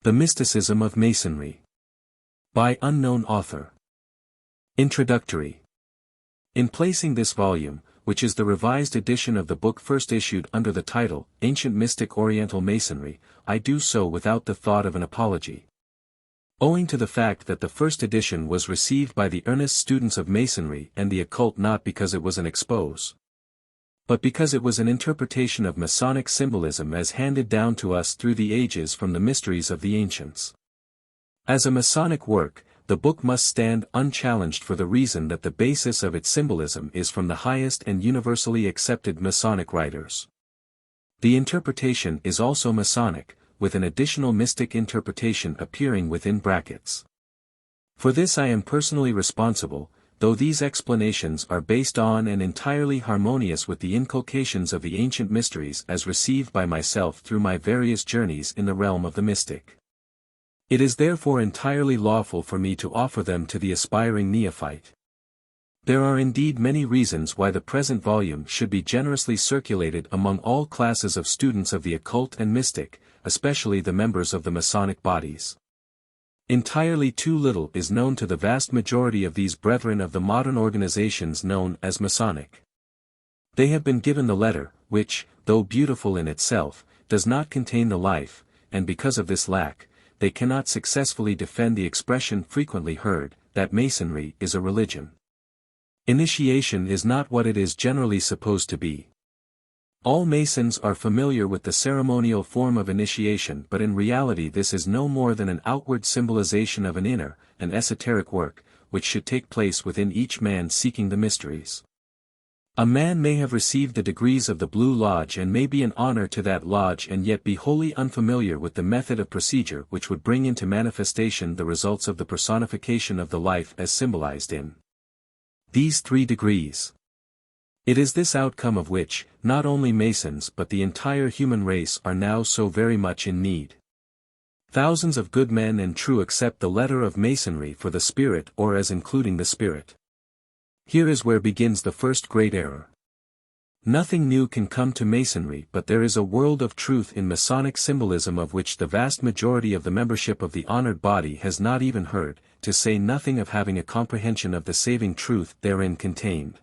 The Mysticism of Masonry. By unknown author. Introductory. In placing this volume, which is the revised edition of the book first issued under the title, Ancient Mystic Oriental Masonry, I do so without the thought of an apology. Owing to the fact that the first edition was received by the earnest students of Masonry and the occult not because it was an expose, but because it was an interpretation of Masonic symbolism as handed down to us through the ages from the mysteries of the ancients. As a Masonic work, the book must stand unchallenged for the reason that the basis of its symbolism is from the highest and universally accepted Masonic writers. The interpretation is also Masonic, with an additional mystic interpretation appearing within brackets. For this I am personally responsible, though these explanations are based on and entirely harmonious with the inculcations of the ancient mysteries as received by myself through my various journeys in the realm of the mystic. It is therefore entirely lawful for me to offer them to the aspiring neophyte. There are indeed many reasons why the present volume should be generously circulated among all classes of students of the occult and mystic, especially the members of the Masonic bodies. Entirely too little is known to the vast majority of these brethren of the modern organizations known as Masonic. They have been given the letter, which, though beautiful in itself, does not contain the life, and because of this lack, they cannot successfully defend the expression frequently heard, that Masonry is a religion. Initiation is not what it is generally supposed to be. All Masons are familiar with the ceremonial form of initiation, but in reality this is no more than an outward symbolization of an inner, an esoteric work, which should take place within each man seeking the mysteries. A man may have received the degrees of the Blue Lodge and may be an honor to that lodge and yet be wholly unfamiliar with the method of procedure which would bring into manifestation the results of the personification of the life as symbolized in these 3 degrees. It is this outcome of which, not only Masons but the entire human race are now so very much in need. Thousands of good men and true accept the letter of Masonry for the spirit or as including the spirit. Here is where begins the first great error. Nothing new can come to Masonry, but there is a world of truth in Masonic symbolism of which the vast majority of the membership of the honored body has not even heard, to say nothing of having a comprehension of the saving truth therein contained.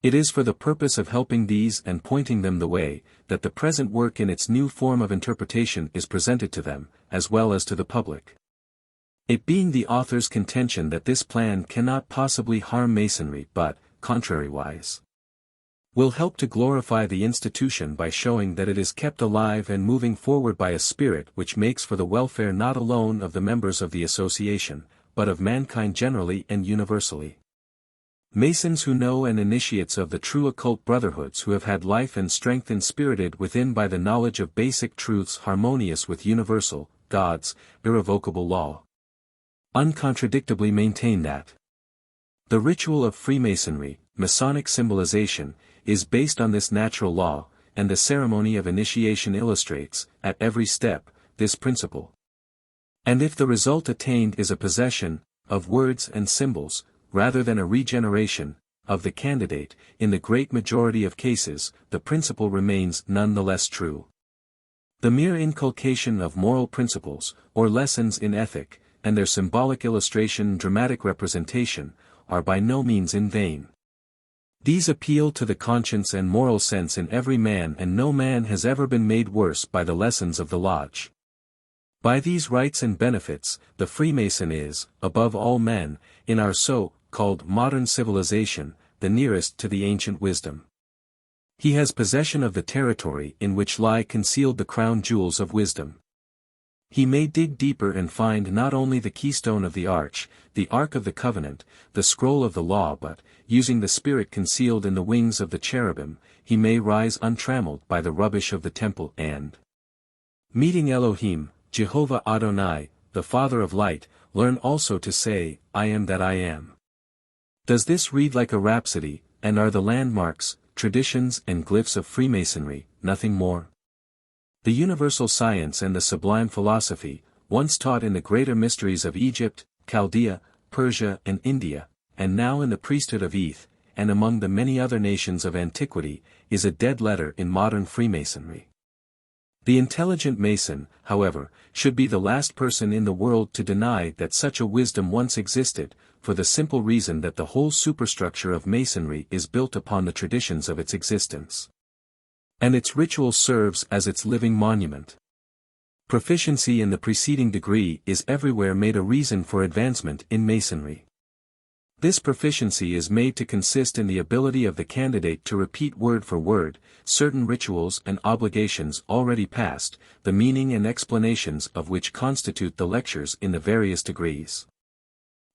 It is for the purpose of helping these and pointing them the way, that the present work in its new form of interpretation is presented to them, as well as to the public. It being the author's contention that this plan cannot possibly harm Masonry but, contrariwise, will help to glorify the institution by showing that it is kept alive and moving forward by a spirit which makes for the welfare not alone of the members of the association, but of mankind generally and universally. Masons who know and initiates of the true occult brotherhoods who have had life and strength inspirited within by the knowledge of basic truths harmonious with universal, God's, irrevocable law, uncontradictably maintain that the ritual of Freemasonry, Masonic symbolization, is based on this natural law, and the ceremony of initiation illustrates, at every step, this principle. And if the result attained is a possession of words and symbols, rather than a regeneration of the candidate, in the great majority of cases, the principle remains none the less true. The mere inculcation of moral principles, or lessons in ethic, and their symbolic illustration and dramatic representation, are by no means in vain. These appeal to the conscience and moral sense in every man, and no man has ever been made worse by the lessons of the lodge. By these rights and benefits, the Freemason is, above all men, in our so-called modern civilization, the nearest to the ancient wisdom. He has possession of the territory in which lie concealed the crown jewels of wisdom. He may dig deeper and find not only the keystone of the arch, the Ark of the Covenant, the scroll of the law, but, using the spirit concealed in the wings of the cherubim, he may rise untrammeled by the rubbish of the temple and, meeting Elohim, Jehovah Adonai, the Father of Light, learn also to say, I am that I am. Does this read like a rhapsody, and are the landmarks, traditions and glyphs of Freemasonry, nothing more? The universal science and the sublime philosophy, once taught in the greater mysteries of Egypt, Chaldea, Persia and India, and now in the priesthood of XIXth, and among the many other nations of antiquity, is a dead letter in modern Freemasonry. The intelligent Mason, however, should be the last person in the world to deny that such a wisdom once existed, for the simple reason that the whole superstructure of Masonry is built upon the traditions of its existence. And its ritual serves as its living monument. Proficiency in the preceding degree is everywhere made a reason for advancement in Masonry. This proficiency is made to consist in the ability of the candidate to repeat word for word certain rituals and obligations already past, the meaning and explanations of which constitute the lectures in the various degrees.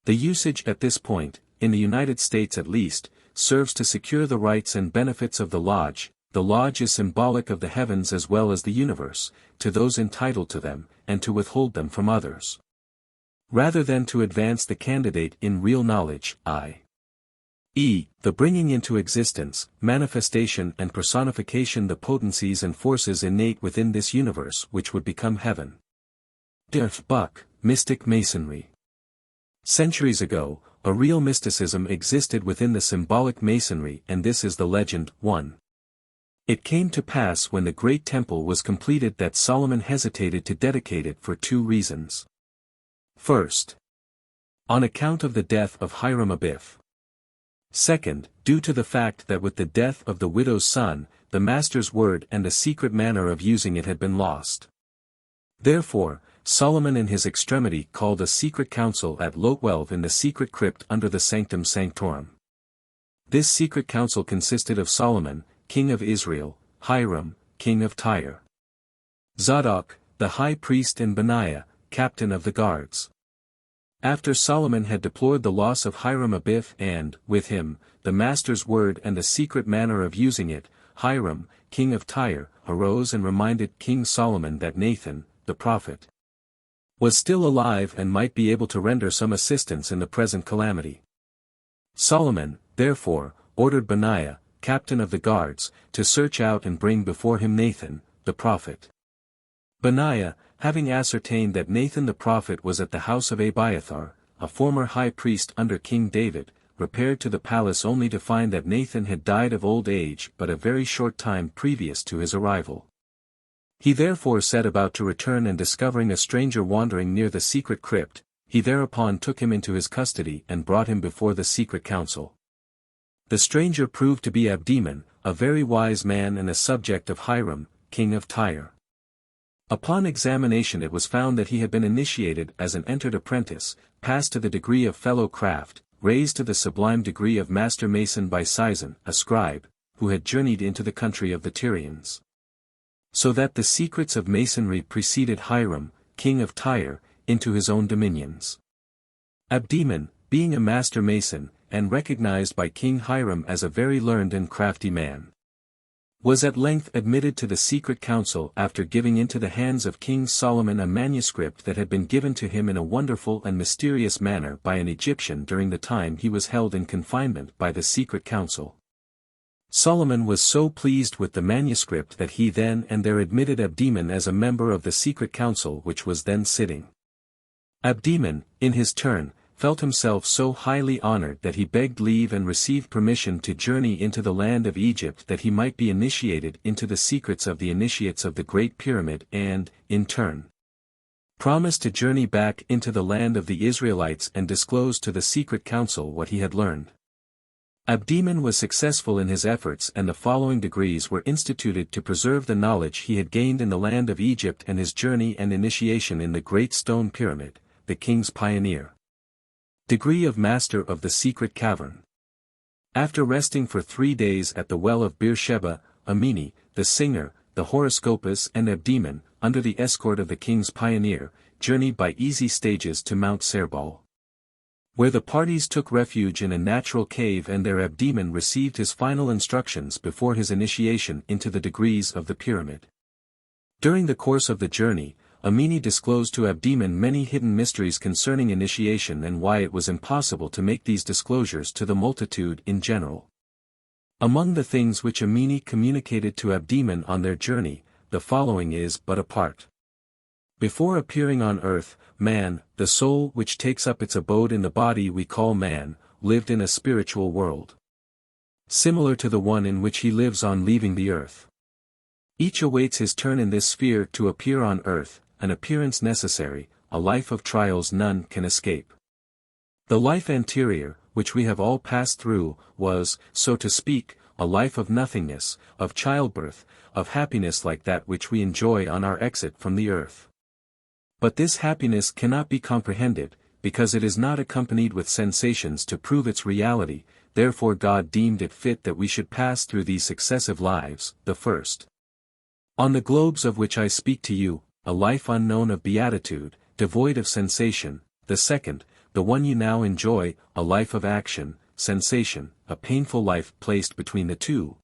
The usage at this point, in the United States at least, serves to secure the rights and benefits of the lodge. The lodge is symbolic of the heavens as well as the universe, to those entitled to them, and to withhold them from others. Rather than to advance the candidate in real knowledge, i.e., the bringing into existence, manifestation and personification the potencies and forces innate within this universe which would become heaven. Buck, Mystic Masonry. Centuries ago, a real mysticism existed within the symbolic Masonry, and this is the legend. 1. It came to pass when the great temple was completed that Solomon hesitated to dedicate it for two reasons. First, on account of the death of Hiram Abiff. Second, due to the fact that with the death of the widow's son, the master's word and the secret manner of using it had been lost. Therefore, Solomon in his extremity called a secret council at Lotwelve in the secret crypt under the Sanctum Sanctorum. This secret council consisted of Solomon, king of Israel, Hiram, king of Tyre, Zadok, the high priest, and Benaiah, captain of the guards. After Solomon had deplored the loss of Hiram Abiff and, with him, the master's word and the secret manner of using it, Hiram, king of Tyre, arose and reminded King Solomon that Nathan, the prophet, was still alive and might be able to render some assistance in the present calamity. Solomon, therefore, ordered Benaiah, captain of the guards, to search out and bring before him Nathan, the prophet. Benaiah, having ascertained that Nathan the prophet was at the house of Abiathar, a former high priest under King David, repaired to the palace only to find that Nathan had died of old age but a very short time previous to his arrival. He therefore set about to return, and discovering a stranger wandering near the secret crypt, he thereupon took him into his custody and brought him before the secret council. The stranger proved to be Abdeman, a very wise man and a subject of Hiram, king of Tyre. Upon examination it was found that he had been initiated as an entered apprentice, passed to the degree of fellow craft, raised to the sublime degree of master mason by Sison, a scribe, who had journeyed into the country of the Tyrians. So that the secrets of masonry preceded Hiram, king of Tyre, into his own dominions. Abdeman, being a master mason, and recognized by King Hiram as a very learned and crafty man, was at length admitted to the secret council after giving into the hands of King Solomon a manuscript that had been given to him in a wonderful and mysterious manner by an Egyptian during the time he was held in confinement by the secret council. Solomon was so pleased with the manuscript that he then and there admitted Abdeman as a member of the secret council which was then sitting. Abdeman, in his turn, felt himself so highly honored that he begged leave and received permission to journey into the land of Egypt that he might be initiated into the secrets of the initiates of the Great Pyramid and, in turn, promised to journey back into the land of the Israelites and disclose to the secret council what he had learned. Abdeman was successful in his efforts, and the following degrees were instituted to preserve the knowledge he had gained in the land of Egypt and his journey and initiation in the Great Stone Pyramid, the King's Pioneer. Degree of Master of the Secret Cavern. After resting for 3 days at the well of Beersheba, Amini, the singer, the horoscopist and Abdeman, under the escort of the King's Pioneer, journeyed by easy stages to Mount Serbal, where the parties took refuge in a natural cave, and there Abdeman received his final instructions before his initiation into the degrees of the pyramid. During the course of the journey, Amini disclosed to Abdeman many hidden mysteries concerning initiation and why it was impossible to make these disclosures to the multitude in general. Among the things which Amini communicated to Abdeman on their journey, the following is but a part. Before appearing on earth, man, the soul which takes up its abode in the body we call man, lived in a spiritual world, similar to the one in which he lives on leaving the earth. Each awaits his turn in this sphere to appear on earth, an appearance necessary, a life of trials none can escape. The life anterior, which we have all passed through, was, so to speak, a life of nothingness, of childbirth, of happiness like that which we enjoy on our exit from the earth. But this happiness cannot be comprehended, because it is not accompanied with sensations to prove its reality, therefore God deemed it fit that we should pass through these successive lives, the first. On the globes of which I speak to you, a life unknown of beatitude, devoid of sensation; the second, the one you now enjoy, a life of action, sensation, a painful life placed between the two.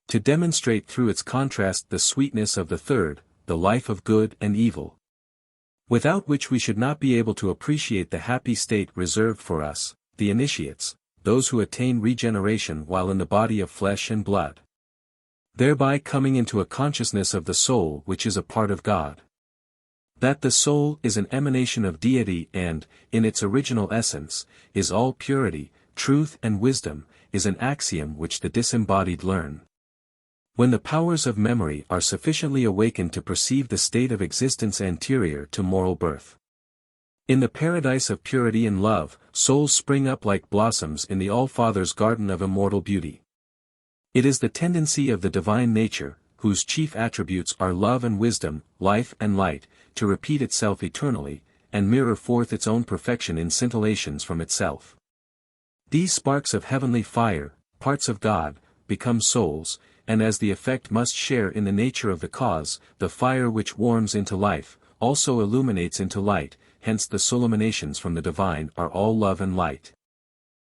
To demonstrate through its contrast the sweetness of the third, the life of good and evil, without which we should not be able to appreciate the happy state reserved for us, the initiates, those who attain regeneration while in the body of flesh and blood, thereby coming into a consciousness of the soul which is a part of God. That the soul is an emanation of deity and, in its original essence, is all purity, truth and wisdom, is an axiom which the disembodied learn. When the powers of memory are sufficiently awakened to perceive the state of existence anterior to moral birth. In the paradise of purity and love, souls spring up like blossoms in the All-Father's garden of immortal beauty. It is the tendency of the divine nature, whose chief attributes are love and wisdom, life and light, to repeat itself eternally, and mirror forth its own perfection in scintillations from itself. These sparks of heavenly fire, parts of God, become souls, and as the effect must share in the nature of the cause, the fire which warms into life, also illuminates into light, hence the soulumanations from the divine are all love and light.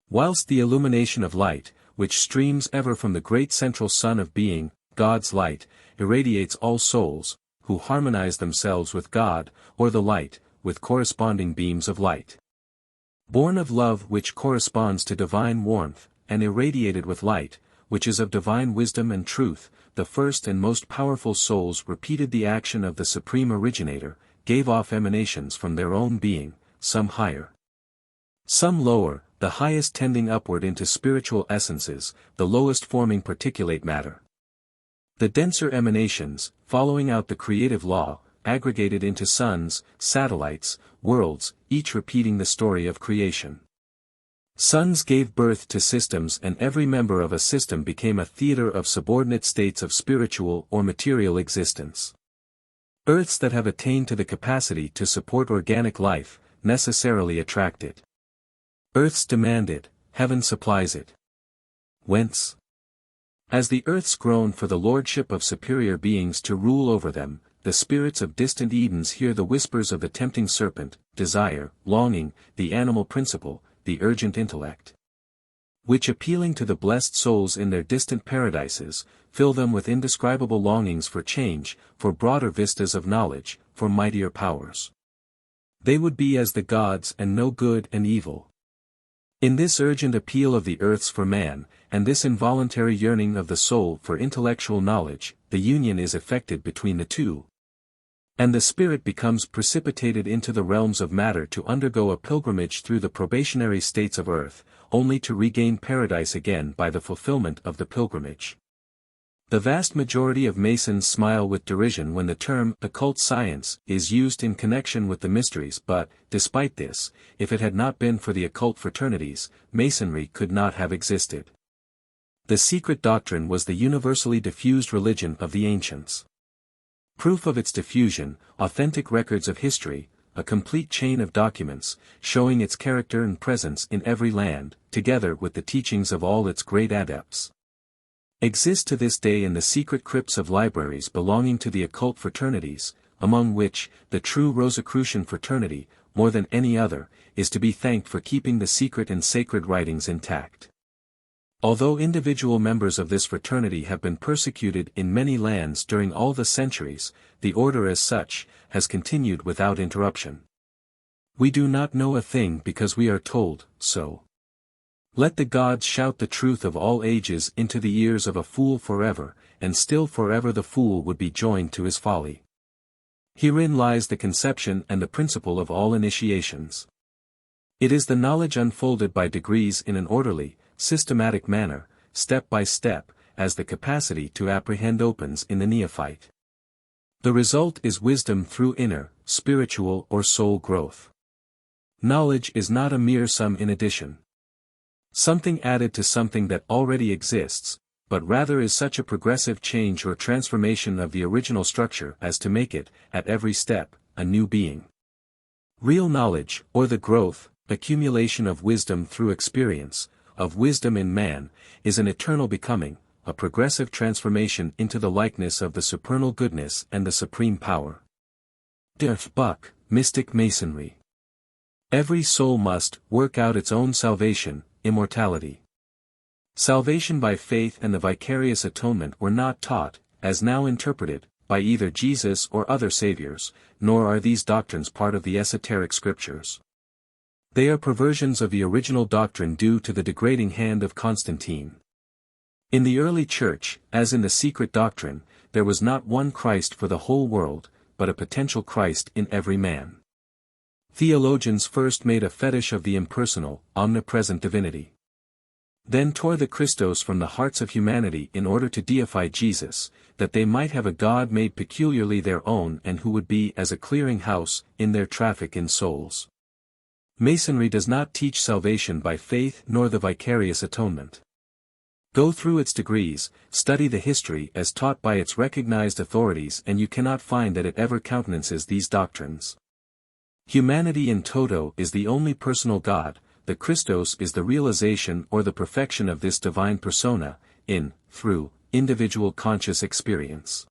Whilst the illumination of light, which streams ever from the great central sun of being, God's light, irradiates all souls, who harmonize themselves with God, or the light, with corresponding beams of light. Born of love which corresponds to divine warmth, and irradiated with light, which is of divine wisdom and truth, the first and most powerful souls repeated the action of the Supreme Originator, gave off emanations from their own being, some higher, some lower, the highest tending upward into spiritual essences, the lowest forming particulate matter. The denser emanations, following out the creative law, aggregated into suns, satellites, worlds, each repeating the story of creation. Suns gave birth to systems, and every member of a system became a theater of subordinate states of spiritual or material existence. Earths that have attained to the capacity to support organic life, necessarily attract it. Earths demand it, heaven supplies it. Whence? As the earths groan for the lordship of superior beings to rule over them, the spirits of distant Edens hear the whispers of the tempting serpent, desire, longing, the animal principle, the urgent intellect, which appealing to the blessed souls in their distant paradises, fill them with indescribable longings for change, for broader vistas of knowledge, for mightier powers. They would be as the gods and know good and evil. In this urgent appeal of the earths for man, and this involuntary yearning of the soul for intellectual knowledge, the union is effected between the two. And the spirit becomes precipitated into the realms of matter to undergo a pilgrimage through the probationary states of earth, only to regain paradise again by the fulfillment of the pilgrimage. The vast majority of Masons smile with derision when the term occult science is used in connection with the mysteries, but, despite this, if it had not been for the occult fraternities, Masonry could not have existed. The secret doctrine was the universally diffused religion of the ancients. Proof of its diffusion, authentic records of history, a complete chain of documents, showing its character and presence in every land, together with the teachings of all its great adepts, exist to this day in the secret crypts of libraries belonging to the occult fraternities, among which, the true Rosicrucian fraternity, more than any other, is to be thanked for keeping the secret and sacred writings intact. Although individual members of this fraternity have been persecuted in many lands during all the centuries, the order as such, has continued without interruption. We do not know a thing because we are told so. Let the gods shout the truth of all ages into the ears of a fool forever, and still forever the fool would be joined to his folly. Herein lies the conception and the principle of all initiations. It is the knowledge unfolded by degrees in an orderly, systematic manner, step by step, as the capacity to apprehend opens in the neophyte. The result is wisdom through inner, spiritual or soul growth. Knowledge is not a mere sum in addition. Something added to something that already exists, but rather is such a progressive change or transformation of the original structure as to make it, at every step, a new being. Real knowledge, or the growth, accumulation of wisdom through experience, of wisdom in man, is an eternal becoming, a progressive transformation into the likeness of the supernal goodness and the supreme power. Buck, Mystic Masonry. Every soul must work out its own salvation, immortality. Salvation by faith and the vicarious atonement were not taught, as now interpreted, by either Jesus or other saviors, nor are these doctrines part of the esoteric scriptures. They are perversions of the original doctrine due to the degrading hand of Constantine. In the early church, as in the secret doctrine, there was not one Christ for the whole world, but a potential Christ in every man. Theologians first made a fetish of the impersonal, omnipresent divinity. Then tore the Christos from the hearts of humanity in order to deify Jesus, that they might have a God made peculiarly their own and who would be as a clearing house in their traffic in souls. Masonry does not teach salvation by faith nor the vicarious atonement. Go through its degrees, study the history as taught by its recognized authorities, and you cannot find that it ever countenances these doctrines. Humanity in toto is the only personal God, the Christos is the realization or the perfection of this divine persona, through, individual conscious experience.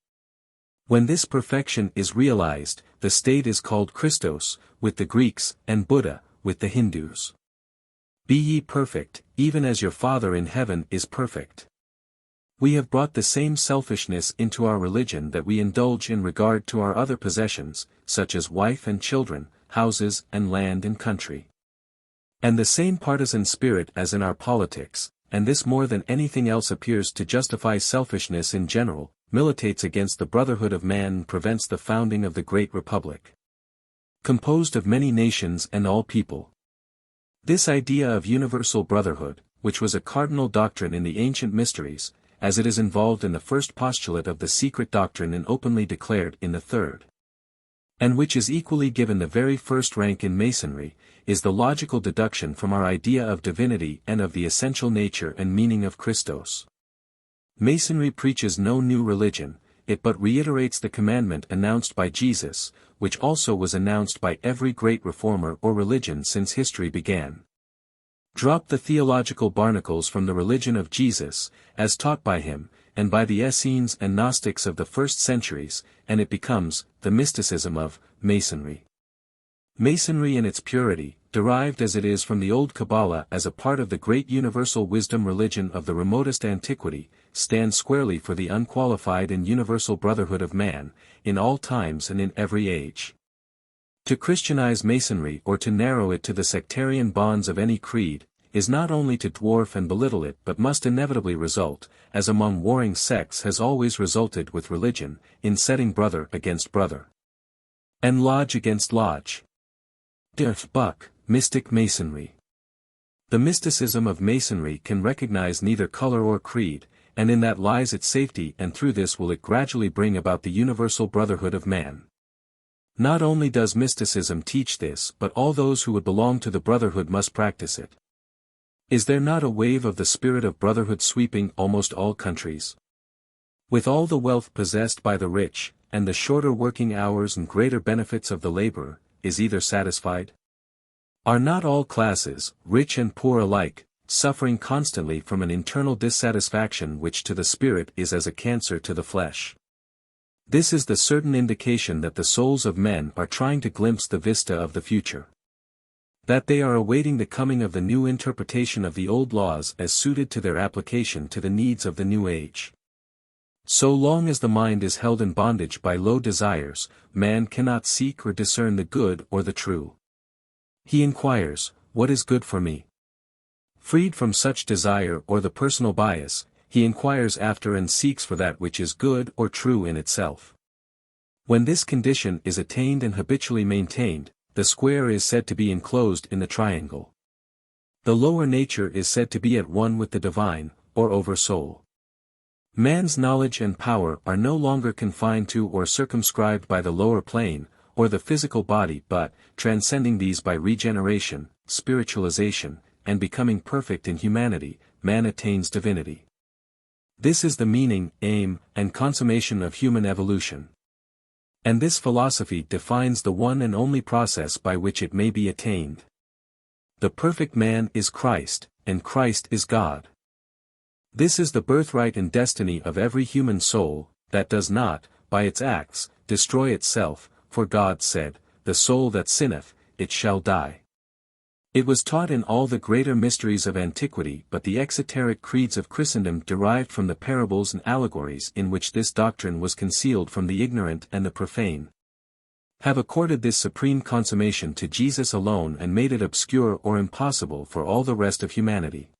When this perfection is realized, the state is called Christos, with the Greeks, and Buddha, with the Hindus. Be ye perfect, even as your Father in heaven is perfect. We have brought the same selfishness into our religion that we indulge in regard to our other possessions, such as wife and children, houses and land and country. And the same partisan spirit as in our politics, and this more than anything else appears to justify selfishness in general, militates against the brotherhood of man and prevents the founding of the great republic, composed of many nations and all people. This idea of universal brotherhood, which was a cardinal doctrine in the ancient mysteries, as it is involved in the first postulate of the secret doctrine and openly declared in the third, and which is equally given the very first rank in Masonry, is the logical deduction from our idea of divinity and of the essential nature and meaning of Christos. Masonry preaches no new religion, it but reiterates the commandment announced by Jesus, which also was announced by every great reformer or religion since history began. Drop the theological barnacles from the religion of Jesus, as taught by him, and by the Essenes and Gnostics of the first centuries, and it becomes the mysticism of Masonry. Masonry in its purity, derived as it is from the old Kabbalah as a part of the great universal wisdom religion of the remotest antiquity, stands squarely for the unqualified and universal brotherhood of man, in all times and in every age. To Christianize Masonry or to narrow it to the sectarian bonds of any creed, is not only to dwarf and belittle it but must inevitably result, as among warring sects has always resulted with religion, in setting brother against brother, and lodge against lodge. Buck, Mystic Masonry. The mysticism of Masonry can recognize neither color or creed, and in that lies its safety, and through this will it gradually bring about the universal brotherhood of man. Not only does mysticism teach this, but all those who would belong to the brotherhood must practice it. Is there not a wave of the spirit of brotherhood sweeping almost all countries? With all the wealth possessed by the rich, and the shorter working hours and greater benefits of the laborer, is either satisfied? Are not all classes, rich and poor alike, suffering constantly from an internal dissatisfaction which to the spirit is as a cancer to the flesh? This is the certain indication that the souls of men are trying to glimpse the vista of the future. That they are awaiting the coming of the new interpretation of the old laws as suited to their application to the needs of the new age. So long as the mind is held in bondage by low desires, man cannot seek or discern the good or the true. He inquires, what is good for me? Freed from such desire or the personal bias, he inquires after and seeks for that which is good or true in itself. When this condition is attained and habitually maintained, the square is said to be enclosed in the triangle. The lower nature is said to be at one with the divine, or oversoul. Man's knowledge and power are no longer confined to or circumscribed by the lower plane, or the physical body but, transcending these by regeneration, spiritualization, and becoming perfect in humanity, man attains divinity. This is the meaning, aim, and consummation of human evolution. And this philosophy defines the one and only process by which it may be attained. The perfect man is Christ, and Christ is God. This is the birthright and destiny of every human soul, that does not, by its acts, destroy itself, for God said, "The soul that sinneth, it shall die." It was taught in all the greater mysteries of antiquity, but the exoteric creeds of Christendom derived from the parables and allegories in which this doctrine was concealed from the ignorant and the profane, have accorded this supreme consummation to Jesus alone and made it obscure or impossible for all the rest of humanity.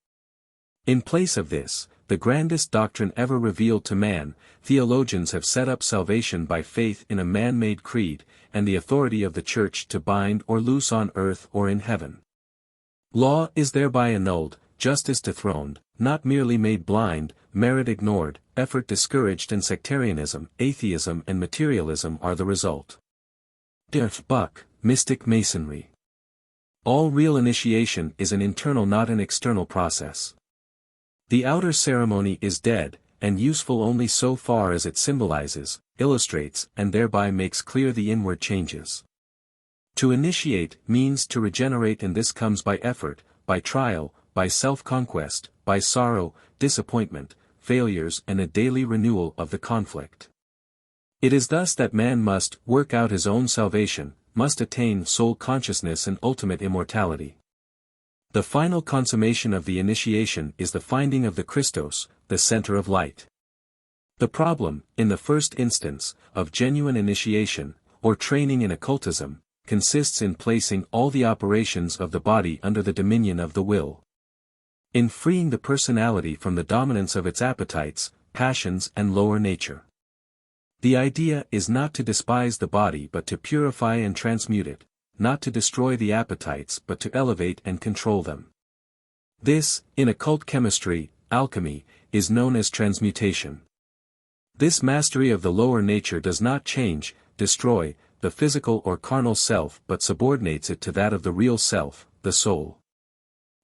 In place of this, the grandest doctrine ever revealed to man, theologians have set up salvation by faith in a man-made creed, and the authority of the Church to bind or loose on earth or in heaven. Law is thereby annulled, justice dethroned, not merely made blind, merit ignored, effort discouraged, and sectarianism, atheism and materialism are the result. Buck, Mystic Masonry. All real initiation is an internal, not an external process. The outer ceremony is dead, and useful only so far as it symbolizes, illustrates, and thereby makes clear the inward changes. To initiate means to regenerate, and this comes by effort, by trial, by self-conquest, by sorrow, disappointment, failures, and a daily renewal of the conflict. It is thus that man must work out his own salvation, must attain soul consciousness and ultimate immortality. The final consummation of the initiation is the finding of the Christos, the center of light. The problem, in the first instance, of genuine initiation, or training in occultism, consists in placing all the operations of the body under the dominion of the will. In freeing the personality from the dominance of its appetites, passions and lower nature. The idea is not to despise the body but to purify and transmute it, not to destroy the appetites but to elevate and control them. This, in occult chemistry, alchemy, is known as transmutation. This mastery of the lower nature does not change, destroy, the physical or carnal self but subordinates it to that of the real self, the soul.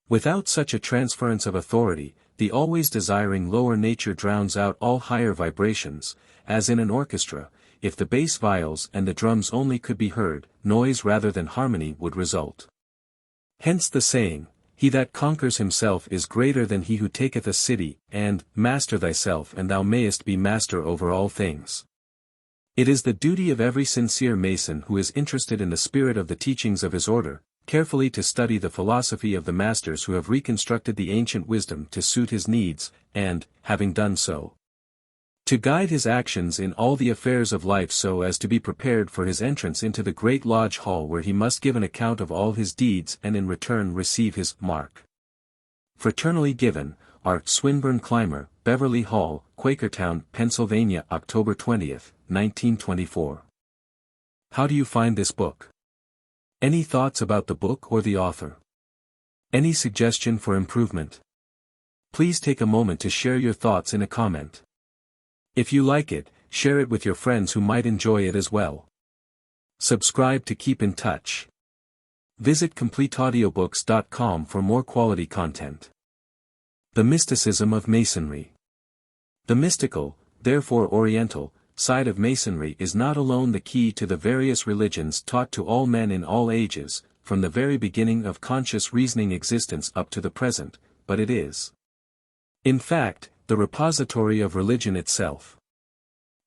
Without such a transference of authority, the always desiring lower nature drowns out all higher vibrations, as in an orchestra. If the bass viols and the drums only could be heard, noise rather than harmony would result. Hence the saying, "He that conquers himself is greater than he who taketh a city," and, "Master thyself and thou mayest be master over all things." It is the duty of every sincere Mason who is interested in the spirit of the teachings of his order, carefully to study the philosophy of the masters who have reconstructed the ancient wisdom to suit his needs, and, having done so, to guide his actions in all the affairs of life so as to be prepared for his entrance into the great lodge hall where he must give an account of all his deeds and in return receive his mark. Fraternally given, R Swinburne Clymer, Beverly Hall, Quakertown, Pennsylvania, October 20, 1924. How do you find this book? Any thoughts about the book or the author? Any suggestion for improvement? Please take a moment to share your thoughts in a comment. If you like it, share it with your friends who might enjoy it as well. Subscribe to keep in touch. Visit CompleteAudiobooks.com for more quality content. The Mysticism of Masonry. The mystical, therefore Oriental, side of Masonry is not alone the key to the various religions taught to all men in all ages, from the very beginning of conscious reasoning existence up to the present, but it is, in fact, the repository of religion itself.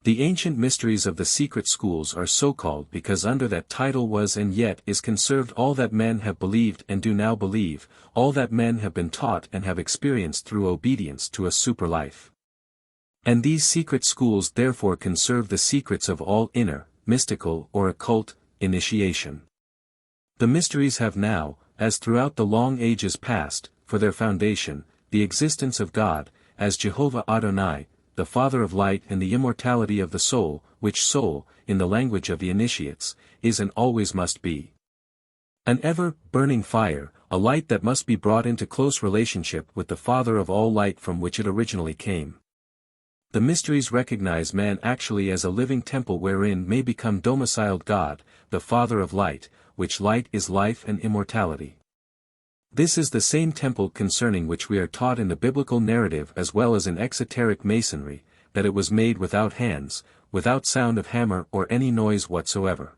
The ancient mysteries of the secret schools are so called because under that title was and yet is conserved all that men have believed and do now believe, all that men have been taught and have experienced through obedience to a super life. And these secret schools therefore conserve the secrets of all inner, mystical or occult, initiation. The mysteries have now, as throughout the long ages past, for their foundation, the existence of God, as Jehovah Adonai, the Father of light, and the immortality of the soul, which soul, in the language of the initiates, is and always must be an ever-burning fire, a light that must be brought into close relationship with the Father of all light from which it originally came. The mysteries recognize man actually as a living temple wherein may become domiciled God, the Father of light, which light is life and immortality. This is the same temple concerning which we are taught in the biblical narrative as well as in exoteric Masonry, that it was made without hands, without sound of hammer or any noise whatsoever.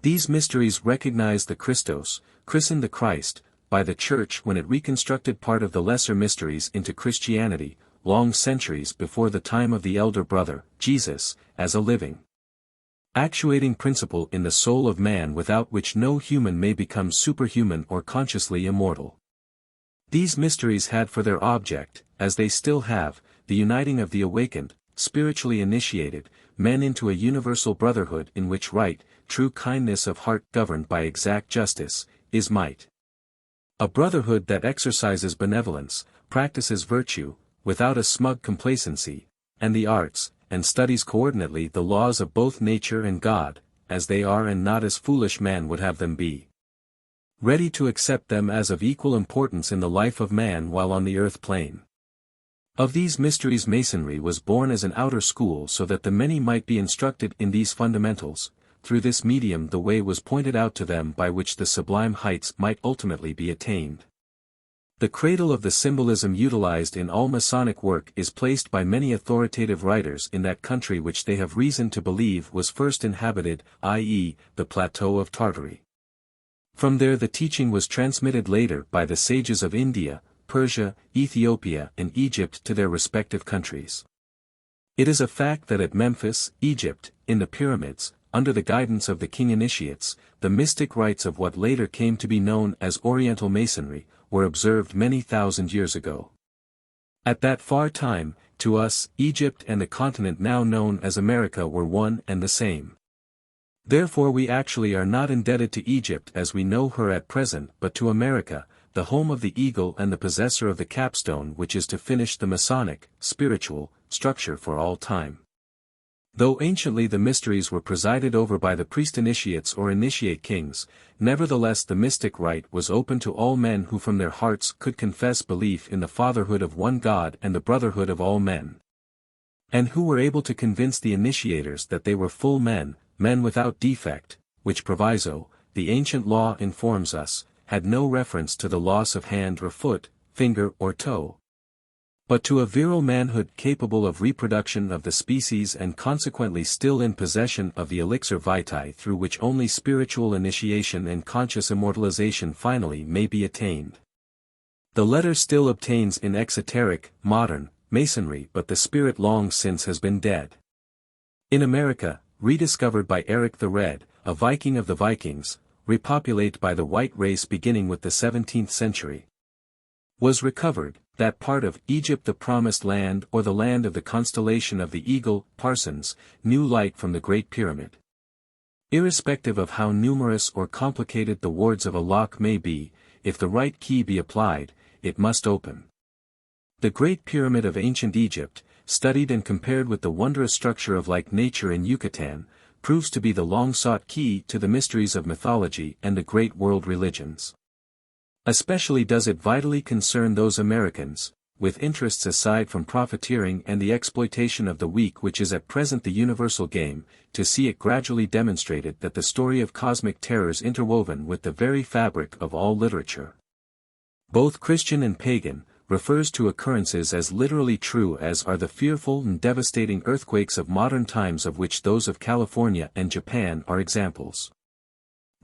These mysteries recognize the Christos, christened the Christ, by the Church when it reconstructed part of the lesser mysteries into Christianity, long centuries before the time of the elder brother, Jesus, as a living, actuating principle in the soul of man without which no human may become superhuman or consciously immortal. These mysteries had for their object, as they still have, the uniting of the awakened, spiritually initiated, men into a universal brotherhood in which right, true kindness of heart governed by exact justice, is might. A brotherhood that exercises benevolence, practices virtue, without a smug complacency, and the arts, and studies coordinately the laws of both nature and God, as they are and not as foolish man would have them be. Ready to accept them as of equal importance in the life of man while on the earth plane. Of these mysteries Masonry was born as an outer school so that the many might be instructed in these fundamentals. Through this medium the way was pointed out to them by which the sublime heights might ultimately be attained. The cradle of the symbolism utilized in all Masonic work is placed by many authoritative writers in that country which they have reason to believe was first inhabited, i.e., the plateau of Tartary. From there the teaching was transmitted later by the sages of India, Persia, Ethiopia and Egypt to their respective countries. It is a fact that at Memphis, Egypt, in the pyramids, under the guidance of the king initiates, the mystic rites of what later came to be known as Oriental Masonry, were observed many thousand years ago. At that far time, to us, Egypt and the continent now known as America were one and the same. Therefore we actually are not indebted to Egypt as we know her at present but to America, the home of the eagle and the possessor of the capstone which is to finish the Masonic, spiritual, structure for all time. Though anciently the mysteries were presided over by the priest initiates or initiate kings, nevertheless the mystic rite was open to all men who from their hearts could confess belief in the fatherhood of one God and the brotherhood of all men. And who were able to convince the initiators that they were full men, men without defect, which proviso, the ancient law informs us, had no reference to the loss of hand or foot, finger or toe, but to a virile manhood capable of reproduction of the species and consequently still in possession of the Elixir Vitae through which only spiritual initiation and conscious immortalization finally may be attained. The letter still obtains in exoteric, modern, Masonry but the spirit long since has been dead. In America, rediscovered by Eric the Red, a Viking of the Vikings, repopulate by the white race beginning with the 17th century. Was recovered, that part of Egypt the promised land or the land of the constellation of the eagle, Parsons, new light from the Great Pyramid. Irrespective of how numerous or complicated the wards of a lock may be, if the right key be applied, it must open. The Great Pyramid of ancient Egypt, studied and compared with the wondrous structure of like nature in Yucatan, proves to be the long-sought key to the mysteries of mythology and the great world religions. Especially does it vitally concern those Americans, with interests aside from profiteering and the exploitation of the weak which is at present the universal game, to see it gradually demonstrated that the story of cosmic terrors interwoven with the very fabric of all literature, both Christian and pagan, refers to occurrences as literally true as are the fearful and devastating earthquakes of modern times of which those of California and Japan are examples.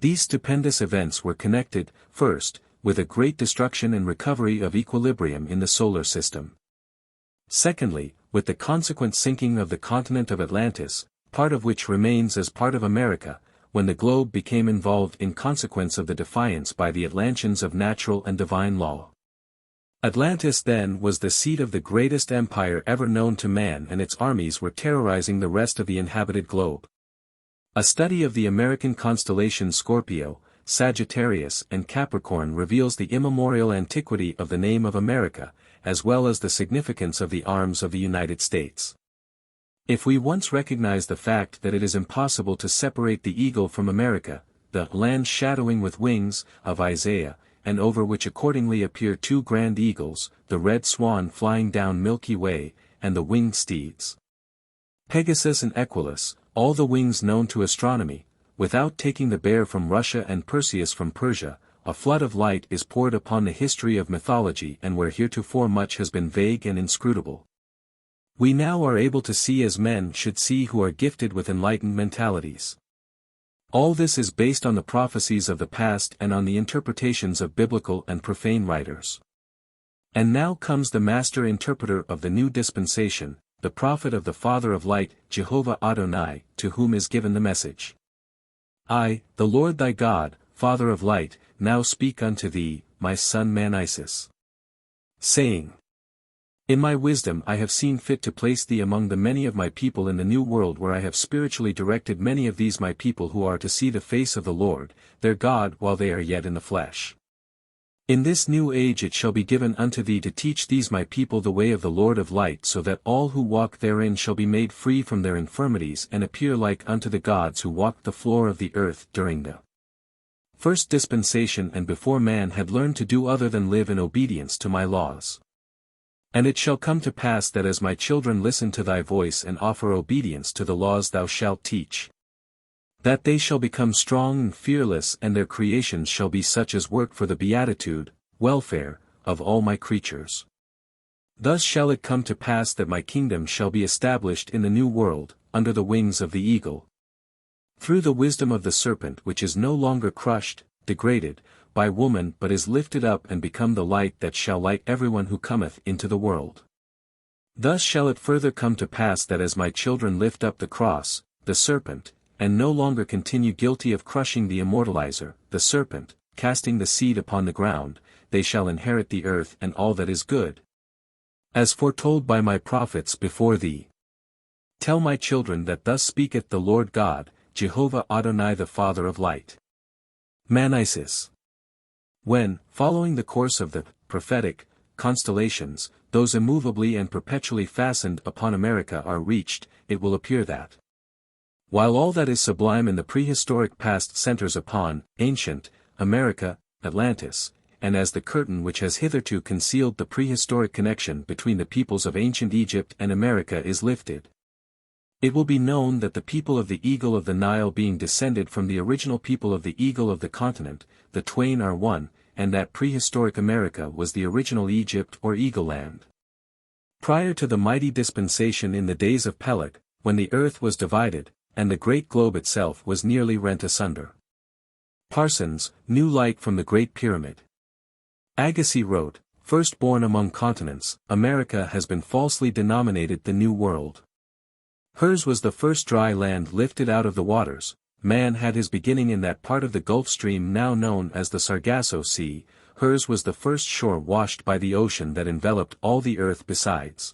These stupendous events were connected, first, with a great destruction and recovery of equilibrium in the solar system. Secondly, with the consequent sinking of the continent of Atlantis, part of which remains as part of America, when the globe became involved in consequence of the defiance by the Atlanteans of natural and divine law. Atlantis then was the seat of the greatest empire ever known to man and its armies were terrorizing the rest of the inhabited globe. A study of the American constellations Scorpio, Sagittarius and Capricorn reveals the immemorial antiquity of the name of America, as well as the significance of the arms of the United States. If we once recognize the fact that it is impossible to separate the eagle from America, the land shadowing with wings, of Isaiah, and over which accordingly appear two grand eagles, the red swan flying down Milky Way, and the winged steeds. Pegasus and Equus, all the wings known to astronomy, without taking the bear from Russia and Perseus from Persia, a flood of light is poured upon the history of mythology and where heretofore much has been vague and inscrutable. We now are able to see as men should see who are gifted with enlightened mentalities. All this is based on the prophecies of the past and on the interpretations of biblical and profane writers. And now comes the master interpreter of the new dispensation, the prophet of the Father of Light, Jehovah Adonai, to whom is given the message. I, the Lord thy God, Father of Light, now speak unto thee, my son Manisis. Saying, in my wisdom I have seen fit to place thee among the many of my people in the new world where I have spiritually directed many of these my people who are to see the face of the Lord, their God while they are yet in the flesh. In this new age it shall be given unto thee to teach these my people the way of the Lord of light so that all who walk therein shall be made free from their infirmities and appear like unto the gods who walked the floor of the earth during the first dispensation and before man had learned to do other than live in obedience to my laws. And it shall come to pass that as my children listen to thy voice and offer obedience to the laws thou shalt teach, that they shall become strong and fearless and their creations shall be such as work for the beatitude, welfare, of all my creatures. Thus shall it come to pass that my kingdom shall be established in the new world, under the wings of the eagle. Through the wisdom of the serpent which is no longer crushed, degraded, by woman but is lifted up and become the light that shall light everyone who cometh into the world. Thus shall it further come to pass that as my children lift up the cross, the serpent, and no longer continue guilty of crushing the immortalizer, the serpent, casting the seed upon the ground, they shall inherit the earth and all that is good. As foretold by my prophets before thee. Tell my children that thus speaketh the Lord God, Jehovah Adonai the Father of Light. Manisis. When, following the course of the prophetic constellations, those immovably and perpetually fastened upon America are reached, it will appear that, while all that is sublime in the prehistoric past centers upon ancient America, Atlantis, and as the curtain which has hitherto concealed the prehistoric connection between the peoples of ancient Egypt and America is lifted, it will be known that the people of the Eagle of the Nile being descended from the original people of the Eagle of the continent, the twain are one, and that prehistoric America was the original Egypt or Eagle Land. Prior to the mighty dispensation in the days of Peleg, when the earth was divided, and the great globe itself was nearly rent asunder. Parsons, New Light from the Great Pyramid. Agassiz wrote, firstborn among continents, America has been falsely denominated the New World. Hers was the first dry land lifted out of the waters. Man had his beginning in that part of the Gulf Stream now known as the Sargasso Sea, hers was the first shore washed by the ocean that enveloped all the earth besides.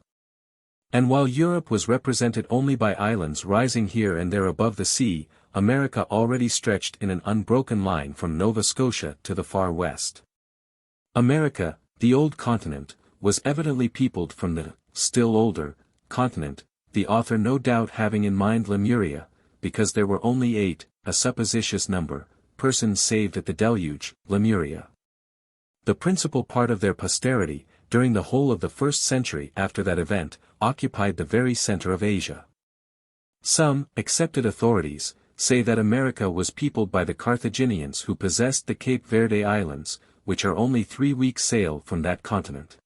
And while Europe was represented only by islands rising here and there above the sea, America already stretched in an unbroken line from Nova Scotia to the far west. America, the old continent, was evidently peopled from the still older continent, the author no doubt having in mind Lemuria, because there were only 8, a supposititious number, persons saved at the deluge, Lemuria. The principal part of their posterity, during the whole of the 1st century after that event, occupied the very center of Asia. Some, accepted authorities, say that America was peopled by the Carthaginians who possessed the Cape Verde Islands, which are only 3 weeks' sail from that continent.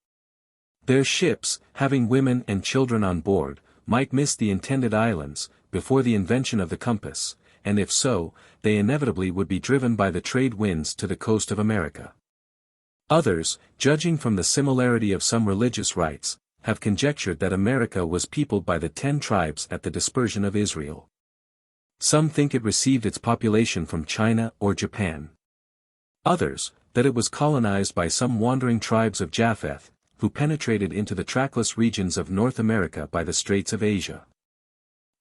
Their ships, having women and children on board, might miss the intended islands, before the invention of the compass, and if so, they inevitably would be driven by the trade winds to the coast of America. Others, judging from the similarity of some religious rites, have conjectured that America was peopled by the 10 tribes at the dispersion of Israel. Some think it received its population from China or Japan. Others, that it was colonized by some wandering tribes of Japheth, who penetrated into the trackless regions of North America by the Straits of Asia.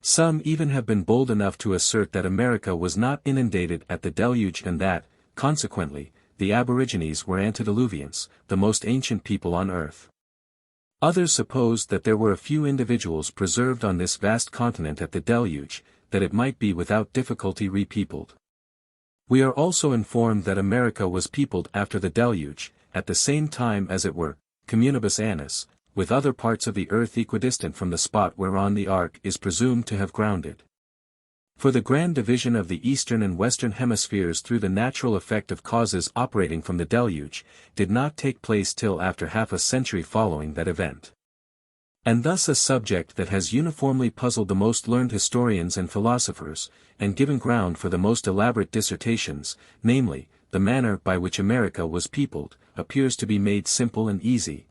Some even have been bold enough to assert that America was not inundated at the deluge and that, consequently, the Aborigines were antediluvians, the most ancient people on earth. Others supposed that there were a few individuals preserved on this vast continent at the deluge, that it might be without difficulty repeopled. We are also informed that America was peopled after the deluge, at the same time as it were, communibus annus, with other parts of the earth equidistant from the spot whereon the ark is presumed to have grounded. For the grand division of the eastern and western hemispheres through the natural effect of causes operating from the deluge, did not take place till after half a century following that event. And thus a subject that has uniformly puzzled the most learned historians and philosophers, and given ground for the most elaborate dissertations, namely, the manner by which America was peopled, appears to be made simple and easy.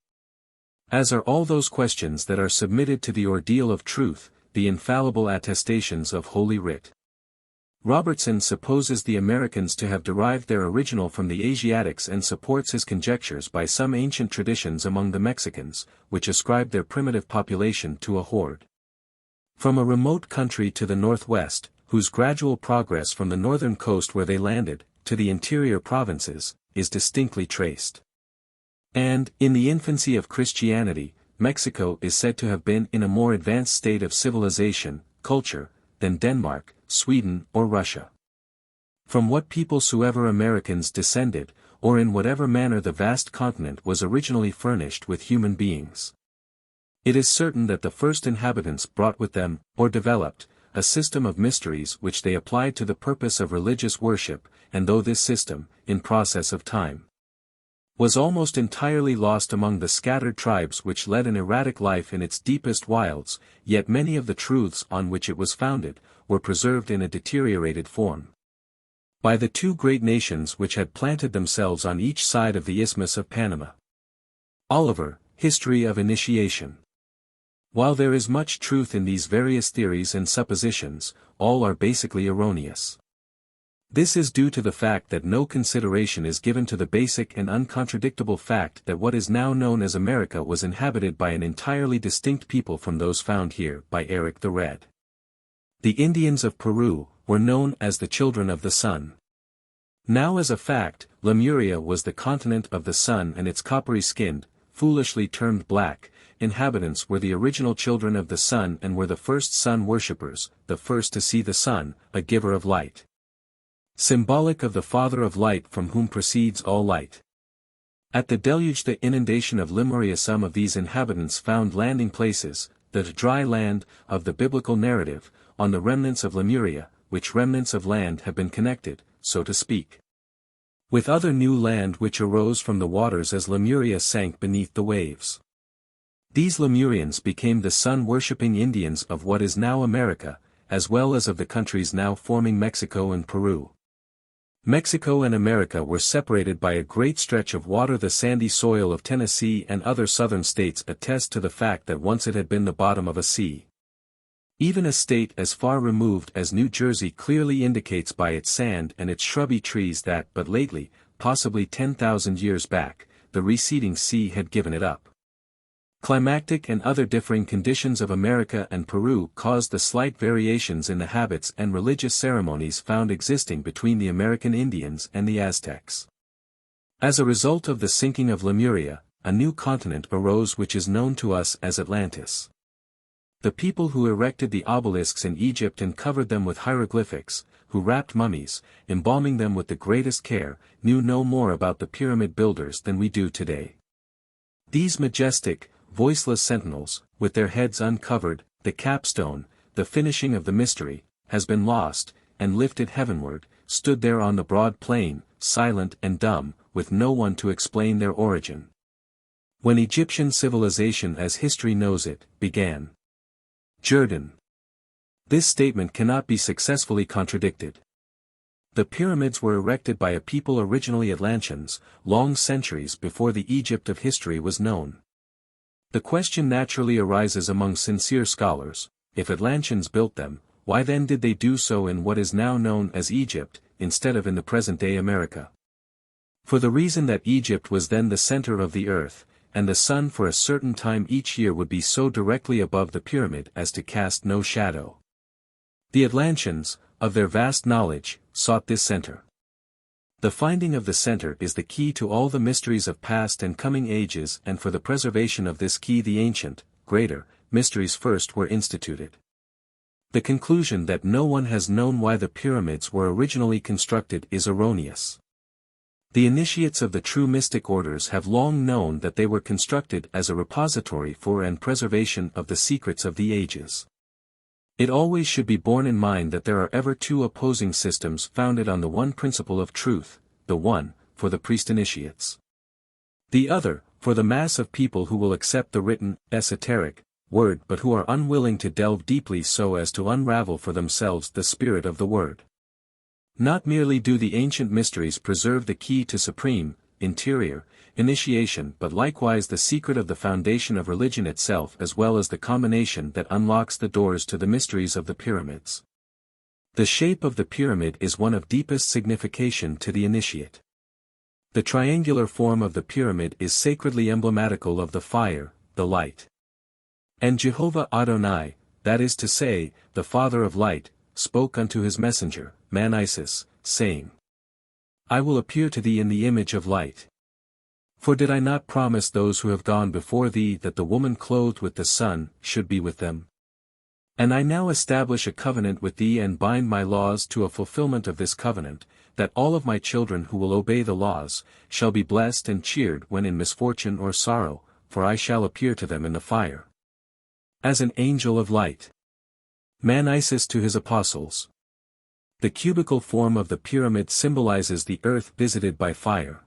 As are all those questions that are submitted to the ordeal of truth, the infallible attestations of Holy Writ. Robertson supposes the Americans to have derived their original from the Asiatics and supports his conjectures by some ancient traditions among the Mexicans, which ascribe their primitive population to a horde from a remote country to the northwest, whose gradual progress from the northern coast where they landed, to the interior provinces, is distinctly traced. And, in the infancy of Christianity, Mexico is said to have been in a more advanced state of civilization, culture, than Denmark, Sweden or Russia. From what people soever Americans descended, or in whatever manner the vast continent was originally furnished with human beings. It is certain that the first inhabitants brought with them, or developed, a system of mysteries which they applied to the purpose of religious worship, and though this system, in process of time, was almost entirely lost among the scattered tribes which led an erratic life in its deepest wilds, yet many of the truths on which it was founded, were preserved in a deteriorated form by the two great nations which had planted themselves on each side of the Isthmus of Panama. Oliver, History of Initiation. While there is much truth in these various theories and suppositions, all are basically erroneous. This is due to the fact that no consideration is given to the basic and uncontradictable fact that what is now known as America was inhabited by an entirely distinct people from those found here by Eric the Red. The Indians of Peru were known as the Children of the Sun. Now as a fact, Lemuria was the continent of the sun, and its coppery-skinned, foolishly termed black, inhabitants were the original children of the sun and were the first sun worshippers, the first to see the sun, a giver of light. Symbolic of the Father of Light from whom proceeds all light. At the deluge the inundation of Lemuria, some of these inhabitants found landing places, the dry land, of the biblical narrative, on the remnants of Lemuria, which remnants of land have been connected, so to speak, with other new land which arose from the waters as Lemuria sank beneath the waves. These Lemurians became the sun-worshipping Indians of what is now America, as well as of the countries now forming Mexico and Peru. Mexico and America were separated by a great stretch of water. The sandy soil of Tennessee and other southern states attest to the fact that once it had been the bottom of a sea. Even a state as far removed as New Jersey clearly indicates by its sand and its shrubby trees that but lately, possibly 10,000 years back, the receding sea had given it up. Climatic and other differing conditions of America and Peru caused the slight variations in the habits and religious ceremonies found existing between the American Indians and the Aztecs. As a result of the sinking of Lemuria, a new continent arose which is known to us as Atlantis. The people who erected the obelisks in Egypt and covered them with hieroglyphics, who wrapped mummies, embalming them with the greatest care, knew no more about the pyramid builders than we do today. These majestic, voiceless sentinels, with their heads uncovered, the capstone, the finishing of the mystery, has been lost, and lifted heavenward, stood there on the broad plain, silent and dumb, with no one to explain their origin. When Egyptian civilization as history knows it, began. Jordan. This statement cannot be successfully contradicted. The pyramids were erected by a people originally Atlanteans, long centuries before the Egypt of history was known. The question naturally arises among sincere scholars, if Atlanteans built them, why then did they do so in what is now known as Egypt, instead of in the present-day America? For the reason that Egypt was then the center of the earth, and the sun for a certain time each year would be so directly above the pyramid as to cast no shadow. The Atlanteans, of their vast knowledge, sought this center. The finding of the center is the key to all the mysteries of past and coming ages, and for the preservation of this key the ancient, greater, mysteries first were instituted. The conclusion that no one has known why the pyramids were originally constructed is erroneous. The initiates of the true mystic orders have long known that they were constructed as a repository for and preservation of the secrets of the ages. It always should be borne in mind that there are ever two opposing systems founded on the one principle of truth, the one, for the priest initiates. The other, for the mass of people who will accept the written, esoteric, word but who are unwilling to delve deeply so as to unravel for themselves the spirit of the word. Not merely do the ancient mysteries preserve the key to supreme, interior, initiation but likewise the secret of the foundation of religion itself as well as the combination that unlocks the doors to the mysteries of the pyramids. The shape of the pyramid is one of deepest signification to the initiate. The triangular form of the pyramid is sacredly emblematical of the fire, the light. And Jehovah Adonai, that is to say, the Father of light, spoke unto his messenger, Manisis, saying, I will appear to thee in the image of light. For did I not promise those who have gone before thee that the woman clothed with the sun should be with them? And I now establish a covenant with thee and bind my laws to a fulfillment of this covenant, that all of my children who will obey the laws, shall be blessed and cheered when in misfortune or sorrow, for I shall appear to them in the fire. As an angel of light. Manisis to his apostles. The cubical form of the pyramid symbolizes the earth visited by fire.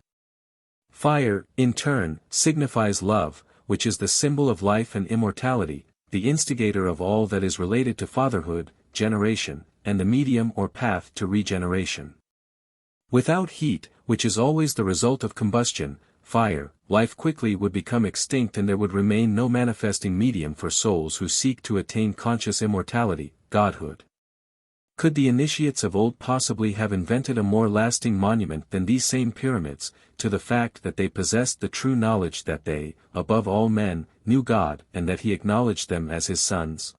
Fire, in turn, signifies love, which is the symbol of life and immortality, the instigator of all that is related to fatherhood, generation, and the medium or path to regeneration. Without heat, which is always the result of combustion, fire, life quickly would become extinct and there would remain no manifesting medium for souls who seek to attain conscious immortality, godhood. Could the initiates of old possibly have invented a more lasting monument than these same pyramids, to the fact that they possessed the true knowledge that they, above all men, knew God and that he acknowledged them as his sons?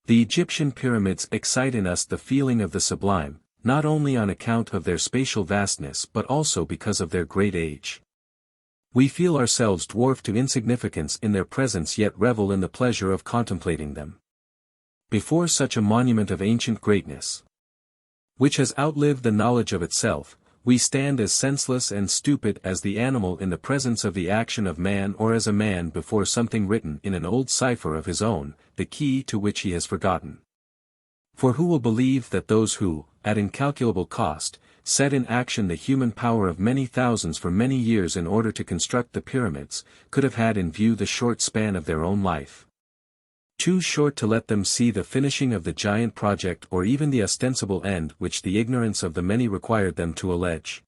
The Egyptian pyramids excite in us the feeling of the sublime, not only on account of their spatial vastness but also because of their great age. We feel ourselves dwarfed to insignificance in their presence yet revel in the pleasure of contemplating them. Before such a monument of ancient greatness, which has outlived the knowledge of itself, we stand as senseless and stupid as the animal in the presence of the action of man or as a man before something written in an old cipher of his own, the key to which he has forgotten. For who will believe that those who, at incalculable cost, set in action the human power of many thousands for many years in order to construct the pyramids, could have had in view the short span of their own life? Too short to let them see the finishing of the giant project or even the ostensible end which the ignorance of the many required them to allege.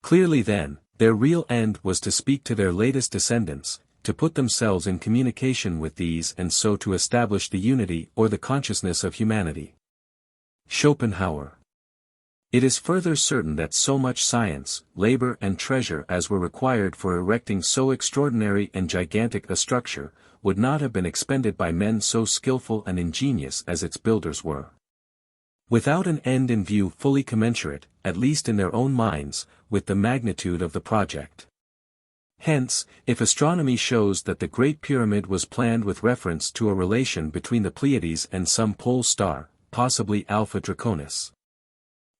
Clearly then, their real end was to speak to their latest descendants, to put themselves in communication with these and so to establish the unity or the consciousness of humanity. Schopenhauer. It is further certain that so much science, labor and treasure as were required for erecting so extraordinary and gigantic a structure, would not have been expended by men so skillful and ingenious as its builders were. Without an end in view fully commensurate, at least in their own minds, with the magnitude of the project. Hence, if astronomy shows that the Great Pyramid was planned with reference to a relation between the Pleiades and some pole star, possibly Alpha Draconis.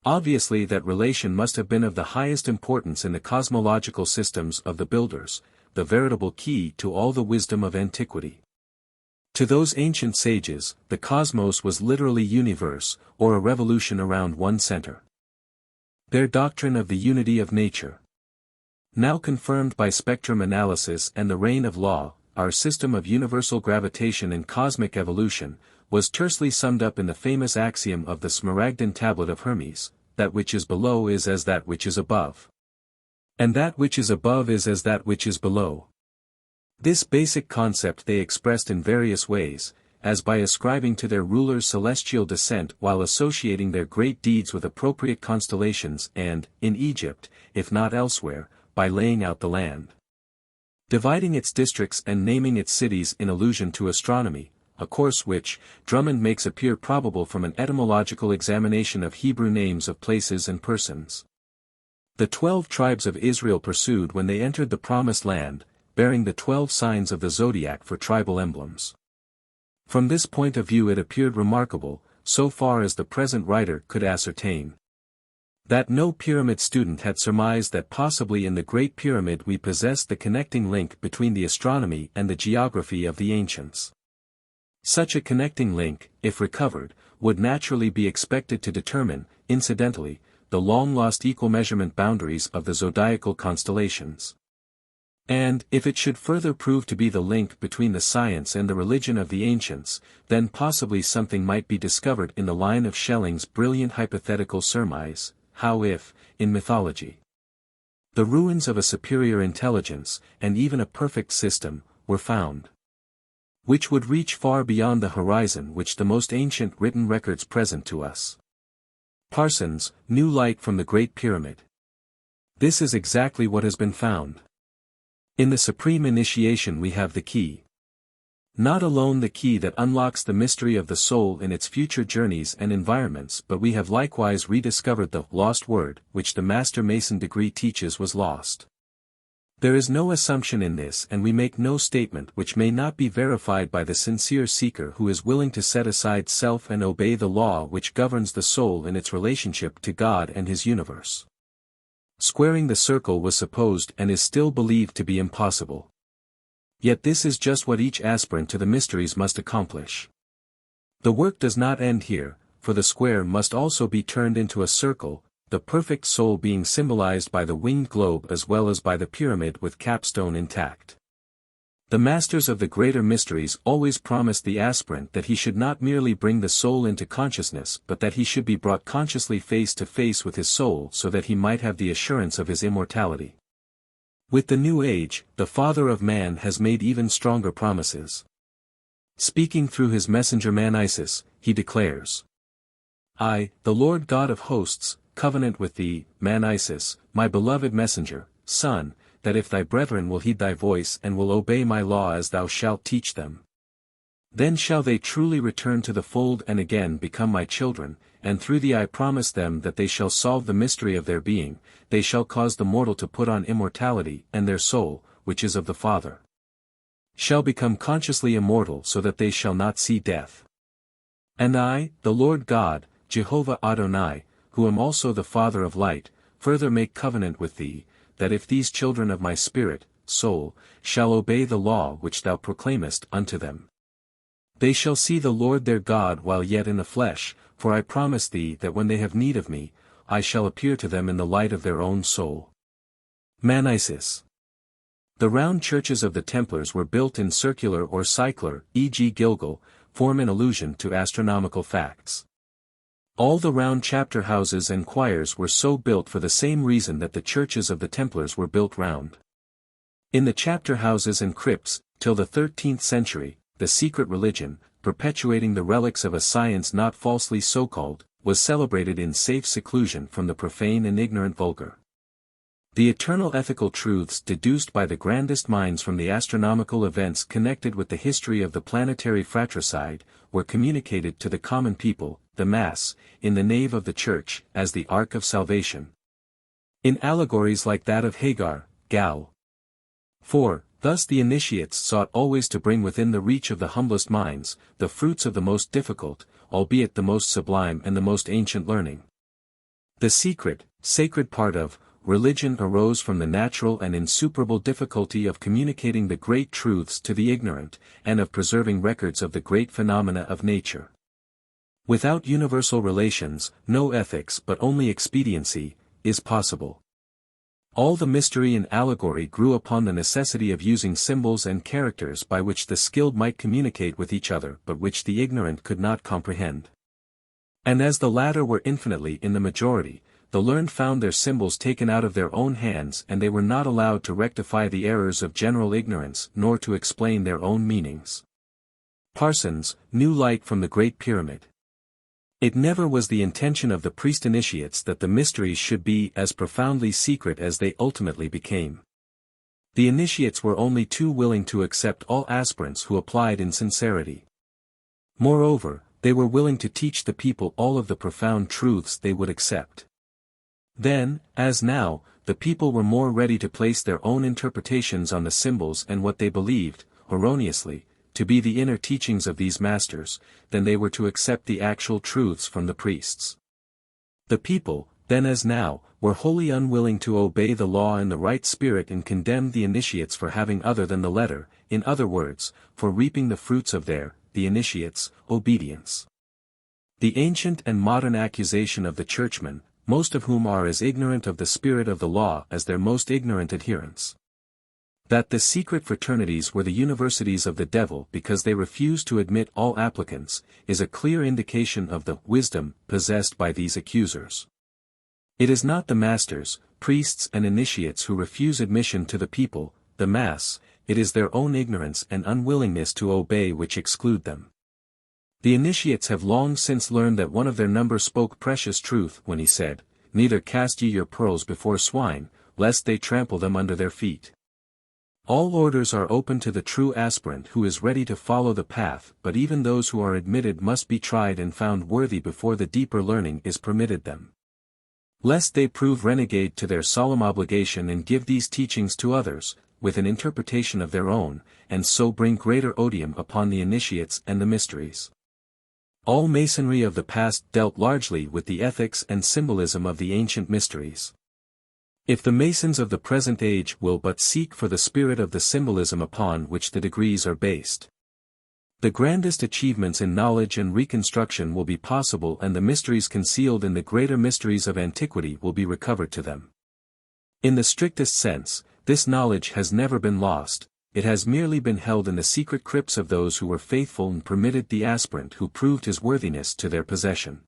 Obviously that relation must have been of the highest importance in the cosmological systems of the builders, the veritable key to all the wisdom of antiquity. To those ancient sages, the cosmos was literally universe, or a revolution around one center. Their doctrine of the unity of nature, now confirmed by spectrum analysis and the reign of law, our system of universal gravitation and cosmic evolution, was tersely summed up in the famous axiom of the Smaragdin Tablet of Hermes, that which is below is as that which is above. And that which is above is as that which is below. This basic concept they expressed in various ways, as by ascribing to their rulers celestial descent while associating their great deeds with appropriate constellations and, in Egypt, if not elsewhere, by laying out the land, dividing its districts and naming its cities in allusion to astronomy, a course which, Drummond makes appear probable from an etymological examination of Hebrew names of places and persons. The 12 tribes of Israel pursued when they entered the Promised Land, bearing the 12 signs of the zodiac for tribal emblems. From this point of view it appeared remarkable, so far as the present writer could ascertain, That no pyramid student had surmised that possibly in the Great Pyramid we possessed the connecting link between the astronomy and the geography of the ancients. Such a connecting link, if recovered, would naturally be expected to determine, incidentally, the long-lost equal measurement boundaries of the zodiacal constellations. And, if it should further prove to be the link between the science and the religion of the ancients, then possibly something might be discovered in the line of Schelling's brilliant hypothetical surmise, how if, in mythology, the ruins of a superior intelligence, and even a perfect system, were found, which would reach far beyond the horizon which the most ancient written records present to us. Parsons, New Light from the Great Pyramid. This is exactly what has been found. In the Supreme Initiation we have the key. Not alone the key that unlocks the mystery of the soul in its future journeys and environments, but we have likewise rediscovered the lost word which the Master Mason degree teaches was lost. There is no assumption in this, and we make no statement which may not be verified by the sincere seeker who is willing to set aside self and obey the law which governs the soul in its relationship to God and His universe. Squaring the circle was supposed and is still believed to be impossible. Yet this is just what each aspirant to the mysteries must accomplish. The work does not end here, for the square must also be turned into a circle, the perfect soul being symbolized by the winged globe as well as by the pyramid with capstone intact. The masters of the greater mysteries always promised the aspirant that he should not merely bring the soul into consciousness but that he should be brought consciously face to face with his soul so that he might have the assurance of his immortality. With the new age, the Father of Man has made even stronger promises. Speaking through his messenger Manisis, he declares, I, the Lord God of hosts, covenant with thee, Manisis, my beloved messenger, son, that if thy brethren will heed thy voice and will obey my law as thou shalt teach them, then shall they truly return to the fold and again become my children, and through thee I promise them that they shall solve the mystery of their being, they shall cause the mortal to put on immortality, and their soul, which is of the Father, shall become consciously immortal so that they shall not see death. And I, the Lord God, Jehovah Adonai, who am also the Father of light, further make covenant with thee, that if these children of my spirit, soul, shall obey the law which thou proclaimest unto them, they shall see the Lord their God while yet in the flesh, for I promise thee that when they have need of me, I shall appear to them in the light of their own soul. Manisis. The round churches of the Templars were built in circular or cyclar, e.g. Gilgal, form in allusion to astronomical facts. All the round chapter houses and choirs were so built for the same reason that the churches of the Templars were built round. In the chapter houses and crypts, till the 13th century, the secret religion, perpetuating the relics of a science not falsely so-called, was celebrated in safe seclusion from the profane and ignorant vulgar. The eternal ethical truths deduced by the grandest minds from the astronomical events connected with the history of the planetary fratricide, were communicated to the common people, the mass, in the nave of the church, as the Ark of Salvation. In allegories like that of Hagar, Gal. 4, thus the initiates sought always to bring within the reach of the humblest minds, the fruits of the most difficult, albeit the most sublime and the most ancient learning. The secret, sacred part of religion arose from the natural and insuperable difficulty of communicating the great truths to the ignorant, and of preserving records of the great phenomena of nature. Without universal relations, no ethics but only expediency, is possible. All the mystery and allegory grew upon the necessity of using symbols and characters by which the skilled might communicate with each other but which the ignorant could not comprehend. And as the latter were infinitely in the majority, the learned found their symbols taken out of their own hands and they were not allowed to rectify the errors of general ignorance nor to explain their own meanings. Parsons, New Light from the Great Pyramid. It never was the intention of the priest initiates that the mysteries should be as profoundly secret as they ultimately became. The initiates were only too willing to accept all aspirants who applied in sincerity. Moreover, they were willing to teach the people all of the profound truths they would accept. Then, as now, the people were more ready to place their own interpretations on the symbols and what they believed, erroneously, to be the inner teachings of these masters, than they were to accept the actual truths from the priests. The people, then as now, were wholly unwilling to obey the law in the right spirit and condemned the initiates for having other than the letter, in other words, for reaping the fruits of their, the initiates, obedience. The ancient and modern accusation of the churchmen, most of whom are as ignorant of the spirit of the law as their most ignorant adherents. That the secret fraternities were the universities of the devil because they refused to admit all applicants, is a clear indication of the wisdom possessed by these accusers. It is not the masters, priests and initiates who refuse admission to the people, the mass, it is their own ignorance and unwillingness to obey which exclude them. The initiates have long since learned that one of their number spoke precious truth when he said, "Neither cast ye your pearls before swine, lest they trample them under their feet." All orders are open to the true aspirant who is ready to follow the path, but even those who are admitted must be tried and found worthy before the deeper learning is permitted them. Lest they prove renegade to their solemn obligation and give these teachings to others, with an interpretation of their own, and so bring greater odium upon the initiates and the mysteries. All Masonry of the past dealt largely with the ethics and symbolism of the ancient mysteries. If the Masons of the present age will but seek for the spirit of the symbolism upon which the degrees are based, the grandest achievements in knowledge and reconstruction will be possible, and the mysteries concealed in the greater mysteries of antiquity will be recovered to them. In the strictest sense, this knowledge has never been lost, it has merely been held in the secret crypts of those who were faithful and permitted the aspirant who proved his worthiness to their possession.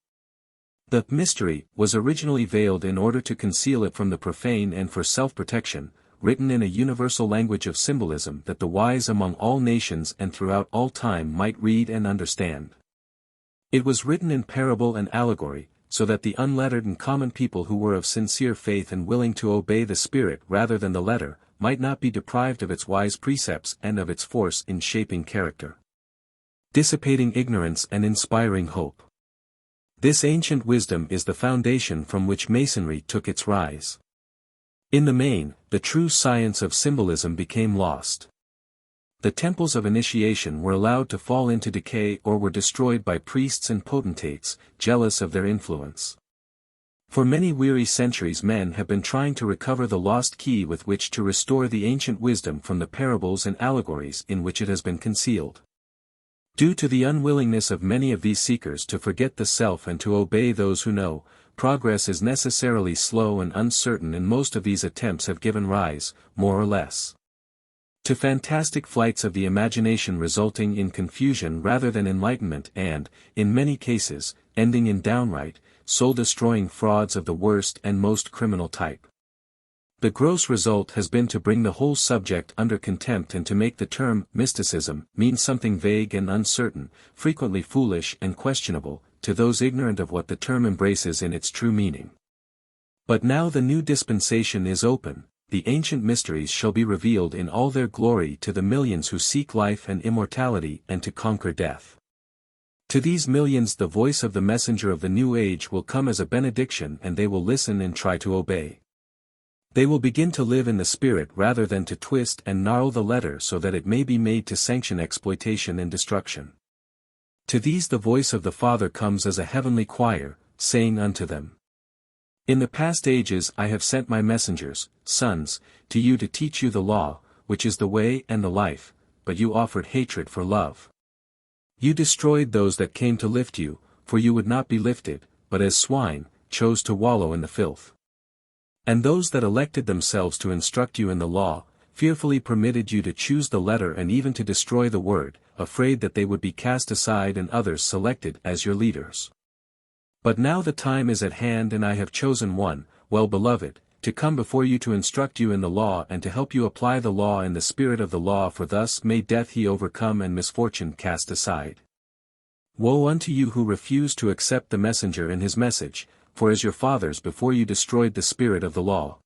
The mystery was originally veiled in order to conceal it from the profane and for self-protection, written in a universal language of symbolism that the wise among all nations and throughout all time might read and understand. It was written in parable and allegory, so that the unlettered and common people who were of sincere faith and willing to obey the spirit rather than the letter, might not be deprived of its wise precepts and of its force in shaping character, dissipating ignorance and inspiring hope. This ancient wisdom is the foundation from which Masonry took its rise. In the main, the true science of symbolism became lost. The temples of initiation were allowed to fall into decay or were destroyed by priests and potentates, jealous of their influence. For many weary centuries men have been trying to recover the lost key with which to restore the ancient wisdom from the parables and allegories in which it has been concealed. Due to the unwillingness of many of these seekers to forget the self and to obey those who know, progress is necessarily slow and uncertain, and most of these attempts have given rise, more or less, to fantastic flights of the imagination resulting in confusion rather than enlightenment and, in many cases, ending in downright, soul-destroying frauds of the worst and most criminal type. The gross result has been to bring the whole subject under contempt and to make the term mysticism mean something vague and uncertain, frequently foolish and questionable, to those ignorant of what the term embraces in its true meaning. But now the new dispensation is open, the ancient mysteries shall be revealed in all their glory to the millions who seek life and immortality and to conquer death. To these millions the voice of the messenger of the new age will come as a benediction, and they will listen and try to obey. They will begin to live in the spirit rather than to twist and gnarl the letter so that it may be made to sanction exploitation and destruction. To these the voice of the Father comes as a heavenly choir, saying unto them, "In the past ages I have sent my messengers, sons, to you to teach you the law, which is the way and the life, but you offered hatred for love. You destroyed those that came to lift you, for you would not be lifted, but as swine, chose to wallow in the filth. And those that elected themselves to instruct you in the law, fearfully permitted you to choose the letter and even to destroy the word, afraid that they would be cast aside and others selected as your leaders. But now the time is at hand, and I have chosen one, well-beloved, to come before you to instruct you in the law and to help you apply the law in the spirit of the law, for thus may death he overcome and misfortune cast aside. Woe unto you who refuse to accept the messenger and his message, for as your fathers before you destroyed the spirit of the law,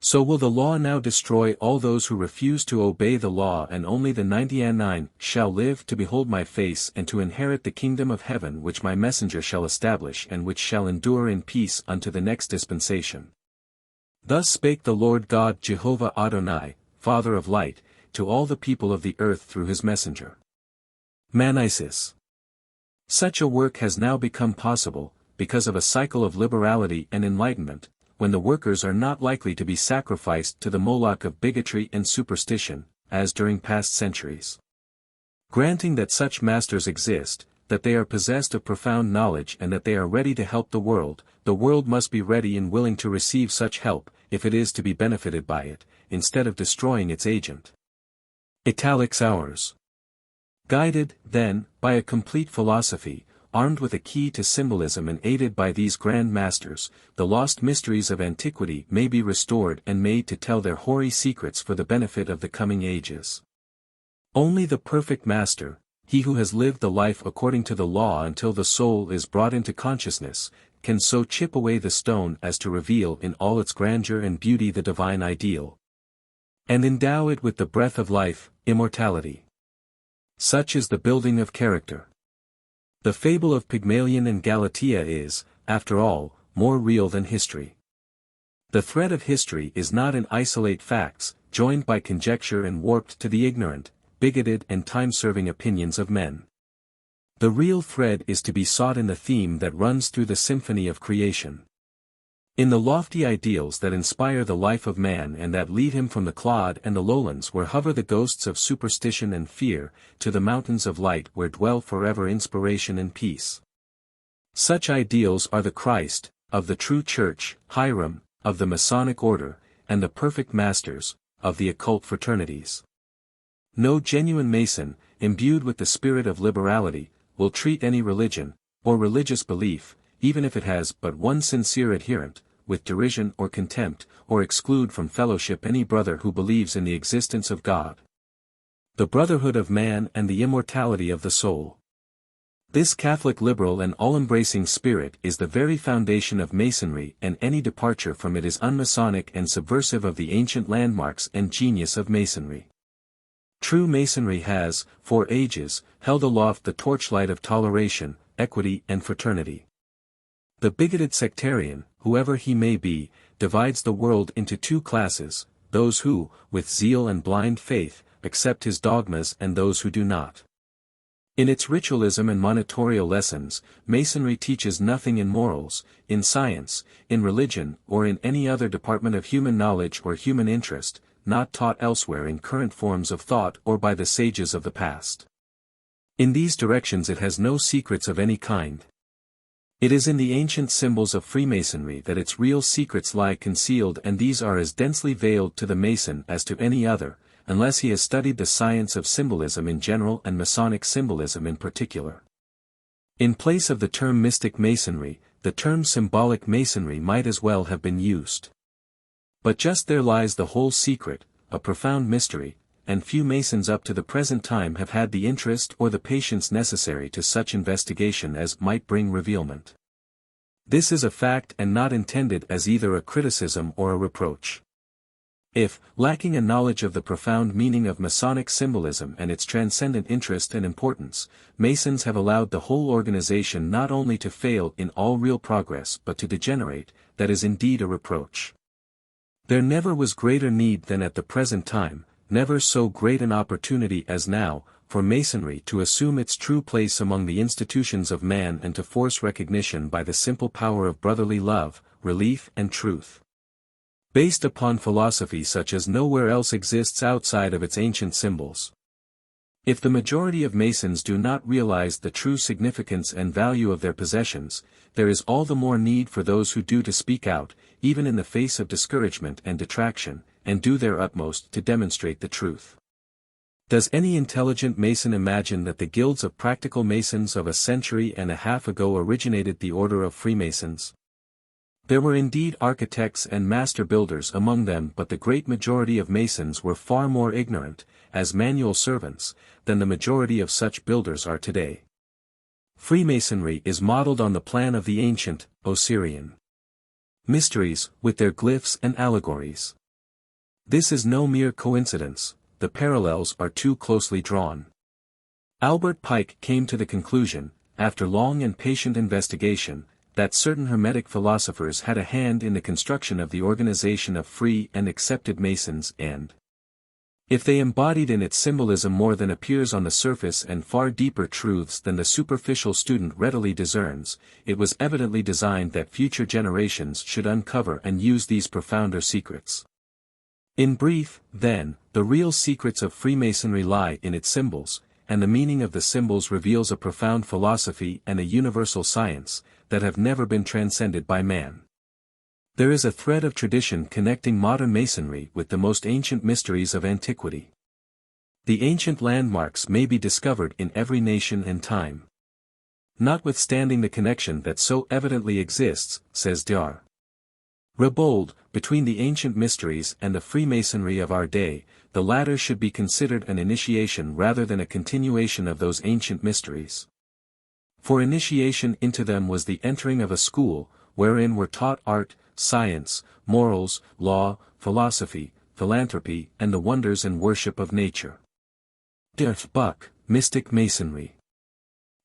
so will the law now destroy all those who refuse to obey the law, and only the 99 shall live to behold my face and to inherit the kingdom of heaven which my messenger shall establish and which shall endure in peace unto the next dispensation. Thus spake the Lord God Jehovah Adonai, Father of light, to all the people of the earth through his messenger. Manisis. Such a work has now become possible, because of a cycle of liberality and enlightenment, when the workers are not likely to be sacrificed to the Moloch of bigotry and superstition, as during past centuries. Granting that such masters exist, that they are possessed of profound knowledge and that they are ready to help the world must be ready and willing to receive such help, if it is to be benefited by it, instead of destroying its agent. Italics ours. Guided, then, by a complete philosophy, armed with a key to symbolism and aided by these grand masters, the lost mysteries of antiquity may be restored and made to tell their hoary secrets for the benefit of the coming ages. Only the perfect master, he who has lived the life according to the law until the soul is brought into consciousness, can so chip away the stone as to reveal in all its grandeur and beauty the divine ideal, and endow it with the breath of life, immortality. Such is the building of character. The fable of Pygmalion and Galatea is, after all, more real than history. The thread of history is not in isolate facts, joined by conjecture and warped to the ignorant, bigoted and time-serving opinions of men. The real thread is to be sought in the theme that runs through the symphony of creation. In the lofty ideals that inspire the life of man and that lead him from the clod and the lowlands where hover the ghosts of superstition and fear, to the mountains of light where dwell forever inspiration and peace. Such ideals are the Christ, of the true Church, Hiram, of the Masonic order, and the perfect masters, of the occult fraternities. No genuine Mason, imbued with the spirit of liberality, will treat any religion, or religious belief, even if it has but one sincere adherent, with derision or contempt, or exclude from fellowship any brother who believes in the existence of God, the brotherhood of man and the immortality of the soul. This Catholic liberal and all-embracing spirit is the very foundation of Masonry, and any departure from it is unmasonic and subversive of the ancient landmarks and genius of Masonry. True Masonry has, for ages, held aloft the torchlight of toleration, equity and fraternity. The bigoted sectarian, whoever he may be, divides the world into two classes, those who, with zeal and blind faith, accept his dogmas and those who do not. In its ritualism and monitorial lessons, Masonry teaches nothing in morals, in science, in religion or in any other department of human knowledge or human interest, not taught elsewhere in current forms of thought or by the sages of the past. In these directions it has no secrets of any kind. It is in the ancient symbols of Freemasonry that its real secrets lie concealed, and these are as densely veiled to the Mason as to any other, unless he has studied the science of symbolism in general and Masonic symbolism in particular. In place of the term mystic Masonry, the term symbolic Masonry might as well have been used. But just there lies the whole secret, a profound mystery, and few Masons up to the present time have had the interest or the patience necessary to such investigation as might bring revealment. This is a fact and not intended as either a criticism or a reproach. If, lacking a knowledge of the profound meaning of Masonic symbolism and its transcendent interest and importance, Masons have allowed the whole organization not only to fail in all real progress but to degenerate, that is indeed a reproach. There never was greater need than at the present time, never so great an opportunity as now, for Masonry to assume its true place among the institutions of man and to force recognition by the simple power of brotherly love, relief and truth. Based upon philosophy such as nowhere else exists outside of its ancient symbols. If the majority of Masons do not realize the true significance and value of their possessions, there is all the more need for those who do to speak out, even in the face of discouragement and detraction, and do their utmost to demonstrate the truth. Does any intelligent Mason imagine that the guilds of practical Masons of a century and a half ago originated the order of Freemasons? There were indeed architects and master builders among them, but the great majority of Masons were far more ignorant, as manual servants, than the majority of such builders are today. Freemasonry is modeled on the plan of the ancient, Osirian mysteries, with their glyphs and allegories. This is no mere coincidence, the parallels are too closely drawn. Albert Pike came to the conclusion, after long and patient investigation, that certain Hermetic philosophers had a hand in the construction of the organization of free and accepted Masons, and If they embodied in its symbolism more than appears on the surface and far deeper truths than the superficial student readily discerns, it was evidently designed that future generations should uncover and use these profounder secrets. In brief, then, the real secrets of Freemasonry lie in its symbols, and the meaning of the symbols reveals a profound philosophy and a universal science, that have never been transcended by man. There is a thread of tradition connecting modern Masonry with the most ancient mysteries of antiquity. The ancient landmarks may be discovered in every nation and time. Notwithstanding the connection that so evidently exists, says Dr. Rebold, between the ancient mysteries and the Freemasonry of our day, the latter should be considered an initiation rather than a continuation of those ancient mysteries. For initiation into them was the entering of a school, wherein were taught art, science, morals, law, philosophy, philanthropy, and the wonders and worship of nature. Buck, Mystic Masonry.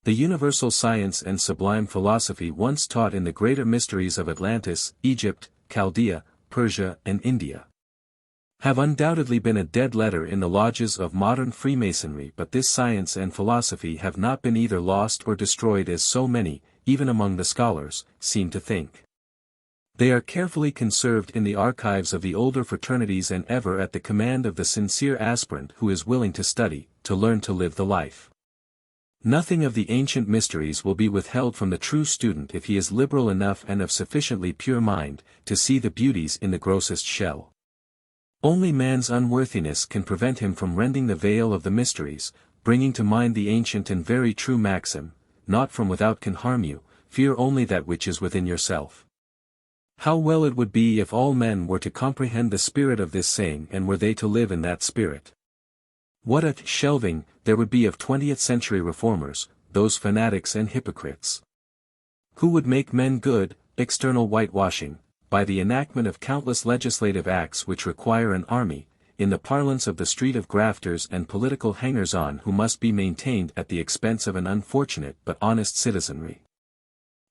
The universal science and sublime philosophy once taught in the greater mysteries of Atlantis, Egypt, Chaldea, Persia and India, have undoubtedly been a dead letter in the lodges of modern Freemasonry, but this science and philosophy have not been either lost or destroyed as so many, even among the scholars, seem to think. They are carefully conserved in the archives of the older fraternities and ever at the command of the sincere aspirant who is willing to study, to learn to live the life. Nothing of the ancient mysteries will be withheld from the true student if he is liberal enough and of sufficiently pure mind, to see the beauties in the grossest shell. Only man's unworthiness can prevent him from rending the veil of the mysteries, bringing to mind the ancient and very true maxim, "Naught from without can harm you, fear only that which is within yourself." How well it would be if all men were to comprehend the spirit of this saying and were they to live in that spirit. What a shelving there would be of 20th-century reformers, those fanatics and hypocrites, who would make men good, external whitewashing, by the enactment of countless legislative acts which require an army, in the parlance of the street of grafters and political hangers-on who must be maintained at the expense of an unfortunate but honest citizenry.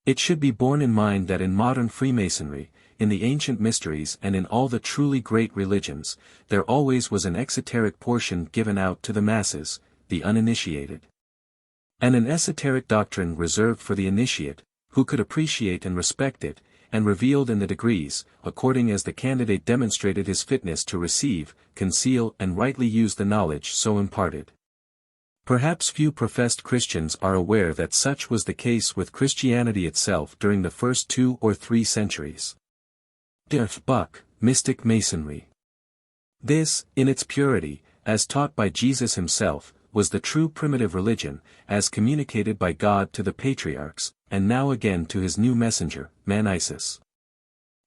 It should be borne in mind that in modern Freemasonry, in the ancient mysteries and in all the truly great religions, there always was an exoteric portion given out to the masses, the uninitiated, and an esoteric doctrine reserved for the initiate, who could appreciate and respect it, and revealed in the degrees, according as the candidate demonstrated his fitness to receive, conceal and rightly use the knowledge so imparted. Perhaps few professed Christians are aware that such was the case with Christianity itself during the first 2 or 3 centuries. Buck, Mystic Masonry. This, in its purity, as taught by Jesus himself, was the true primitive religion, as communicated by God to the patriarchs, and now again to his new messenger, Man-Isis.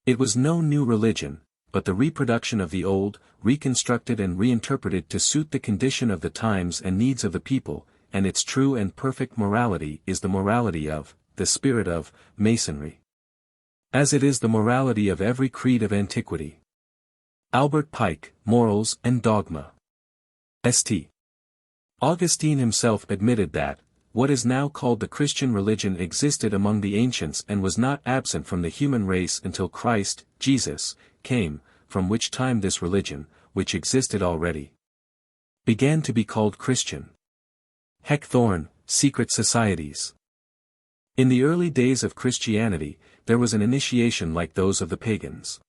It was no new religion, but the reproduction of the old, reconstructed and reinterpreted to suit the condition of the times and needs of the people, and its true and perfect morality is the morality of, the spirit of, Masonry. As it is the morality of every creed of antiquity. Albert Pike, Morals and Dogma. St. Augustine himself admitted that, what is now called the Christian religion existed among the ancients and was not absent from the human race until Christ, Jesus, came, from which time this religion, which existed already, began to be called Christian. Thorne, Secret Societies. In the early days of Christianity, there was an initiation like those of the pagans.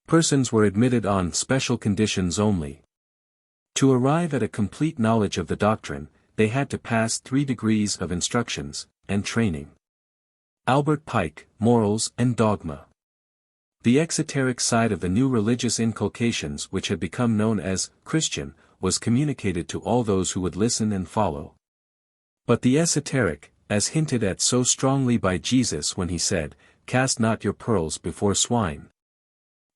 Persons were admitted on special conditions only. To arrive at a complete knowledge of the doctrine, they had to pass 3 degrees of instructions and training. Albert Pike, Morals and Dogma. The exoteric side of the new religious inculcations which had become known as Christian, was communicated to all those who would listen and follow. But the esoteric, as hinted at so strongly by Jesus when he said, "Cast not your pearls before swine,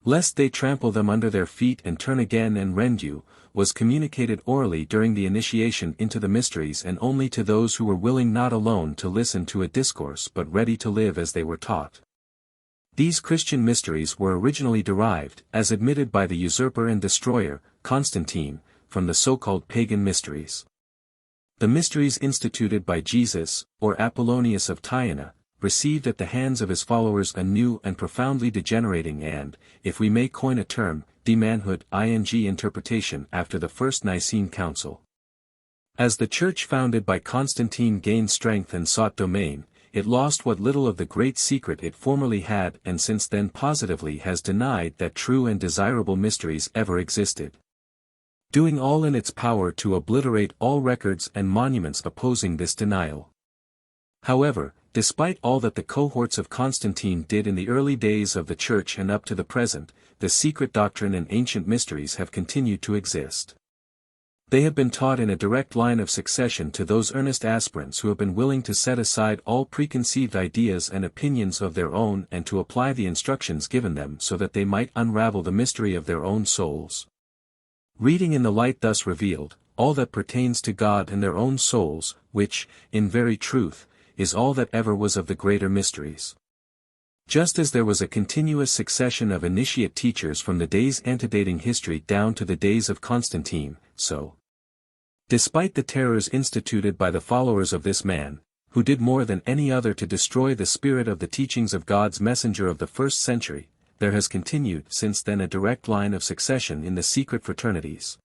lest they trample them under their feet and turn again and rend you," was communicated orally during the initiation into the mysteries and only to those who were willing not alone to listen to a discourse but ready to live as they were taught. These Christian mysteries were originally derived, as admitted by the usurper and destroyer, Constantine, from the so-called pagan mysteries. The mysteries instituted by Jesus, or Apollonius of Tyana, received at the hands of his followers a new and profoundly degenerating and, if we may coin a term, de manhood ing interpretation after the First Nicene Council. As the Church founded by Constantine gained strength and sought domain, it lost what little of the great secret it formerly had and since then positively has denied that true and desirable mysteries ever existed, doing all in its power to obliterate all records and monuments opposing this denial. However, despite all that the cohorts of Constantine did in the early days of the Church and up to the present, the secret doctrine and ancient mysteries have continued to exist. They have been taught in a direct line of succession to those earnest aspirants who have been willing to set aside all preconceived ideas and opinions of their own and to apply the instructions given them so that they might unravel the mystery of their own souls. Reading in the light thus revealed, all that pertains to God and their own souls, which, in very truth, is all that ever was of the greater mysteries. Just as there was a continuous succession of initiate teachers from the days antedating history down to the days of Constantine, so, despite the terrors instituted by the followers of this man, who did more than any other to destroy the spirit of the teachings of God's messenger of the first century, there has continued since then a direct line of succession in the secret fraternities.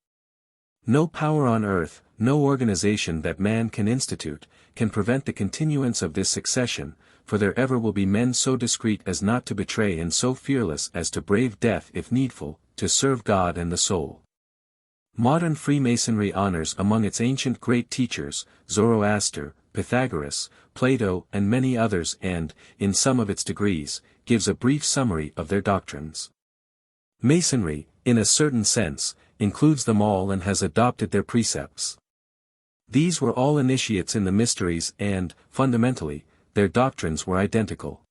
No power on earth, no organization that man can institute, can prevent the continuance of this succession, for there ever will be men so discreet as not to betray and so fearless as to brave death if needful, to serve God and the soul. Modern Freemasonry honors among its ancient great teachers, Zoroaster, Pythagoras, Plato and many others and, in some of its degrees, gives a brief summary of their doctrines. Masonry, in a certain sense, includes them all and has adopted their precepts. These were all initiates in the mysteries and, fundamentally, their doctrines were identical.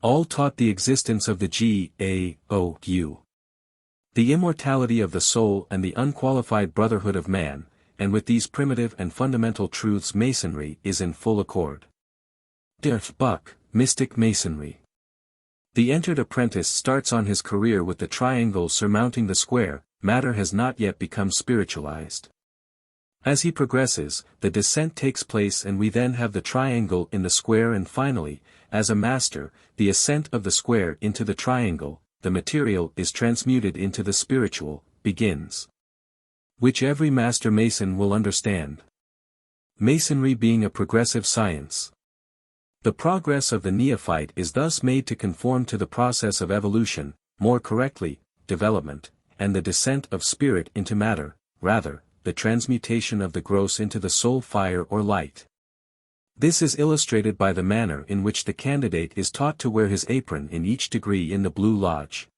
All taught the existence of the G-A-O-U, the immortality of the soul and the unqualified brotherhood of man, and with these primitive and fundamental truths Masonry is in full accord. Buck, Mystic Masonry. The entered apprentice starts on his career with the triangle surmounting the square, matter has not yet become spiritualized. As he progresses, the descent takes place and we then have the triangle in the square and finally, as a master, the ascent of the square into the triangle, the material is transmuted into the spiritual, begins. Which every master mason will understand. Masonry being a progressive science. The progress of the neophyte is thus made to conform to the process of evolution, more correctly, development, and the descent of spirit into matter, rather, the transmutation of the gross into the soul fire or light. This is illustrated by the manner in which the candidate is taught to wear his apron in each degree in the Blue Lodge.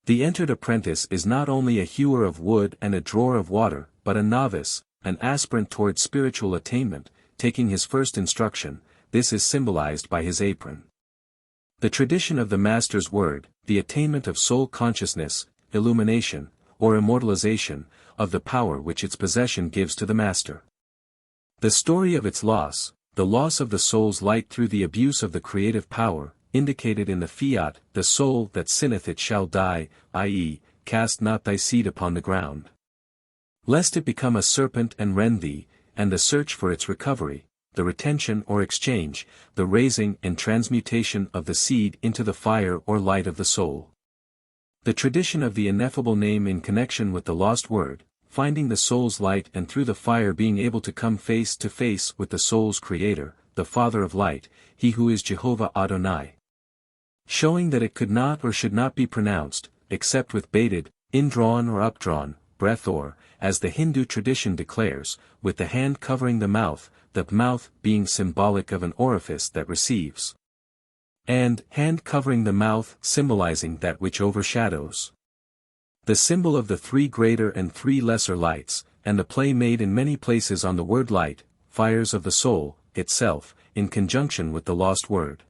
The entered apprentice is not only a hewer of wood and a drawer of water, but a novice, an aspirant toward spiritual attainment, taking his first instruction. This is symbolized by his apron. The tradition of the Master's word, the attainment of soul consciousness, illumination, or immortalization, of the power which its possession gives to the Master. The story of its loss, the loss of the soul's light through the abuse of the creative power, indicated in the fiat, the soul that sinneth it shall die, i.e., cast not thy seed upon the ground, lest it become a serpent and rend thee, and the search for its recovery, the retention or exchange, the raising and transmutation of the seed into the fire or light of the soul. The tradition of the ineffable name in connection with the lost word, finding the soul's light and through the fire being able to come face to face with the soul's creator, the Father of light, he who is Jehovah Adonai. Showing that it could not or should not be pronounced, except with bated, indrawn or updrawn, breath or, as the Hindu tradition declares, with the hand covering the mouth being symbolic of an orifice that receives, and hand covering the mouth symbolizing that which overshadows. The symbol of the three greater and three lesser lights, and the play made in many places on the word light, fires of the soul, itself, in conjunction with the lost word.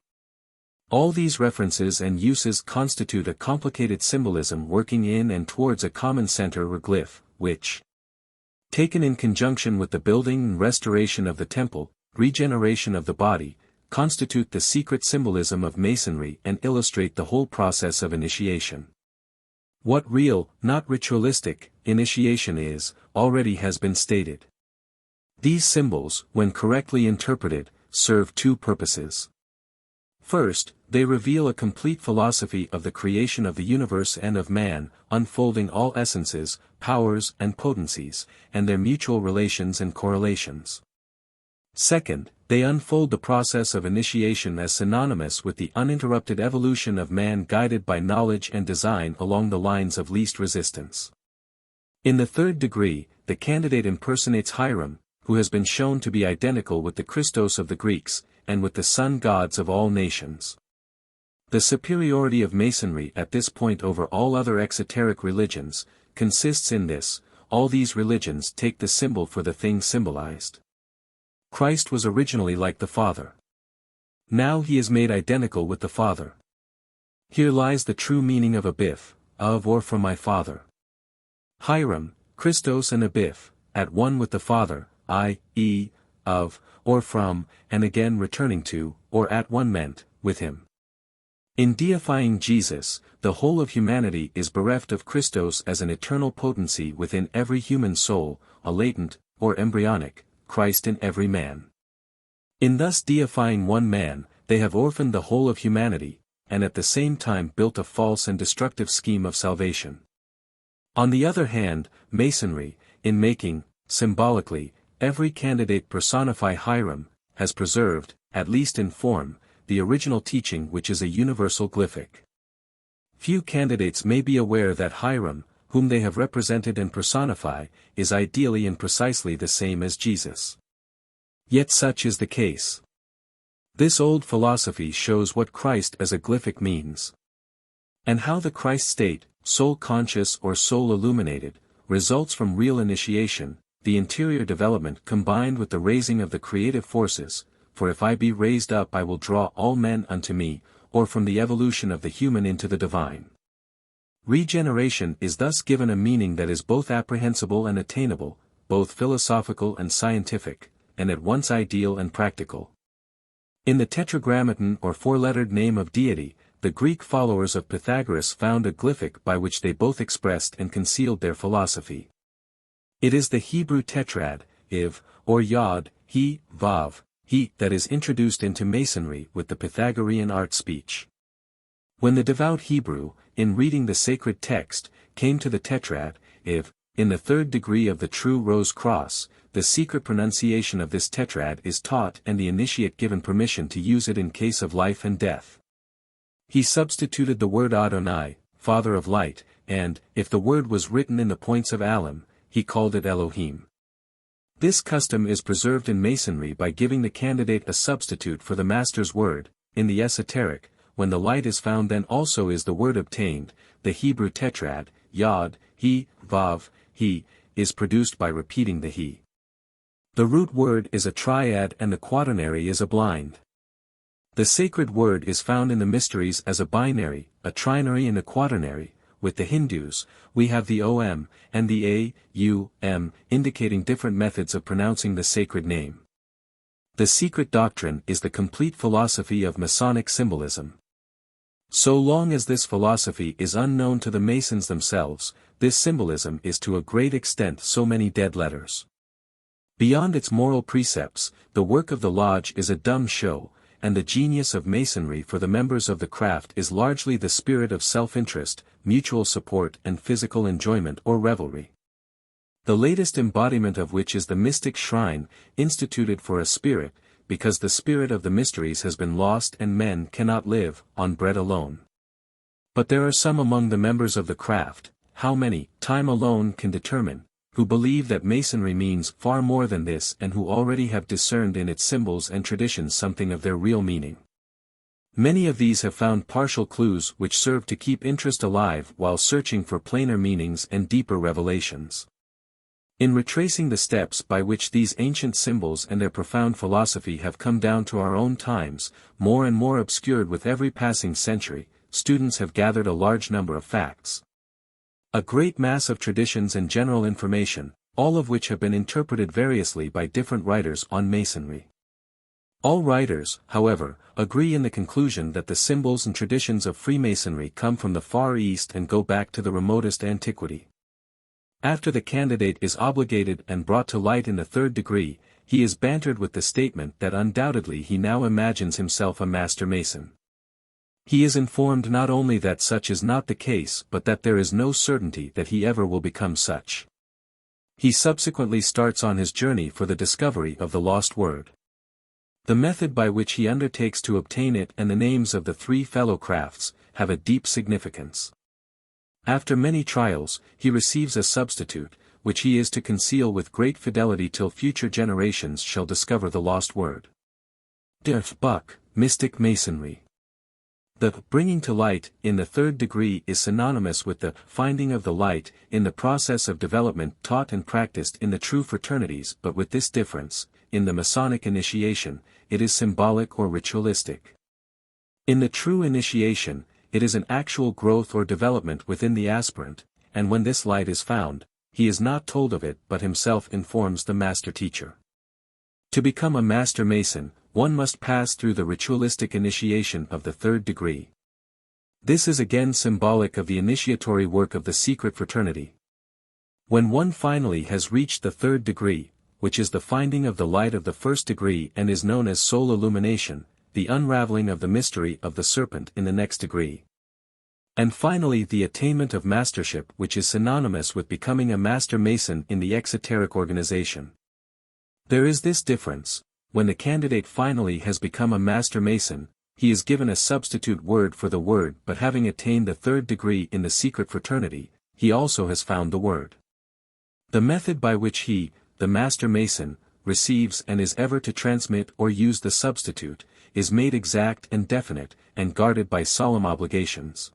All these references and uses constitute a complicated symbolism working in and towards a common center or glyph, which, taken in conjunction with the building and restoration of the temple, regeneration of the body, constitute the secret symbolism of Masonry and illustrate the whole process of initiation. What real, not ritualistic, initiation is, already has been stated. These symbols, when correctly interpreted, serve two purposes. First, they reveal a complete philosophy of the creation of the universe and of man, unfolding all essences, powers and potencies, and their mutual relations and correlations. Second, they unfold the process of initiation as synonymous with the uninterrupted evolution of man guided by knowledge and design along the lines of least resistance. In the third degree, the candidate impersonates Hiram, who has been shown to be identical with the Christos of the Greeks, and with the sun gods of all nations. The superiority of Masonry at this point over all other exoteric religions, consists in this: all these religions take the symbol for the thing symbolized. Christ was originally like the Father. Now he is made identical with the Father. Here lies the true meaning of Abiph, of or from my Father. Hiram, Christos and Abiph, at one with the Father, i.e., of, or from, and again returning to, or at one meant, with him. In deifying Jesus, the whole of humanity is bereft of Christos as an eternal potency within every human soul, a latent, or embryonic, Christ in every man. In thus deifying one man, they have orphaned the whole of humanity, and at the same time built a false and destructive scheme of salvation. On the other hand, Masonry, in making, symbolically, every candidate personify Hiram, has preserved, at least in form, the original teaching which is a universal glyphic. Few candidates may be aware that Hiram, whom they have represented and personify, is ideally and precisely the same as Jesus. Yet such is the case. This old philosophy shows what Christ as a glyphic means, and how the Christ state, soul conscious or soul illuminated, results from real initiation, the interior development combined with the raising of the creative forces, for if I be raised up I will draw all men unto me, or from the evolution of the human into the divine. Regeneration is thus given a meaning that is both apprehensible and attainable, both philosophical and scientific, and at once ideal and practical. In the tetragrammaton or four-lettered name of deity, the Greek followers of Pythagoras found a glyphic by which they both expressed and concealed their philosophy. It is the Hebrew tetrad, Iv, or Yod, He, Vav, He, that is introduced into Masonry with the Pythagorean art speech. When the devout Hebrew, in reading the sacred text, came to the tetrad, Iv, in the third degree of the true rose cross, the secret pronunciation of this tetrad is taught and the initiate given permission to use it in case of life and death. He substituted the word Adonai, Father of Light, and, if the word was written in the points of alum, he called it Elohim. This custom is preserved in Masonry by giving the candidate a substitute for the Master's word. In the esoteric, when the light is found then also is the word obtained. The Hebrew tetrad, Yod, He, Vav, He, is produced by repeating the He. The root word is a triad and the quaternary is a blind. The sacred word is found in the mysteries as a binary, a trinary and a quaternary. With the Hindus, we have the Om, and the A, U, M, indicating different methods of pronouncing the sacred name. The secret doctrine is the complete philosophy of Masonic symbolism. So long as this philosophy is unknown to the Masons themselves, this symbolism is to a great extent so many dead letters. Beyond its moral precepts, the work of the lodge is a dumb show, and the genius of Masonry for the members of the craft is largely the spirit of self-interest, mutual support and physical enjoyment or revelry. The latest embodiment of which is the mystic shrine, instituted for a spirit, because the spirit of the mysteries has been lost and men cannot live on bread alone. But there are some among the members of the craft, how many, time alone can determine, who believe that Masonry means far more than this and who already have discerned in its symbols and traditions something of their real meaning. Many of these have found partial clues which serve to keep interest alive while searching for plainer meanings and deeper revelations. In retracing the steps by which these ancient symbols and their profound philosophy have come down to our own times, more and more obscured with every passing century, students have gathered a large number of facts. A great mass of traditions and general information, all of which have been interpreted variously by different writers on Masonry. All writers, however, agree in the conclusion that the symbols and traditions of Freemasonry come from the Far East and go back to the remotest antiquity. After the candidate is obligated and brought to light in the third degree, he is bantered with the statement that undoubtedly he now imagines himself a master Mason. He is informed not only that such is not the case but that there is no certainty that he ever will become such. He subsequently starts on his journey for the discovery of the lost word. The method by which he undertakes to obtain it and the names of the three fellow crafts have a deep significance. After many trials, he receives a substitute, which he is to conceal with great fidelity till future generations shall discover the lost word. Buck, Mystic Masonry. The bringing to light in the third degree is synonymous with the finding of the light in the process of development taught and practiced in the true fraternities, but with this difference: in the Masonic initiation, it is symbolic or ritualistic. In the true initiation, it is an actual growth or development within the aspirant, and when this light is found, he is not told of it but himself informs the master teacher. To become a master mason, one must pass through the ritualistic initiation of the third degree. This is again symbolic of the initiatory work of the secret fraternity. When one finally has reached the third degree, which is the finding of the light of the first degree and is known as soul illumination, the unraveling of the mystery of the serpent in the next degree. And finally the attainment of mastership, which is synonymous with becoming a master mason in the exoteric organization. There is this difference: when the candidate finally has become a master mason, he is given a substitute word for the word, but having attained the third degree in the secret fraternity, he also has found the word. The method by which he, the master mason, receives and is ever to transmit or use the substitute, is made exact and definite, and guarded by solemn obligations.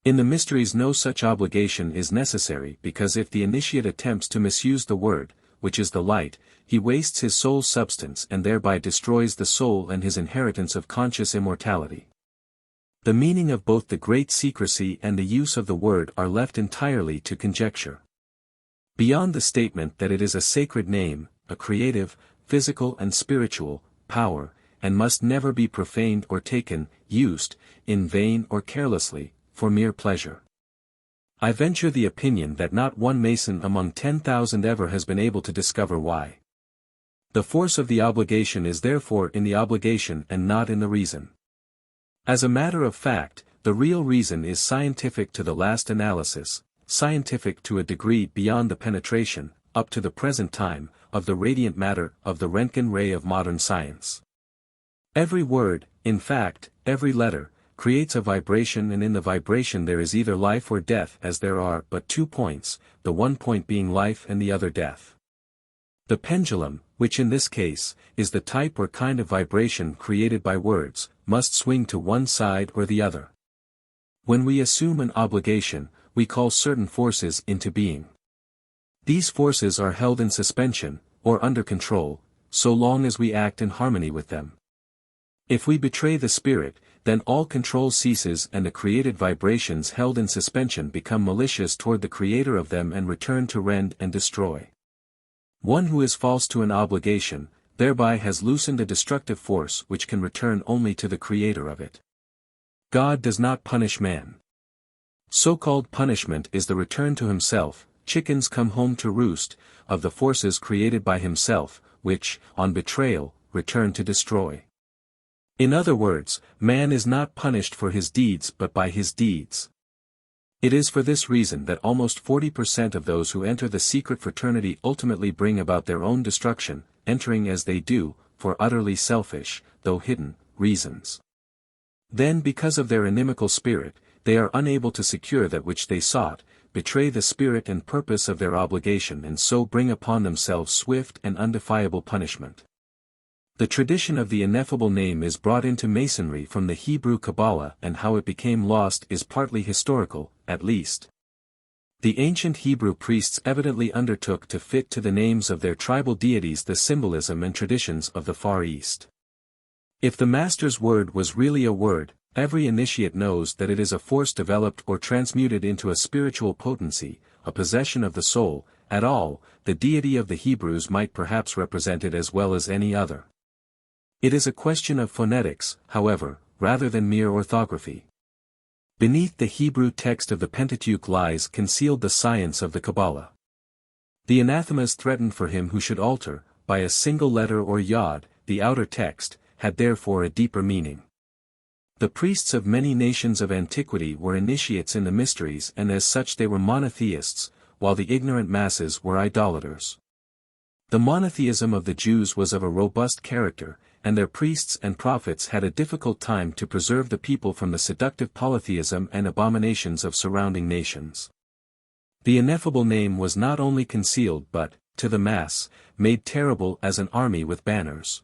In the mysteries no such obligation is necessary, because if the initiate attempts to misuse the word, which is the light, he wastes his soul's substance and thereby destroys the soul and his inheritance of conscious immortality. The meaning of both the great secrecy and the use of the word are left entirely to conjecture. Beyond the statement that it is a sacred name, a creative, physical and spiritual power, and must never be profaned or taken, used, in vain or carelessly, for mere pleasure. I venture the opinion that not one Mason among 10,000 ever has been able to discover why. The force of the obligation is therefore in the obligation and not in the reason. As a matter of fact, the real reason is scientific to the last analysis, scientific to a degree beyond the penetration, up to the present time, of the radiant matter of the Röntgen ray of modern science. Every word, in fact, every letter, creates a vibration, and in the vibration there is either life or death, as there are but 2 points, the one point being life and the other death. The pendulum, which in this case, is the type or kind of vibration created by words, must swing to one side or the other. When we assume an obligation, we call certain forces into being. These forces are held in suspension, or under control, so long as we act in harmony with them. If we betray the spirit, then all control ceases and the created vibrations held in suspension become malicious toward the creator of them and return to rend and destroy. One who is false to an obligation, thereby has loosened a destructive force which can return only to the creator of it. God does not punish man. So-called punishment is the return to himself, chickens come home to roost, of the forces created by himself, which, on betrayal, return to destroy. In other words, man is not punished for his deeds but by his deeds. It is for this reason that almost 40% of those who enter the secret fraternity ultimately bring about their own destruction, entering as they do, for utterly selfish, though hidden, reasons. Then, because of their inimical spirit, they are unable to secure that which they sought, betray the spirit and purpose of their obligation, and so bring upon themselves swift and undefiable punishment. The tradition of the ineffable name is brought into Masonry from the Hebrew Kabbalah, and how it became lost is partly historical, at least. The ancient Hebrew priests evidently undertook to fit to the names of their tribal deities the symbolism and traditions of the Far East. If the Master's word was really a word, every initiate knows that it is a force developed or transmuted into a spiritual potency, a possession of the soul. At all, the deity of the Hebrews might perhaps represent it as well as any other. It is a question of phonetics, however, rather than mere orthography. Beneath the Hebrew text of the Pentateuch lies concealed the science of the Kabbalah. The anathemas threatened for him who should alter, by a single letter or yod, the outer text, had therefore a deeper meaning. The priests of many nations of antiquity were initiates in the mysteries, and as such they were monotheists, while the ignorant masses were idolaters. The monotheism of the Jews was of a robust character, and their priests and prophets had a difficult time to preserve the people from the seductive polytheism and abominations of surrounding nations. The ineffable name was not only concealed but, to the mass, made terrible as an army with banners.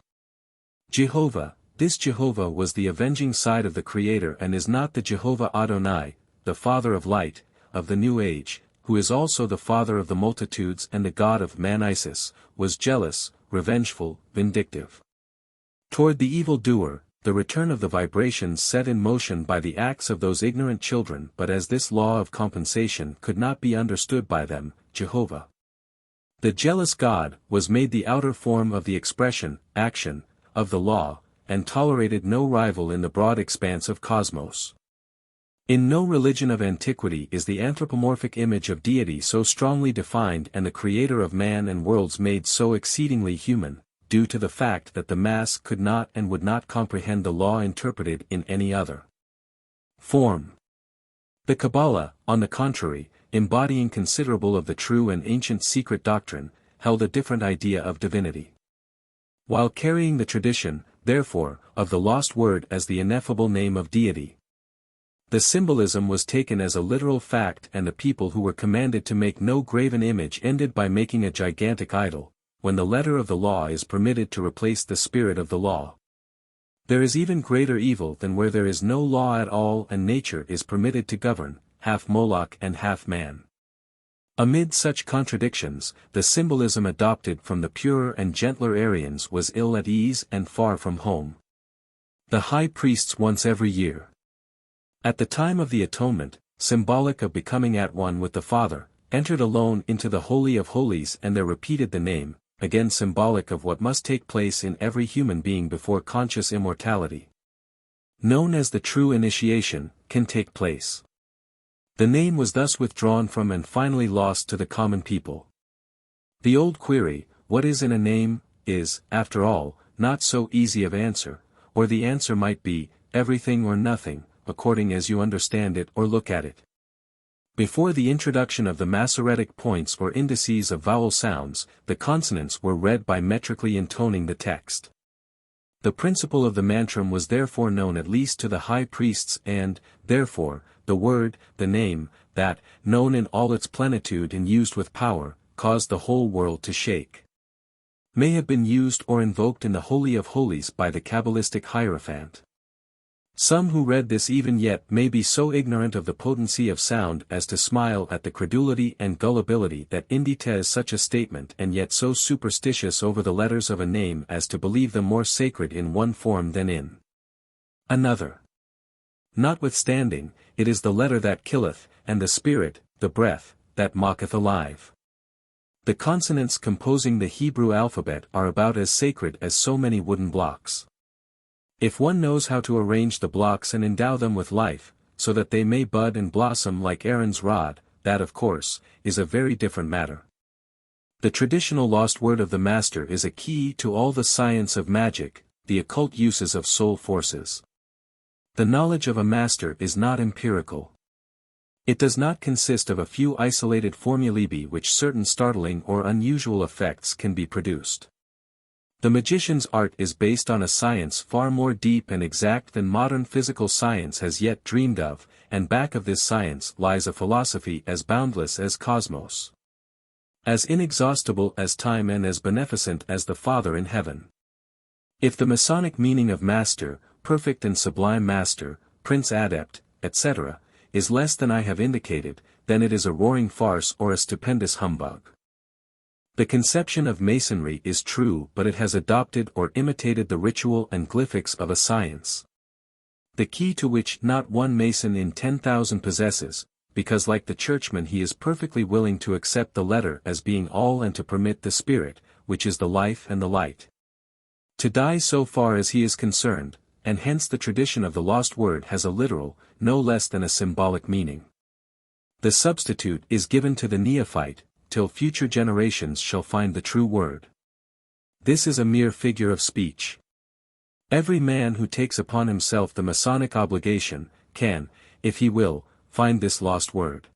Jehovah, this Jehovah was the avenging side of the Creator and is not the Jehovah Adonai, the Father of light, of the New Age, who is also the Father of the multitudes and the God of man. Isis, was jealous, revengeful, vindictive. Toward the evildoer, the return of the vibrations set in motion by the acts of those ignorant children, but as this law of compensation could not be understood by them, Jehovah, the jealous God, was made the outer form of the expression, action, of the law, and tolerated no rival in the broad expanse of cosmos. In no religion of antiquity is the anthropomorphic image of deity so strongly defined and the creator of man and worlds made so exceedingly human, due to the fact that the mass could not and would not comprehend the law interpreted in any other form. The Kabbalah, on the contrary, embodying considerable of the true and ancient secret doctrine, held a different idea of divinity. While carrying the tradition, therefore, of the lost word as the ineffable name of deity, the symbolism was taken as a literal fact, and the people who were commanded to make no graven image ended by making a gigantic idol, when the letter of the law is permitted to replace the spirit of the law. There is even greater evil than where there is no law at all and nature is permitted to govern, half Moloch and half man. Amid such contradictions, the symbolism adopted from the purer and gentler Aryans was ill at ease and far from home. The high priests once every year, at the time of the atonement, symbolic of becoming at one with the Father, entered alone into the Holy of Holies and there repeated the name, again symbolic of what must take place in every human being before conscious immortality, known as the true initiation, can take place. The name was thus withdrawn from and finally lost to the common people. The old query, what is in a name, is, after all, not so easy of answer, or the answer might be, everything or nothing, according as you understand it or look at it. Before the introduction of the Masoretic points or indices of vowel sounds, the consonants were read by metrically intoning the text. The principle of the mantram was therefore known at least to the high priests and, therefore, the word, the name, that, known in all its plenitude and used with power, caused the whole world to shake, may have been used or invoked in the Holy of Holies by the Kabbalistic Hierophant. Some who read this even yet may be so ignorant of the potency of sound as to smile at the credulity and gullibility that indites such a statement and yet so superstitious over the letters of a name as to believe them more sacred in one form than in another. Notwithstanding, it is the letter that killeth, and the spirit, the breath, that maketh alive. The consonants composing the Hebrew alphabet are about as sacred as so many wooden blocks. If one knows how to arrange the blocks and endow them with life, so that they may bud and blossom like Aaron's rod, that of course, is a very different matter. The traditional lost word of the Master is a key to all the science of magic, the occult uses of soul forces. The knowledge of a master is not empirical. It does not consist of a few isolated formulae by which certain startling or unusual effects can be produced. The magician's art is based on a science far more deep and exact than modern physical science has yet dreamed of, and back of this science lies a philosophy as boundless as cosmos, as inexhaustible as time and as beneficent as the Father in heaven. If the Masonic meaning of master, perfect and sublime master, prince adept, etc., is less than I have indicated, then it is a roaring farce or a stupendous humbug. The conception of Masonry is true, but it has adopted or imitated the ritual and glyphics of a science, the key to which not one Mason in 10,000 possesses, because like the churchman he is perfectly willing to accept the letter as being all and to permit the spirit, which is the life and the light, to die so far as he is concerned, and hence the tradition of the lost word has a literal, no less than a symbolic meaning. The substitute is given to the neophyte, till future generations shall find the true word. This is a mere figure of speech. Every man who takes upon himself the Masonic obligation, can, if he will, find this lost word.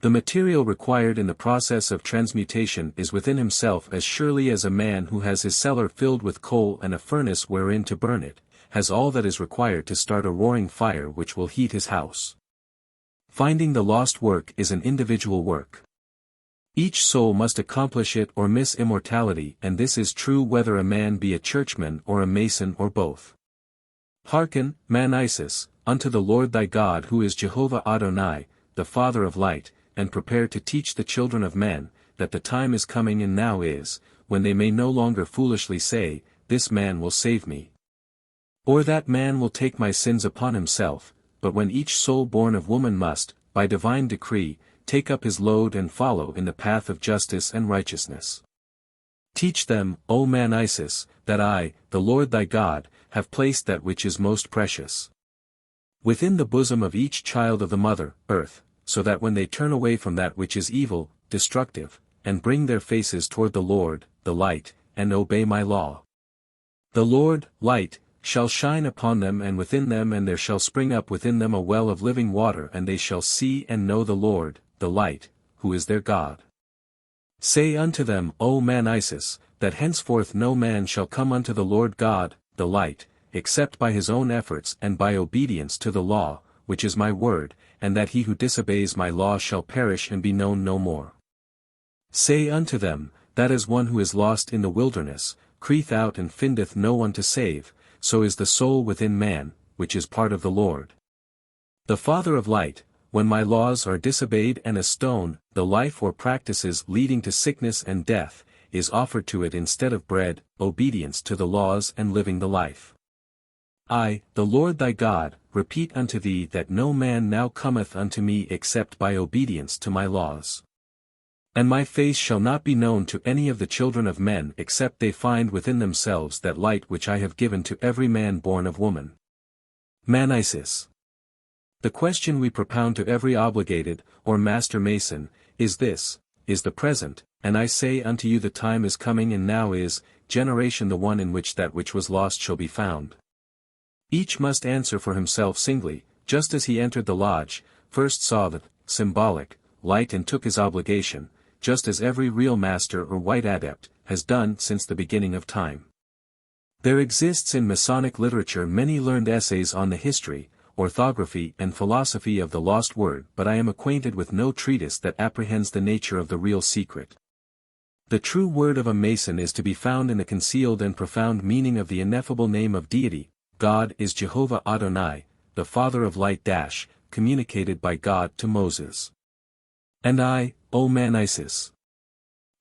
The material required in the process of transmutation is within himself as surely as a man who has his cellar filled with coal and a furnace wherein to burn it, has all that is required to start a roaring fire which will heat his house. Finding the lost work is an individual work. Each soul must accomplish it or miss immortality, and this is true whether a man be a churchman or a mason or both. Hearken, man Isis, unto the Lord thy God who is Jehovah Adonai, the Father of light, and prepare to teach the children of men, that the time is coming and now is, when they may no longer foolishly say, this man will save me. Or that man will take my sins upon himself, but when each soul born of woman must, by divine decree, take up his load and follow in the path of justice and righteousness. Teach them, O man Isis, that I, the Lord thy God, have placed that which is most precious within the bosom of each child of the mother, earth, so that when they turn away from that which is evil, destructive, and bring their faces toward the Lord, the light, and obey my law, the Lord, light, shall shine upon them and within them, and there shall spring up within them a well of living water, and they shall see and know the Lord, the light, who is their God. Say unto them, O man Isis, that henceforth no man shall come unto the Lord God, the light, except by his own efforts and by obedience to the law, which is my word, and that he who disobeys my law shall perish and be known no more. Say unto them, that as one who is lost in the wilderness, crieth out and findeth no one to save, so is the soul within man, which is part of the Lord. The Father of light, when my laws are disobeyed, and a stone, the life or practices leading to sickness and death, is offered to it instead of bread, obedience to the laws and living the life. I, the Lord thy God, repeat unto thee that no man now cometh unto me except by obedience to my laws. And my face shall not be known to any of the children of men except they find within themselves that light which I have given to every man born of woman. Man Isis. The question we propound to every obligated, or master mason, is this, is the present, and I say unto you the time is coming and now is, generation the one in which that which was lost shall be found. Each must answer for himself singly, just as he entered the lodge, first saw the symbolic light and took his obligation, just as every real master or white adept has done since the beginning of time. There exists in Masonic literature many learned essays on the history, orthography and philosophy of the lost word, but I am acquainted with no treatise that apprehends the nature of the real secret. The true word of a Mason is to be found in the concealed and profound meaning of the ineffable name of deity. God is Jehovah Adonai, the Father of light communicated by God to Moses. And I, O man Isis,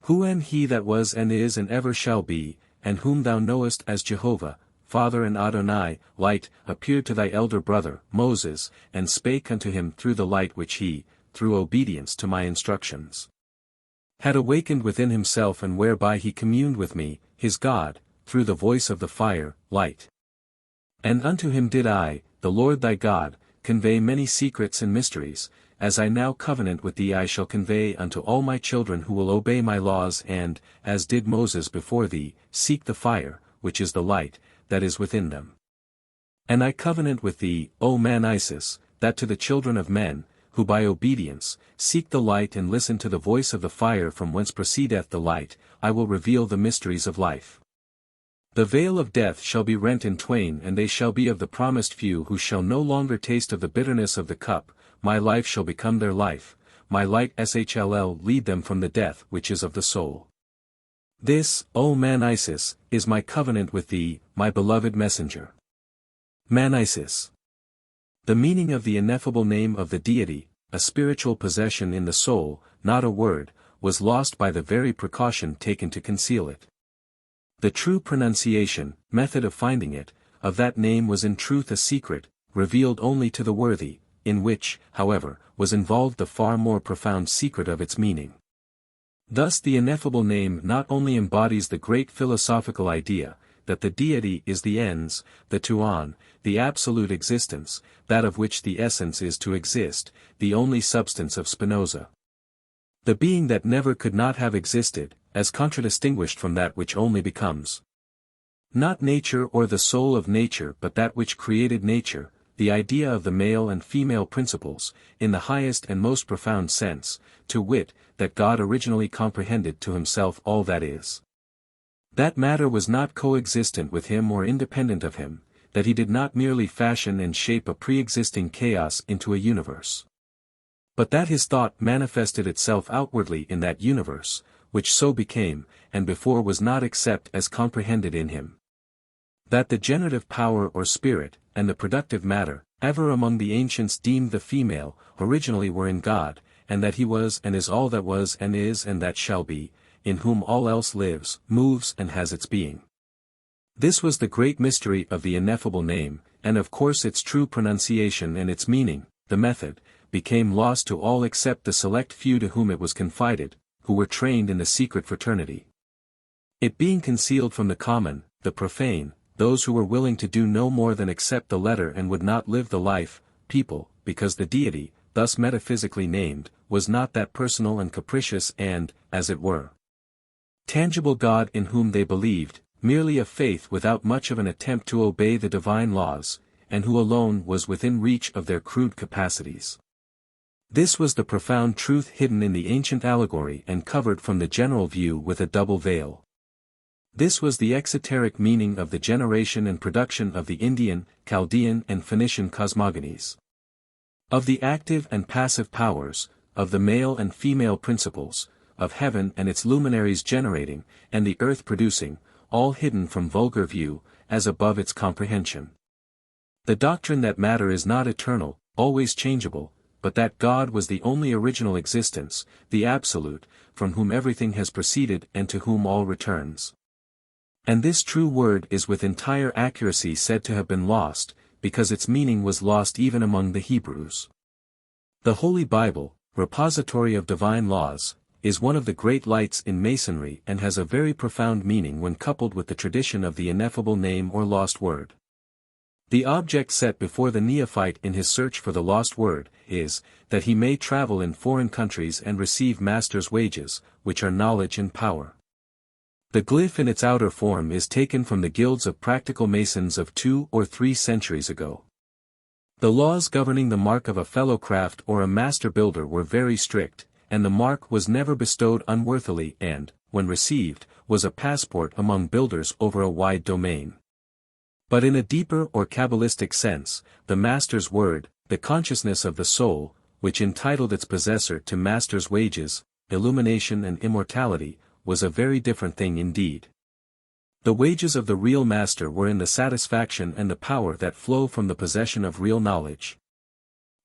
who am he that was and is and ever shall be, and whom thou knowest as Jehovah, Father and Adonai, light, appeared to thy elder brother, Moses, and spake unto him through the light which he, through obedience to my instructions, had awakened within himself, and whereby he communed with me, his God, through the voice of the fire, light. And unto him did I, the Lord thy God, convey many secrets and mysteries, as I now covenant with thee I shall convey unto all my children who will obey my laws, and, as did Moses before thee, seek the fire, which is the light, that is within them. And I covenant with thee, O man Isis, that to the children of men, who by obedience, seek the light and listen to the voice of the fire from whence proceedeth the light, I will reveal the mysteries of life. The veil of death shall be rent in twain, and they shall be of the promised few who shall no longer taste of the bitterness of the cup. My life shall become their life, my light shall lead them from the death which is of the soul. This, O man Isis, is my covenant with thee, my beloved messenger. Man Isis. The meaning of the ineffable name of the deity, a spiritual possession in the soul, not a word, was lost by the very precaution taken to conceal it. The true pronunciation, method of finding it, of that name was in truth a secret, revealed only to the worthy, in which, however, was involved the far more profound secret of its meaning. Thus the ineffable name not only embodies the great philosophical idea, that the deity is the ens, the tuon, the absolute existence, that of which the essence is to exist, the only substance of Spinoza. The being that never could not have existed, as contradistinguished from that which only becomes. Not nature or the soul of nature but that which created nature, the idea of the male and female principles, in the highest and most profound sense, to wit, that God originally comprehended to himself all that is. That matter was not coexistent with him or independent of him, that he did not merely fashion and shape a pre-existing chaos into a universe. But that his thought manifested itself outwardly in that universe, which so became, and before was not except as comprehended in him. That the generative power or spirit, and the productive matter, ever among the ancients deemed the female, originally were in God, and that he was and is all that was and is and that shall be, in whom all else lives, moves and has its being. This was the great mystery of the ineffable name, and of course its true pronunciation and its meaning, the method, became lost to all except the select few to whom it was confided, who were trained in the secret fraternity. It being concealed from the common, the profane, those who were willing to do no more than accept the letter and would not live the life, people, because the deity, thus metaphysically named, was not that personal and capricious and, as it were, tangible God in whom they believed, merely a faith without much of an attempt to obey the divine laws, and who alone was within reach of their crude capacities. This was the profound truth hidden in the ancient allegory and covered from the general view with a double veil. This was the exoteric meaning of the generation and production of the Indian, Chaldean and Phoenician cosmogonies. Of the active and passive powers, of the male and female principles, of heaven and its luminaries generating, and the earth producing, all hidden from vulgar view, as above its comprehension. The doctrine that matter is not eternal, always changeable, but that God was the only original existence, the absolute, from whom everything has proceeded and to whom all returns. And this true word is with entire accuracy said to have been lost, because its meaning was lost even among the Hebrews. The Holy Bible, repository of divine laws, is one of the great lights in Masonry and has a very profound meaning when coupled with the tradition of the ineffable name or lost word. The object set before the neophyte in his search for the lost word, is, that he may travel in foreign countries and receive master's wages, which are knowledge and power. The glyph in its outer form is taken from the guilds of practical masons of 2 or 3 centuries ago. The laws governing the mark of a fellow craft or a master builder were very strict, and the mark was never bestowed unworthily and, when received, was a passport among builders over a wide domain. But in a deeper or Kabbalistic sense, the master's word, the consciousness of the soul, which entitled its possessor to master's wages, illumination and immortality, was a very different thing indeed. The wages of the real master were in the satisfaction and the power that flow from the possession of real knowledge.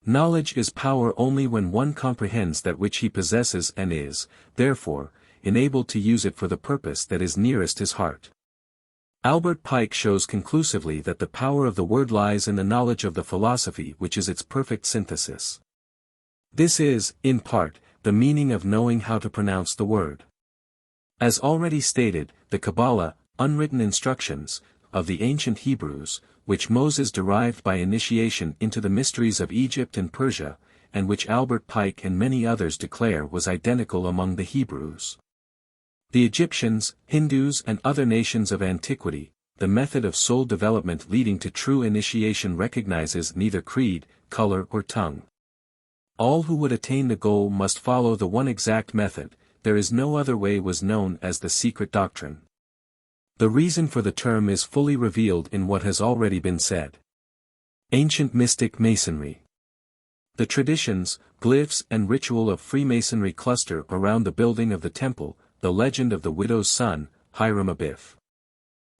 Knowledge is power only when one comprehends that which he possesses and is, therefore, enabled to use it for the purpose that is nearest his heart. Albert Pike shows conclusively that the power of the word lies in the knowledge of the philosophy which is its perfect synthesis. This is, in part, the meaning of knowing how to pronounce the word. As already stated, the Kabbalah, unwritten instructions, of the ancient Hebrews, which Moses derived by initiation into the mysteries of Egypt and Persia, and which Albert Pike and many others declare was identical among the Hebrews. The Egyptians, Hindus and other nations of antiquity, the method of soul development leading to true initiation recognizes neither creed, color or tongue. All who would attain the goal must follow the one exact method, there is no other way was known as the secret doctrine. The reason for the term is fully revealed in what has already been said. Ancient Mystic Masonry. The traditions, glyphs and ritual of Freemasonry cluster around the building of the temple, the legend of the widow's son, Hiram Abiff,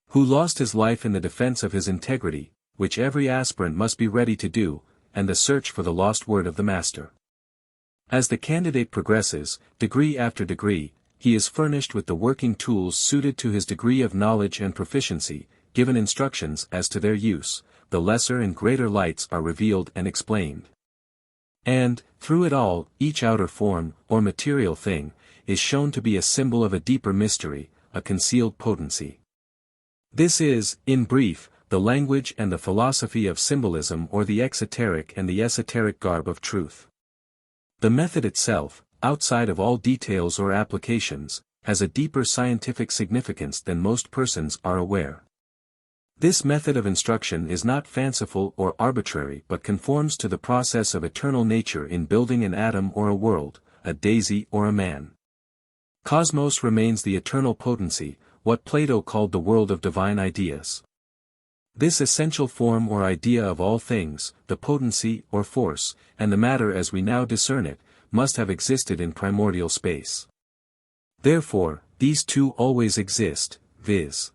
who lost his life in the defense of his integrity, which every aspirant must be ready to do, and the search for the lost word of the master. As the candidate progresses, degree after degree, he is furnished with the working tools suited to his degree of knowledge and proficiency, given instructions as to their use, the lesser and greater lights are revealed and explained. And, through it all, each outer form, or material thing, is shown to be a symbol of a deeper mystery, a concealed potency. This is, in brief, the language and the philosophy of symbolism or the exoteric and the esoteric garb of truth. The method itself, outside of all details or applications, has a deeper scientific significance than most persons are aware. This method of instruction is not fanciful or arbitrary but conforms to the process of eternal nature in building an atom or a world, a daisy or a man. Cosmos remains the eternal potency, what Plato called the world of divine ideas. This essential form or idea of all things, the potency or force, and the matter as we now discern it, must have existed in primordial space. Therefore, these two always exist, viz.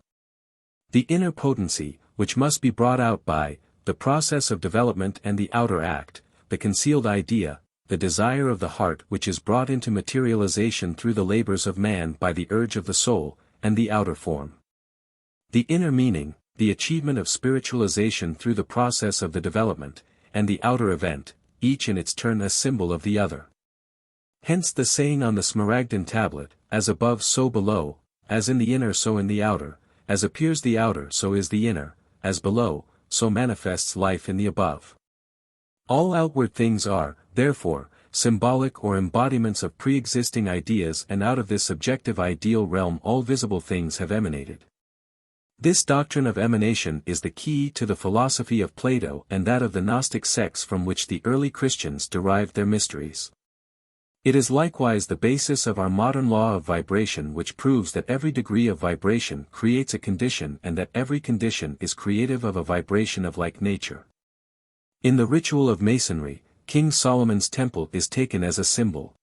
the inner potency, which must be brought out by the process of development, and the outer act, the concealed idea, the desire of the heart which is brought into materialization through the labors of man by the urge of the soul, and the outer form. The inner meaning, the achievement of spiritualization through the process of the development, and the outer event, each in its turn a symbol of the other. Hence the saying on the Smaragdin tablet, as above so below, as in the inner so in the outer, as appears the outer so is the inner, as below, so manifests life in the above. All outward things are, therefore, symbolic or embodiments of pre-existing ideas, and out of this subjective ideal realm all visible things have emanated. This doctrine of emanation is the key to the philosophy of Plato and that of the Gnostic sects from which the early Christians derived their mysteries. It is likewise the basis of our modern law of vibration, which proves that every degree of vibration creates a condition and that every condition is creative of a vibration of like nature. In the ritual of Masonry, King Solomon's temple is taken as a symbol.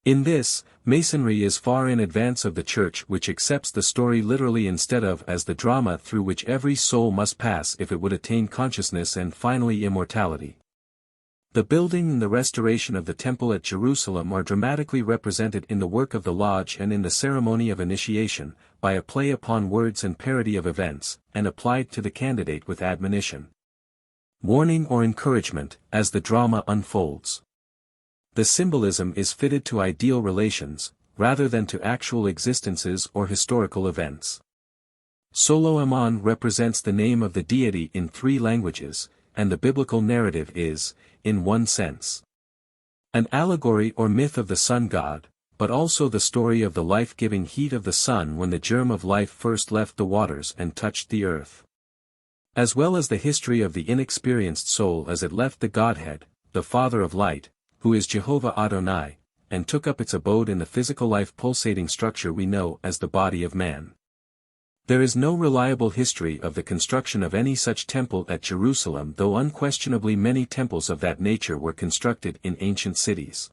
In this, Masonry is far in advance of the Church, which accepts the story literally instead of as the drama through which every soul must pass if it would attain consciousness and finally immortality. The building and the restoration of the temple at Jerusalem are dramatically represented in the work of the lodge and in the ceremony of initiation, by a play upon words and parody of events, and applied to the candidate with admonition, warning or encouragement, as the drama unfolds. The symbolism is fitted to ideal relations, rather than to actual existences or historical events. Solo Amon represents the name of the deity in 3 languages, and the biblical narrative is, in one sense, an allegory or myth of the sun god, but also the story of the life-giving heat of the sun when the germ of life first left the waters and touched the earth. As well as the history of the inexperienced soul as it left the Godhead, the Father of Light, who is Jehovah Adonai, and took up its abode in the physical life pulsating structure we know as the body of man. There is no reliable history of the construction of any such temple at Jerusalem, though unquestionably many temples of that nature were constructed in ancient cities.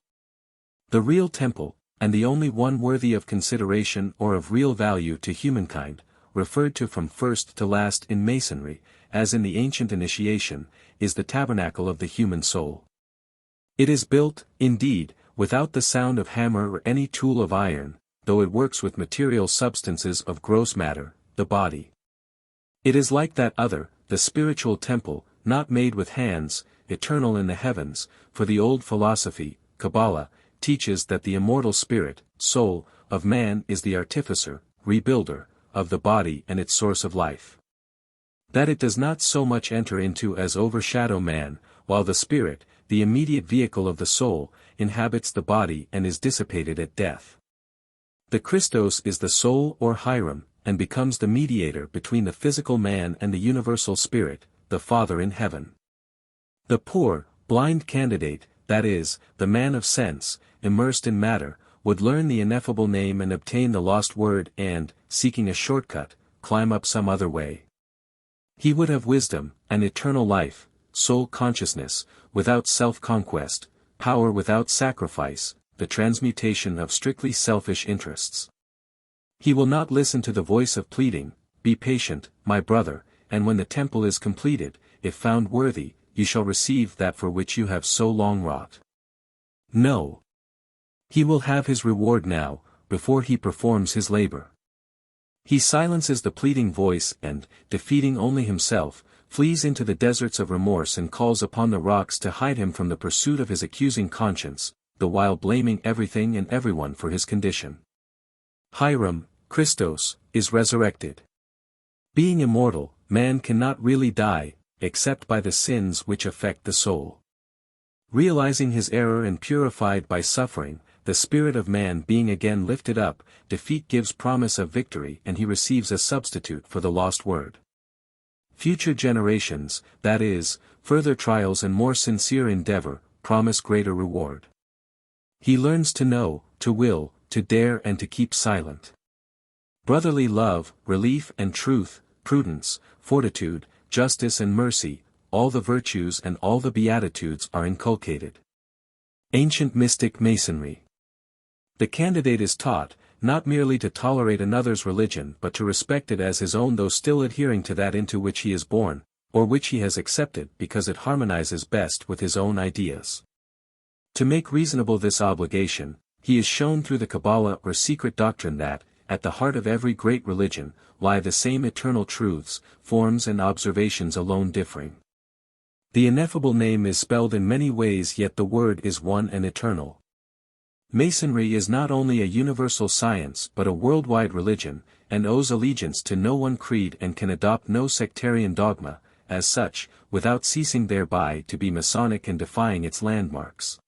The real temple, and the only one worthy of consideration or of real value to humankind, referred to from first to last in Masonry, as in the ancient initiation, is the tabernacle of the human soul. It is built, indeed, without the sound of hammer or any tool of iron, though it works with material substances of gross matter, the body. It is like that other, the spiritual temple, not made with hands, eternal in the heavens, for the old philosophy, Kabbalah, teaches that the immortal spirit, soul, of man is the artificer, rebuilder, of the body and its source of life. That it does not so much enter into as overshadow man, while the spirit, the immediate vehicle of the soul, inhabits the body and is dissipated at death. The Christos is the soul or Hiram, and becomes the mediator between the physical man and the universal spirit, the Father in heaven. The poor, blind candidate, that is, the man of sense, immersed in matter, would learn the ineffable name and obtain the lost word and, seeking a shortcut, climb up some other way. He would have wisdom, an eternal life, soul consciousness, without self-conquest, power without sacrifice, the transmutation of strictly selfish interests. He will not listen to the voice of pleading, "Be patient, my brother, and when the temple is completed, if found worthy, you shall receive that for which you have so long wrought." No. He will have his reward now, before he performs his labor. He silences the pleading voice and, defeating only himself, flees into the deserts of remorse and calls upon the rocks to hide him from the pursuit of his accusing conscience, the while blaming everything and everyone for his condition. Hiram, Christos, is resurrected. Being immortal, man cannot really die, except by the sins which affect the soul. Realizing his error and purified by suffering, the spirit of man being again lifted up, defeat gives promise of victory and he receives a substitute for the lost word. Future generations, that is, further trials and more sincere endeavor, promise greater reward. He learns to know, to will, to dare and to keep silent. Brotherly love, relief and truth, prudence, fortitude, justice and mercy, all the virtues and all the beatitudes are inculcated. Ancient Mystic Masonry. The candidate is taught, not merely to tolerate another's religion but to respect it as his own, though still adhering to that into which he is born, or which he has accepted because it harmonizes best with his own ideas. To make reasonable this obligation, he is shown through the Kabbalah or secret doctrine that, at the heart of every great religion, lie the same eternal truths, forms and observations alone differing. The ineffable name is spelled in many ways, yet the word is one and eternal. Masonry is not only a universal science but a worldwide religion, and owes allegiance to no one creed and can adopt no sectarian dogma, as such, without ceasing thereby to be Masonic and defying its landmarks.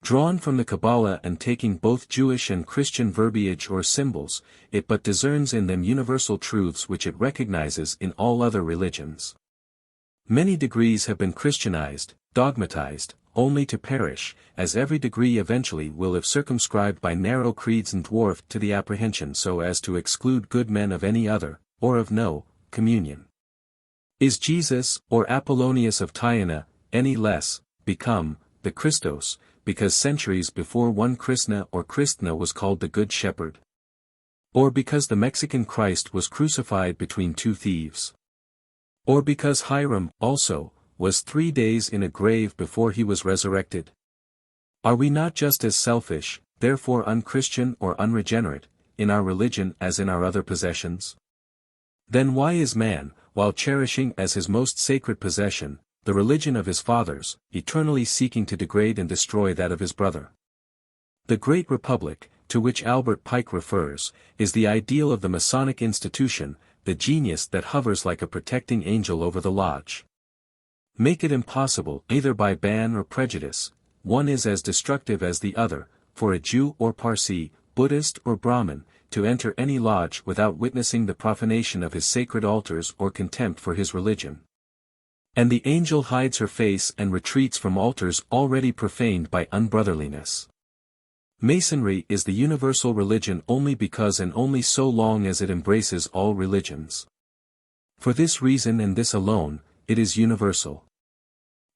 Drawn from the Kabbalah and taking both Jewish and Christian verbiage or symbols, it but discerns in them universal truths which it recognizes in all other religions. Many degrees have been Christianized, dogmatized, only to perish, as every degree eventually will if circumscribed by narrow creeds and dwarfed to the apprehension so as to exclude good men of any other, or of no, communion. Is Jesus, or Apollonius of Tyana, any less, become, the Christos, because centuries before one Krishna or Kristna was called the Good Shepherd? Or because the Mexican Christ was crucified between two thieves? Or because Hiram, also, was 3 days in a grave before he was resurrected? Are we not just as selfish, therefore unchristian or unregenerate, in our religion as in our other possessions? Then why is man, while cherishing as his most sacred possession, the religion of his fathers, eternally seeking to degrade and destroy that of his brother? The Great Republic, to which Albert Pike refers, is the ideal of the Masonic institution, the genius that hovers like a protecting angel over the lodge. Make it impossible, either by ban or prejudice, one is as destructive as the other, for a Jew or Parsi, Buddhist or Brahmin, to enter any lodge without witnessing the profanation of his sacred altars or contempt for his religion. And the angel hides her face and retreats from altars already profaned by unbrotherliness. Masonry is the universal religion only because and only so long as it embraces all religions. For this reason and this alone, it is universal.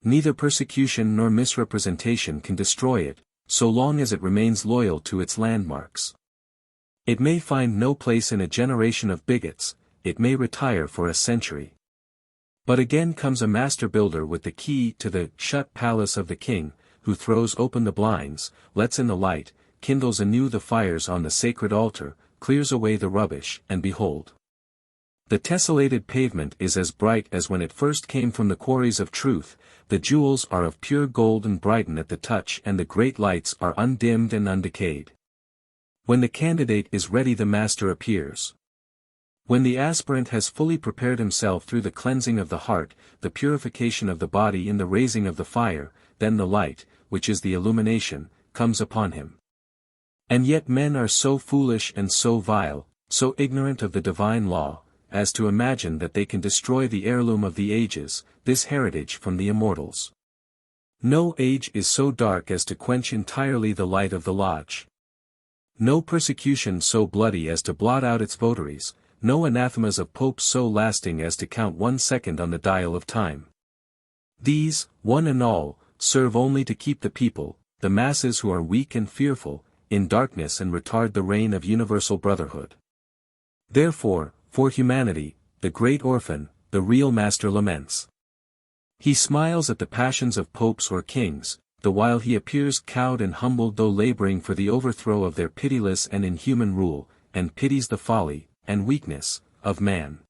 Neither persecution nor misrepresentation can destroy it, so long as it remains loyal to its landmarks. It may find no place in a generation of bigots, it may retire for a century. But again comes a master builder with the key to the shut palace of the king, who throws open the blinds, lets in the light, kindles anew the fires on the sacred altar, clears away the rubbish, and behold, the tessellated pavement is as bright as when it first came from the quarries of truth, the jewels are of pure gold and brighten at the touch, and the great lights are undimmed and undecayed. When the candidate is ready, the master appears. When the aspirant has fully prepared himself through the cleansing of the heart, the purification of the body and the raising of the fire, then the light, which is the illumination, comes upon him. And yet men are so foolish and so vile, so ignorant of the divine law, as to imagine that they can destroy the heirloom of the ages, this heritage from the immortals. No age is so dark as to quench entirely the light of the lodge. No persecution so bloody as to blot out its votaries, no anathemas of popes so lasting as to count 1 second on the dial of time. These, one and all, serve only to keep the people, the masses who are weak and fearful, in darkness and retard the reign of universal brotherhood. Therefore, for humanity, the great orphan, the real master laments. He smiles at the passions of popes or kings, the while he appears cowed and humbled though laboring for the overthrow of their pitiless and inhuman rule, and pities the folly, and weakness, of man.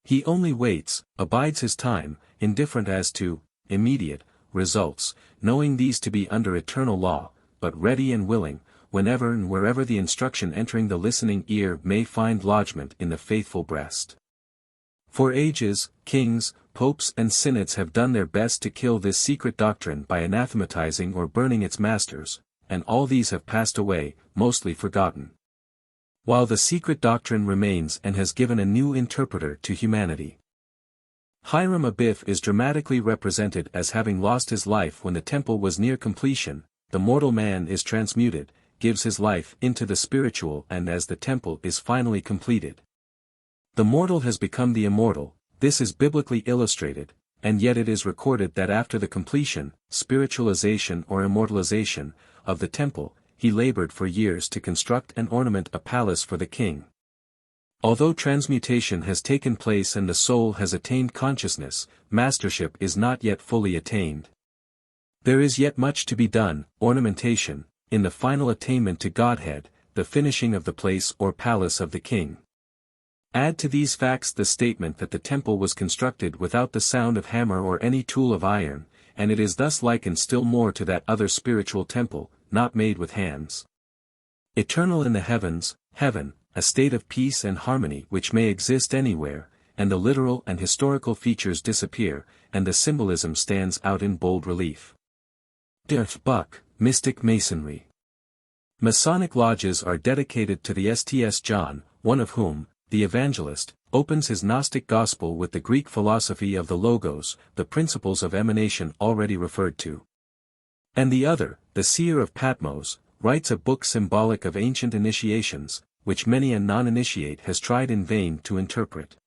He only waits, abides his time, indifferent as to immediate results, knowing these to be under eternal law, but ready and willing, whenever and wherever the instruction entering the listening ear may find lodgment in the faithful breast. For ages, kings, popes and synods have done their best to kill this secret doctrine by anathematizing or burning its masters, and all these have passed away, mostly forgotten. While the secret doctrine remains and has given a new interpreter to humanity. Hiram Abiff is dramatically represented as having lost his life when the temple was near completion. The mortal man is transmuted, gives his life into the spiritual, and as the temple is finally completed, the mortal has become the immortal. This is biblically illustrated, and yet it is recorded that after the completion, spiritualization or immortalization, of the temple, he labored for years to construct and ornament a palace for the king. Although transmutation has taken place and the soul has attained consciousness, mastership is not yet fully attained. There is yet much to be done, ornamentation, in the final attainment to Godhead, the finishing of the place or palace of the king. Add to these facts the statement that the temple was constructed without the sound of hammer or any tool of iron, and it is thus likened still more to that other spiritual temple, not made with hands. Eternal in the heavens, heaven, a state of peace and harmony which may exist anywhere, and the literal and historical features disappear, and the symbolism stands out in bold relief. Buck, Mystic Masonry. Masonic lodges are dedicated to the Sts John, one of whom, the evangelist, opens his Gnostic gospel with the Greek philosophy of the Logos, the principles of emanation already referred to. And the other, the seer of Patmos, writes a book symbolic of ancient initiations, which many a non-initiate has tried in vain to interpret.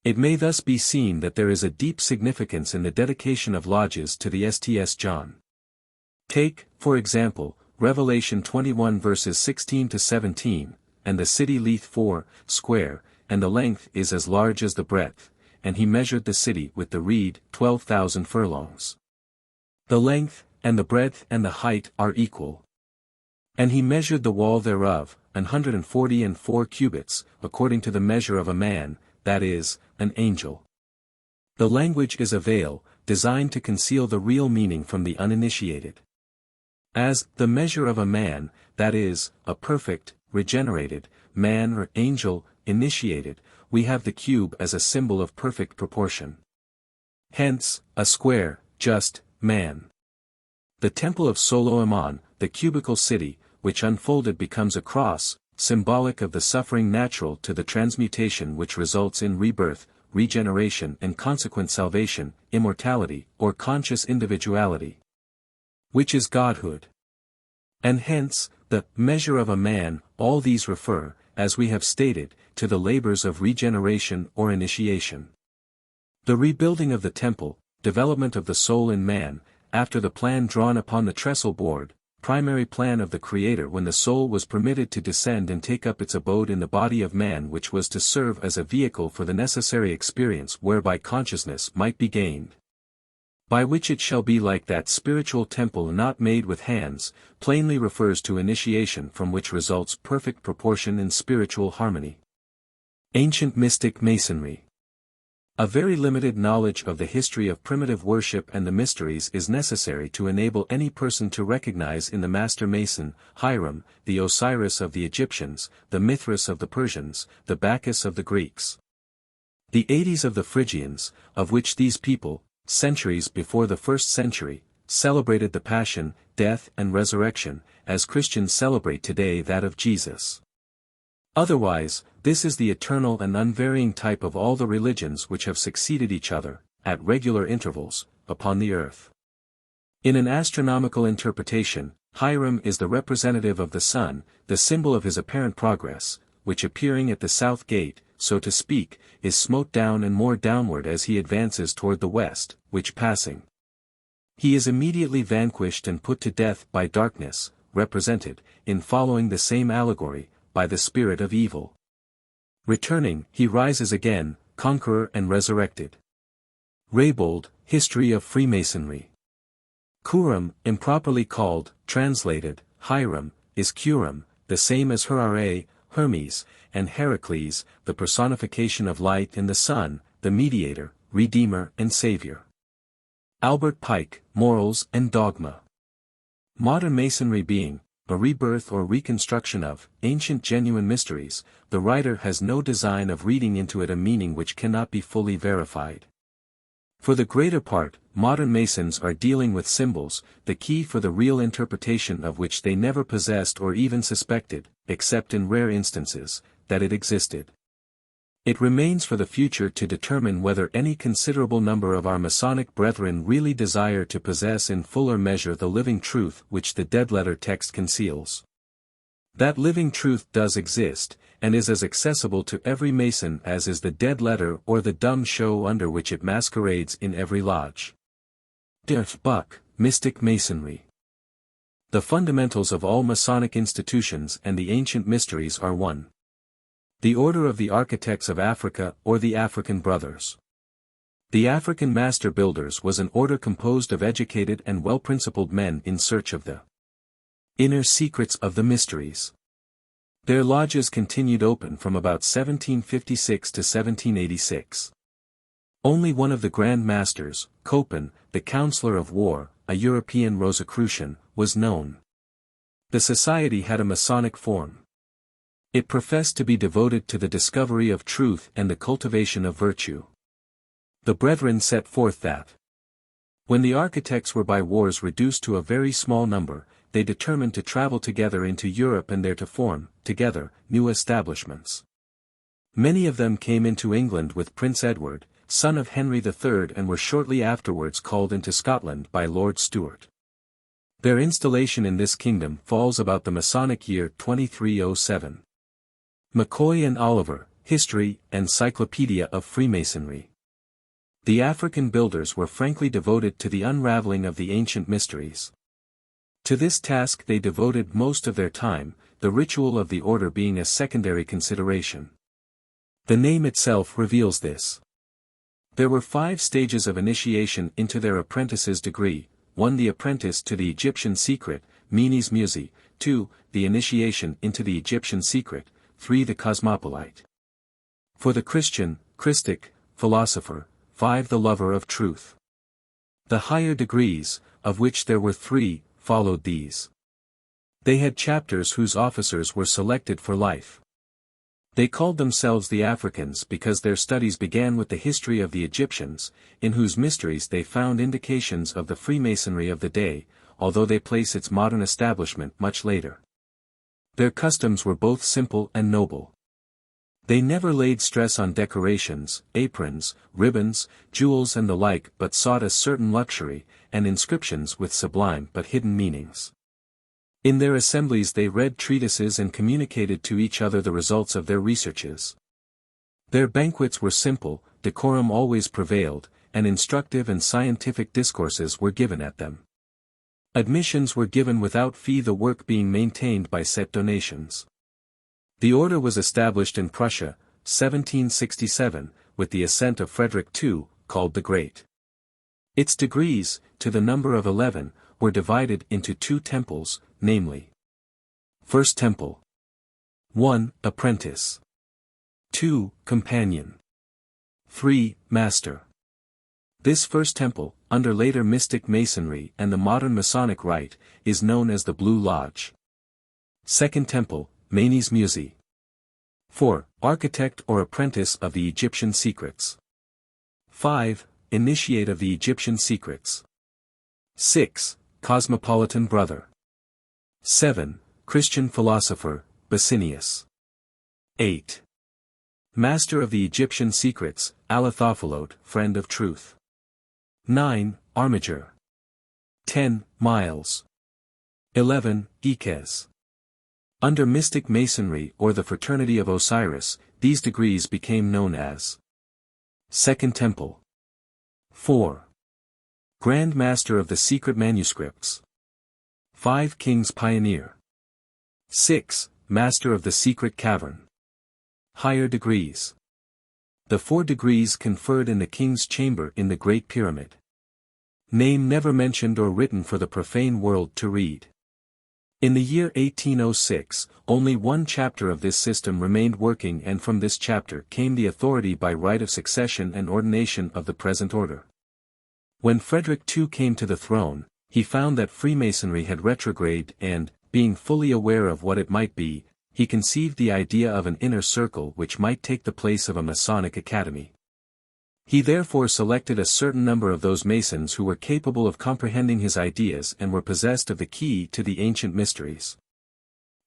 It may thus be seen that there is a deep significance in the dedication of lodges to the Sts John. Take, for example, Revelation 21 verses 16 to 17, and the city leath 4 square, and the length is as large as the breadth, and he measured the city with the reed 12,000 furlongs. The length, and the breadth and the height are equal. And he measured the wall thereof, 144 cubits, according to the measure of a man, that is, an angel. The language is a veil, designed to conceal the real meaning from the uninitiated. As, the measure of a man, that is, a perfect, regenerated, man or angel, initiated, we have the cube as a symbol of perfect proportion. Hence, a square, just, man. The temple of Solo-Amon, the cubical city, which unfolded becomes a cross, symbolic of the suffering natural to the transmutation which results in rebirth, regeneration and consequent salvation, immortality, or conscious individuality, which is Godhood. And hence, the measure of a man, all these refer, as we have stated, to the labors of regeneration or initiation. The rebuilding of the temple, development of the soul in man, after the plan drawn upon the trestle board, primary plan of the Creator when the soul was permitted to descend and take up its abode in the body of man, which was to serve as a vehicle for the necessary experience whereby consciousness might be gained, by which it shall be like that spiritual temple not made with hands, plainly refers to initiation from which results perfect proportion in spiritual harmony. Ancient Mystic Masonry. A very limited knowledge of the history of primitive worship and the mysteries is necessary to enable any person to recognize in the Master Mason, Hiram, the Osiris of the Egyptians, the Mithras of the Persians, the Bacchus of the Greeks, the Aedes of the Phrygians, of which these people, centuries before the 1st century, celebrated the Passion, Death and Resurrection, as Christians celebrate today that of Jesus. Otherwise, this is the eternal and unvarying type of all the religions which have succeeded each other, at regular intervals, upon the earth. In an astronomical interpretation, Hiram is the representative of the sun, the symbol of his apparent progress, which appearing at the south gate, so to speak, is smote down and more downward as he advances toward the west, which passing, he is immediately vanquished and put to death by darkness, represented, in following the same allegory, by the spirit of evil. Returning, he rises again, conqueror and resurrected. Raybould, History of Freemasonry. Kuram, improperly called, translated, Hiram, is Kuram, the same as Hurare, Hermes, and Heracles, the personification of light in the sun, the mediator, redeemer and savior. Albert Pike, Morals and Dogma. Modern Masonry being a rebirth or reconstruction of ancient genuine mysteries, the writer has no design of reading into it a meaning which cannot be fully verified. For the greater part, modern Masons are dealing with symbols, the key for the real interpretation of which they never possessed or even suspected, except in rare instances, that it existed. It remains for the future to determine whether any considerable number of our Masonic brethren really desire to possess in fuller measure the living truth which the dead letter text conceals. That living truth does exist, and is as accessible to every Mason as is the dead letter or the dumb show under which it masquerades in every lodge. Buck, Mystic Masonry. The fundamentals of all Masonic institutions and the ancient mysteries are one. The Order of the Architects of Africa or the African Brothers. The African Master Builders was an order composed of educated and well-principled men in search of the inner secrets of the mysteries. Their lodges continued open from about 1756 to 1786. Only one of the Grand Masters, Copin, the Counselor of War, a European Rosicrucian, was known. The society had a Masonic form. It professed to be devoted to the discovery of truth and the cultivation of virtue. The brethren set forth that when the architects were by wars reduced to a very small number, they determined to travel together into Europe and there to form, together, new establishments. Many of them came into England with Prince Edward, son of Henry III, and were shortly afterwards called into Scotland by Lord Stuart. Their installation in this kingdom falls about the Masonic year 2307. McCoy and Oliver, History, Encyclopedia of Freemasonry. The African builders were frankly devoted to the unraveling of the ancient mysteries. To this task they devoted most of their time, the ritual of the order being a secondary consideration. The name itself reveals this. There were 5 stages of initiation into their apprentice's degree: 1. The apprentice to the Egyptian secret, Menes Musi; 2. The initiation into the Egyptian secret; 3. The cosmopolite. For the Christian, Christic, philosopher; 5. The lover of truth. The higher degrees, of which there were 3, followed these. They had chapters whose officers were selected for life. They called themselves the Africans because their studies began with the history of the Egyptians, in whose mysteries they found indications of the Freemasonry of the day, although they place its modern establishment much later. Their customs were both simple and noble. They never laid stress on decorations, aprons, ribbons, jewels and the like, but sought a certain luxury, and inscriptions with sublime but hidden meanings. In their assemblies they read treatises and communicated to each other the results of their researches. Their banquets were simple, decorum always prevailed, and instructive and scientific discourses were given at them. Admissions were given without fee, the work being maintained by set donations. The order was established in Prussia, 1767, with the assent of Frederick II, called the Great. Its degrees, to the number of 11, were divided into 2 temples, namely: First Temple. 1. Apprentice. 2. Companion. 3. Master. This first temple, under later mystic masonry and the modern Masonic rite, is known as the Blue Lodge. Second Temple, Menes Musi. 4. Architect or apprentice of the Egyptian secrets. 5. Initiate of the Egyptian secrets. 6. Cosmopolitan brother. 7. Christian philosopher, Basinius. 8. Master of the Egyptian secrets, Alathophilote, friend of truth. 9. Armiger. 10. Miles. 11. Ikez. Under mystic masonry or the fraternity of Osiris, these degrees became known as Second Temple. 4. Grand Master of the Secret Manuscripts. 5. King's Pioneer. 6. Master of the Secret Cavern. Higher degrees. The 4 degrees conferred in the King's Chamber in the Great Pyramid. Name never mentioned or written for the profane world to read. In the year 1806, only 1 chapter of this system remained working, and from this chapter came the authority by right of succession and ordination of the present order. When Frederick II came to the throne, he found that Freemasonry had retrograded and, being fully aware of what it might be, he conceived the idea of an inner circle which might take the place of a Masonic academy. He therefore selected a certain number of those Masons who were capable of comprehending his ideas and were possessed of the key to the ancient mysteries.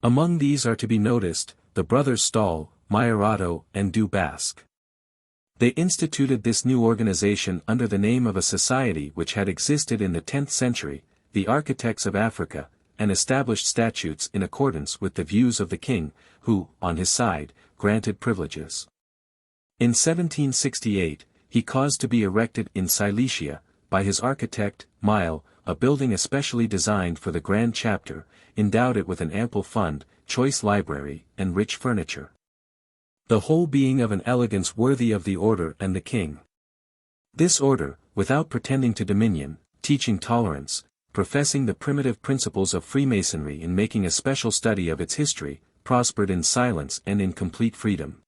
Among these are to be noticed, the brothers Stahl, Majerato and Du Basque. They instituted this new organization under the name of a society which had existed in the 10th century, the Architects of Africa, and established statutes in accordance with the views of the king, who, on his side, granted privileges. In 1768, he caused to be erected in Silesia, by his architect, Mile, a building especially designed for the Grand Chapter, endowed it with an ample fund, choice library, and rich furniture. The whole being of an elegance worthy of the order and the king. This order, without pretending to dominion, teaching tolerance, professing the primitive principles of Freemasonry and making a special study of its history, prospered in silence and in complete freedom.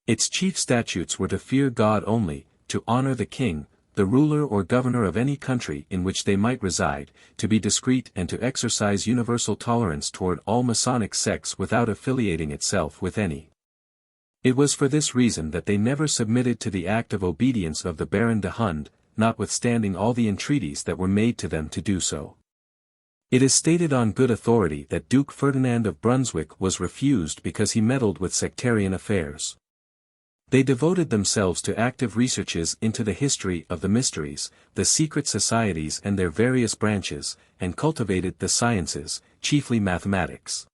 Its chief statutes were to fear God only, to honor the king, the ruler or governor of any country in which they might reside, to be discreet and to exercise universal tolerance toward all Masonic sects without affiliating itself with any. It was for this reason that they never submitted to the act of obedience of the Baron de Hund, notwithstanding all the entreaties that were made to them to do so. It is stated on good authority that Duke Ferdinand of Brunswick was refused because he meddled with sectarian affairs. They devoted themselves to active researches into the history of the mysteries, the secret societies and their various branches, and cultivated the sciences, chiefly mathematics.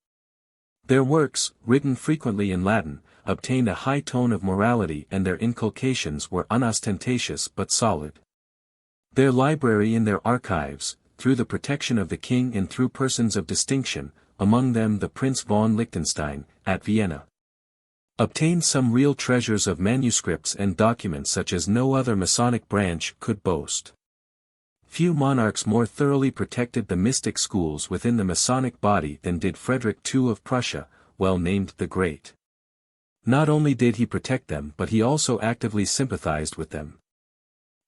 Their works, written frequently in Latin, obtained a high tone of morality and their inculcations were unostentatious but solid. Their library and their archives, through the protection of the king and through persons of distinction, among them the Prince von Liechtenstein, at Vienna, obtained some real treasures of manuscripts and documents such as no other Masonic branch could boast. Few monarchs more thoroughly protected the mystic schools within the Masonic body than did Frederick II of Prussia, well named the Great. Not only did he protect them but he also actively sympathized with them.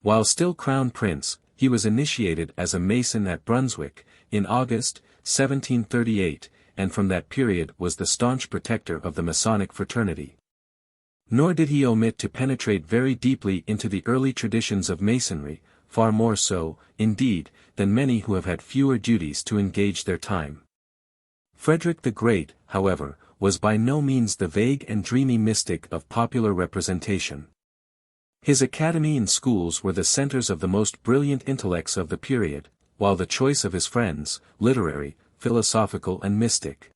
While still crown prince, he was initiated as a Mason at Brunswick, in August, 1738, and from that period was the staunch protector of the Masonic fraternity. Nor did he omit to penetrate very deeply into the early traditions of Masonry, far more so, indeed, than many who have had fewer duties to engage their time. Frederick the Great, however, was by no means the vague and dreamy mystic of popular representation. His academy and schools were the centers of the most brilliant intellects of the period, while the choice of his friends, literary, philosophical and mystic,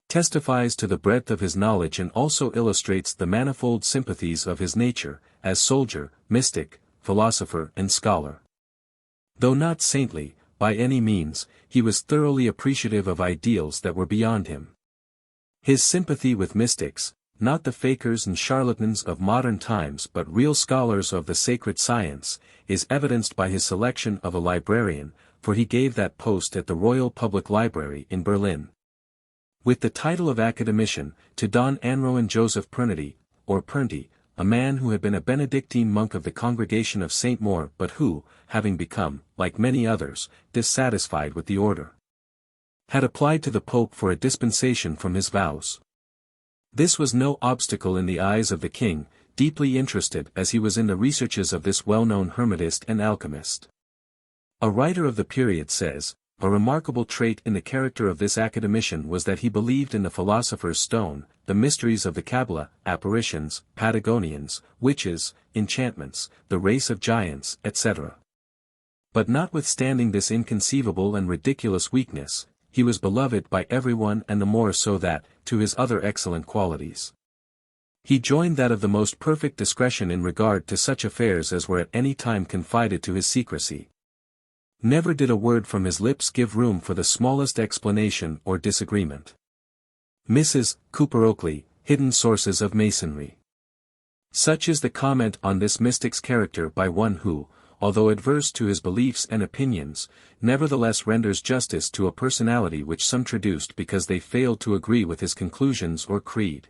testifies to the breadth of his knowledge and also illustrates the manifold sympathies of his nature, as soldier, mystic, philosopher and scholar. Though not saintly, by any means, he was thoroughly appreciative of ideals that were beyond him. His sympathy with mystics, not the fakers and charlatans of modern times but real scholars of the sacred science, is evidenced by his selection of a librarian, for he gave that post at the Royal Public Library in Berlin, with the title of academician, to Don Anroan Joseph Pernety, or Pernty, a man who had been a Benedictine monk of the Congregation of St. Maur but who, having become, like many others, dissatisfied with the order, had applied to the Pope for a dispensation from his vows. This was no obstacle in the eyes of the king, deeply interested as he was in the researches of this well-known hermetist and alchemist. A writer of the period says, a remarkable trait in the character of this academician was that he believed in the philosopher's stone, the mysteries of the Kabbalah, apparitions, Patagonians, witches, enchantments, the race of giants, etc. But notwithstanding this inconceivable and ridiculous weakness, he was beloved by everyone and the more so that, to his other excellent qualities, he joined that of the most perfect discretion in regard to such affairs as were at any time confided to his secrecy. Never did a word from his lips give room for the smallest explanation or disagreement. Mrs. Cooper Oakley, Hidden Sources of Masonry. Such is the comment on this mystic's character by one who, although adverse to his beliefs and opinions, nevertheless renders justice to a personality which some traduced because they failed to agree with his conclusions or creed.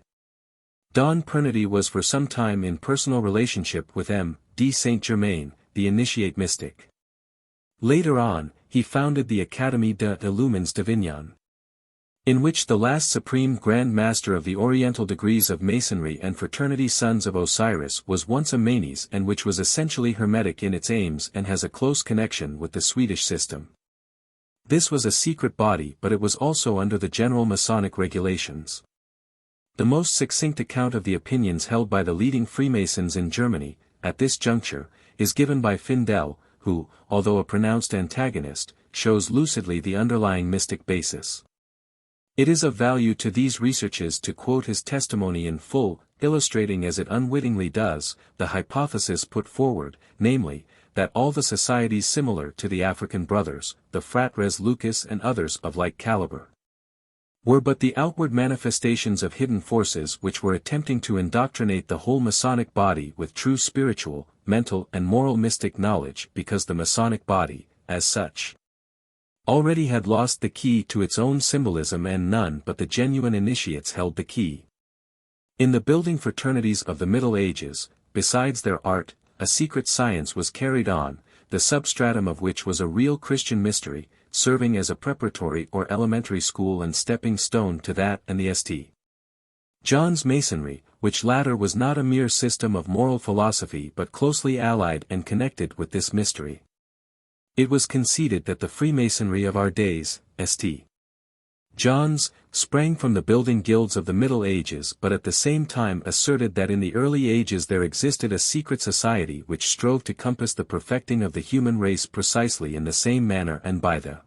Don Pernety was for some time in personal relationship with M. D. Saint Germain, the initiate mystic. Later on, he founded the Académie des Illumines d'Avignon, in which the last supreme Grand Master of the Oriental degrees of Masonry and Fraternity Sons of Osiris was once a Manes and which was essentially Hermetic in its aims and has a close connection with the Swedish system. This was a secret body but it was also under the general Masonic regulations. The most succinct account of the opinions held by the leading Freemasons in Germany, at this juncture, is given by Findel, who, although a pronounced antagonist, shows lucidly the underlying mystic basis. It is of value to these researches to quote his testimony in full, illustrating as it unwittingly does, the hypothesis put forward, namely, that all the societies similar to the African Brothers, the Fratres Lucas and others of like caliber, were but the outward manifestations of hidden forces which were attempting to indoctrinate the whole Masonic body with true spiritual, mental and moral mystic knowledge because the Masonic body, as such, already had lost the key to its own symbolism and none but the genuine initiates held the key. In the building fraternities of the Middle Ages, besides their art, a secret science was carried on, the substratum of which was a real Christian mystery, serving as a preparatory or elementary school and stepping stone to that and the St. John's Masonry, which latter was not a mere system of moral philosophy but closely allied and connected with this mystery. It was conceded that the Freemasonry of our days, St. John's, sprang from the building guilds of the Middle Ages but at the same time asserted that in the early ages there existed a secret society which strove to compass the perfecting of the human race precisely in the same manner and by the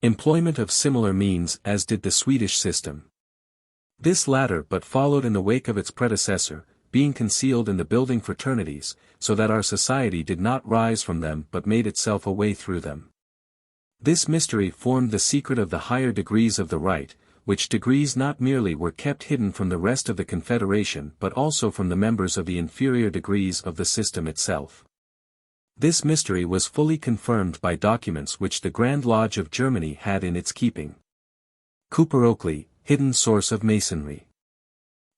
employment of similar means as did the Swedish system. This latter but followed in the wake of its predecessor, being concealed in the building fraternities, so that our society did not rise from them but made itself a way through them. This mystery formed the secret of the higher degrees of the rite, which degrees not merely were kept hidden from the rest of the Confederation but also from the members of the inferior degrees of the system itself. This mystery was fully confirmed by documents which the Grand Lodge of Germany had in its keeping. Cooper Oakley, Hidden Source of Masonry.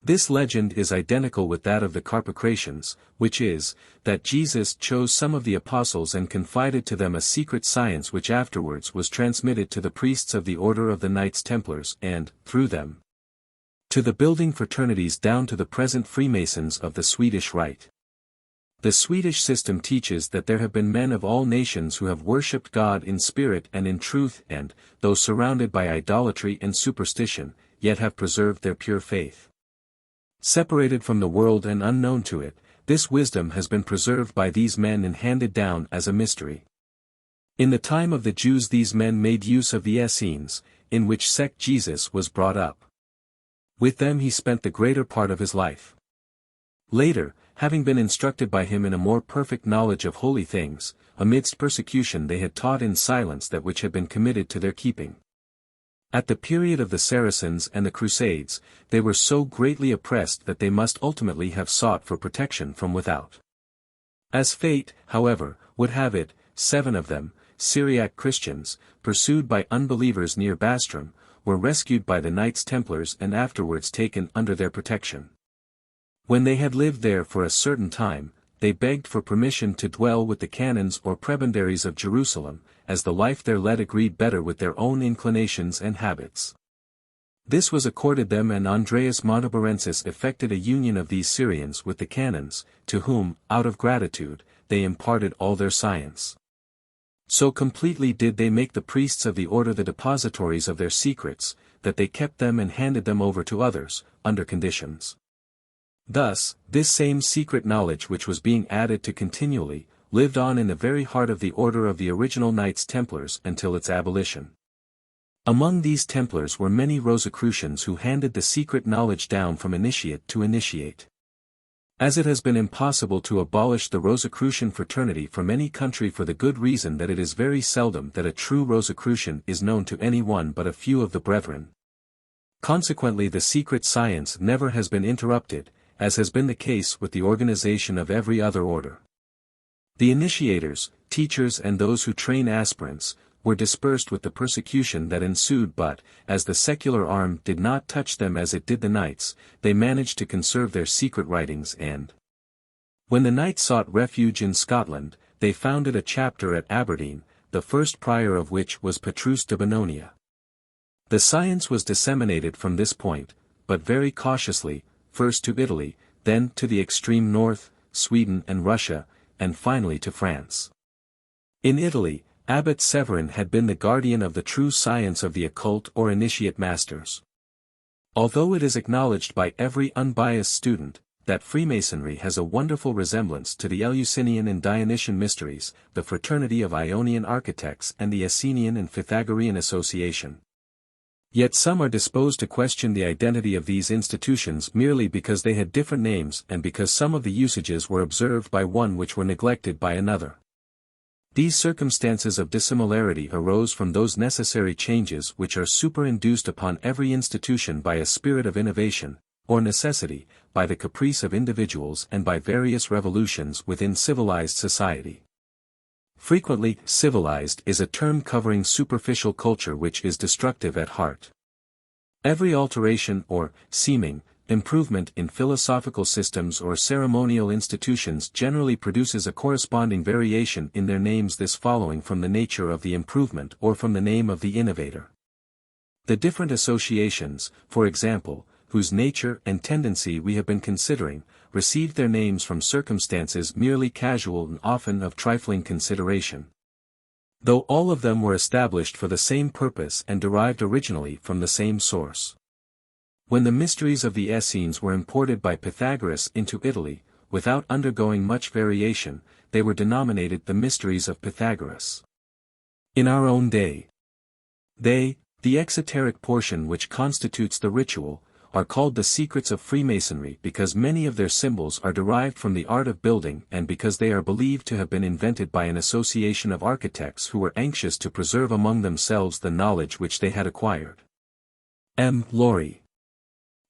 This legend is identical with that of the Carpocratians, which is, that Jesus chose some of the apostles and confided to them a secret science which afterwards was transmitted to the priests of the Order of the Knights Templars and, through them, to the building fraternities down to the present Freemasons of the Swedish Rite. The Swedish system teaches that there have been men of all nations who have worshipped God in spirit and in truth and, though surrounded by idolatry and superstition, yet have preserved their pure faith. Separated from the world and unknown to it, this wisdom has been preserved by these men and handed down as a mystery. In the time of the Jews these men made use of the Essenes, in which sect Jesus was brought up. With them he spent the greater part of his life. Later, having been instructed by him in a more perfect knowledge of holy things, amidst persecution they had taught in silence that which had been committed to their keeping. At the period of the Saracens and the Crusades, they were so greatly oppressed that they must ultimately have sought for protection from without. As fate, however, would have it, 7 of them, Syriac Christians, pursued by unbelievers near Bastrum, were rescued by the Knights Templars and afterwards taken under their protection. When they had lived there for a certain time, they begged for permission to dwell with the canons or prebendaries of Jerusalem, as the life there led agreed better with their own inclinations and habits. This was accorded them, and Andreas Montabarensis effected a union of these Syrians with the canons, to whom, out of gratitude, they imparted all their science. So completely did they make the priests of the order the depositories of their secrets, that they kept them and handed them over to others, under conditions. Thus, this same secret knowledge which was being added to continually, lived on in the very heart of the order of the original Knights Templars until its abolition. Among these Templars were many Rosicrucians who handed the secret knowledge down from initiate to initiate. As it has been impossible to abolish the Rosicrucian fraternity from any country for the good reason that it is very seldom that a true Rosicrucian is known to any one but a few of the brethren. Consequently the secret science never has been interrupted, as has been the case with the organization of every other order. The initiators, teachers and those who train aspirants, were dispersed with the persecution that ensued, but, as the secular arm did not touch them as it did the knights, they managed to conserve their secret writings and, when the knights sought refuge in Scotland, they founded a chapter at Aberdeen, the first prior of which was Petrus de Bononia. The science was disseminated from this point, but very cautiously, first to Italy, then to the extreme north, Sweden and Russia, and finally to France. In Italy, Abbot Severin had been the guardian of the true science of the occult or initiate masters. Although it is acknowledged by every unbiased student, that Freemasonry has a wonderful resemblance to the Eleusinian and Dionysian mysteries, the fraternity of Ionian architects and the Essenian and Pythagorean association. Yet some are disposed to question the identity of these institutions merely because they had different names and because some of the usages were observed by one which were neglected by another. These circumstances of dissimilarity arose from those necessary changes which are superinduced upon every institution by a spirit of innovation, or necessity, by the caprice of individuals and by various revolutions within civilized society. Frequently, civilized is a term covering superficial culture which is destructive at heart. Every alteration or seeming improvement in philosophical systems or ceremonial institutions generally produces a corresponding variation in their names, this following from the nature of the improvement or from the name of the innovator. The different associations, for example, whose nature and tendency we have been considering, received their names from circumstances merely casual and often of trifling consideration. Though all of them were established for the same purpose and derived originally from the same source. When the mysteries of the Essenes were imported by Pythagoras into Italy, without undergoing much variation, they were denominated the mysteries of Pythagoras. In our own day, they, the exoteric portion which constitutes the ritual, are called the secrets of Freemasonry because many of their symbols are derived from the art of building and because they are believed to have been invented by an association of architects who were anxious to preserve among themselves the knowledge which they had acquired. M. Laurie.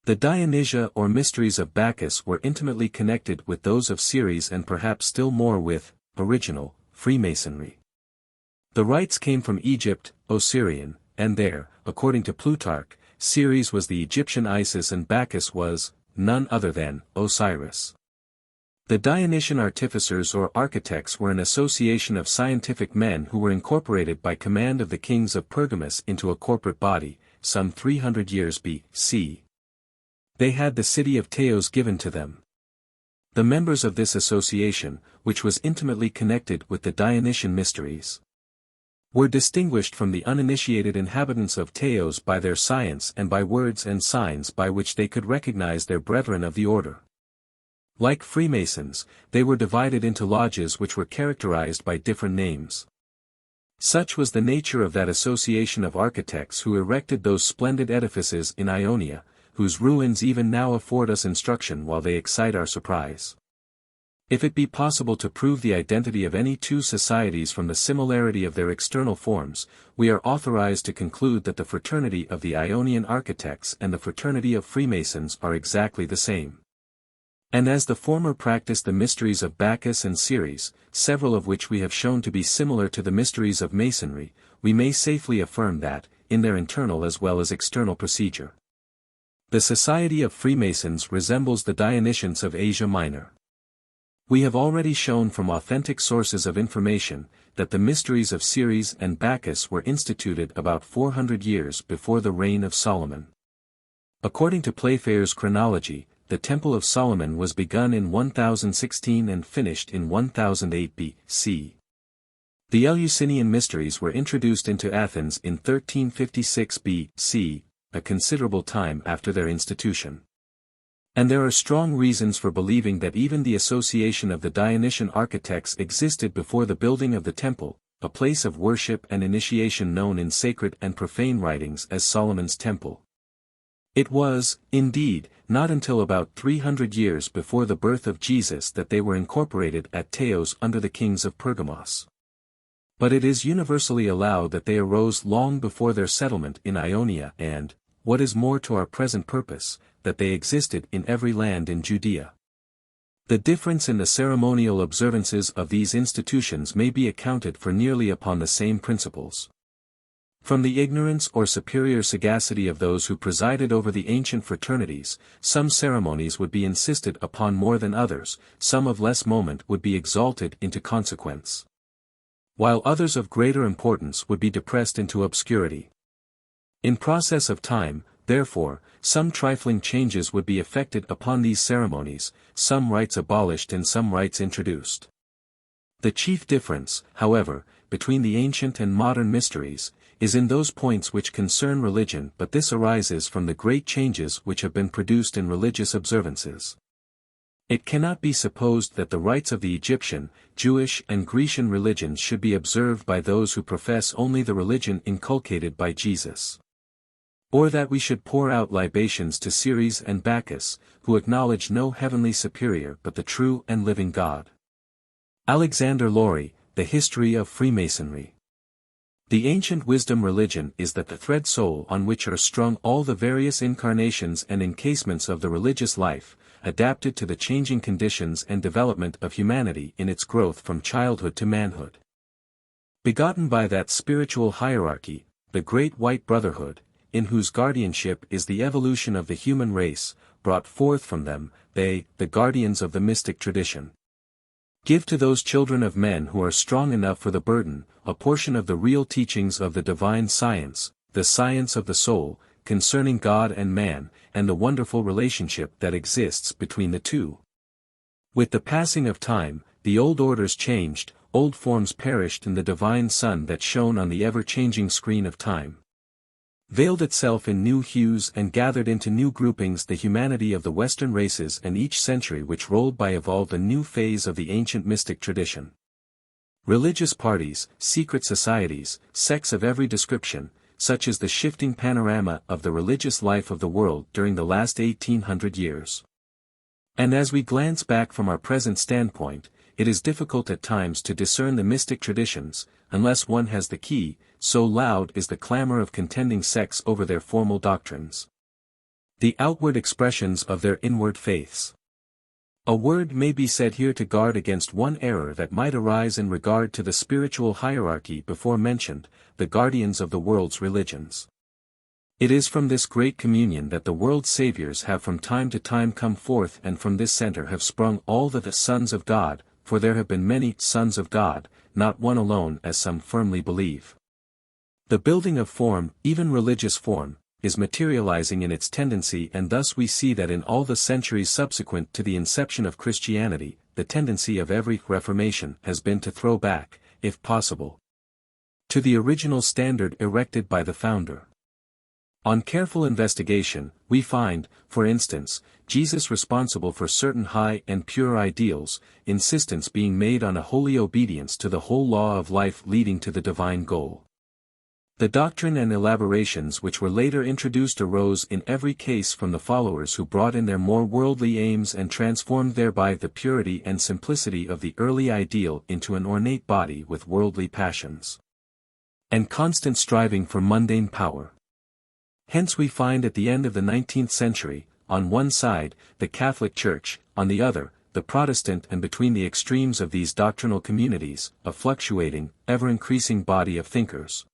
The Dionysia or mysteries of Bacchus were intimately connected with those of Ceres and perhaps still more with original Freemasonry. The rites came from Egypt, Osirian, and there, according to Plutarch, Ceres was the Egyptian Isis and Bacchus was none other than Osiris. The Dionysian artificers or architects were an association of scientific men who were incorporated by command of the kings of Pergamus into a corporate body, some 300 years B.C. They had the city of Teos given to them. The members of this association, which was intimately connected with the Dionysian mysteries, were distinguished from the uninitiated inhabitants of Teos by their science and by words and signs by which they could recognize their brethren of the order. Like Freemasons, they were divided into lodges which were characterized by different names. Such was the nature of that association of architects who erected those splendid edifices in Ionia, whose ruins even now afford us instruction while they excite our surprise. If it be possible to prove the identity of any two societies from the similarity of their external forms, we are authorized to conclude that the fraternity of the Ionian architects and the fraternity of Freemasons are exactly the same. And as the former practiced the mysteries of Bacchus and Ceres, several of which we have shown to be similar to the mysteries of Masonry, we may safely affirm that, in their internal as well as external procedure, the Society of Freemasons resembles the Dionysians of Asia Minor. We have already shown from authentic sources of information, that the mysteries of Ceres and Bacchus were instituted about 400 years before the reign of Solomon. According to Playfair's chronology, the Temple of Solomon was begun in 1016 and finished in 1008 B.C. The Eleusinian mysteries were introduced into Athens in 1356 B.C., a considerable time after their institution. And there are strong reasons for believing that even the association of the Dionysian architects existed before the building of the temple, a place of worship and initiation known in sacred and profane writings as Solomon's Temple. It was, indeed, not until about 300 years before the birth of Jesus that they were incorporated at Teos under the kings of Pergamos. But it is universally allowed that they arose long before their settlement in Ionia and, what is more to our present purpose, that they existed in every land in Judea. The difference in the ceremonial observances of these institutions may be accounted for nearly upon the same principles. From the ignorance or superior sagacity of those who presided over the ancient fraternities, some ceremonies would be insisted upon more than others, some of less moment would be exalted into consequence, while others of greater importance would be depressed into obscurity. In process of time, therefore, some trifling changes would be effected upon these ceremonies, some rites abolished and some rites introduced. The chief difference, however, between the ancient and modern mysteries, is in those points which concern religion, but this arises from the great changes which have been produced in religious observances. It cannot be supposed that the rites of the Egyptian, Jewish and Grecian religions should be observed by those who profess only the religion inculcated by Jesus. Or that we should pour out libations to Ceres and Bacchus, who acknowledge no heavenly superior but the true and living God. Alexander Laurie, The History of Freemasonry. The ancient wisdom religion is that the thread soul on which are strung all the various incarnations and encasements of the religious life, adapted to the changing conditions and development of humanity in its growth from childhood to manhood. Begotten by that spiritual hierarchy, the great white brotherhood, in whose guardianship is the evolution of the human race, brought forth from them, they, the guardians of the mystic tradition, give to those children of men who are strong enough for the burden, a portion of the real teachings of the divine science, the science of the soul, concerning God and man, and the wonderful relationship that exists between the two. With the passing of time, the old orders changed, old forms perished, and the divine sun that shone on the ever-changing screen of time veiled itself in new hues and gathered into new groupings the humanity of the Western races, and each century which rolled by evolved a new phase of the ancient mystic tradition. Religious parties, secret societies, sects of every description, such is the shifting panorama of the religious life of the world during the last 1800 years. And as we glance back from our present standpoint, it is difficult at times to discern the mystic traditions, unless one has the key, so loud is the clamor of contending sects over their formal doctrines, the outward expressions of their inward faiths. A word may be said here to guard against one error that might arise in regard to the spiritual hierarchy before mentioned, the guardians of the world's religions. It is from this great communion that the world's saviors have from time to time come forth, and from this center have sprung all the sons of God, for there have been many sons of God, not one alone as some firmly believe. The building of form, even religious form, is materializing in its tendency, and thus we see that in all the centuries subsequent to the inception of Christianity, the tendency of every Reformation has been to throw back, if possible, to the original standard erected by the founder. On careful investigation, we find, for instance, Jesus responsible for certain high and pure ideals, insistence being made on a holy obedience to the whole law of life leading to the divine goal. The doctrine and elaborations which were later introduced arose in every case from the followers who brought in their more worldly aims and transformed thereby the purity and simplicity of the early ideal into an ornate body with worldly passions and constant striving for mundane power. Hence we find at the end of the 19th century, on one side, the Catholic Church, on the other, the Protestant, and between the extremes of these doctrinal communities, a fluctuating, ever-increasing body of thinkers,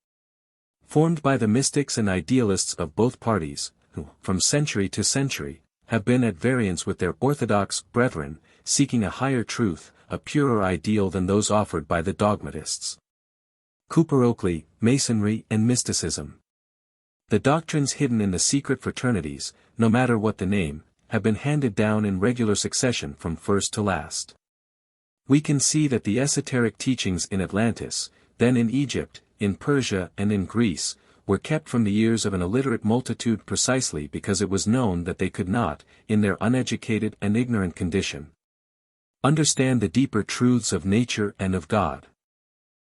formed by the mystics and idealists of both parties, who, from century to century, have been at variance with their orthodox brethren, seeking a higher truth, a purer ideal than those offered by the dogmatists. Cooper Oakley, Masonry and Mysticism. The doctrines hidden in the secret fraternities, no matter what the name, have been handed down in regular succession from first to last. We can see that the esoteric teachings in Atlantis, then in Egypt, in Persia and in Greece, were kept from the ears of an illiterate multitude precisely because it was known that they could not, in their uneducated and ignorant condition, understand the deeper truths of nature and of God.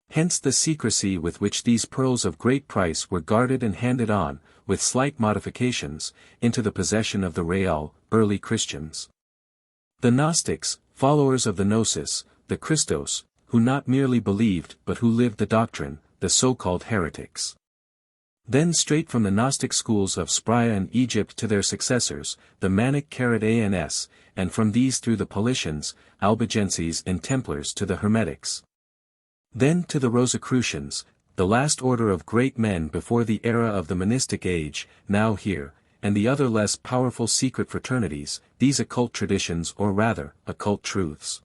Hence the secrecy with which these pearls of great price were guarded and handed on, with slight modifications, into the possession of the real, early Christians. The Gnostics, followers of the Gnosis, the Christos, who not merely believed but who lived the doctrine, the so-called heretics. Then straight from the Gnostic schools of Spria and Egypt to their successors, the Manic-Ans, and from these through the Paulicians, Albigenses and Templars to the Hermetics. Then to the Rosicrucians, the last order of great men before the era of the monistic age, now here, and the other less powerful secret fraternities, these occult traditions, or rather, occult truths,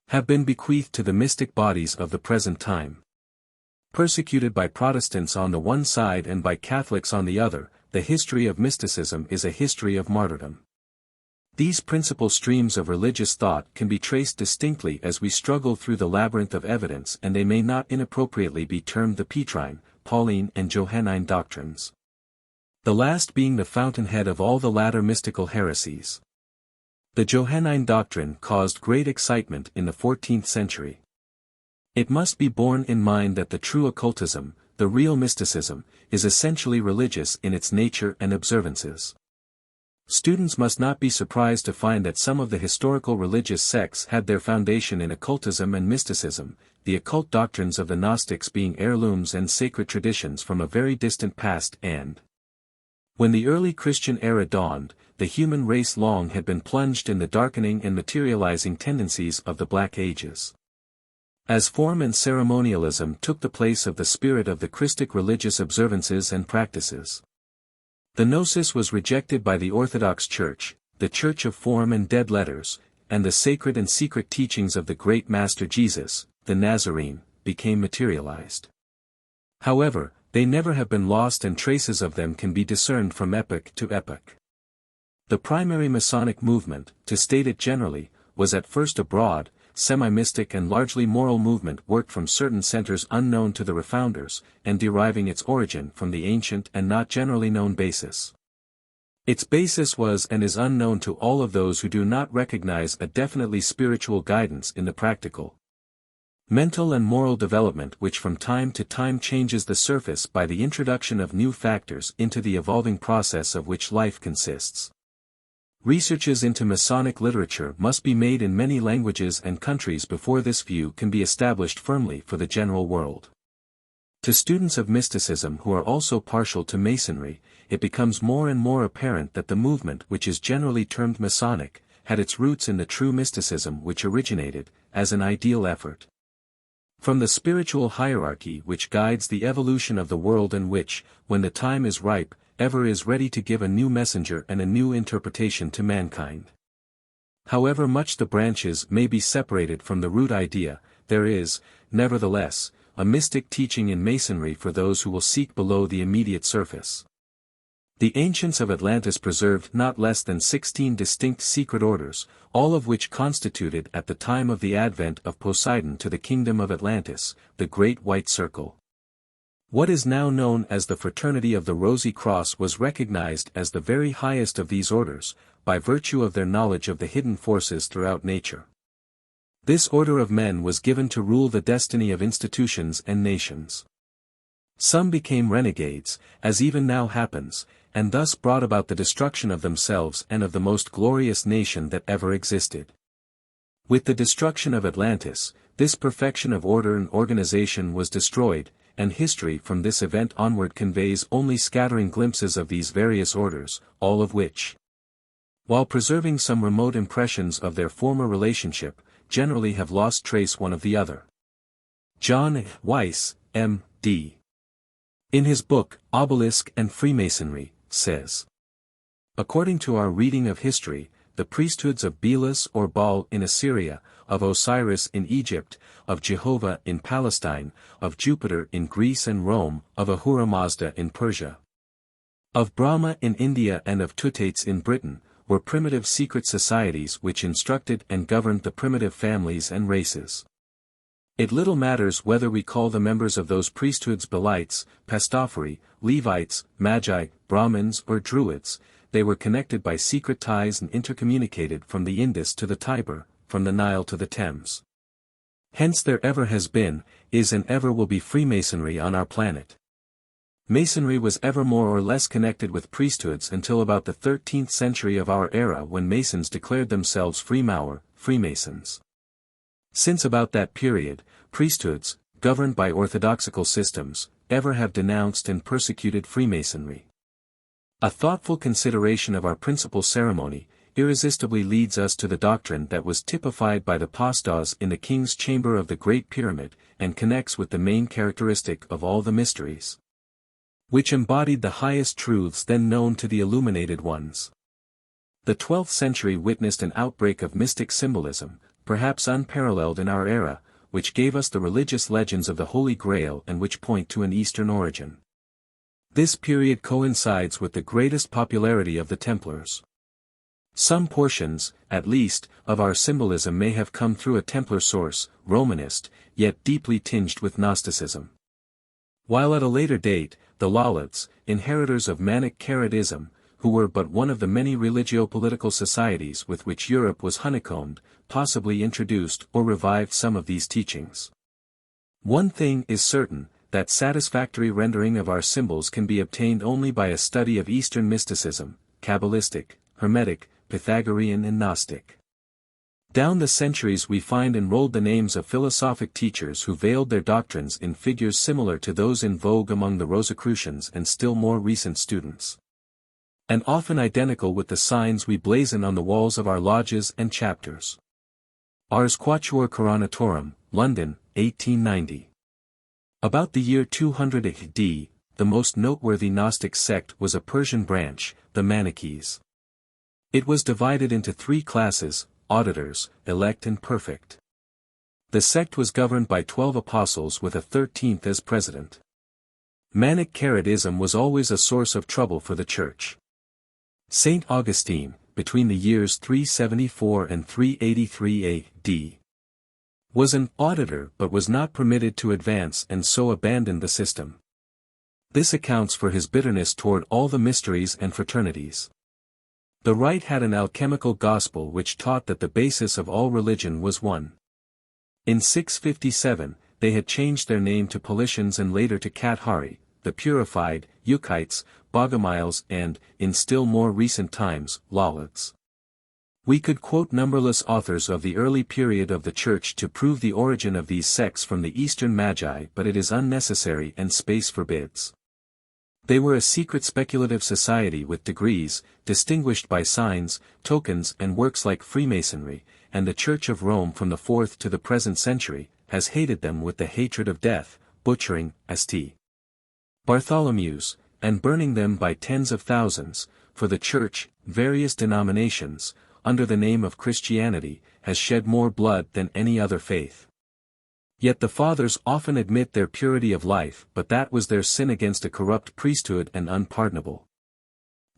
have been bequeathed to the mystic bodies of the present time. Persecuted by Protestants on the one side and by Catholics on the other, the history of mysticism is a history of martyrdom. These principal streams of religious thought can be traced distinctly as we struggle through the labyrinth of evidence, and they may not inappropriately be termed the Petrine, Pauline and Johannine doctrines. The last being the fountainhead of all the latter mystical heresies. The Johannine doctrine caused great excitement in the 14th century. It must be borne in mind that the true occultism, the real mysticism, is essentially religious in its nature and observances. Students must not be surprised to find that some of the historical religious sects had their foundation in occultism and mysticism, the occult doctrines of the Gnostics being heirlooms and sacred traditions from a very distant past and when the early Christian era dawned, the human race long had been plunged in the darkening and materializing tendencies of the Black Ages. As form and ceremonialism took the place of the spirit of the Christic religious observances and practices. The gnosis was rejected by the Orthodox Church, the Church of Form and Dead Letters, and the sacred and secret teachings of the great Master Jesus, the Nazarene, became materialized. However, they never have been lost and traces of them can be discerned from epoch to epoch. The primary Masonic movement, to state it generally, was at first a broad, semi-mystic and largely moral movement worked from certain centers unknown to the refounders, and deriving its origin from the ancient and not generally known basis. Its basis was and is unknown to all of those who do not recognize a definitely spiritual guidance in the practical, mental and moral development which from time to time changes the surface by the introduction of new factors into the evolving process of which life consists. Researches into Masonic literature must be made in many languages and countries before this view can be established firmly for the general world. To students of mysticism who are also partial to Masonry, it becomes more and more apparent that the movement which is generally termed Masonic, had its roots in the true mysticism which originated, as an ideal effort, from the spiritual hierarchy which guides the evolution of the world and which, when the time is ripe, ever is ready to give a new messenger and a new interpretation to mankind. However much the branches may be separated from the root idea, there is, nevertheless, a mystic teaching in Masonry for those who will seek below the immediate surface. The ancients of Atlantis preserved not less than 16 distinct secret orders, all of which constituted at the time of the advent of Poseidon to the kingdom of Atlantis, the Great White Circle. What is now known as the Fraternity of the Rosy Cross was recognized as the very highest of these orders, by virtue of their knowledge of the hidden forces throughout nature. This order of men was given to rule the destiny of institutions and nations. Some became renegades, as even now happens, and thus brought about the destruction of themselves and of the most glorious nation that ever existed. With the destruction of Atlantis, this perfection of order and organization was destroyed, and history from this event onward conveys only scattering glimpses of these various orders, all of which, while preserving some remote impressions of their former relationship, generally have lost trace one of the other. John Weiss, M.D., in his book, Obelisk and Freemasonry, says, according to our reading of history, the priesthoods of Belus or Baal in Assyria, of Osiris in Egypt, of Jehovah in Palestine, of Jupiter in Greece and Rome, of Ahura Mazda in Persia, of Brahma in India and of Tutates in Britain, were primitive secret societies which instructed and governed the primitive families and races. It little matters whether we call the members of those priesthoods Baalites, Pastafari, Levites, Magi, Brahmins or Druids, they were connected by secret ties and intercommunicated from the Indus to the Tiber, from the Nile to the Thames. Hence there ever has been, is and ever will be Freemasonry on our planet. Masonry was ever more or less connected with priesthoods until about the 13th century of our era when Masons declared themselves Freemaure, Freemasons. Since about that period, priesthoods, governed by orthodoxical systems, ever have denounced and persecuted Freemasonry. A thoughtful consideration of our principal ceremony, irresistibly leads us to the doctrine that was typified by the pastas in the king's chamber of the Great Pyramid, and connects with the main characteristic of all the mysteries, which embodied the highest truths then known to the illuminated ones. The 12th century witnessed an outbreak of mystic symbolism, perhaps unparalleled in our era, which gave us the religious legends of the Holy Grail and which point to an Eastern origin. This period coincides with the greatest popularity of the Templars. Some portions, at least, of our symbolism may have come through a Templar source, Romanist, yet deeply tinged with Gnosticism. While at a later date, the Lollards, inheritors of Manic-Charidism, who were but one of the many religio-political societies with which Europe was honeycombed, possibly introduced or revived some of these teachings. One thing is certain, that satisfactory rendering of our symbols can be obtained only by a study of Eastern mysticism, Kabbalistic, Hermetic, Pythagorean and Gnostic. Down the centuries we find enrolled the names of philosophic teachers who veiled their doctrines in figures similar to those in vogue among the Rosicrucians and still more recent students, and often identical with the signs we blazon on the walls of our lodges and chapters. Ars Quatuor Coronatorum, London, 1890. About the year 200 AD, the most noteworthy Gnostic sect was a Persian branch, the Manichees. It was divided into three classes: auditors, elect and perfect. The sect was governed by 12 apostles with a 13th as president. Manic-Charidism was always a source of trouble for the Church. Saint Augustine, between the years 374 and 383 AD, was an auditor but was not permitted to advance and so abandoned the system. This accounts for his bitterness toward all the mysteries and fraternities. The Rite had an alchemical gospel which taught that the basis of all religion was one. In 657, they had changed their name to Paulicians and later to Cathari, the purified, XIXths, Bogomiles and, in still more recent times, Lollards. We could quote numberless authors of the early period of the Church to prove the origin of these sects from the Eastern Magi, but it is unnecessary and space forbids. They were a secret speculative society with degrees, distinguished by signs, tokens and works like Freemasonry, and the Church of Rome from the 4th to the present century, has hated them with the hatred of death, butchering, St. Bartholomew's, and burning them by tens of thousands, for the Church, various denominations, under the name of Christianity, has shed more blood than any other faith. Yet the Fathers often admit their purity of life, but that was their sin against a corrupt priesthood and unpardonable.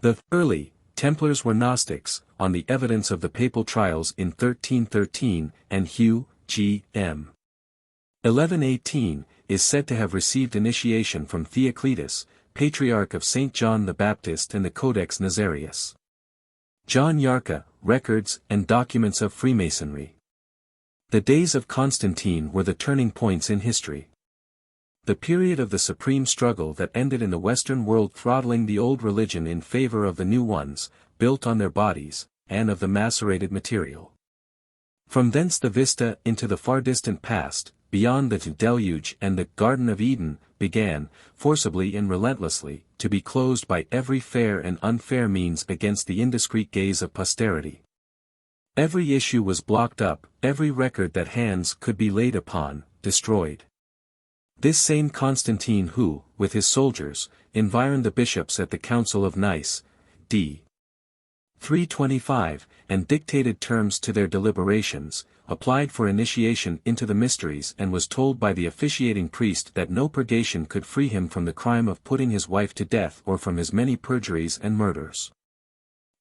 The early Templars were Gnostics, on the evidence of the papal trials in 1313, and Hugh, G. M. 1118, is said to have received initiation from Theocletus, Patriarch of St. John the Baptist and the Codex Nazarius. John Yarka, Records and Documents of Freemasonry. The days of Constantine were the turning points in history. The period of the supreme struggle that ended in the Western world throttling the old religion in favor of the new ones, built on their bodies, and of the macerated material. From thence the vista into the far distant past, beyond the deluge and the Garden of Eden, began, forcibly and relentlessly, to be closed by every fair and unfair means against the indiscreet gaze of posterity. Every issue was blocked up, every record that hands could be laid upon, destroyed. This same Constantine who, with his soldiers, environed the bishops at the Council of Nice, d. 325, and dictated terms to their deliberations, applied for initiation into the mysteries and was told by the officiating priest that no purgation could free him from the crime of putting his wife to death or from his many perjuries and murders.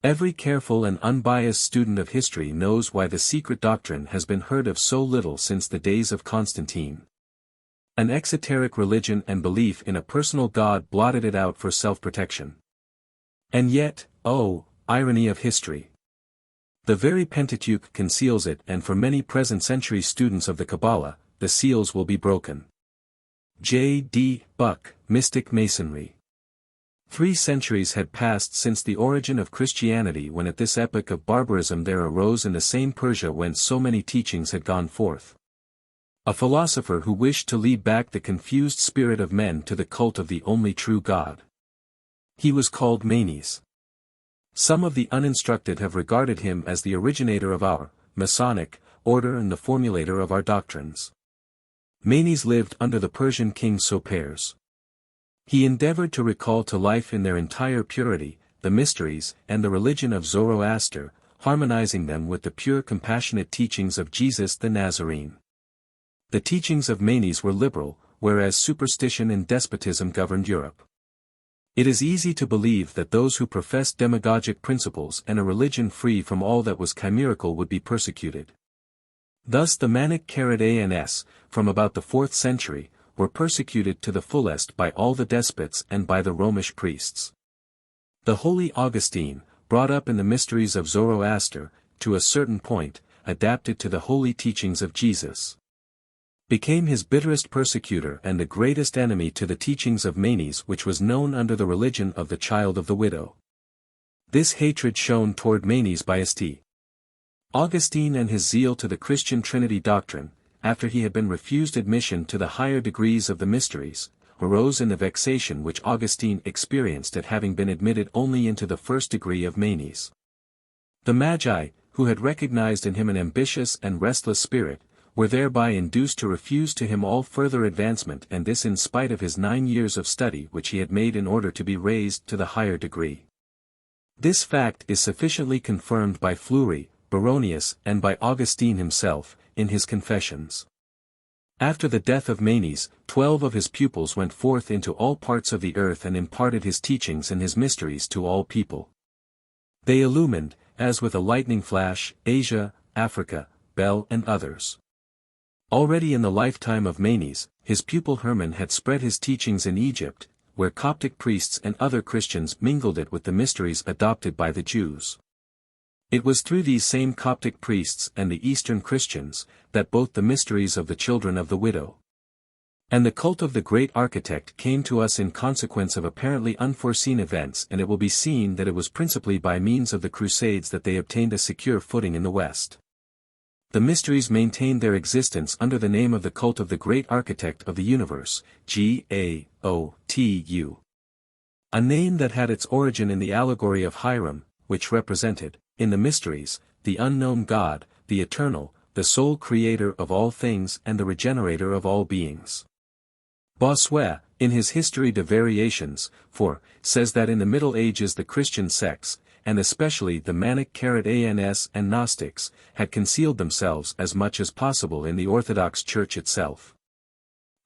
Every careful and unbiased student of history knows why the secret doctrine has been heard of so little since the days of Constantine. An exoteric religion and belief in a personal God blotted it out for self-protection. And yet, oh, irony of history! The very Pentateuch conceals it, and for many present-century students of the Kabbalah, the seals will be broken. J. D. Buck, Mystic Masonry. 3 centuries had passed since the origin of Christianity when at this epoch of barbarism there arose in the same Persia whence so many teachings had gone forth a philosopher who wished to lead back the confused spirit of men to the cult of the only true God. He was called Manes. Some of the uninstructed have regarded him as the originator of our Masonic order and the formulator of our doctrines. Manes lived under the Persian king Soperes. He endeavored to recall to life in their entire purity, the mysteries and the religion of Zoroaster, harmonizing them with the pure compassionate teachings of Jesus the Nazarene. The teachings of Manes were liberal, whereas superstition and despotism governed Europe. It is easy to believe that those who professed demagogic principles and a religion free from all that was chimerical would be persecuted. Thus the Manic-Charidans, from about the 4th century, were persecuted to the fullest by all the despots and by the Romish priests. The holy Augustine, brought up in the mysteries of Zoroaster, to a certain point, adapted to the holy teachings of Jesus, became his bitterest persecutor and the greatest enemy to the teachings of Manes, which was known under the religion of the child of the widow. This hatred shown toward Manes by St. Augustine and his zeal to the Christian Trinity doctrine, after he had been refused admission to the higher degrees of the mysteries, arose in the vexation which Augustine experienced at having been admitted only into the first degree of Manes. The Magi, who had recognized in him an ambitious and restless spirit, were thereby induced to refuse to him all further advancement, and this in spite of his 9 years of study which he had made in order to be raised to the higher degree. This fact is sufficiently confirmed by Fleury, Baronius, and by Augustine himself, in his Confessions. After the death of Manes, 12 of his pupils went forth into all parts of the earth and imparted his teachings and his mysteries to all people. They illumined, as with a lightning flash, Asia, Africa, Bel and others. Already in the lifetime of Manes, his pupil Hermann had spread his teachings in Egypt, where Coptic priests and other Christians mingled it with the mysteries adopted by the Jews. It was through these same Coptic priests and the Eastern Christians, that both the mysteries of the children of the widow and the cult of the great architect came to us in consequence of apparently unforeseen events, and it will be seen that it was principally by means of the Crusades that they obtained a secure footing in the West. The mysteries maintained their existence under the name of the cult of the great architect of the universe, Gaotu, a name that had its origin in the allegory of Hiram, which represented, in the mysteries, the unknown God, the eternal, the sole creator of all things and the regenerator of all beings. Bossuet, in his History de Variations, says that in the Middle Ages the Christian sects, and especially the Manic-Ans and Gnostics, had concealed themselves as much as possible in the Orthodox Church itself.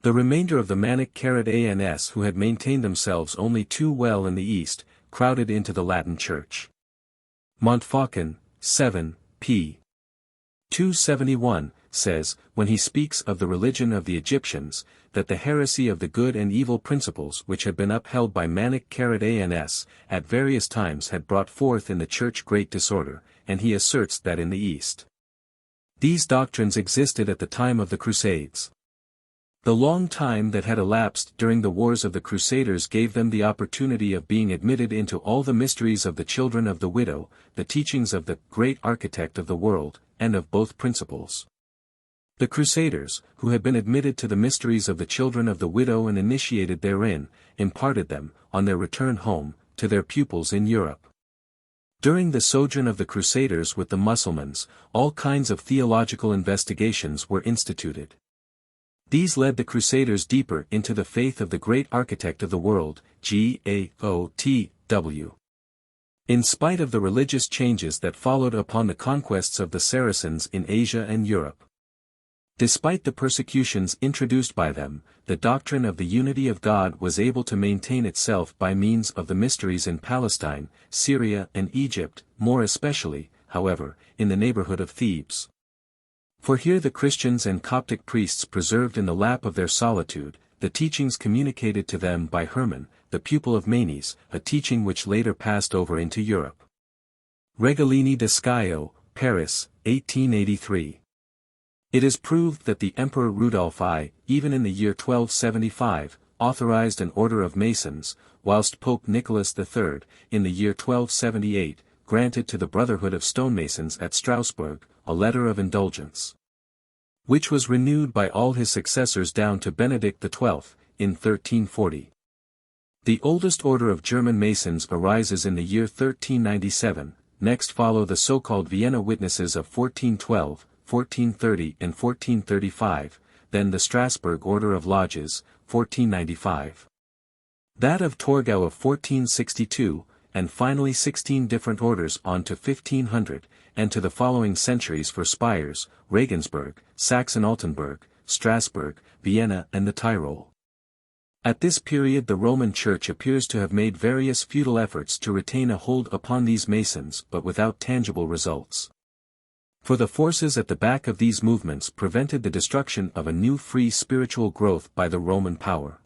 The remainder of the Manic-Ans who had maintained themselves only too well in the East, crowded into the Latin Church. Montfaucon, 7, p. 271, says, when he speaks of the religion of the Egyptians, that the heresy of the good and evil principles which had been upheld by Manic-Ans at various times had brought forth in the Church great disorder, and he asserts that in the East these doctrines existed at the time of the Crusades. The long time that had elapsed during the wars of the Crusaders gave them the opportunity of being admitted into all the mysteries of the children of the widow, the teachings of the great architect of the world, and of both principles. The Crusaders, who had been admitted to the mysteries of the children of the widow and initiated therein, imparted them, on their return home, to their pupils in Europe. During the sojourn of the Crusaders with the Mussulmans, all kinds of theological investigations were instituted. These led the Crusaders deeper into the faith of the great architect of the world, Gaotu. In spite of the religious changes that followed upon the conquests of the Saracens in Asia and Europe. Despite the persecutions introduced by them, the doctrine of the unity of God was able to maintain itself by means of the mysteries in Palestine, Syria and Egypt, more especially, however, in the neighborhood of Thebes. For here the Christians and Coptic priests preserved in the lap of their solitude, the teachings communicated to them by Hermann, the pupil of Manes, a teaching which later passed over into Europe. Regalini de Scio, Paris, 1883. It is proved that the Emperor Rudolf I, even in the year 1275, authorized an order of Masons, whilst Pope Nicholas III, in the year 1278, granted to the Brotherhood of Stonemasons at Strasbourg, a letter of indulgence, which was renewed by all his successors down to Benedict XII, in 1340. The oldest order of German Masons arises in the year 1397, next follow the so-called Vienna Witnesses of 1412, 1430 and 1435, then the Strasbourg Order of Lodges, 1495. That of Torgau of 1462, and finally 16 different orders on to 1500, and to the following centuries for Spires, Regensburg, Saxon-Altenburg, Strasbourg, Vienna and the Tyrol. At this period the Roman Church appears to have made various futile efforts to retain a hold upon these Masons but without tangible results. For the forces at the back of these movements prevented the destruction of a new free spiritual growth by the Roman power.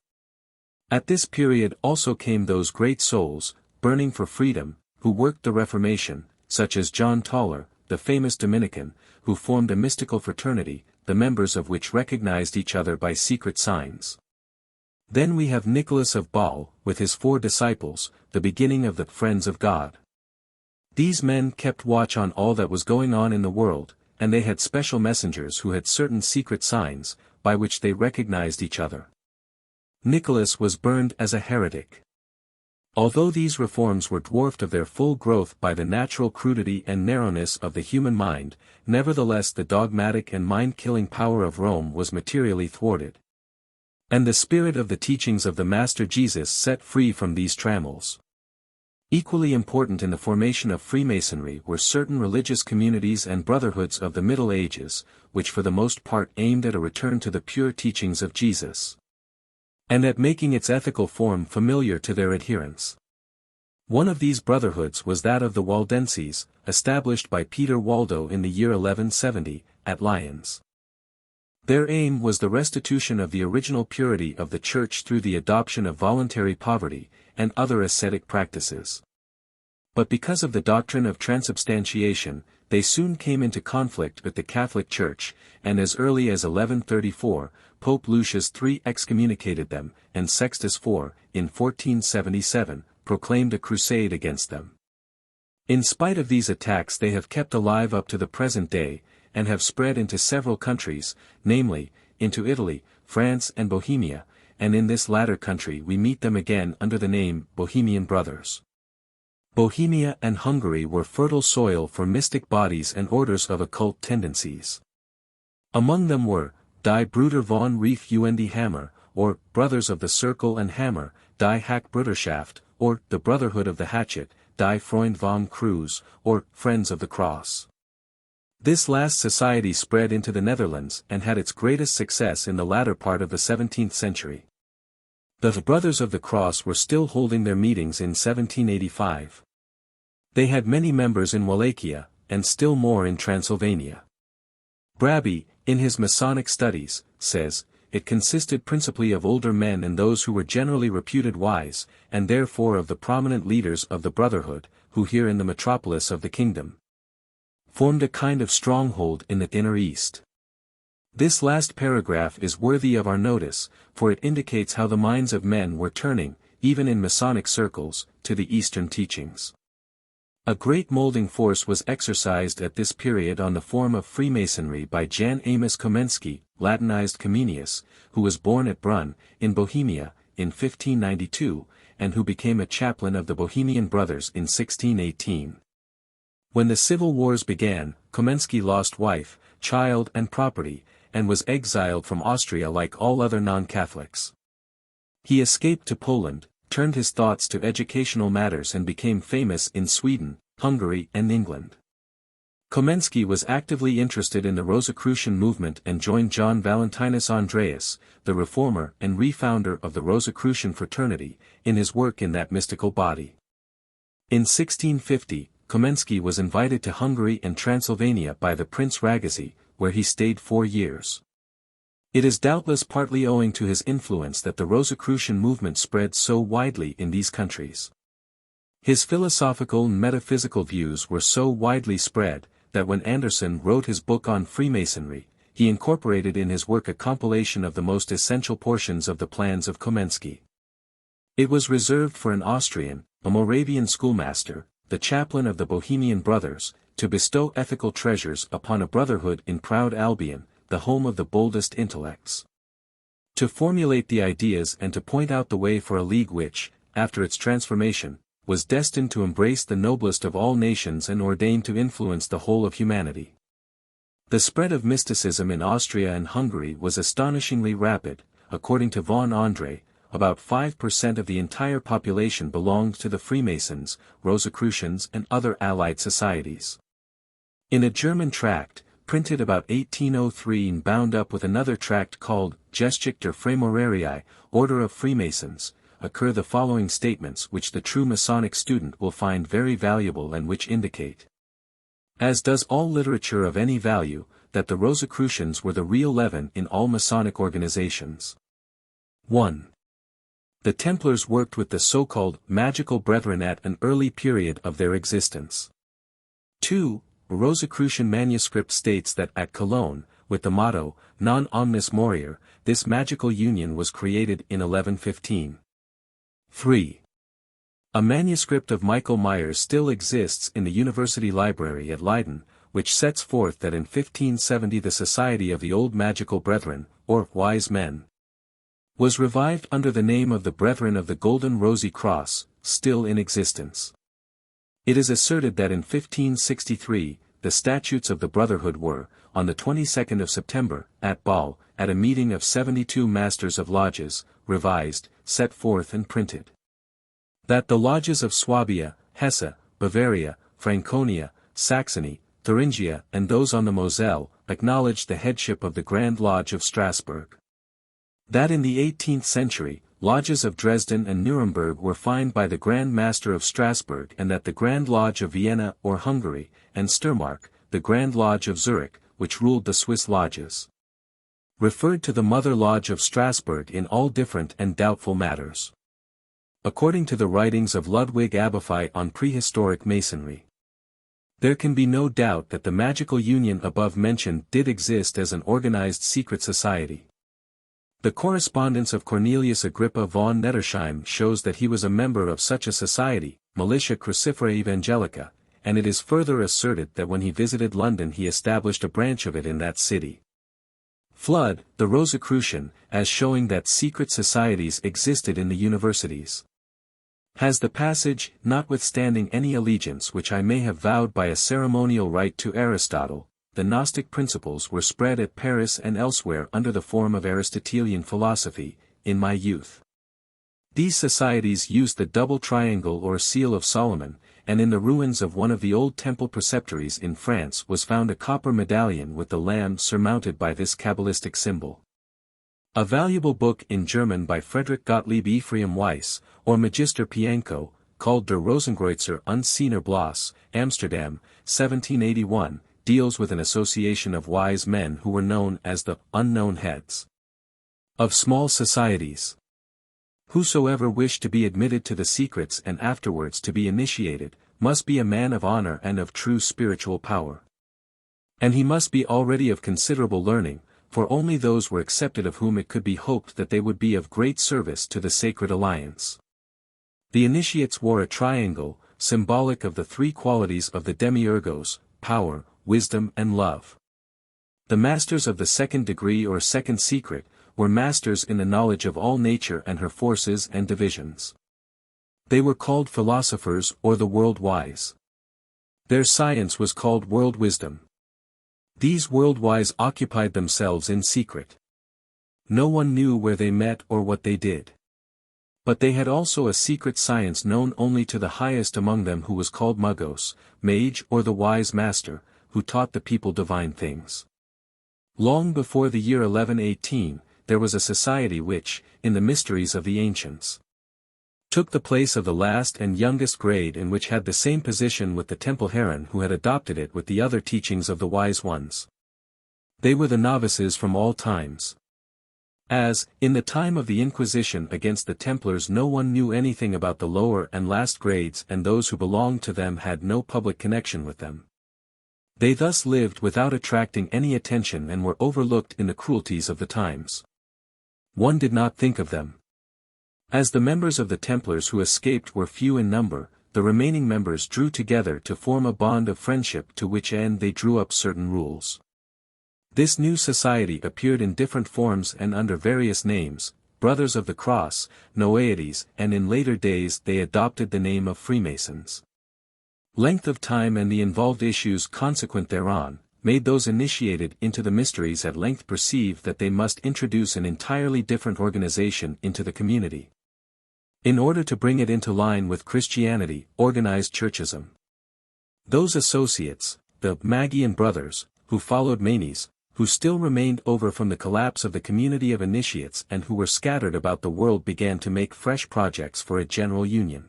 At this period also came those great souls, burning for freedom, who worked the Reformation, such as John Tauler, the famous Dominican, who formed a mystical fraternity, the members of which recognized each other by secret signs. Then we have Nicholas of Ball, with his 4 disciples, the beginning of the Friends of God. These men kept watch on all that was going on in the world, and they had special messengers who had certain secret signs, by which they recognized each other. Nicholas was burned as a heretic. Although these reforms were dwarfed of their full growth by the natural crudity and narrowness of the human mind, nevertheless the dogmatic and mind-killing power of Rome was materially thwarted. And the spirit of the teachings of the Master Jesus set free from these trammels. Equally important in the formation of Freemasonry were certain religious communities and brotherhoods of the Middle Ages, which for the most part aimed at a return to the pure teachings of Jesus, and at making its ethical form familiar to their adherents. One of these brotherhoods was that of the Waldenses, established by Peter Waldo in the year 1170, at Lyons. Their aim was the restitution of the original purity of the Church through the adoption of voluntary poverty, and other ascetic practices. But because of the doctrine of transubstantiation, they soon came into conflict with the Catholic Church, and as early as 1134, Pope Lucius III excommunicated them, and Sixtus IV, in 1477, proclaimed a crusade against them. In spite of these attacks they have kept alive up to the present day, and have spread into several countries, namely, into Italy, France and Bohemia, and in this latter country we meet them again under the name Bohemian Brothers. Bohemia and Hungary were fertile soil for mystic bodies and orders of occult tendencies. Among them were, Die Brüder von Reef und Hammer, or Brothers of the Circle and Hammer, Die Hackbruderschaft, or the Brotherhood of the Hatchet, Die Freund vom Kreuz, or Friends of the Cross. This last society spread into the Netherlands and had its greatest success in the latter part of the 17th century. The Brothers of the Cross were still holding their meetings in 1785. They had many members in Wallachia, and still more in Transylvania. Brabe, in his Masonic Studies, says, it consisted principally of older men and those who were generally reputed wise, and therefore of the prominent leaders of the Brotherhood, who here in the metropolis of the kingdom formed a kind of stronghold in the inner East. This last paragraph is worthy of our notice, for it indicates how the minds of men were turning, even in Masonic circles, to the Eastern teachings. A great molding force was exercised at this period on the form of Freemasonry by Jan Amos Komensky, Latinized Comenius, who was born at Brunn, in Bohemia, in 1592, and who became a chaplain of the Bohemian Brothers in 1618. When the civil wars began, Komensky lost wife, child and property, and was exiled from Austria like all other non-Catholics. He escaped to Poland, turned his thoughts to educational matters and became famous in Sweden, Hungary and England. Komensky was actively interested in the Rosicrucian movement and joined John Valentinus Andreas, the reformer and refounder of the Rosicrucian fraternity, in his work in that mystical body. In 1650, Komensky was invited to Hungary and Transylvania by the Prince Ragusy, where he stayed 4 years. It is doubtless partly owing to his influence that the Rosicrucian movement spread so widely in these countries. His philosophical and metaphysical views were so widely spread, that when Anderson wrote his book on Freemasonry, he incorporated in his work a compilation of the most essential portions of the plans of Komensky. It was reserved for an Austrian, a Moravian schoolmaster, the chaplain of the Bohemian Brothers, to bestow ethical treasures upon a brotherhood in proud Albion, the home of the boldest intellects. To formulate the ideas and to point out the way for a league which, after its transformation, was destined to embrace the noblest of all nations and ordained to influence the whole of humanity. The spread of mysticism in Austria and Hungary was astonishingly rapid. According to von André, about 5% of the entire population belonged to the Freemasons, Rosicrucians and other allied societies. In a German tract, printed about 1803 and bound up with another tract called Geschichte der Freimaurerei, Order of Freemasons, occur the following statements which the true Masonic student will find very valuable and which indicate As does all literature of any value, that the Rosicrucians were the real leaven in all Masonic organizations. 1. The Templars worked with the so-called magical brethren at an early period of their existence. 2. A Rosicrucian manuscript states that at Cologne, with the motto, Non omnis moriar, this magical union was created in 1115. 3. A manuscript of Michael Myers still exists in the University Library at Leiden, which sets forth that in 1570 the Society of the Old Magical Brethren, or Wise Men, was revived under the name of the Brethren of the Golden Rosy Cross, still in existence. It is asserted that in 1563, the statutes of the Brotherhood were, on the 22nd of September, at Ball, at a meeting of 72 Masters of Lodges, revised, set forth and printed. That the lodges of Swabia, Hesse, Bavaria, Franconia, Saxony, Thuringia and those on the Moselle, acknowledged the headship of the Grand Lodge of Strasbourg. That in the 18th century, lodges of Dresden and Nuremberg were fined by the Grand Master of Strasbourg and that the Grand Lodge of Vienna or Hungary, and Sturmark, the Grand Lodge of Zurich, which ruled the Swiss lodges, referred to the Mother Lodge of Strasbourg in all different and doubtful matters. According to the writings of Ludwig Aberfei on prehistoric Masonry, there can be no doubt that the magical union above mentioned did exist as an organized secret society. The correspondence of Cornelius Agrippa von Nettersheim shows that he was a member of such a society, Militia Crucifera Evangelica, and it is further asserted that when he visited London he established a branch of it in that city. Flood, the Rosicrucian, as showing that secret societies existed in the universities, has the passage, notwithstanding any allegiance which I may have vowed by a ceremonial rite to Aristotle, the Gnostic principles were spread at Paris and elsewhere under the form of Aristotelian philosophy, in my youth. These societies used the double triangle or seal of Solomon, and in the ruins of one of the old temple preceptories in France was found a copper medallion with the lamb surmounted by this Kabbalistic symbol. A valuable book in German by Friedrich Gottlieb Ephraim Weiss, or Magister Pienko, called Der Rosenkreutzer Unseener Bloss, Amsterdam, 1781, deals with an association of wise men who were known as the unknown heads of small societies. Whosoever wished to be admitted to the secrets and afterwards to be initiated, must be a man of honor and of true spiritual power. And he must be already of considerable learning, for only those were accepted of whom it could be hoped that they would be of great service to the sacred alliance. The initiates wore a triangle, symbolic of the three qualities of the demiurgos, power, wisdom and love. The masters of the second degree or second secret, were masters in the knowledge of all nature and her forces and divisions. They were called philosophers or the world wise. Their science was called world wisdom. These world wise occupied themselves in secret. No one knew where they met or what they did. But they had also a secret science known only to the highest among them, who was called Magos, mage or the wise master, who taught the people divine things. Long before the year 1118, there was a society which, in the mysteries of the ancients, took the place of the last and youngest grade, and which had the same position with the Temple Heron, who had adopted it with the other teachings of the wise ones. They were the novices from all times. As, in the time of the Inquisition against the Templars, no one knew anything about the lower and last grades, and those who belonged to them had no public connection with them. They thus lived without attracting any attention and were overlooked in the cruelties of the times. One did not think of them. As the members of the Templars who escaped were few in number, the remaining members drew together to form a bond of friendship, to which end they drew up certain rules. This new society appeared in different forms and under various names, Brothers of the Cross, Noailles, and in later days they adopted the name of Freemasons. Length of time and the involved issues consequent thereon, made those initiated into the mysteries at length perceive that they must introduce an entirely different organization into the community, in order to bring it into line with Christianity, organized churchism. Those associates, the Magian brothers, who followed Manes, who still remained over from the collapse of the community of initiates and who were scattered about the world, began to make fresh projects for a general union.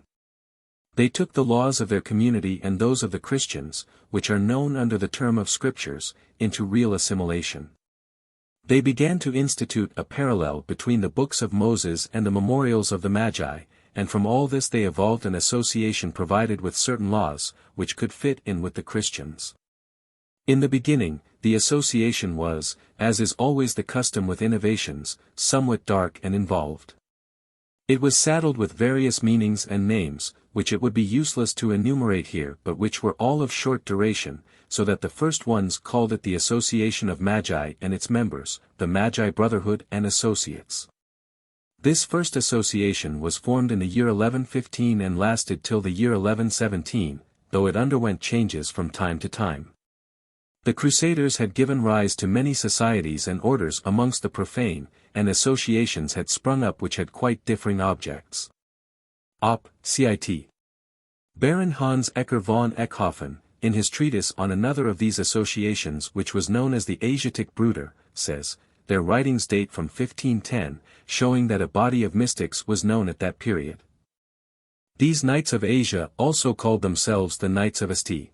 They took the laws of their community and those of the Christians, which are known under the term of scriptures, into real assimilation. They began to institute a parallel between the books of Moses and the memorials of the Magi, and from all this they evolved an association provided with certain laws, which could fit in with the Christians. In the beginning, the association was, as is always the custom with innovations, somewhat dark and involved. It was saddled with various meanings and names, which it would be useless to enumerate here but which were all of short duration, so that the first ones called it the Association of Magi and its members, the Magi Brotherhood and Associates. This first association was formed in the year 1115 and lasted till the year 1117, though it underwent changes from time to time. The Crusaders had given rise to many societies and orders amongst the profane, and associations had sprung up which had quite differing objects. Cit. Baron Hans Ecker von Eckhofen, in his treatise on another of these associations which was known as the Asiatic Bruder, says, their writings date from 1510, showing that a body of mystics was known at that period. These Knights of Asia also called themselves the Knights of St.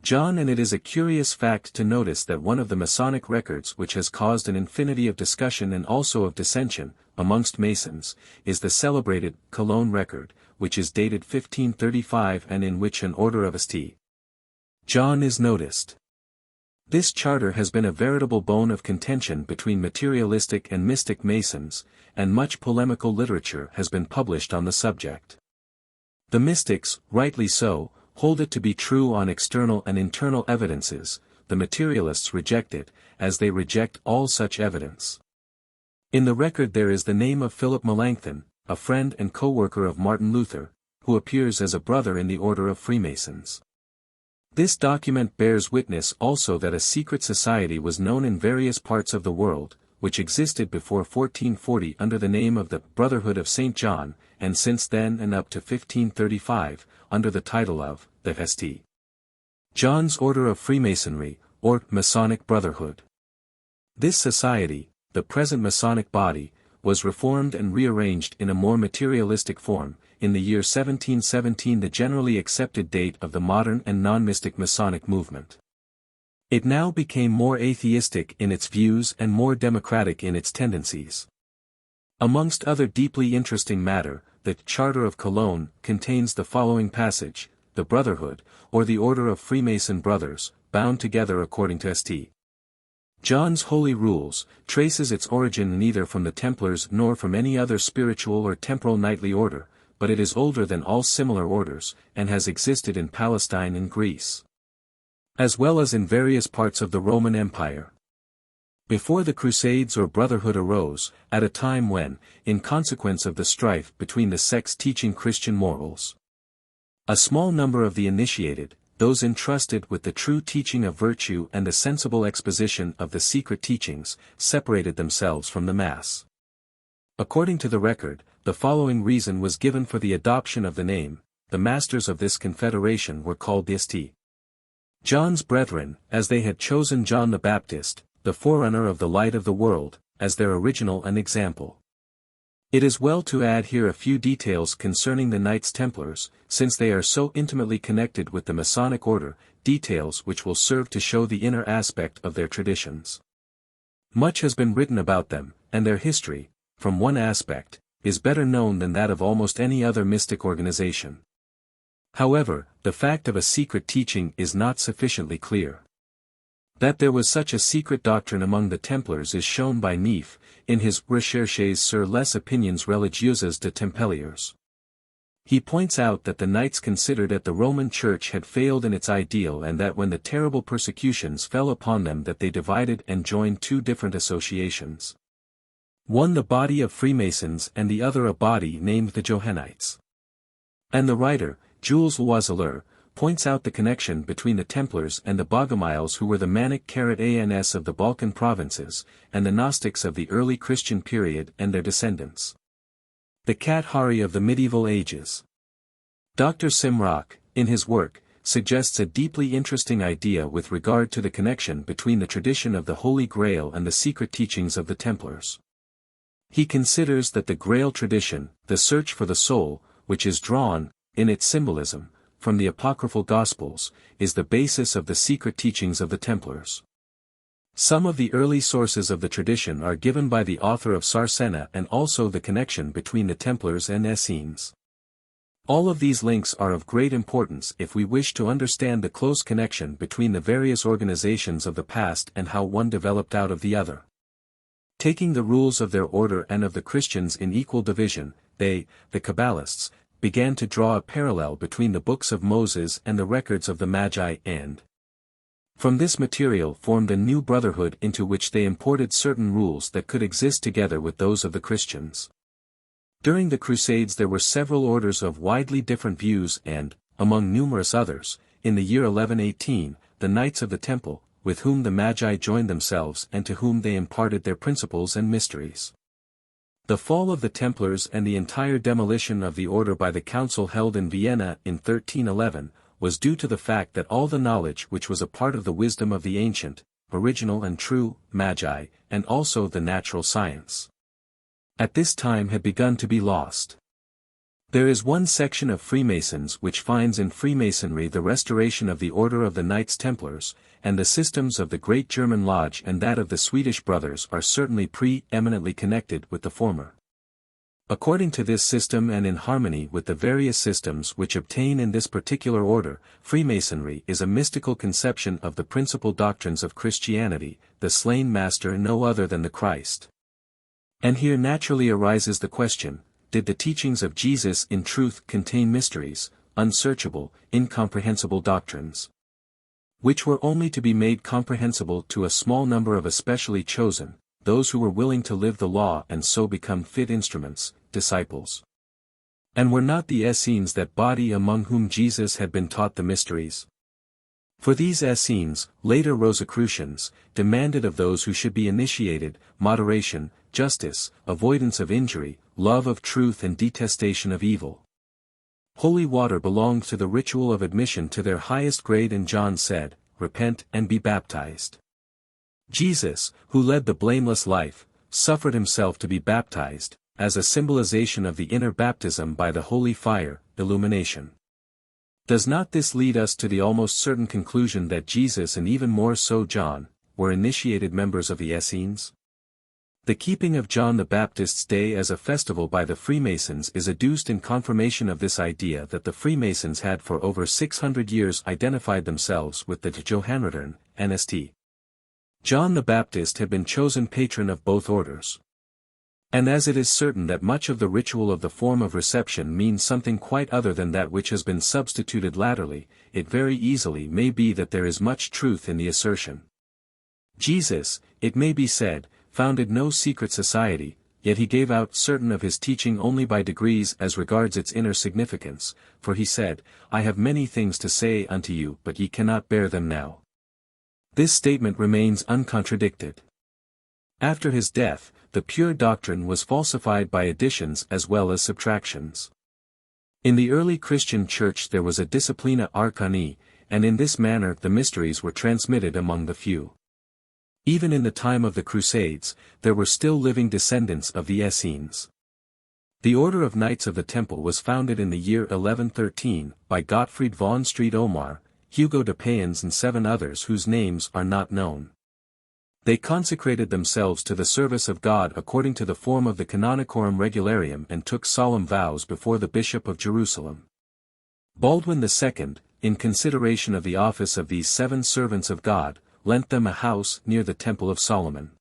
John, and it is a curious fact to notice that one of the Masonic records which has caused an infinity of discussion and also of dissension, amongst Masons, is the celebrated Cologne record, which is dated 1535 and in which an order of St. John is noticed. This charter has been a veritable bone of contention between materialistic and mystic Masons, and much polemical literature has been published on the subject. The mystics, rightly so, hold it to be true on external and internal evidences, the materialists reject it, as they reject all such evidence. In the record there is the name of Philip Melanchthon, a friend and co-worker of Martin Luther, who appears as a brother in the order of Freemasons. This document bears witness also that a secret society was known in various parts of the world, which existed before 1440 under the name of the Brotherhood of St. John, and since then and up to 1535, under the title of the St. John's Order of Freemasonry, or Masonic Brotherhood. This society, the present Masonic body, was reformed and rearranged in a more materialistic form, in the year 1717, the generally accepted date of the modern and non-mystic Masonic movement. It now became more atheistic in its views and more democratic in its tendencies. Amongst other deeply interesting matter, the Charter of Cologne contains the following passage: the Brotherhood, or the Order of Freemason Brothers, bound together according to St. John's holy rules, traces its origin neither from the Templars nor from any other spiritual or temporal knightly order, but it is older than all similar orders, and has existed in Palestine and Greece, as well as in various parts of the Roman Empire. Before the Crusades or Brotherhood arose, at a time when, in consequence of the strife between the sects teaching Christian morals, a small number of the initiated, those entrusted with the true teaching of virtue and the sensible exposition of the secret teachings, separated themselves from the mass. According to the record, the following reason was given for the adoption of the name: the masters of this confederation were called the St. John's Brethren, as they had chosen John the Baptist, the forerunner of the light of the world, as their original and example. It is well to add here a few details concerning the Knights Templars, since they are so intimately connected with the Masonic order, details which will serve to show the inner aspect of their traditions. Much has been written about them, and their history, from one aspect, is better known than that of almost any other mystic organization. However, the fact of a secret teaching is not sufficiently clear. That there was such a secret doctrine among the Templars is shown by Neef, in his Recherches sur les opinions religieuses de Templiers. He points out that the knights considered that the Roman Church had failed in its ideal, and that when the terrible persecutions fell upon them that they divided and joined two different associations. One the body of Freemasons and the other a body named the Johannites. And the writer, Jules Loiseleur, points out the connection between the Templars and the Bogomiles, who were the Manic-Ans of the Balkan provinces, and the Gnostics of the early Christian period and their descendants. The Cat-Hari of the medieval ages. Dr. Simrock, in his work, suggests a deeply interesting idea with regard to the connection between the tradition of the Holy Grail and the secret teachings of the Templars. He considers that the Grail tradition, the search for the soul, which is drawn, in its symbolism, from the apocryphal Gospels, is the basis of the secret teachings of the Templars. Some of the early sources of the tradition are given by the author of Sarcena and also the connection between the Templars and Essenes. All of these links are of great importance if we wish to understand the close connection between the various organizations of the past and how one developed out of the other. Taking the rules of their order and of the Christians in equal division, they, the Kabbalists, began to draw a parallel between the books of Moses and the records of the Magi and from this material formed a new brotherhood into which they imported certain rules that could exist together with those of the Christians. During the Crusades there were several orders of widely different views and, among numerous others, in the year 1118, the Knights of the Temple, with whom the Magi joined themselves and to whom they imparted their principles and mysteries. The fall of the Templars and the entire demolition of the order by the council held in Vienna in 1311, was due to the fact that all the knowledge which was a part of the wisdom of the ancient, original and true, Magi, and also the natural science, at this time had begun to be lost. There is one section of Freemasons which finds in Freemasonry the restoration of the order of the Knights Templars, and the systems of the Great German Lodge and that of the Swedish Brothers are certainly pre-eminently connected with the former. According to this system and in harmony with the various systems which obtain in this particular order, Freemasonry is a mystical conception of the principal doctrines of Christianity, the slain Master no other than the Christ. And here naturally arises the question, did the teachings of Jesus in truth contain mysteries, unsearchable, incomprehensible doctrines, which were only to be made comprehensible to a small number of especially chosen, those who were willing to live the law and so become fit instruments, disciples? And were not the Essenes that body among whom Jesus had been taught the mysteries? For these Essenes, later Rosicrucians, demanded of those who should be initiated, moderation, justice, avoidance of injury, love of truth and detestation of evil. Holy water belonged to the ritual of admission to their highest grade, and John said, "Repent and be baptized." Jesus, who led the blameless life, suffered himself to be baptized, as a symbolization of the inner baptism by the holy fire, illumination. Does not this lead us to the almost certain conclusion that Jesus and even more so John, were initiated members of the Essenes? The keeping of John the Baptist's Day as a festival by the Freemasons is adduced in confirmation of this idea that the Freemasons had for over 600 years identified themselves with the Johannitern, NST. John the Baptist had been chosen patron of both orders. And as it is certain that much of the ritual of the form of reception means something quite other than that which has been substituted latterly, it very easily may be that there is much truth in the assertion. Jesus, it may be said, founded no secret society, yet he gave out certain of his teaching only by degrees as regards its inner significance, for he said, "I have many things to say unto you but ye cannot bear them now." This statement remains uncontradicted. After his death, the pure doctrine was falsified by additions as well as subtractions. In the early Christian Church there was a disciplina arcani, and in this manner the mysteries were transmitted among the few. Even in the time of the Crusades, there were still living descendants of the Essenes. The Order of Knights of the Temple was founded in the year 1113, by Gottfried von Street-Omar, Hugo de Payens and 7 others whose names are not known. They consecrated themselves to the service of God according to the form of the Canonicorum Regularium and took solemn vows before the Bishop of Jerusalem. Baldwin II, in consideration of the office of these 7 servants of God, lent them a house near the Temple of Solomon.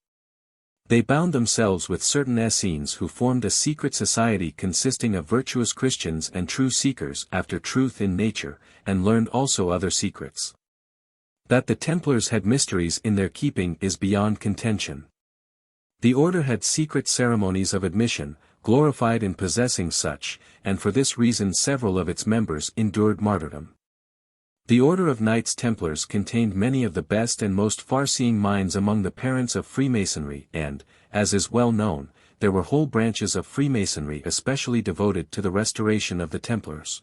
They bound themselves with certain Essenes who formed a secret society consisting of virtuous Christians and true seekers after truth in nature, and learned also other secrets. That the Templars had mysteries in their keeping is beyond contention. The order had secret ceremonies of admission, glorified in possessing such, and for this reason several of its members endured martyrdom. The Order of Knights Templars contained many of the best and most far-seeing minds among the parents of Freemasonry and, as is well known, there were whole branches of Freemasonry especially devoted to the restoration of the Templars.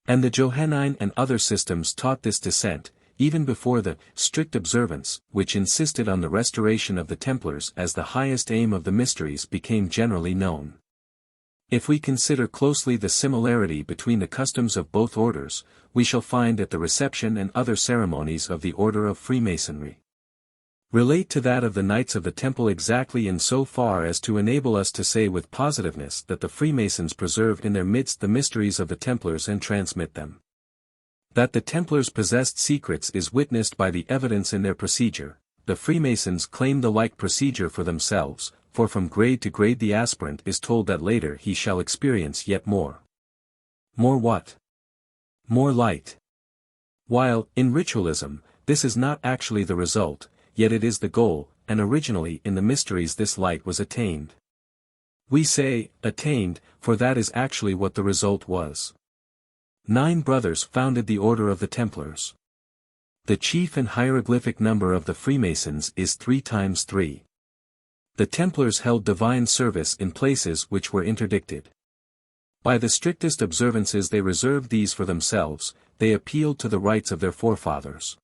And the Johannine and other systems taught this descent, even before the strict observance, which insisted on the restoration of the Templars as the highest aim of the mysteries became generally known. If we consider closely the similarity between the customs of both orders, we shall find at the reception and other ceremonies of the order of Freemasonry relate to that of the Knights of the Temple exactly in so far as to enable us to say with positiveness that the Freemasons preserved in their midst the mysteries of the Templars and transmit them. That the Templars possessed secrets is witnessed by the evidence in their procedure. The Freemasons claim the like procedure for themselves, for from grade to grade the aspirant is told that later he shall experience yet more. More what? More light. While, in ritualism, this is not actually the result, yet it is the goal, and originally in the mysteries this light was attained. We say, attained, for that is actually what the result was. 9 brothers founded the Order of the Templars. The chief and hieroglyphic number of the Freemasons is 3 times 3. The Templars held divine service in places which were interdicted. By the strictest observances they reserved these for themselves, they appealed to the rights of their forefathers.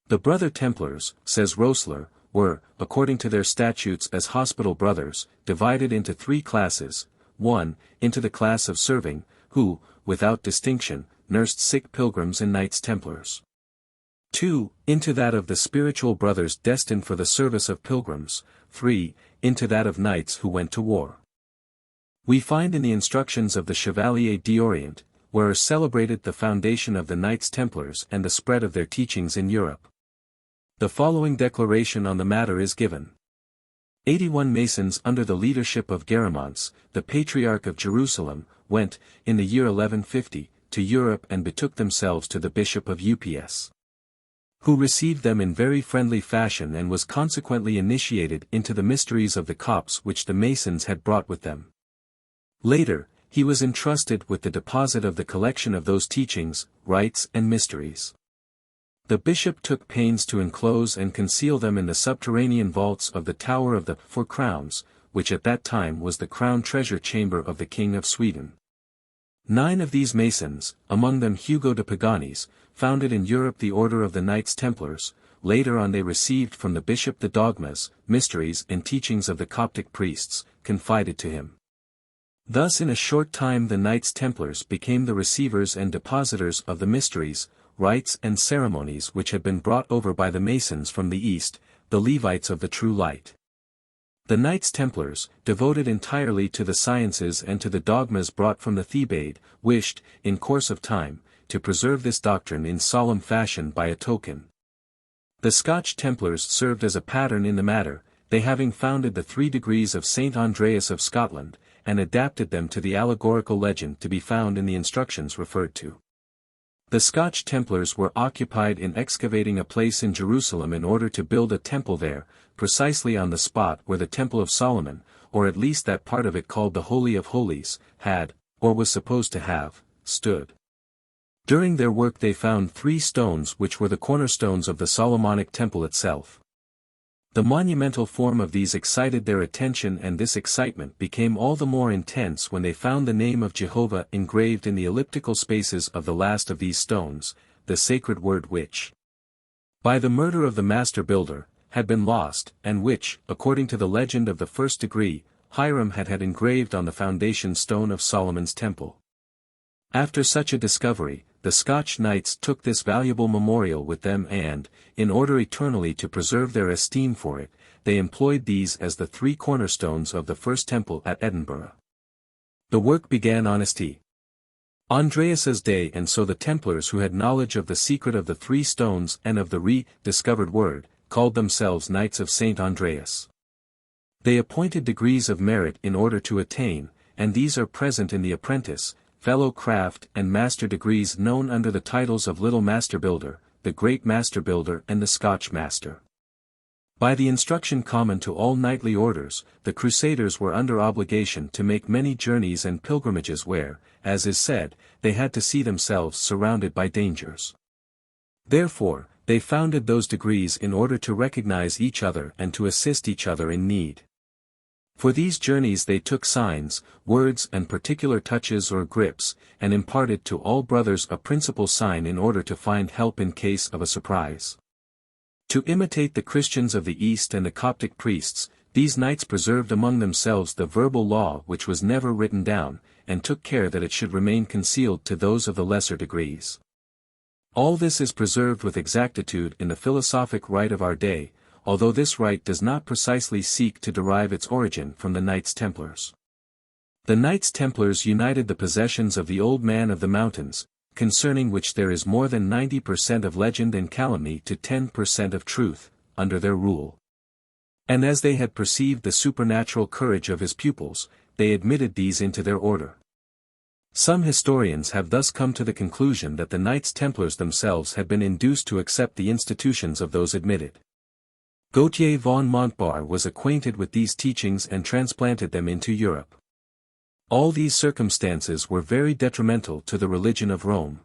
The Brother Templars, says Roessler, were, according to their statutes as hospital brothers, divided into 3 classes: 1, into the class of serving, who, without distinction, nursed sick pilgrims and Knights Templars. 2, into that of the spiritual brothers destined for the service of pilgrims. 3, into that of knights who went to war. We find in the instructions of the Chevalier d'Orient, where are celebrated the foundation of the Knights Templars and the spread of their teachings in Europe. The following declaration on the matter is given. 81 Masons under the leadership of Garamantes, the Patriarch of Jerusalem, went, in the year 1150, to Europe and betook themselves to the Bishop of Ups, who received them in very friendly fashion and was consequently initiated into the mysteries of the Copts which the Masons had brought with them. Later, he was entrusted with the deposit of the collection of those teachings, rites and mysteries. The bishop took pains to enclose and conceal them in the subterranean vaults of the Tower of the 4 Crowns, which at that time was the crown treasure chamber of the King of Sweden. 9 of these Masons, among them Hugo de Paganis, founded in Europe the Order of the Knights Templars. Later on they received from the bishop the dogmas, mysteries and teachings of the Coptic priests, confided to him. Thus in a short time the Knights Templars became the receivers and depositors of the mysteries, rites and ceremonies which had been brought over by the Masons from the East, the Levites of the true light. The Knights Templars, devoted entirely to the sciences and to the dogmas brought from the Thebaid, wished, in course of time, to preserve this doctrine in solemn fashion by a token. The Scotch Templars served as a pattern in the matter, they having founded the 3 degrees of St. Andreas of Scotland, and adapted them to the allegorical legend to be found in the instructions referred to. The Scotch Templars were occupied in excavating a place in Jerusalem in order to build a temple there, precisely on the spot where the Temple of Solomon, or at least that part of it called the Holy of Holies, had, or was supposed to have, stood. During their work they found 3 stones which were the cornerstones of the Solomonic temple itself. The monumental form of these excited their attention, and this excitement became all the more intense when they found the name of Jehovah engraved in the elliptical spaces of the last of these stones, the sacred word which, by the murder of the master builder, had been lost, and which, according to the legend of the 1st degree, Hiram had engraved on the foundation stone of Solomon's temple. After such a discovery, the Scotch Knights took this valuable memorial with them and, in order eternally to preserve their esteem for it, they employed these as the 3 cornerstones of the first temple at Edinburgh. The work began on St. Andreas's day, and so the Templars who had knowledge of the secret of the 3 stones and of the re-discovered word, called themselves Knights of St. Andreas. They appointed degrees of merit in order to attain, and these are present in the apprentice, fellow craft and master degrees known under the titles of Little Master Builder, the Great Master Builder and the Scotch Master. By the instruction common to all knightly orders, the Crusaders were under obligation to make many journeys and pilgrimages where, as is said, they had to see themselves surrounded by dangers. Therefore, they founded those degrees in order to recognize each other and to assist each other in need. For these journeys they took signs, words and particular touches or grips, and imparted to all brothers a principal sign in order to find help in case of a surprise. To imitate the Christians of the East and the Coptic priests, these knights preserved among themselves the verbal law which was never written down, and took care that it should remain concealed to those of the lesser degrees. All this is preserved with exactitude in the philosophic rite of our day, although this rite does not precisely seek to derive its origin from the Knights Templars. The Knights Templars united the possessions of the Old Man of the Mountains, concerning which there is more than 90% of legend and calumny to 10% of truth, under their rule. And as they had perceived the supernatural courage of his pupils, they admitted these into their order. Some historians have thus come to the conclusion that the Knights Templars themselves had been induced to accept the institutions of those admitted. Gautier von Montbar was acquainted with these teachings and transplanted them into Europe. All these circumstances were very detrimental to the religion of Rome.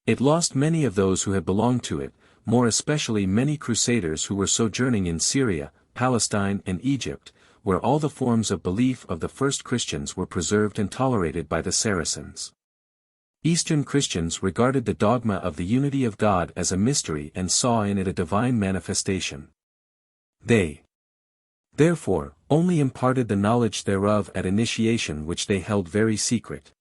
It lost many of those who had belonged to it, more especially many crusaders who were sojourning in Syria, Palestine and Egypt, where all the forms of belief of the first Christians were preserved and tolerated by the Saracens. Eastern Christians regarded the dogma of the unity of God as a mystery and saw in it a divine manifestation. They, therefore, only imparted the knowledge thereof at initiation which they held very secret.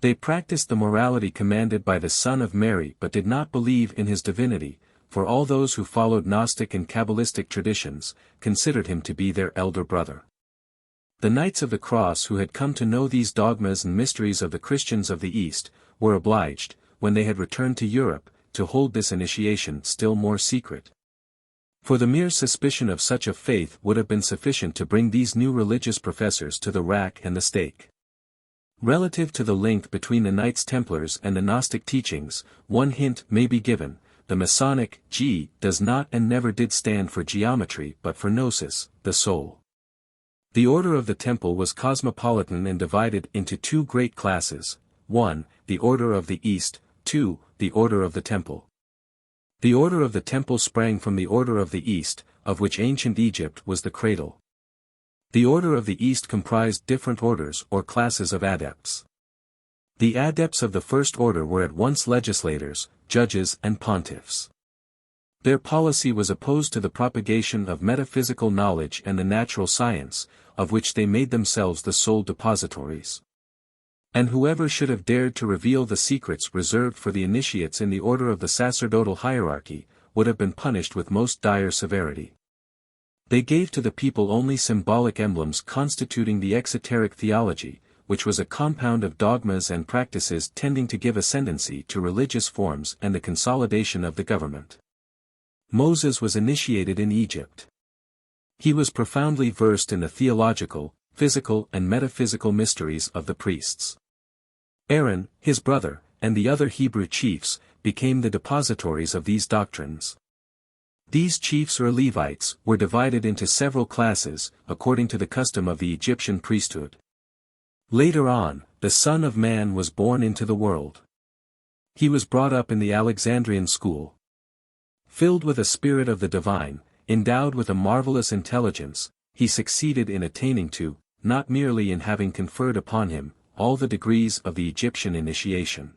They practiced the morality commanded by the Son of Mary but did not believe in his divinity, for all those who followed Gnostic and Kabbalistic traditions, considered him to be their elder brother. The Knights of the Cross who had come to know these dogmas and mysteries of the Christians of the East, were obliged, when they had returned to Europe, to hold this initiation still more secret. For the mere suspicion of such a faith would have been sufficient to bring these new religious professors to the rack and the stake. Relative to the link between the Knights Templars and the Gnostic teachings, one hint may be given: the Masonic G does not and never did stand for geometry but for gnosis, the soul. The Order of the Temple was cosmopolitan and divided into two great classes: 1. The Order of the East, 2. The Order of the Temple. The Order of the Temple sprang from the Order of the East, of which ancient Egypt was the cradle. The Order of the East comprised different orders or classes of adepts. The adepts of the first order were at once legislators, judges and pontiffs. Their policy was opposed to the propagation of metaphysical knowledge and the natural science, of which they made themselves the sole depositories. And whoever should have dared to reveal the secrets reserved for the initiates in the order of the sacerdotal hierarchy, would have been punished with most dire severity. They gave to the people only symbolic emblems constituting the exoteric theology, which was a compound of dogmas and practices tending to give ascendancy to religious forms and the consolidation of the government. Moses was initiated in Egypt. He was profoundly versed in the theological, physical and metaphysical mysteries of the priests. Aaron, his brother, and the other Hebrew chiefs, became the depositories of these doctrines. These chiefs or Levites were divided into several classes, according to the custom of the Egyptian priesthood. Later on, the Son of Man was born into the world. He was brought up in the Alexandrian school. Filled with a spirit of the divine, endowed with a marvelous intelligence, he succeeded in attaining to, not merely in having conferred upon him, all the degrees of the Egyptian initiation.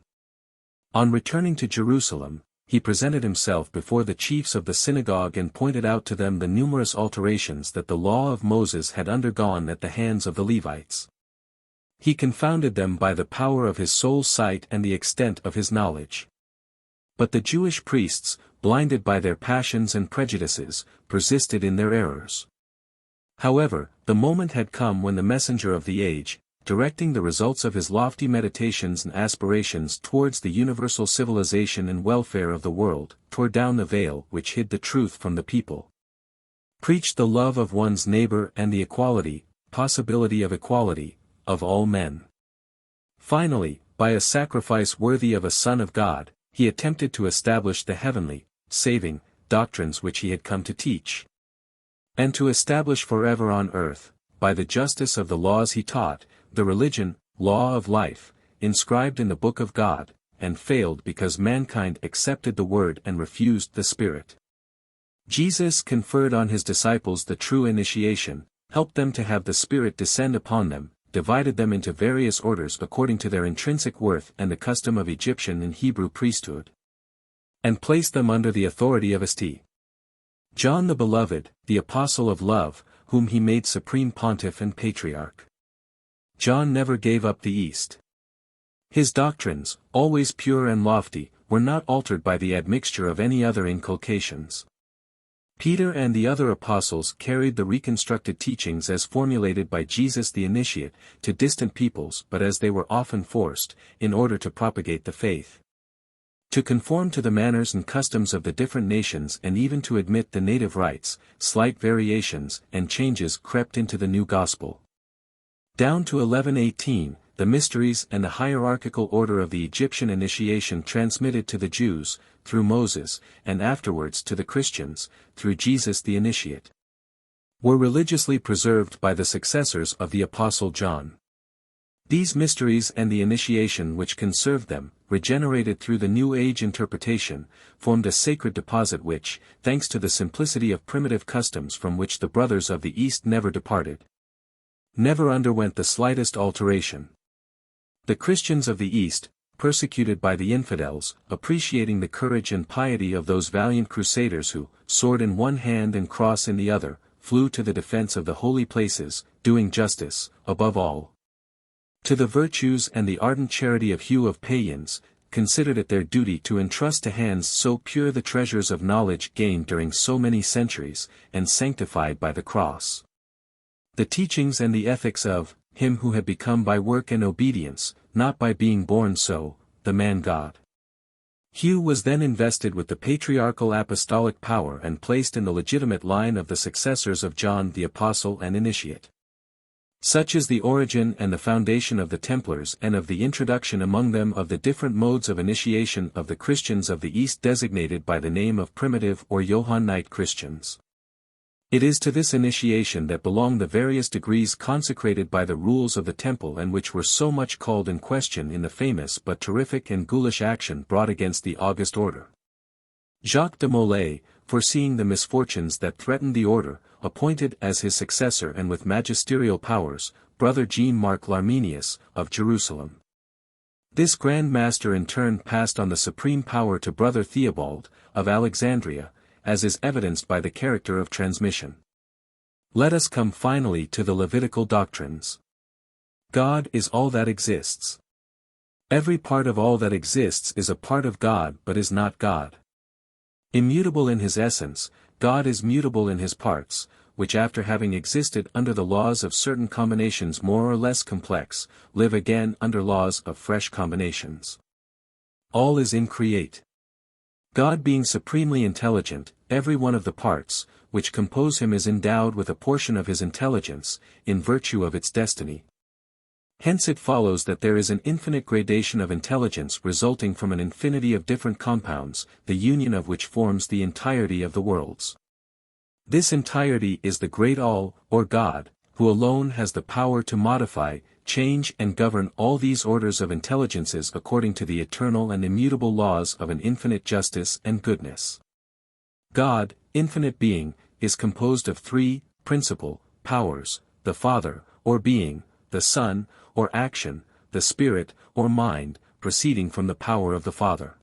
On returning to Jerusalem, he presented himself before the chiefs of the synagogue and pointed out to them the numerous alterations that the law of Moses had undergone at the hands of the Levites. He confounded them by the power of his soul's sight and the extent of his knowledge. But the Jewish priests, blinded by their passions and prejudices, persisted in their errors. However, the moment had come when the messenger of the age, directing the results of his lofty meditations and aspirations towards the universal civilization and welfare of the world, tore down the veil which hid the truth from the people. Preached the love of one's neighbor and the equality, possibility of equality, of all men. Finally, by a sacrifice worthy of a Son of God, he attempted to establish the heavenly, saving, doctrines which he had come to teach. And to establish forever on earth, by the justice of the laws he taught, the religion, law of life, inscribed in the book of God, and failed because mankind accepted the word and refused the Spirit. Jesus conferred on his disciples the true initiation, helped them to have the Spirit descend upon them, divided them into various orders according to their intrinsic worth and the custom of Egyptian and Hebrew priesthood, and placed them under the authority of St. John the Beloved, the Apostle of Love, whom he made supreme pontiff and patriarch. John never gave up the East. His doctrines, always pure and lofty, were not altered by the admixture of any other inculcations. Peter and the other apostles carried the reconstructed teachings as formulated by Jesus the Initiate, to distant peoples but as they were often forced, in order to propagate the faith. To conform to the manners and customs of the different nations and even to admit the native rites, slight variations and changes crept into the new gospel. Down to 1118, the mysteries and the hierarchical order of the Egyptian initiation transmitted to the Jews, through Moses, and afterwards to the Christians, through Jesus the Initiate, were religiously preserved by the successors of the Apostle John. These mysteries and the initiation which conserved them, regenerated through the New Age interpretation, formed a sacred deposit which, thanks to the simplicity of primitive customs from which the brothers of the East never departed, never underwent the slightest alteration. The Christians of the East, persecuted by the infidels, appreciating the courage and piety of those valiant crusaders who, sword in one hand and cross in the other, flew to the defense of the holy places, doing justice, above all, to the virtues and the ardent charity of Hugh of Payens, considered it their duty to entrust to hands so pure the treasures of knowledge gained during so many centuries, and sanctified by the cross, the teachings and the ethics of him who had become by work and obedience, not by being born so, the man God. Hugh was then invested with the patriarchal apostolic power and placed in the legitimate line of the successors of John the Apostle and Initiate. Such is the origin and the foundation of the Templars and of the introduction among them of the different modes of initiation of the Christians of the East designated by the name of primitive or Johannite Christians. It is to this initiation that belong the various degrees consecrated by the rules of the temple and which were so much called in question in the famous but terrific and ghoulish action brought against the august order. Jacques de Molay, foreseeing the misfortunes that threatened the order, appointed as his successor and with magisterial powers, Brother Jean-Marc l'Armenius, of Jerusalem. This Grand Master in turn passed on the supreme power to Brother Theobald, of Alexandria, as is evidenced by the character of transmission. Let us come finally to the Levitical doctrines. God is all that exists. Every part of all that exists is a part of God but is not God. Immutable in his essence, God is mutable in his parts, which after having existed under the laws of certain combinations more or less complex, live again under laws of fresh combinations. All is increate. God being supremely intelligent, every one of the parts, which compose him is endowed with a portion of his intelligence, in virtue of its destiny. Hence it follows that there is an infinite gradation of intelligence resulting from an infinity of different compounds, the union of which forms the entirety of the worlds. This entirety is the great All, or God, who alone has the power to modify, change and govern all these orders of intelligences according to the eternal and immutable laws of an infinite justice and goodness. God, infinite being, is composed of three principal powers: the Father, or being, the Son, or action, the Spirit, or mind, proceeding from the power of the Father.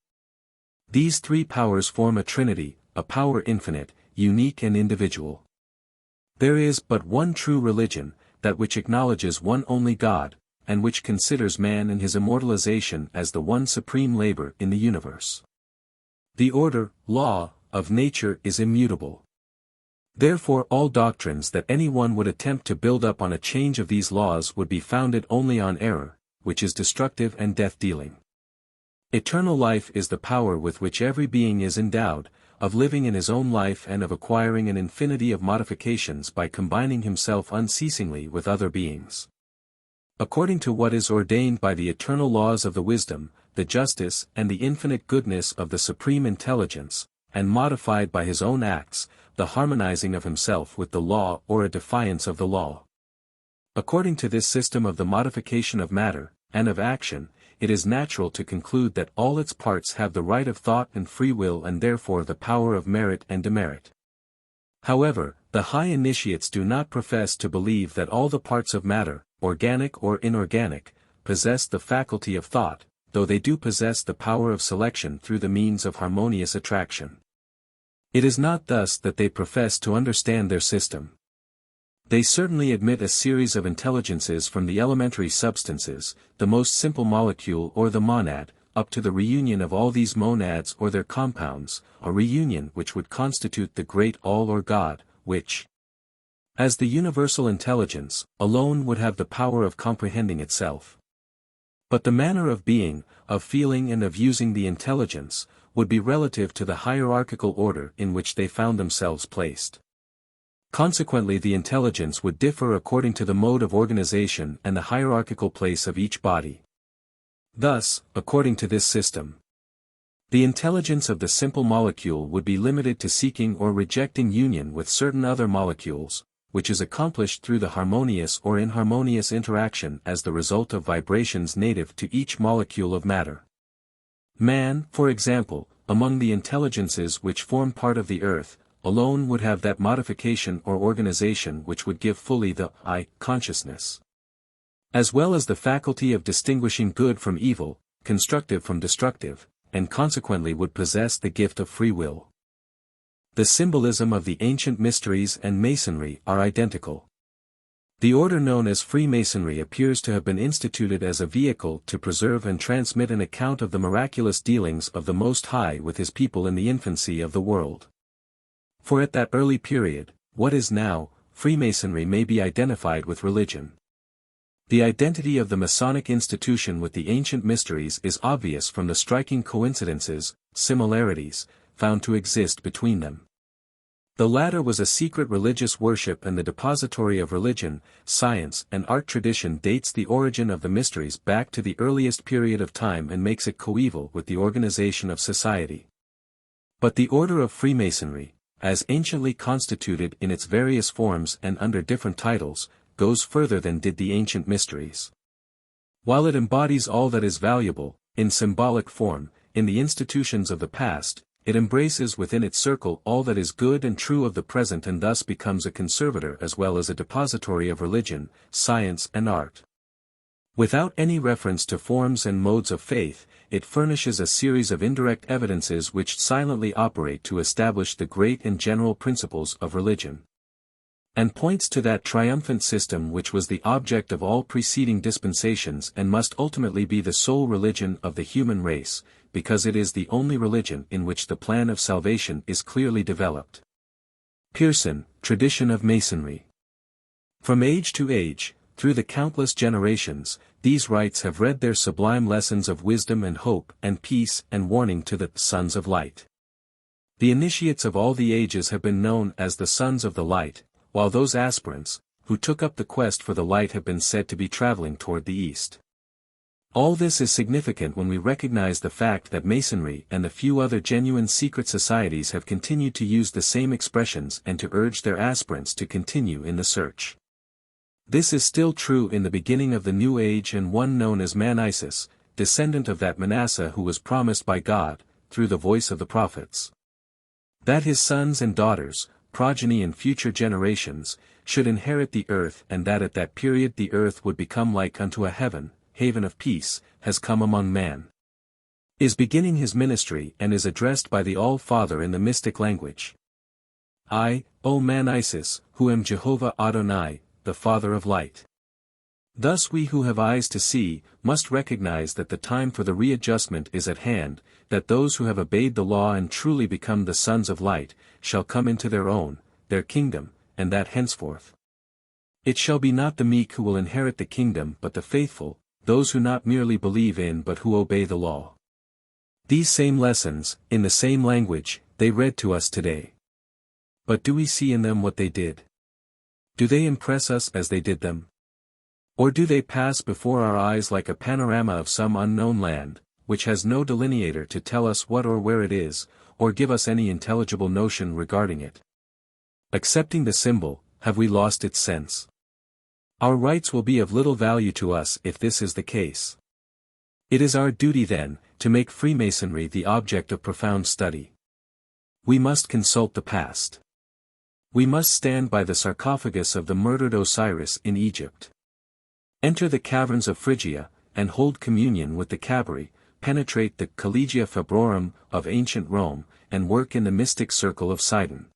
These three powers form a trinity, a power infinite, unique and individual. There is but one true religion, that which acknowledges one only God, and which considers man and his immortalization as the one supreme labor in the universe. The order, law, of nature is immutable. Therefore all doctrines that anyone would attempt to build up on a change of these laws would be founded only on error, which is destructive and death-dealing. Eternal life is the power with which every being is endowed, of living in his own life and of acquiring an infinity of modifications by combining himself unceasingly with other beings. According to what is ordained by the eternal laws of the wisdom, the justice and the infinite goodness of the supreme intelligence, and modified by his own acts, the harmonizing of himself with the law or a defiance of the law. According to this system of the modification of matter, and of action, it is natural to conclude that all its parts have the right of thought and free will and therefore the power of merit and demerit. However, the high initiates do not profess to believe that all the parts of matter, organic or inorganic, possess the faculty of thought, though they do possess the power of selection through the means of harmonious attraction. It is not thus that they profess to understand their system. They certainly admit a series of intelligences from the elementary substances, the most simple molecule or the monad, up to the reunion of all these monads or their compounds, a reunion which would constitute the great All or God, which, as the universal intelligence, alone would have the power of comprehending itself. But the manner of being, of feeling and of using the intelligence, would be relative to the hierarchical order in which they found themselves placed. Consequently, the intelligence would differ according to the mode of organization and the hierarchical place of each body. Thus, according to this system, the intelligence of the simple molecule would be limited to seeking or rejecting union with certain other molecules, which is accomplished through the harmonious or inharmonious interaction as the result of vibrations native to each molecule of matter. Man, for example, among the intelligences which form part of the earth, alone would have that modification or organization which would give fully the I consciousness, as well as the faculty of distinguishing good from evil, constructive from destructive, and consequently would possess the gift of free will. The symbolism of the ancient mysteries and Masonry are identical. The order known as Freemasonry appears to have been instituted as a vehicle to preserve and transmit an account of the miraculous dealings of the Most High with his people in the infancy of the world. For at that early period, what is now, Freemasonry may be identified with religion. The identity of the Masonic institution with the ancient mysteries is obvious from the striking coincidences, similarities, found to exist between them. The latter was a secret religious worship, and the depository of religion, science and art tradition dates the origin of the mysteries back to the earliest period of time and makes it coeval with the organization of society. But the order of Freemasonry, as anciently constituted in its various forms and under different titles, goes further than did the ancient mysteries. While it embodies all that is valuable, in symbolic form, in the institutions of the past, it embraces within its circle all that is good and true of the present, and thus becomes a conservator as well as a depository of religion, science and art. Without any reference to forms and modes of faith, it furnishes a series of indirect evidences which silently operate to establish the great and general principles of religion, and points to that triumphant system which was the object of all preceding dispensations and must ultimately be the sole religion of the human race, because it is the only religion in which the plan of salvation is clearly developed. Pearson, Tradition of Masonry. From age to age, through the countless generations, these rites have read their sublime lessons of wisdom and hope and peace and warning to the sons of light. The initiates of all the ages have been known as the sons of the light, while those aspirants, who took up the quest for the light, have been said to be traveling toward the east. All this is significant when we recognize the fact that Masonry and the few other genuine secret societies have continued to use the same expressions and to urge their aspirants to continue in the search. This is still true in the beginning of the New Age, and one known as Man-Isis, descendant of that Manasseh who was promised by God, through the voice of the prophets, that his sons and daughters, progeny and future generations, should inherit the earth, and that at that period the earth would become like unto a heaven, haven of peace, has come among man, is beginning his ministry and is addressed by the All-Father in the mystic language. I, O Man-Isis, who am Jehovah Adonai, the Father of Light. Thus we who have eyes to see, must recognize that the time for the readjustment is at hand, that those who have obeyed the law and truly become the sons of light, shall come into their own, their kingdom, and that henceforth it shall be not the meek who will inherit the kingdom but the faithful, those who not merely believe in but who obey the law. These same lessons, in the same language, they read to us today. But do we see in them what they did? Do they impress us as they did them? Or do they pass before our eyes like a panorama of some unknown land, which has no delineator to tell us what or where it is, or give us any intelligible notion regarding it? Accepting the symbol, have we lost its sense? Our rites will be of little value to us if this is the case. It is our duty then, to make Freemasonry the object of profound study. We must consult the past. We must stand by the sarcophagus of the murdered Osiris in Egypt, enter the caverns of Phrygia, and hold communion with the Cabri, penetrate the Collegia Fabrorum of ancient Rome, and work in the mystic circle of Sidon.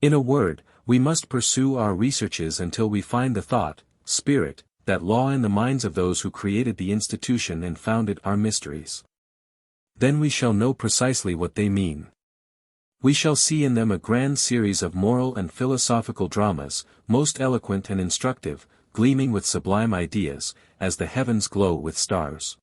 In a word, We must pursue our researches until we find the thought, spirit, that law in the minds of those who created the institution and founded our mysteries. Then we shall know precisely what they mean. We shall see in them a grand series of moral and philosophical dramas, most eloquent and instructive, gleaming with sublime ideas, as the heavens glow with stars.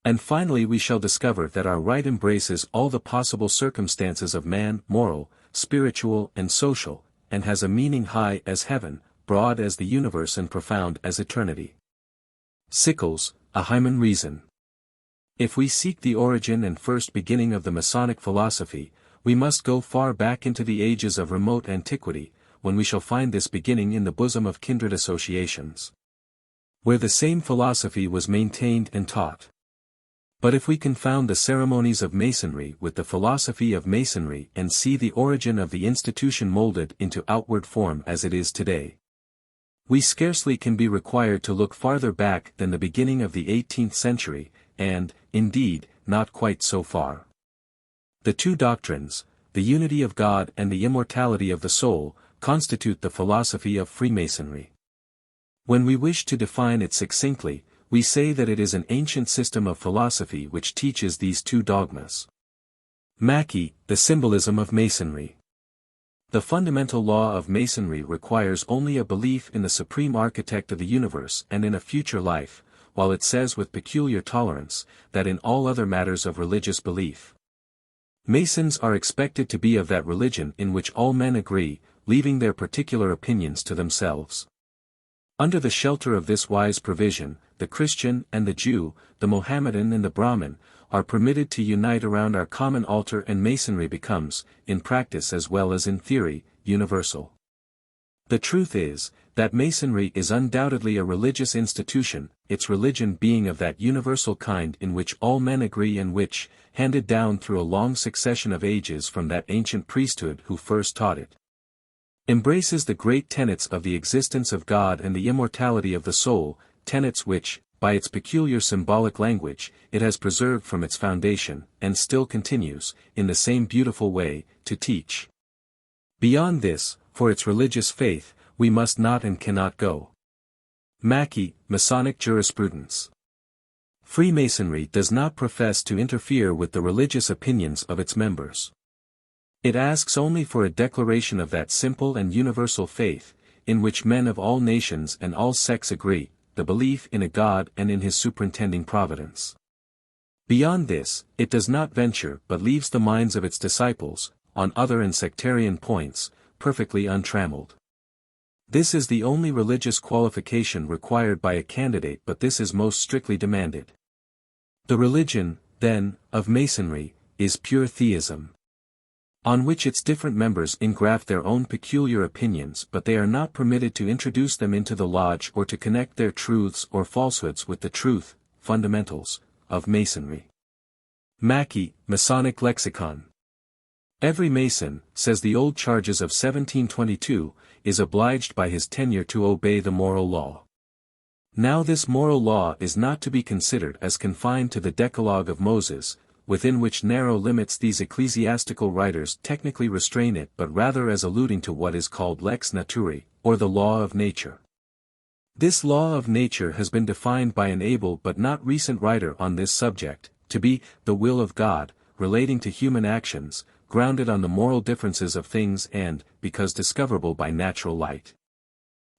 And finally we shall discover that our rite embraces all the possible circumstances of man, moral, spiritual and social, and has a meaning high as heaven, broad as the universe and profound as eternity. Sickles, a hymen reason. If we seek the origin and first beginning of the Masonic philosophy, we must go far back into the ages of remote antiquity, when we shall find this beginning in the bosom of kindred associations, where the same philosophy was maintained and taught. But if we confound the ceremonies of Masonry with the philosophy of Masonry and see the origin of the institution molded into outward form as it is today, we scarcely can be required to look farther back than the beginning of the 18th century, and, indeed, not quite so far. The two doctrines, the unity of God and the immortality of the soul, constitute the philosophy of Freemasonry. When we wish to define it succinctly, we say that it is an ancient system of philosophy which teaches these two dogmas. Mackey, the Symbolism of Masonry. The fundamental law of Masonry requires only a belief in the supreme architect of the universe and in a future life, while it says with peculiar tolerance, that in all other matters of religious belief, Masons are expected to be of that religion in which all men agree, leaving their particular opinions to themselves. Under the shelter of this wise provision, the Christian and the Jew, the Mohammedan and the Brahmin, are permitted to unite around our common altar, and Masonry becomes, in practice as well as in theory, universal. The truth is, that Masonry is undoubtedly a religious institution, its religion being of that universal kind in which all men agree and which, handed down through a long succession of ages from that ancient priesthood who first taught it, embraces the great tenets of the existence of God and the immortality of the soul, tenets which, by its peculiar symbolic language, it has preserved from its foundation, and still continues, in the same beautiful way, to teach. Beyond this, for its religious faith, we must not and cannot go. Mackey, Masonic Jurisprudence. Freemasonry does not profess to interfere with the religious opinions of its members. It asks only for a declaration of that simple and universal faith, in which men of all nations and all sects agree, the belief in a God and in his superintending providence. Beyond this, it does not venture but leaves the minds of its disciples, on other and sectarian points, perfectly untrammeled. This is the only religious qualification required by a candidate, but this is most strictly demanded. The religion, then, of Masonry, is pure theism, on which its different members engraft their own peculiar opinions, but they are not permitted to introduce them into the lodge or to connect their truths or falsehoods with the truth, fundamentals, of Masonry. Mackey, Masonic Lexicon. Every Mason, says the old charges of 1722, is obliged by his tenure to obey the moral law. Now this moral law is not to be considered as confined to the Decalogue of Moses, within which narrow limits these ecclesiastical writers technically restrain it, but rather as alluding to what is called lex naturae, or the law of nature. This law of nature has been defined by an able but not recent writer on this subject, to be the will of God, relating to human actions, grounded on the moral differences of things and, because discoverable by natural light,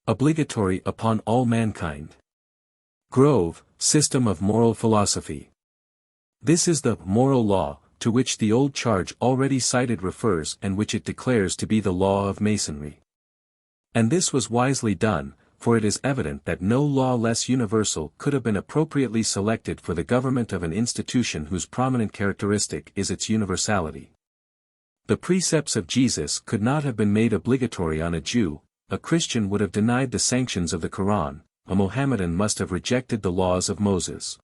obligatory upon all mankind. Grove, System of Moral Philosophy. This is the moral law, to which the old charge already cited refers and which it declares to be the law of Masonry. And this was wisely done, for it is evident that no law less universal could have been appropriately selected for the government of an institution whose prominent characteristic is its universality. The precepts of Jesus could not have been made obligatory on a Jew, a Christian would have denied the sanctions of the Quran, a Mohammedan must have rejected the laws of Moses,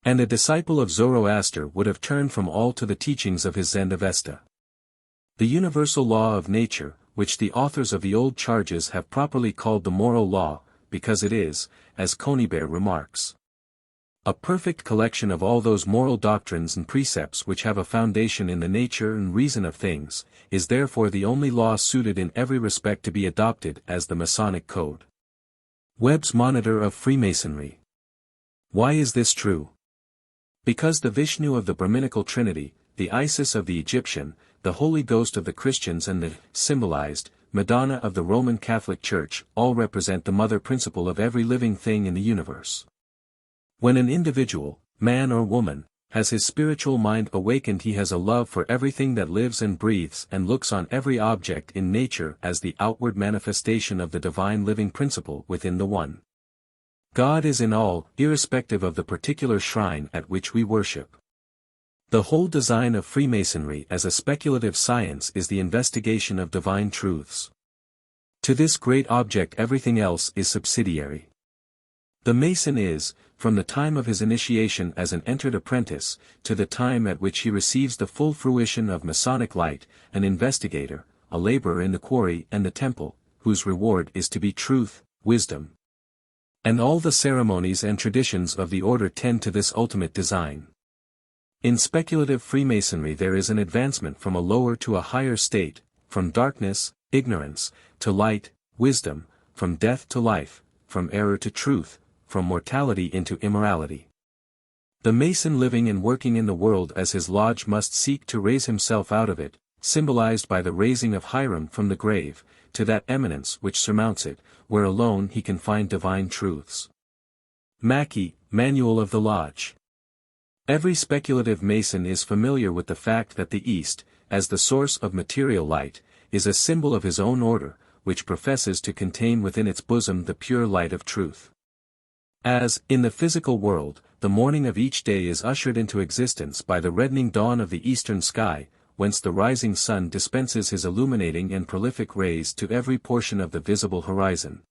and a disciple of Zoroaster would have turned from all to the teachings of his Zend-Avesta. The universal law of nature, which the authors of the old charges have properly called the moral law, because it is, as Conybeare remarks, A perfect collection of all those moral doctrines and precepts which have a foundation in the nature and reason of things, is therefore the only law suited in every respect to be adopted as the Masonic Code. Webb's Monitor of Freemasonry. Why is this true? Because the Vishnu of the Brahminical Trinity, the Isis of the Egyptian, the Holy Ghost of the Christians and the symbolized Madonna of the Roman Catholic Church all represent the mother principle of every living thing in the universe. When an individual, man or woman, has his spiritual mind awakened, he has a love for everything that lives and breathes and looks on every object in nature as the outward manifestation of the divine living principle within the one. God is in all, irrespective of the particular shrine at which we worship. The whole design of Freemasonry as a speculative science is the investigation of divine truths. To this great object everything else is subsidiary. The Mason is, from the time of his initiation as an entered apprentice, to the time at which he receives the full fruition of Masonic light, an investigator, a laborer in the quarry and the temple, whose reward is to be truth, wisdom. And all the ceremonies and traditions of the order tend to this ultimate design. In speculative Freemasonry there is an advancement from a lower to a higher state, from darkness, ignorance, to light, wisdom, from death to life, from error to truth, from mortality into immorality. The Mason living and working in the world as his lodge must seek to raise himself out of it, symbolized by the raising of Hiram from the grave, to that eminence which surmounts it, where alone he can find divine truths. Mackey, Manual of the Lodge. Every speculative Mason is familiar with the fact that the East, as the source of material light, is a symbol of his own order, which professes to contain within its bosom the pure light of truth. As, in the physical world, the morning of each day is ushered into existence by the reddening dawn of the eastern sky, whence the rising sun dispenses his illuminating and prolific rays to every portion of the visible horizon,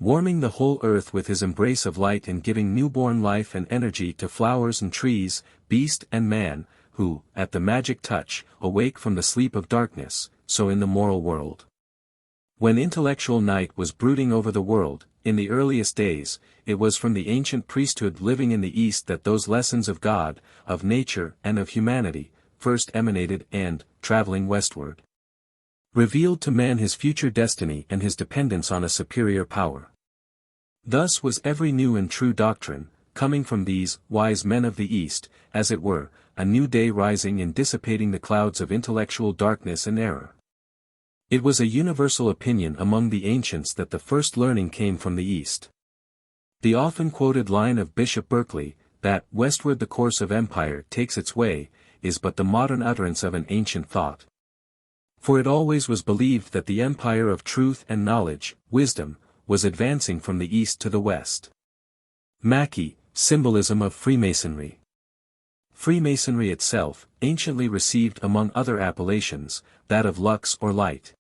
warming the whole earth with his embrace of light and giving newborn life and energy to flowers and trees, beast and man, who, at the magic touch, awake from the sleep of darkness, so in the moral world. When intellectual night was brooding over the world, in the earliest days, it was from the ancient priesthood living in the East that those lessons of God, of nature and of humanity, first emanated and, traveling westward, revealed to man his future destiny and his dependence on a superior power. Thus was every new and true doctrine, coming from these wise men of the East, as it were, a new day rising and dissipating the clouds of intellectual darkness and error. It was a universal opinion among the ancients that the first learning came from the East. The often quoted line of Bishop Berkeley, that westward the course of empire takes its way, is but the modern utterance of an ancient thought. For it always was believed that the empire of truth and knowledge, wisdom, was advancing from the East to the West. Mackey, Symbolism of Freemasonry. Freemasonry itself, anciently received among other appellations, that of lux or light,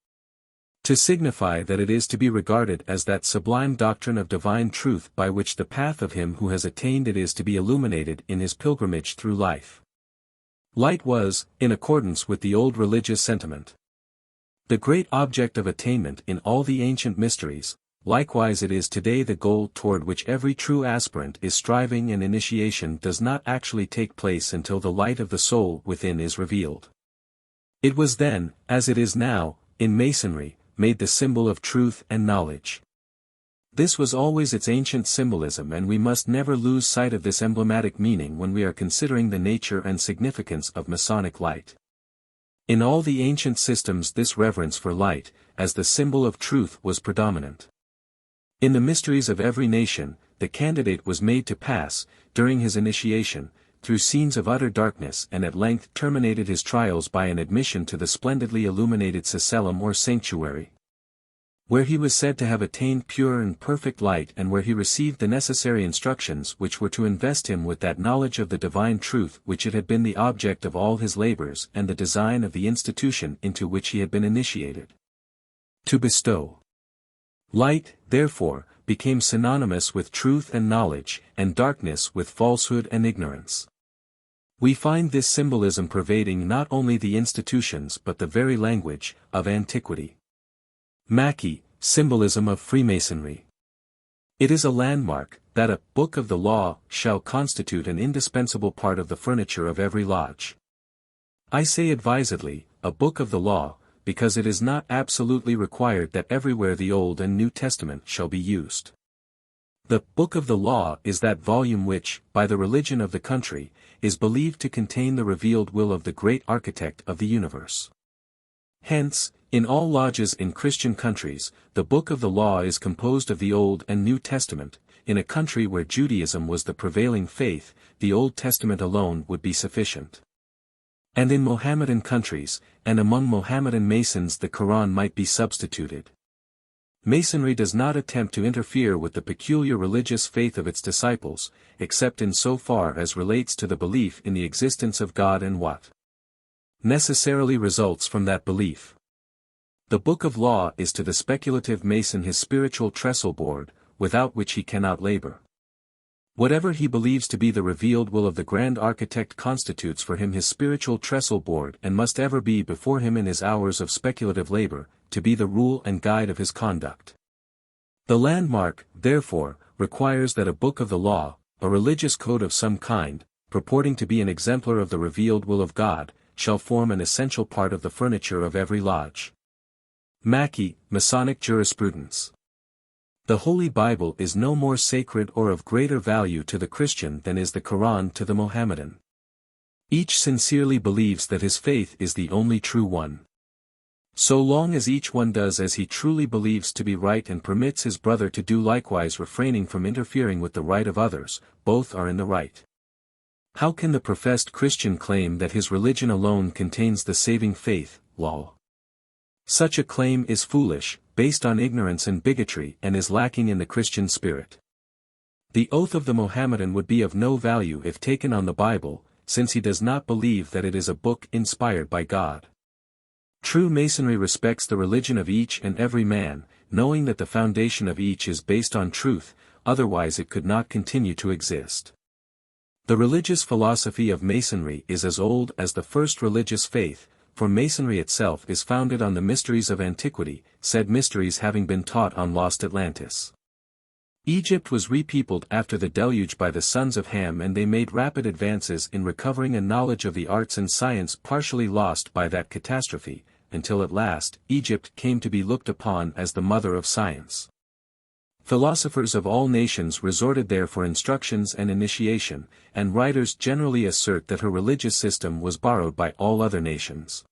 to signify that it is to be regarded as that sublime doctrine of divine truth by which the path of him who has attained it is to be illuminated in his pilgrimage through life. Light was, in accordance with the old religious sentiment, the great object of attainment in all the ancient mysteries. Likewise it is today the goal toward which every true aspirant is striving, and initiation does not actually take place until the light of the soul within is revealed. It was then, as it is now, in Masonry, made the symbol of truth and knowledge. This was always its ancient symbolism, and we must never lose sight of this emblematic meaning when we are considering the nature and significance of Masonic light. In all the ancient systems this reverence for light, as the symbol of truth, was predominant. In the mysteries of every nation, the candidate was made to pass, during his initiation, through scenes of utter darkness, and at length terminated his trials by an admission to the splendidly illuminated cecellum or sanctuary, where he was said to have attained pure and perfect light, and where he received the necessary instructions which were to invest him with that knowledge of the divine truth which it had been the object of all his labors and the design of the institution into which he had been initiated to bestow. Light, therefore, became synonymous with truth and knowledge, and darkness with falsehood and ignorance. We find this symbolism pervading not only the institutions but the very language of antiquity. Mackey, Symbolism of Freemasonry. It is a landmark, that a book of the law shall constitute an indispensable part of the furniture of every lodge. I say advisedly, a book of the law, because it is not absolutely required that everywhere the Old and New Testament shall be used. The book of the law is that volume which, by the religion of the country, is believed to contain the revealed will of the great architect of the universe. Hence, in all lodges in Christian countries, the book of the law is composed of the Old and New Testament. In a country where Judaism was the prevailing faith, the Old Testament alone would be sufficient. And in Mohammedan countries, and among Mohammedan Masons the Quran might be substituted. Masonry does not attempt to interfere with the peculiar religious faith of its disciples, except in so far as relates to the belief in the existence of God and what necessarily results from that belief. The Book of Law is to the speculative Mason his spiritual trestle board, without which he cannot labor. Whatever he believes to be the revealed will of the grand architect constitutes for him his spiritual trestle board and must ever be before him in his hours of speculative labor, to be the rule and guide of his conduct. The landmark, therefore, requires that a book of the law, a religious code of some kind, purporting to be an exemplar of the revealed will of God, shall form an essential part of the furniture of every lodge. Mackey, Masonic Jurisprudence. The Holy Bible is no more sacred or of greater value to the Christian than is the Quran to the Mohammedan. Each sincerely believes that his faith is the only true one. So long as each one does as he truly believes to be right and permits his brother to do likewise, refraining from interfering with the right of others, both are in the right. How can the professed Christian claim that his religion alone contains the saving faith, law? Such a claim is foolish, based on ignorance and bigotry, and is lacking in the Christian spirit. The oath of the Mohammedan would be of no value if taken on the Bible, since he does not believe that it is a book inspired by God. True Masonry respects the religion of each and every man, knowing that the foundation of each is based on truth, otherwise it could not continue to exist. The religious philosophy of Masonry is as old as the first religious faith, for Masonry itself is founded on the mysteries of antiquity, said mysteries having been taught on lost Atlantis. Egypt was repeopled after the deluge by the sons of Ham, and they made rapid advances in recovering a knowledge of the arts and science partially lost by that catastrophe, until at last Egypt came to be looked upon as the mother of science. Philosophers of all nations resorted there for instructions and initiation, and writers generally assert that her religious system was borrowed by all other nations.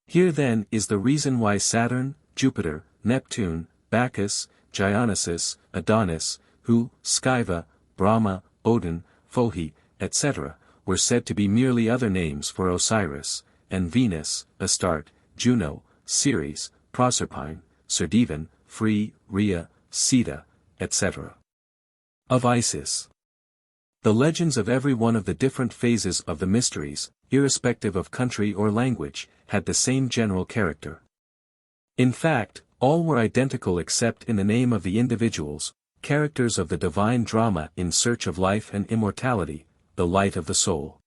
Here then is the reason why Saturn, Jupiter, Neptune, Bacchus, Dionysus, Adonis, Hu, Skiva, Brahma, Odin, Fohi, etc., were said to be merely other names for Osiris, and Venus, Astarte, Juno, Ceres, Proserpine, Cerdivan, Free, Rhea, Sita, etc. Of Isis. The legends of every one of the different phases of the mysteries, irrespective of country or language, had the same general character. In fact, all were identical except in the name of the individuals, characters of the divine drama in search of life and immortality, the light of the soul.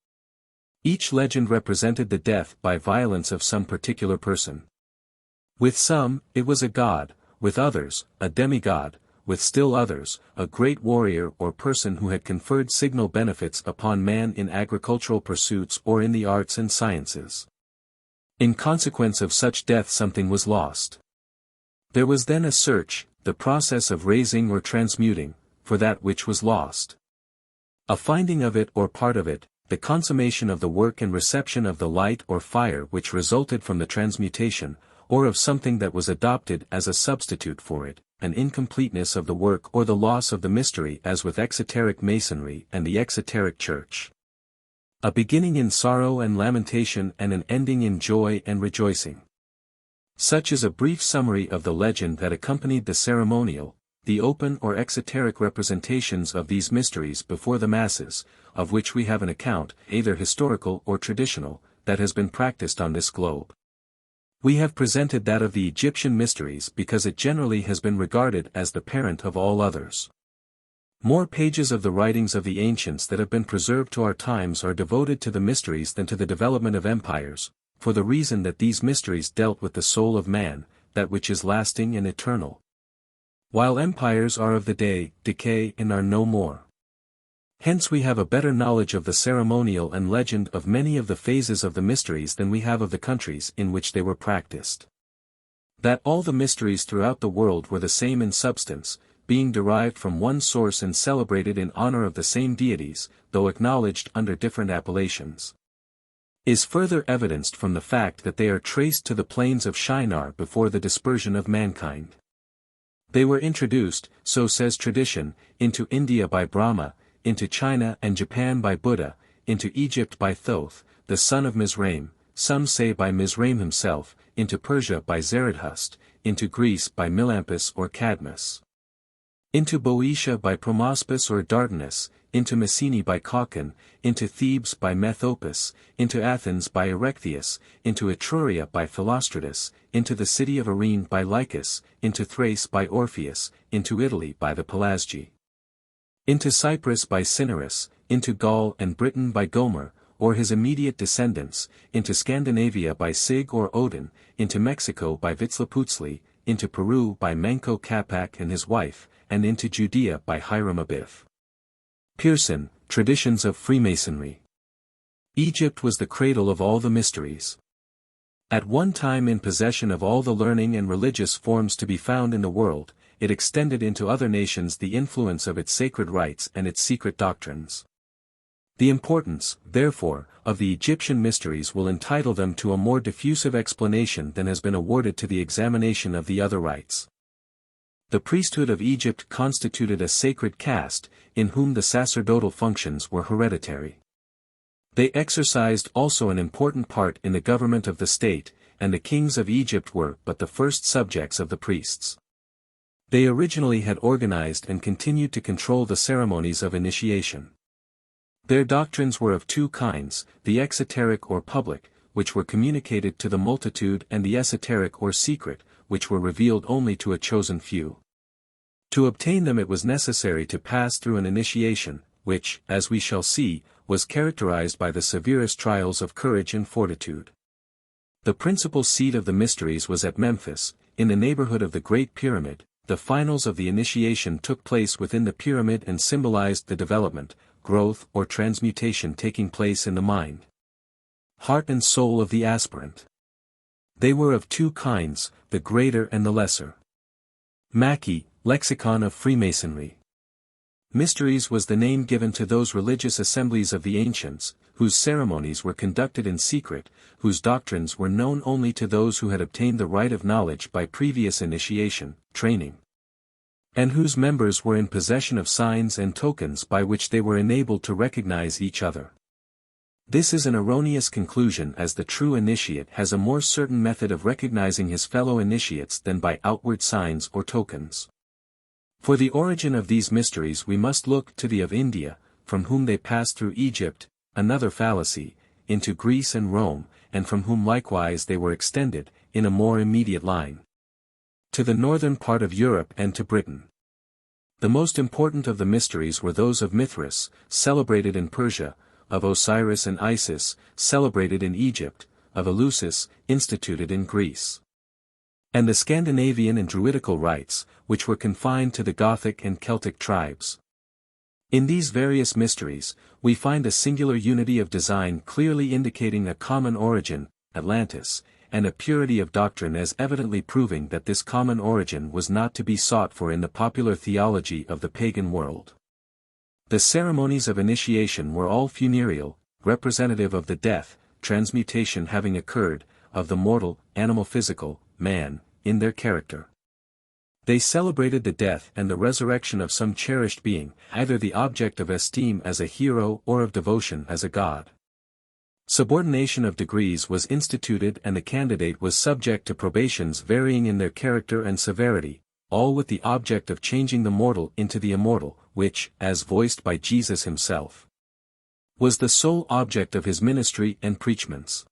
Each legend represented the death by violence of some particular person. With some, it was a god, with others, a demigod, with still others, a great warrior or person who had conferred signal benefits upon man in agricultural pursuits or in the arts and sciences. In consequence of such death something was lost. There was then a search, the process of raising or transmuting, for that which was lost. A finding of it or part of it, the consummation of the work and reception of the light or fire which resulted from the transmutation, or of something that was adopted as a substitute for it, an incompleteness of the work or the loss of the mystery, as with exoteric Masonry and the exoteric Church. A beginning in sorrow and lamentation and an ending in joy and rejoicing. Such is a brief summary of the legend that accompanied the ceremonial, the open or exoteric representations of these mysteries before the masses, of which we have an account, either historical or traditional, that has been practiced on this globe. We have presented that of the Egyptian mysteries because it generally has been regarded as the parent of all others. More pages of the writings of the ancients that have been preserved to our times are devoted to the mysteries than to the development of empires, for the reason that these mysteries dealt with the soul of man, that which is lasting and eternal. while empires are of the day, decay and are no more. Hence we have a better knowledge of the ceremonial and legend of many of the phases of the mysteries than we have of the countries in which they were practiced. That all the mysteries throughout the world were the same in substance, being derived from one source and celebrated in honor of the same deities, though acknowledged under different appellations, is further evidenced from the fact that they are traced to the plains of Shinar before the dispersion of mankind. They were introduced, so says tradition, into India by Brahma, into China and Japan by Buddha, into Egypt by Thoth, the son of Mizraim, some say by Mizraim himself, into Persia by Zarathustra, into Greece by Melampus or Cadmus, into Boeotia by Promospis or Dardanus, into Messene by Caucan, into Thebes by Methopus, into Athens by Erechtheus, into Etruria by Philostratus, into the city of Arene by Lycus, into Thrace by Orpheus, into Italy by the Pelasgi, into Cyprus by Cinyras, into Gaul and Britain by Gomer, or his immediate descendants, into Scandinavia by Sig or Odin, into Mexico by Vitzlaputzli, into Peru by Manco Capac and his wife, and into Judea by Hiram Abiff. Pearson, Traditions of Freemasonry. Egypt was the cradle of all the mysteries. At one time in possession of all the learning and religious forms to be found in the world, it extended into other nations the influence of its sacred rites and its secret doctrines. The importance, therefore, of the Egyptian mysteries will entitle them to a more diffusive explanation than has been awarded to the examination of the other rites. The priesthood of Egypt constituted a sacred caste, in whom the sacerdotal functions were hereditary. They exercised also an important part in the government of the state, and the kings of Egypt were but the first subjects of the priests. They originally had organized and continued to control the ceremonies of initiation. Their doctrines were of two kinds, the exoteric or public, which were communicated to the multitude, and the esoteric or secret, which were revealed only to a chosen few. To obtain them it was necessary to pass through an initiation, which, as we shall see, was characterized by the severest trials of courage and fortitude. The principal seat of the mysteries was at Memphis, in the neighborhood of the Great Pyramid. The finals of the initiation took place within the pyramid and symbolized the development, growth or transmutation taking place in the mind, heart and soul of the aspirant. They were of two kinds, the greater and the lesser. Mackey, Lexicon of Freemasonry. Mysteries was the name given to those religious assemblies of the ancients, whose ceremonies were conducted in secret, whose doctrines were known only to those who had obtained the right of knowledge by previous initiation, training, and whose members were in possession of signs and tokens by which they were enabled to recognize each other. This is an erroneous conclusion, as the true initiate has a more certain method of recognizing his fellow initiates than by outward signs or tokens. For the origin of these mysteries we must look to the of India, from whom they passed through Egypt, another fallacy, into Greece and Rome, and from whom likewise they were extended, in a more immediate line, to the northern part of Europe and to Britain. The most important of the mysteries were those of Mithras, celebrated in Persia, of Osiris and Isis, celebrated in Egypt, of Eleusis, instituted in Greece, and the Scandinavian and Druidical rites, which were confined to the Gothic and Celtic tribes. In these various mysteries, we find a singular unity of design clearly indicating a common origin, Atlantis, and a purity of doctrine as evidently proving that this common origin was not to be sought for in the popular theology of the pagan world. The ceremonies of initiation were all funereal, representative of the death, transmutation having occurred, of the mortal, animal physical, man, in their character. They celebrated the death and the resurrection of some cherished being, either the object of esteem as a hero or of devotion as a god. Subordination of degrees was instituted and the candidate was subject to probations varying in their character and severity, all with the object of changing the mortal into the immortal, which, as voiced by Jesus himself, was the sole object of his ministry and preachments.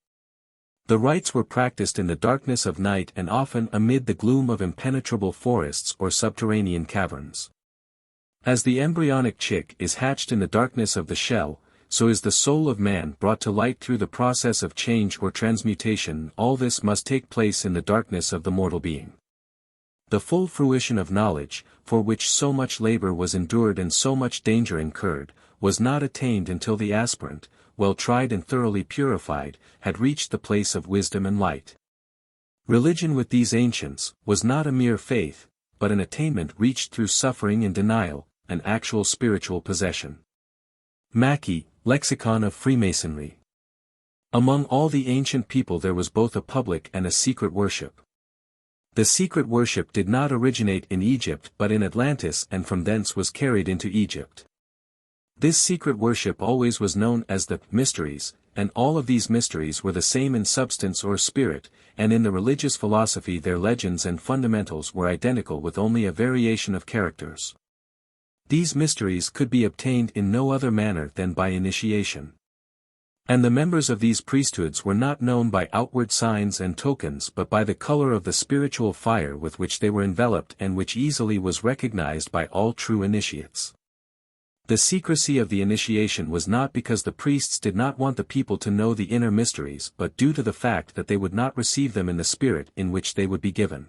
The rites were practiced in the darkness of night and often amid the gloom of impenetrable forests or subterranean caverns. As the embryonic chick is hatched in the darkness of the shell, so is the soul of man brought to light through the process of change or transmutation. All this must take place in the darkness of the mortal being. The full fruition of knowledge, for which so much labor was endured and so much danger incurred, was not attained until the aspirant, well tried and thoroughly purified, had reached the place of wisdom and light. Religion with these ancients, was not a mere faith, but an attainment reached through suffering and denial, an actual spiritual possession. Mackey, Lexicon of Freemasonry. Among all the ancient people there was both a public and a secret worship. The secret worship did not originate in Egypt but in Atlantis and from thence was carried into Egypt. This secret worship always was known as the mysteries, and all of these mysteries were the same in substance or spirit, and in the religious philosophy their legends and fundamentals were identical with only a variation of characters. These mysteries could be obtained in no other manner than by initiation. And the members of these priesthoods were not known by outward signs and tokens but by the color of the spiritual fire with which they were enveloped and which easily was recognized by all true initiates. The secrecy of the initiation was not because the priests did not want the people to know the inner mysteries but due to the fact that they would not receive them in the spirit in which they would be given.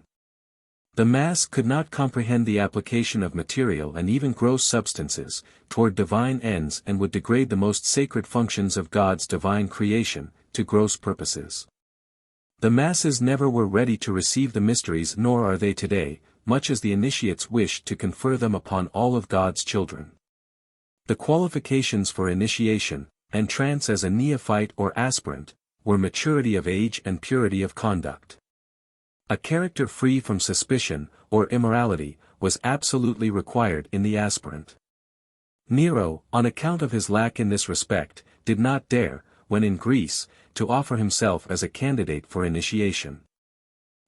The mass could not comprehend the application of material and even gross substances, toward divine ends and would degrade the most sacred functions of God's divine creation, to gross purposes. The masses never were ready to receive the mysteries nor are they today, much as the initiates wished to confer them upon all of God's children. The qualifications for initiation, entrance as a neophyte or aspirant, were maturity of age and purity of conduct. A character free from suspicion, or immorality, was absolutely required in the aspirant. Nero, on account of his lack in this respect, did not dare, when in Greece, to offer himself as a candidate for initiation.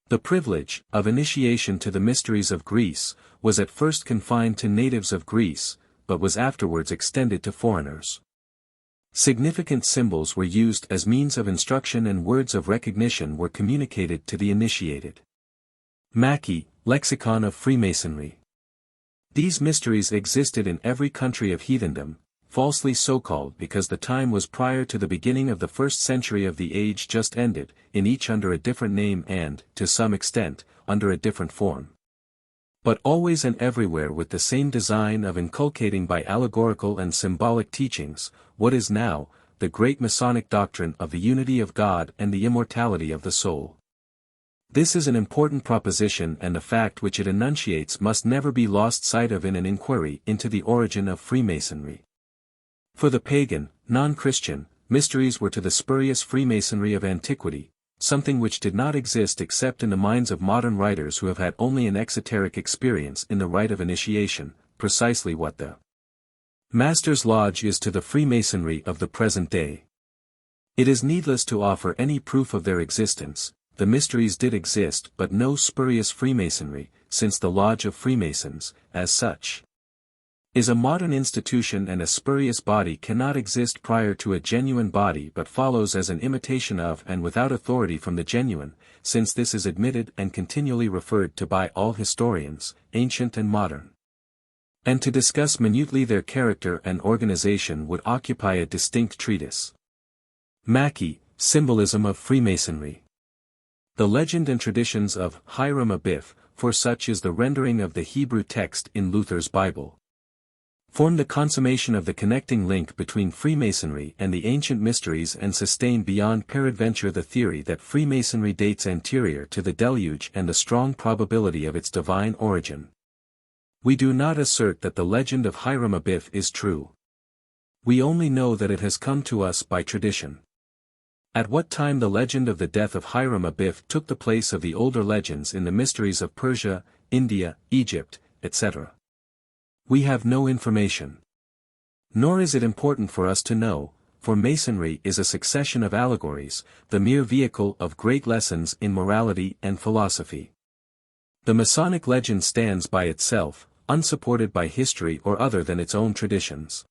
The privilege of initiation to the mysteries of Greece was at first confined to natives of Greece, but was afterwards extended to foreigners. Significant symbols were used as means of instruction and words of recognition were communicated to the initiated. Mackey, Lexicon of Freemasonry. These mysteries existed in every country of heathendom, falsely so called because the time was prior to the beginning of the first century of the age just ended, in each under a different name and, to some extent, under a different form. But always and everywhere with the same design of inculcating by allegorical and symbolic teachings, what is now, the great Masonic doctrine of the unity of God and the immortality of the soul. This is an important proposition and a fact which it enunciates must never be lost sight of in an inquiry into the origin of Freemasonry. For the pagan, non-Christian, mysteries were to the spurious Freemasonry of antiquity, something which did not exist except in the minds of modern writers who have had only an exoteric experience in the rite of initiation, precisely what the Master's Lodge is to the Freemasonry of the present day. It is needless to offer any proof of their existence. The mysteries did exist but no spurious Freemasonry, since the Lodge of Freemasons, as such, is a modern institution and a spurious body cannot exist prior to a genuine body but follows as an imitation of and without authority from the genuine, since this is admitted and continually referred to by all historians, ancient and modern. And to discuss minutely their character and organization would occupy a distinct treatise. Mackey, Symbolism of Freemasonry. The legend and traditions of Hiram Abiff, for such is the rendering of the Hebrew text in Luther's Bible, form the consummation of the connecting link between Freemasonry and the ancient mysteries and sustain beyond peradventure the theory that Freemasonry dates anterior to the deluge and the strong probability of its divine origin. We do not assert that the legend of Hiram Abiff is true. We only know that it has come to us by tradition. At what time the legend of the death of Hiram Abiff took the place of the older legends in the mysteries of Persia, India, Egypt, etc. We have no information. Nor is it important for us to know, for Masonry is a succession of allegories, the mere vehicle of great lessons in morality and philosophy. The Masonic legend stands by itself, unsupported by history or other than its own traditions.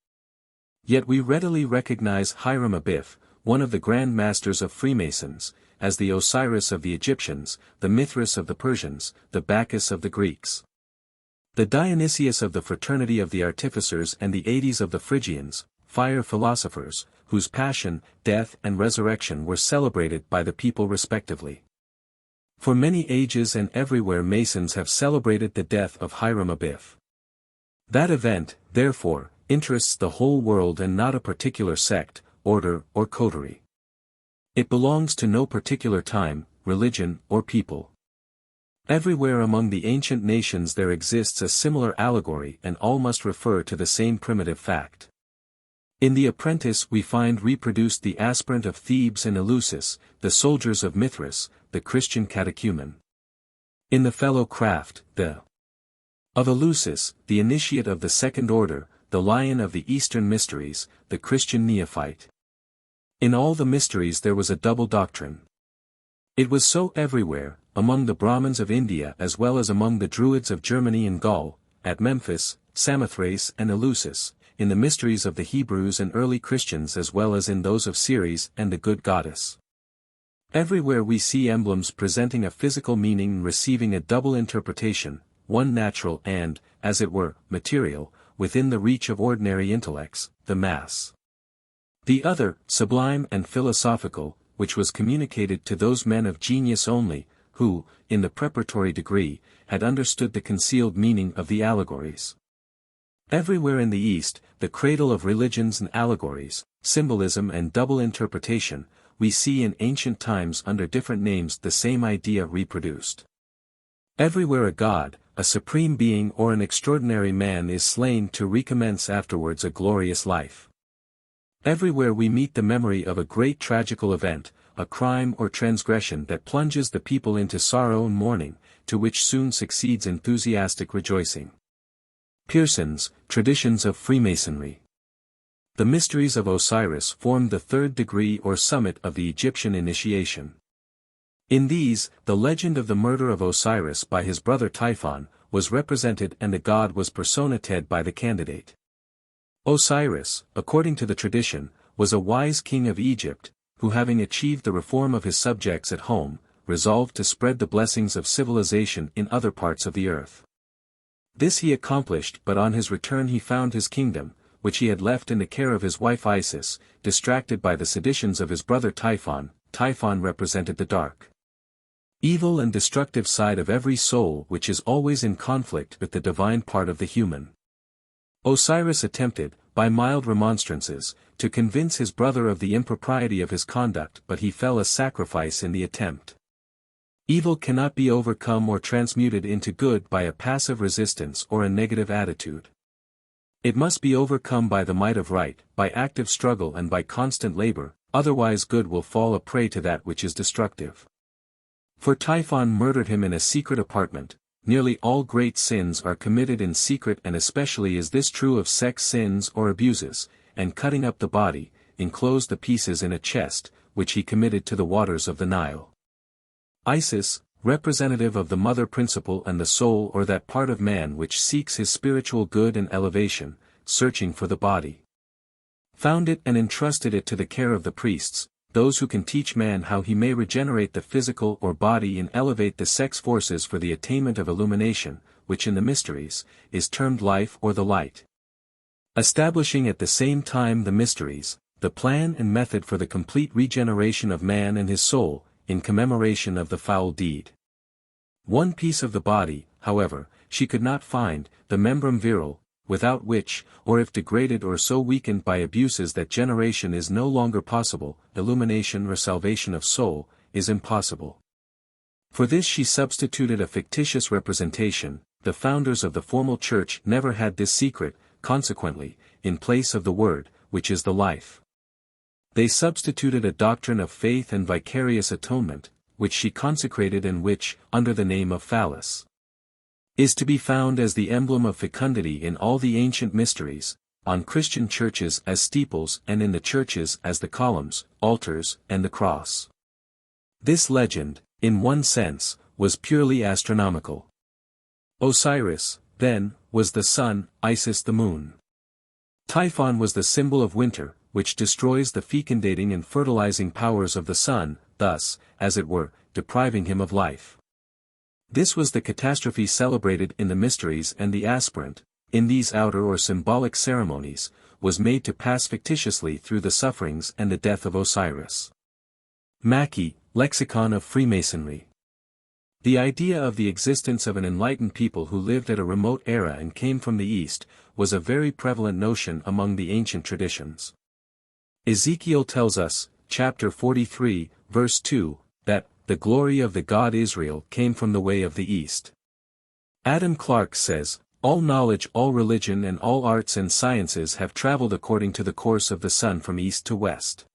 Yet we readily recognize Hiram Abiff, one of the Grand Masters of Freemasons, as the Osiris of the Egyptians, the Mithras of the Persians, the Bacchus of the Greeks, the Dionysius of the fraternity of the Artificers and the Hades of the Phrygians, fire philosophers, whose passion, death and resurrection were celebrated by the people respectively. For many ages and everywhere Masons have celebrated the death of Hiram Abiff. That event, therefore, interests the whole world and not a particular sect, order, or coterie. It belongs to no particular time, religion, or people. Everywhere among the ancient nations there exists a similar allegory and all must refer to the same primitive fact. In The Apprentice we find reproduced the aspirant of Thebes and Eleusis, the soldiers of Mithras, the Christian catechumen. In The Fellow Craft, of Eleusis, the initiate of the second order, the lion of the Eastern mysteries, the Christian neophyte. In all the mysteries there was a double doctrine. It was so everywhere, among the Brahmins of India as well as among the Druids of Germany and Gaul, at Memphis, Samothrace and Eleusis, in the mysteries of the Hebrews and early Christians as well as in those of Ceres and the good goddess. Everywhere we see emblems presenting a physical meaning and receiving a double interpretation, one natural and, as it were, material, within the reach of ordinary intellects, the mass. The other, sublime and philosophical, which was communicated to those men of genius only, who, in the preparatory degree, had understood the concealed meaning of the allegories. Everywhere in the East, the cradle of religions and allegories, symbolism and double interpretation, we see in ancient times under different names the same idea reproduced. Everywhere a god, a supreme being or an extraordinary man is slain to recommence afterwards a glorious life. Everywhere we meet the memory of a great tragical event, a crime or transgression that plunges the people into sorrow and mourning, to which soon succeeds enthusiastic rejoicing. Pearson's Traditions of Freemasonry. The mysteries of Osiris formed the third degree or summit of the Egyptian initiation. In these, the legend of the murder of Osiris by his brother Typhon was represented and the god was personated by the candidate. Osiris, according to the tradition, was a wise king of Egypt, who having achieved the reform of his subjects at home, resolved to spread the blessings of civilization in other parts of the earth. This he accomplished, but on his return he found his kingdom, which he had left in the care of his wife Isis, distracted by the seditions of his brother Typhon. Typhon represented the dark, evil and destructive side of every soul which is always in conflict with the divine part of the human. Osiris attempted, by mild remonstrances, to convince his brother of the impropriety of his conduct, but he fell a sacrifice in the attempt. Evil cannot be overcome or transmuted into good by a passive resistance or a negative attitude. It must be overcome by the might of right, by active struggle and by constant labor, otherwise good will fall a prey to that which is destructive. For Typhon murdered him in a secret apartment. Nearly all great sins are committed in secret, and especially is this true of sex sins or abuses, and cutting up the body, enclosed the pieces in a chest, which he committed to the waters of the Nile. Isis, representative of the mother principle and the soul or that part of man which seeks his spiritual good and elevation, searching for the body, found it and entrusted it to the care of the priests, those who can teach man how he may regenerate the physical or body and elevate the sex forces for the attainment of illumination, which in the mysteries, is termed life or the light. Establishing at the same time the mysteries, the plan and method for the complete regeneration of man and his soul, in commemoration of the foul deed. One piece of the body, however, she could not find, the membrum virile, without which, or if degraded or so weakened by abuses that generation is no longer possible, illumination or salvation of soul, is impossible. For this she substituted a fictitious representation. The founders of the formal church never had this secret, consequently, in place of the word, which is the life. They substituted a doctrine of faith and vicarious atonement, which she consecrated and which, under the name of phallus, is to be found as the emblem of fecundity in all the ancient mysteries, on Christian churches as steeples and in the churches as the columns, altars, and the cross. This legend, in one sense, was purely astronomical. Osiris, then, was the sun, Isis the moon. Typhon was the symbol of winter, which destroys the fecundating and fertilizing powers of the sun, thus, as it were, depriving him of life. This was the catastrophe celebrated in the mysteries, and the aspirant, in these outer or symbolic ceremonies, was made to pass fictitiously through the sufferings and the death of Osiris. Mackey, Lexicon of Freemasonry. The idea of the existence of an enlightened people who lived at a remote era and came from the East, was a very prevalent notion among the ancient traditions. Ezekiel tells us, chapter 43, verse 2, that, the glory of the God Israel came from the way of the East. Adam Clarke says, all knowledge, all religion and all arts and sciences have traveled according to the course of the sun from east to west.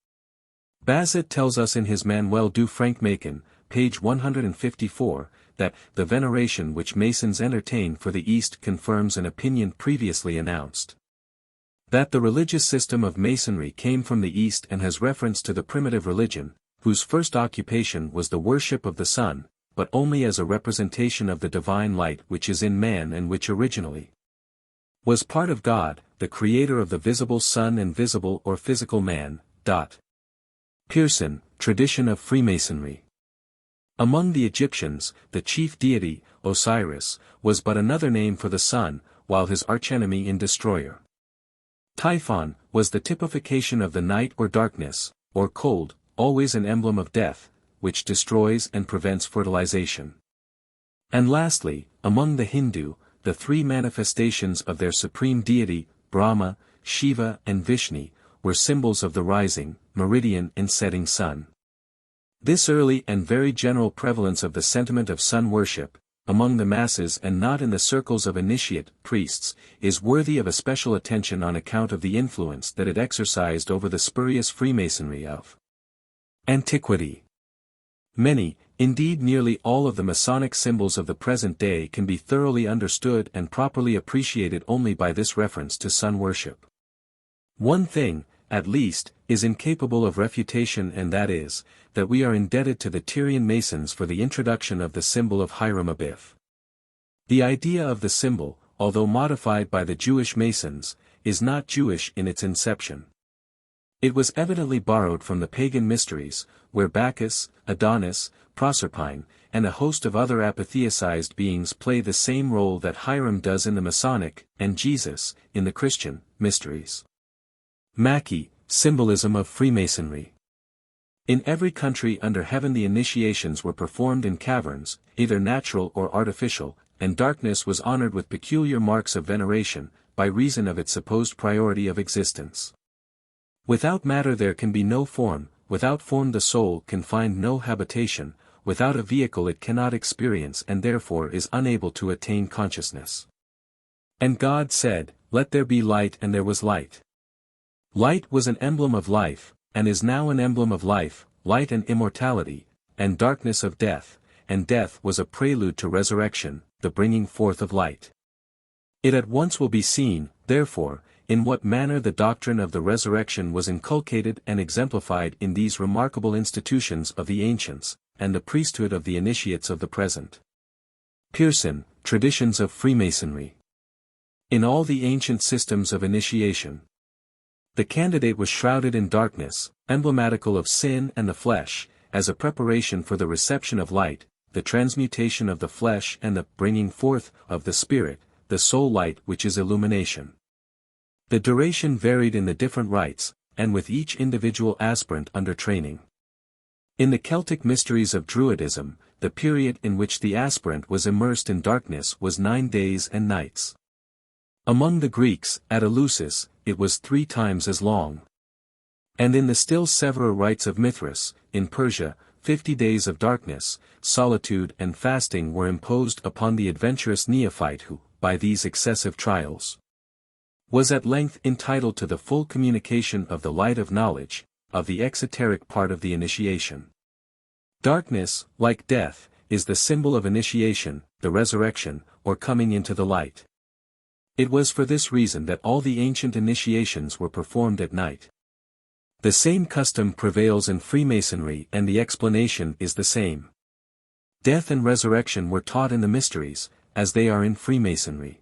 Bazet tells us in his Manuel du Franc-Maçon, page 154, that, the veneration which Masons entertain for the East confirms an opinion previously announced. That the religious system of Masonry came from the East and has reference to the primitive religion, whose first occupation was the worship of the sun, but only as a representation of the divine light which is in man and which originally was part of God, the creator of the visible sun and visible or physical man. Pearson, Tradition of Freemasonry. Among the Egyptians, the chief deity, Osiris, was but another name for the sun, while his archenemy and destroyer, Typhon, was the typification of the night or darkness, or cold, always an emblem of death, which destroys and prevents fertilization. And lastly, among the Hindu, the three manifestations of their supreme deity, Brahma, Shiva and Vishnu, were symbols of the rising, meridian and setting sun. This early and very general prevalence of the sentiment of sun worship, among the masses and not in the circles of initiate priests, is worthy of especial attention on account of the influence that it exercised over the spurious Freemasonry of antiquity. Many, indeed nearly all of the Masonic symbols of the present day can be thoroughly understood and properly appreciated only by this reference to sun worship. One thing, at least, is incapable of refutation, and that is, that we are indebted to the Tyrian Masons for the introduction of the symbol of Hiram Abiff. The idea of the symbol, although modified by the Jewish Masons, is not Jewish in its inception. It was evidently borrowed from the pagan mysteries, where Bacchus, Adonis, Proserpine, and a host of other apotheosized beings play the same role that Hiram does in the Masonic, and Jesus, in the Christian, mysteries. Mackey, Symbolism of Freemasonry. In every country under heaven the initiations were performed in caverns, either natural or artificial, and darkness was honored with peculiar marks of veneration, by reason of its supposed priority of existence. Without matter there can be no form, without form the soul can find no habitation, without a vehicle it cannot experience and therefore is unable to attain consciousness. And God said, "Let there be light," and there was light. Light was an emblem of life, and is now an emblem of life, light and immortality, and darkness of death, and death was a prelude to resurrection, the bringing forth of light. It at once will be seen, therefore, in what manner the doctrine of the resurrection was inculcated and exemplified in these remarkable institutions of the ancients, and the priesthood of the initiates of the present. Pearson, Traditions of Freemasonry. In all the ancient systems of initiation, the candidate was shrouded in darkness, emblematical of sin and the flesh, as a preparation for the reception of light, the transmutation of the flesh and the bringing forth of the spirit, the soul light which is illumination. The duration varied in the different rites, and with each individual aspirant under training. In the Celtic mysteries of Druidism, the period in which the aspirant was immersed in darkness was 9 days and nights. Among the Greeks, at Eleusis, it was 3 times as long. And in the still severer rites of Mithras, in Persia, 50 days of darkness, solitude and fasting were imposed upon the adventurous neophyte who, by these excessive trials, was at length entitled to the full communication of the light of knowledge, of the exoteric part of the initiation. Darkness, like death, is the symbol of initiation, the resurrection, or coming into the light. It was for this reason that all the ancient initiations were performed at night. The same custom prevails in Freemasonry and the explanation is the same. Death and resurrection were taught in the mysteries, as they are in Freemasonry.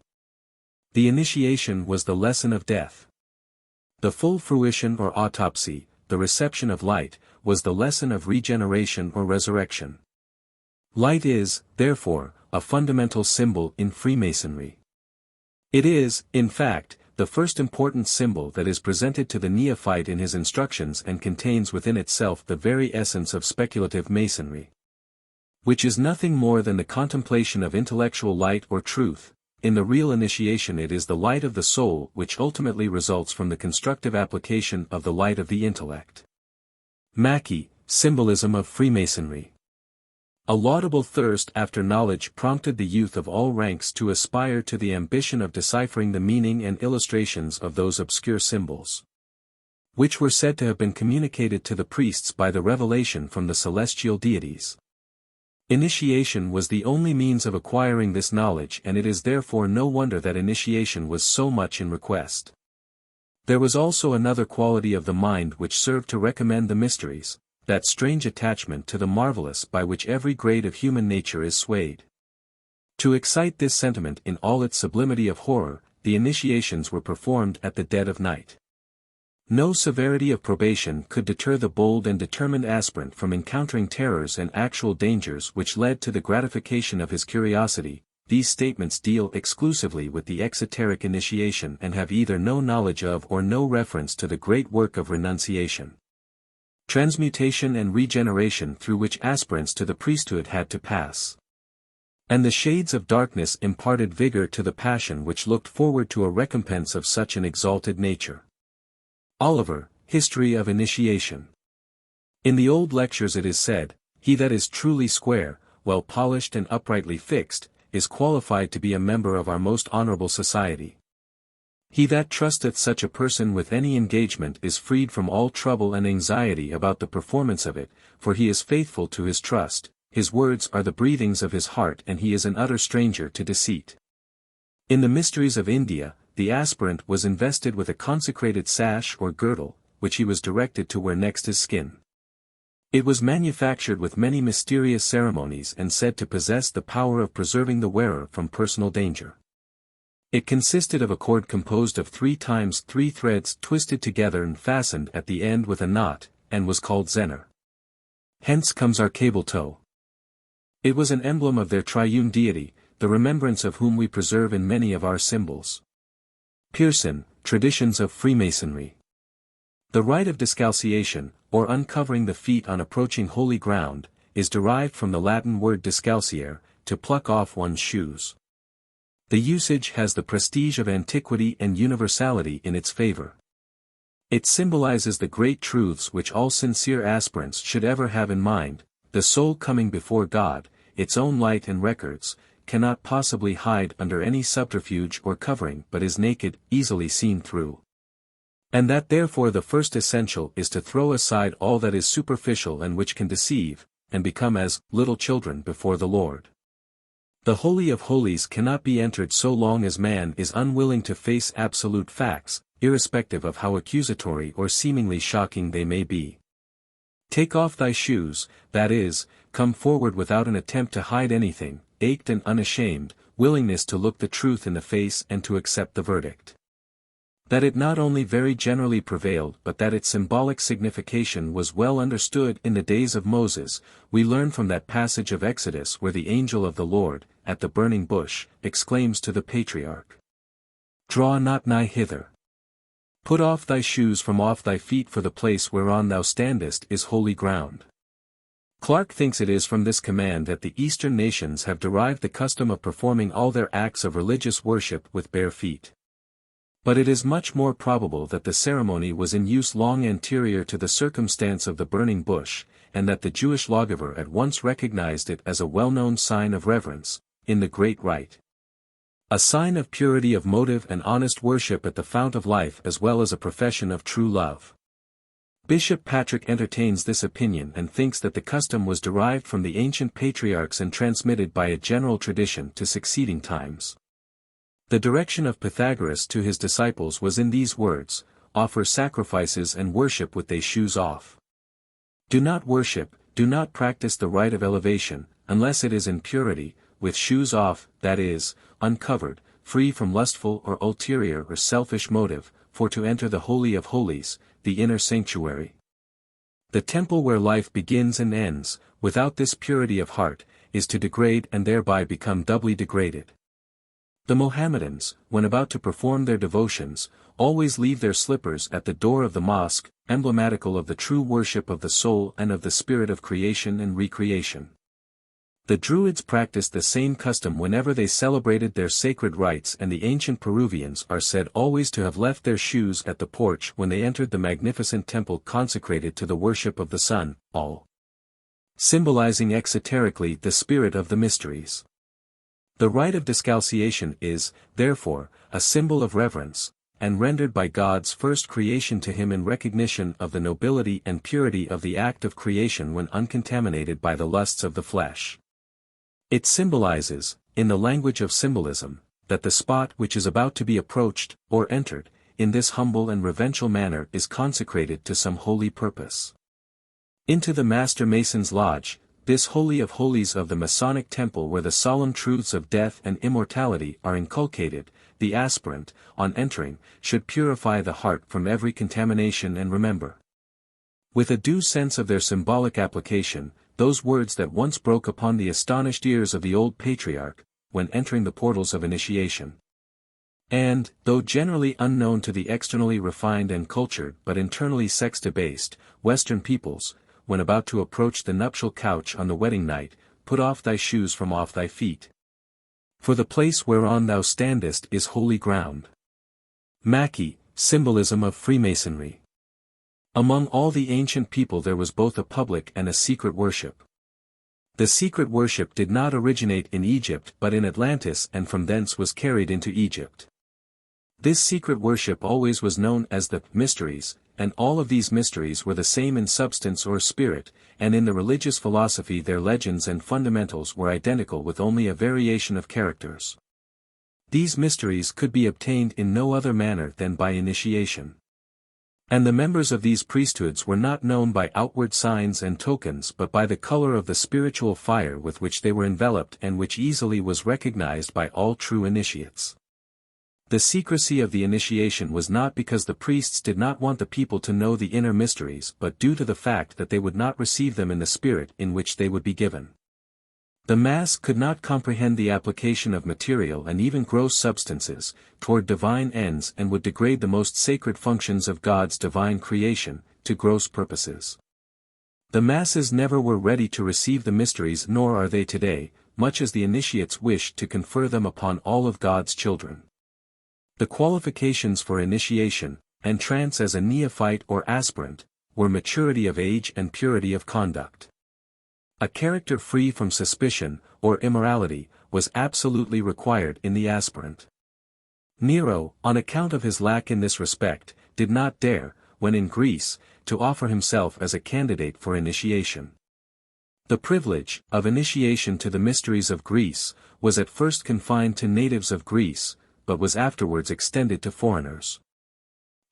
The initiation was the lesson of death. The full fruition or autopsy, the reception of light, was the lesson of regeneration or resurrection. Light is, therefore, a fundamental symbol in Freemasonry. It is, in fact, the first important symbol that is presented to the neophyte in his instructions and contains within itself the very essence of speculative Masonry. which is nothing more than the contemplation of intellectual light or truth. In the real initiation it is the light of the soul which ultimately results from the constructive application of the light of the intellect. Mackey, Symbolism of Freemasonry. A laudable thirst after knowledge prompted the youth of all ranks to aspire to the ambition of deciphering the meaning and illustrations of those obscure symbols, which were said to have been communicated to the priests by the revelation from the celestial deities. Initiation was the only means of acquiring this knowledge, and it is therefore no wonder that initiation was so much in request. There was also another quality of the mind which served to recommend the mysteries, that strange attachment to the marvelous by which every grade of human nature is swayed. To excite this sentiment in all its sublimity of horror, the initiations were performed at the dead of night. No severity of probation could deter the bold and determined aspirant from encountering terrors and actual dangers which led to the gratification of his curiosity. These statements deal exclusively with the exoteric initiation and have either no knowledge of or no reference to the great work of renunciation, transmutation and regeneration through which aspirants to the priesthood had to pass. And the shades of darkness imparted vigor to the passion which looked forward to a recompense of such an exalted nature. Oliver, History of Initiation. In the old lectures it is said, "He that is truly square, well polished and uprightly fixed, is qualified to be a member of our most honorable society. He that trusteth such a person with any engagement is freed from all trouble and anxiety about the performance of it, for he is faithful to his trust, his words are the breathings of his heart, and he is an utter stranger to deceit." In the mysteries of India, the aspirant was invested with a consecrated sash or girdle, which he was directed to wear next his skin. It was manufactured with many mysterious ceremonies and said to possess the power of preserving the wearer from personal danger. It consisted of a cord composed of 3 times 3 threads twisted together and fastened at the end with a knot, and was called zener. Hence comes our cable tow. It was an emblem of their triune deity, the remembrance of whom we preserve in many of our symbols. Pearson, Traditions of Freemasonry. The rite of discalciation, or uncovering the feet on approaching holy ground, is derived from the Latin word discalciare, to pluck off one's shoes. The usage has the prestige of antiquity and universality in its favor. It symbolizes the great truths which all sincere aspirants should ever have in mind: the soul coming before God, its own light and records, cannot possibly hide under any subterfuge or covering but is naked, easily seen through. And that therefore the first essential is to throw aside all that is superficial and which can deceive, and become as little children before the Lord. The Holy of Holies cannot be entered so long as man is unwilling to face absolute facts, irrespective of how accusatory or seemingly shocking they may be. Take off thy shoes, that is, come forward without an attempt to hide anything, ached and unashamed, willingness to look the truth in the face and to accept the verdict. That it not only very generally prevailed but that its symbolic signification was well understood in the days of Moses, we learn from that passage of Exodus where the angel of the Lord, at the burning bush, exclaims to the patriarch, "Draw not nigh hither. Put off thy shoes from off thy feet, for the place whereon thou standest is holy ground." Clarke thinks it is from this command that the Eastern nations have derived the custom of performing all their acts of religious worship with bare feet. But it is much more probable that the ceremony was in use long anterior to the circumstance of the burning bush, and that the Jewish lawgiver at once recognized it as a well-known sign of reverence, in the great rite. A sign of purity of motive and honest worship at the fount of life, as well as a profession of true love. Bishop Patrick entertains this opinion and thinks that the custom was derived from the ancient patriarchs and transmitted by a general tradition to succeeding times. The direction of Pythagoras to his disciples was in these words: "Offer sacrifices and worship with thy shoes off." Do not worship, do not practice the rite of elevation, unless it is in purity, with shoes off, that is, uncovered, free from lustful or ulterior or selfish motive, for to enter the Holy of Holies, the inner sanctuary, the temple where life begins and ends, without this purity of heart, is to degrade and thereby become doubly degraded. The Mohammedans, when about to perform their devotions, always leave their slippers at the door of the mosque, emblematical of the true worship of the soul and of the spirit of creation and recreation. The Druids practiced the same custom whenever they celebrated their sacred rites, and the ancient Peruvians are said always to have left their shoes at the porch when they entered the magnificent temple consecrated to the worship of the sun, all symbolizing exoterically the spirit of the mysteries. The rite of discalciation is, therefore, a symbol of reverence, and rendered by God's first creation to him in recognition of the nobility and purity of the act of creation when uncontaminated by the lusts of the flesh. It symbolizes, in the language of symbolism, that the spot which is about to be approached, or entered, in this humble and reverential manner is consecrated to some holy purpose. Into the Master Mason's Lodge, this holy of holies of the Masonic temple where the solemn truths of death and immortality are inculcated, the aspirant, on entering, should purify the heart from every contamination and remember, with a due sense of their symbolic application, those words that once broke upon the astonished ears of the old patriarch, when entering the portals of initiation. And, though generally unknown to the externally refined and cultured but internally sex-debased, Western peoples, when about to approach the nuptial couch on the wedding night, put off thy shoes from off thy feet. For the place whereon thou standest is holy ground. Mackey, Symbolism of Freemasonry. Among all the ancient people there was both a public and a secret worship. The secret worship did not originate in Egypt but in Atlantis, and from thence was carried into Egypt. This secret worship always was known as the mysteries, and all of these mysteries were the same in substance or spirit, and in the religious philosophy their legends and fundamentals were identical with only a variation of characters. These mysteries could be obtained in no other manner than by initiation. And the members of these priesthoods were not known by outward signs and tokens but by the color of the spiritual fire with which they were enveloped and which easily was recognized by all true initiates. The secrecy of the initiation was not because the priests did not want the people to know the inner mysteries but due to the fact that they would not receive them in the spirit in which they would be given. The mass could not comprehend the application of material and even gross substances, toward divine ends, and would degrade the most sacred functions of God's divine creation, to gross purposes. The masses never were ready to receive the mysteries, nor are they today, much as the initiates wished to confer them upon all of God's children. The qualifications for initiation, entrance as a neophyte or aspirant, were maturity of age and purity of conduct. A character free from suspicion, or immorality, was absolutely required in the aspirant. Nero, on account of his lack in this respect, did not dare, when in Greece, to offer himself as a candidate for initiation. The privilege of initiation to the mysteries of Greece was at first confined to natives of Greece, but was afterwards extended to foreigners.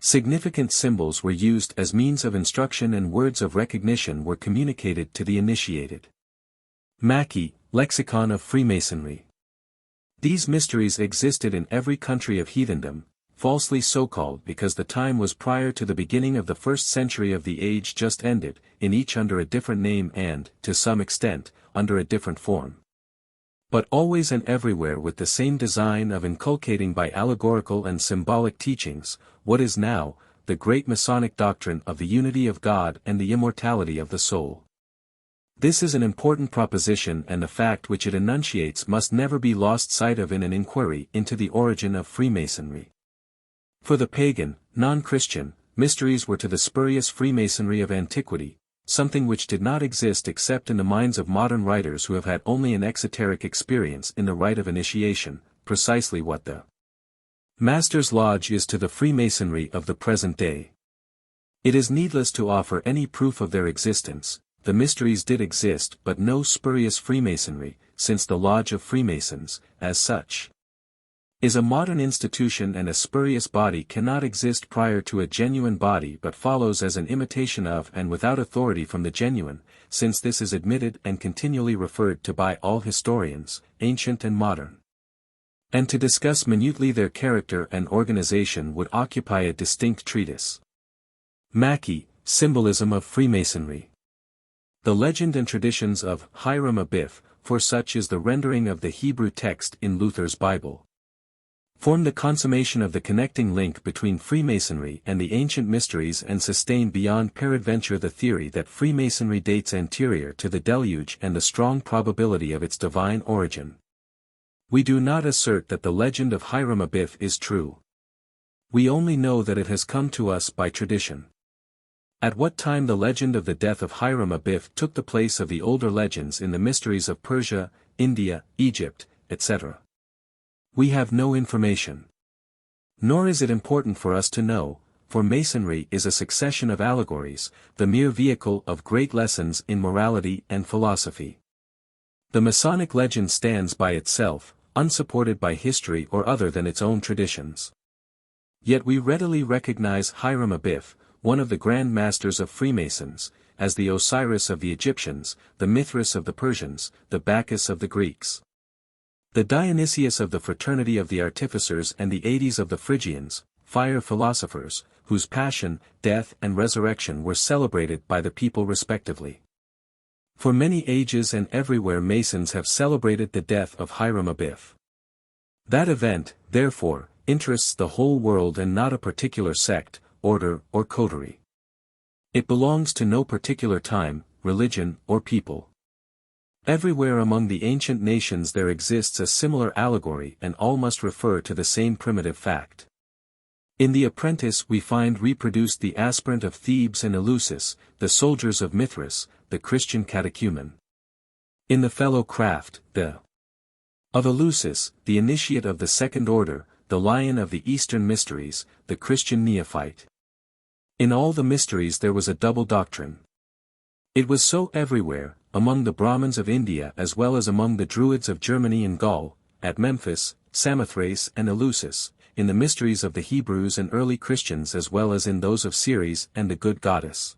Significant symbols were used as means of instruction and words of recognition were communicated to the initiated. Mackey, Lexicon of Freemasonry. These mysteries existed in every country of heathendom, falsely so called because the time was prior to the beginning of the first century of the age just ended, in each under a different name and, to some extent, under a different form. But always and everywhere with the same design of inculcating by allegorical and symbolic teachings, what is now, the great Masonic doctrine of the unity of God and the immortality of the soul. This is an important proposition, and the fact which it enunciates must never be lost sight of in an inquiry into the origin of Freemasonry. For the pagan, non-Christian, mysteries were to the spurious Freemasonry of antiquity, something which did not exist except in the minds of modern writers who have had only an exoteric experience in the rite of initiation, precisely what the Master's Lodge is to the Freemasonry of the present day. It is needless to offer any proof of their existence. The mysteries did exist, but no spurious Freemasonry, since the Lodge of Freemasons, as such, is a modern institution, and a spurious body cannot exist prior to a genuine body but follows as an imitation of and without authority from the genuine, since this is admitted and continually referred to by all historians, ancient and modern. And to discuss minutely their character and organization would occupy a distinct treatise. Mackey, Symbolism of Freemasonry. The legend and traditions of Hiram Abiff, for such is the rendering of the Hebrew text in Luther's Bible. form the consummation of the connecting link between Freemasonry and the ancient mysteries and sustain beyond peradventure the theory that Freemasonry dates anterior to the deluge and the strong probability of its divine origin. We do not assert that the legend of Hiram Abiff is true. We only know that it has come to us by tradition. At what time the legend of the death of Hiram Abiff took the place of the older legends in the mysteries of Persia, India, Egypt, etc. We have no information. Nor is it important for us to know, for Masonry is a succession of allegories, the mere vehicle of great lessons in morality and philosophy. The Masonic legend stands by itself, unsupported by history or other than its own traditions. Yet we readily recognize Hiram Abiff, one of the Grand Masters of Freemasons, as the Osiris of the Egyptians, the Mithras of the Persians, the Bacchus of the Greeks. The Dionysius of the fraternity of the Artificers and the Hades of the Phrygians, fire philosophers, whose passion, death and resurrection were celebrated by the people respectively. For many ages and everywhere Masons have celebrated the death of Hiram Abiff. That event, therefore, interests the whole world and not a particular sect, order or coterie. It belongs to no particular time, religion or people. Everywhere among the ancient nations there exists a similar allegory and all must refer to the same primitive fact. In The Apprentice we find reproduced the aspirant of Thebes and Eleusis, the soldiers of Mithras, the Christian catechumen. In The Fellow Craft, the of Eleusis, the initiate of the second order, the lion of the Eastern mysteries, the Christian neophyte. In all the mysteries there was a double doctrine. It was so everywhere, among the Brahmins of India as well as among the Druids of Germany and Gaul, at Memphis, Samothrace and Eleusis, in the mysteries of the Hebrews and early Christians as well as in those of Ceres and the good goddess.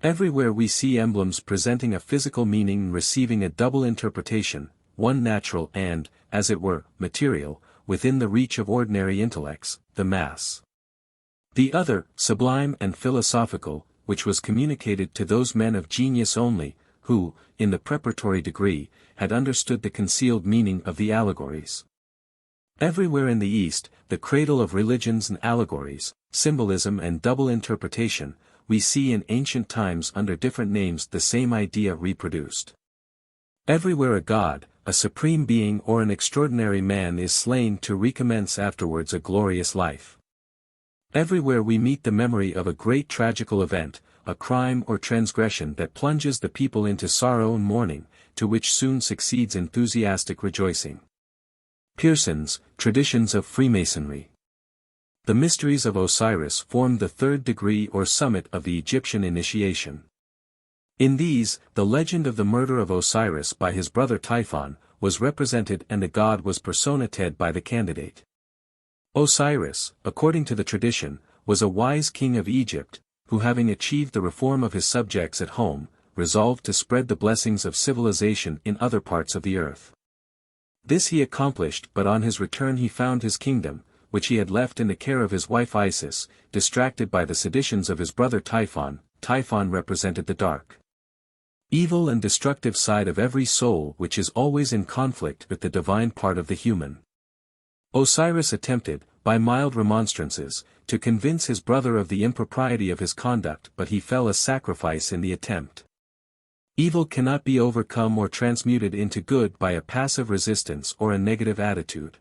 Everywhere we see emblems presenting a physical meaning and receiving a double interpretation, one natural and, as it were, material, within the reach of ordinary intellects, the mass. The other, sublime and philosophical, which was communicated to those men of genius only, who, in the preparatory degree, had understood the concealed meaning of the allegories. Everywhere in the East, the cradle of religions and allegories, symbolism and double interpretation, we see in ancient times under different names the same idea reproduced. Everywhere a god, a supreme being or an extraordinary man is slain to recommence afterwards a glorious life. Everywhere we meet the memory of a great tragical event, a crime or transgression that plunges the people into sorrow and mourning, to which soon succeeds enthusiastic rejoicing. Pearson's Traditions of Freemasonry. The mysteries of Osiris formed the third degree or summit of the Egyptian initiation. In these, the legend of the murder of Osiris by his brother Typhon was represented and the god was personated by the candidate. Osiris, according to the tradition, was a wise king of Egypt, who having achieved the reform of his subjects at home, resolved to spread the blessings of civilization in other parts of the earth. This he accomplished, but on his return he found his kingdom, which he had left in the care of his wife Isis, distracted by the seditions of his brother Typhon. Typhon represented the dark, evil and destructive side of every soul which is always in conflict with the divine part of the human. Osiris attempted, by mild remonstrances, to convince his brother of the impropriety of his conduct, but he fell a sacrifice in the attempt. Evil cannot be overcome or transmuted into good by a passive resistance or a negative attitude.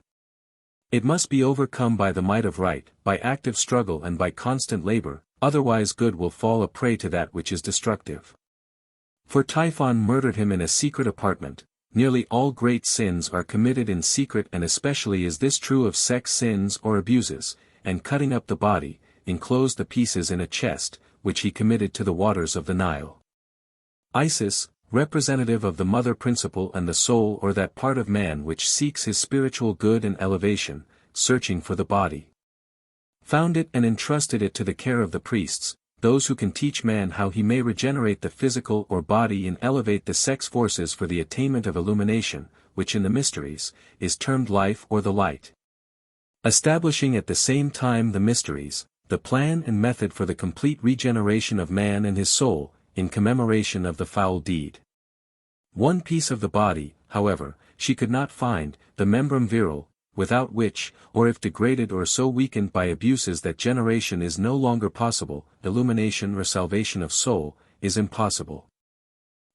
It must be overcome by the might of right, by active struggle and by constant labor, otherwise good will fall a prey to that which is destructive. For Typhon murdered him in a secret apartment. Nearly all great sins are committed in secret, and especially is this true of sex sins or abuses, and cutting up the body, enclosed the pieces in a chest, which he committed to the waters of the Nile. Isis, representative of the mother principle and the soul or that part of man which seeks his spiritual good and elevation, searching for the body, found it and entrusted it to the care of the priests, those who can teach man how he may regenerate the physical or body and elevate the sex forces for the attainment of illumination, which in the mysteries, is termed life or the light. Establishing at the same time the mysteries, the plan and method for the complete regeneration of man and his soul, in commemoration of the foul deed. One piece of the body, however, she could not find, the membrum virile, without which, or if degraded or so weakened by abuses that generation is no longer possible, illumination or salvation of soul, is impossible.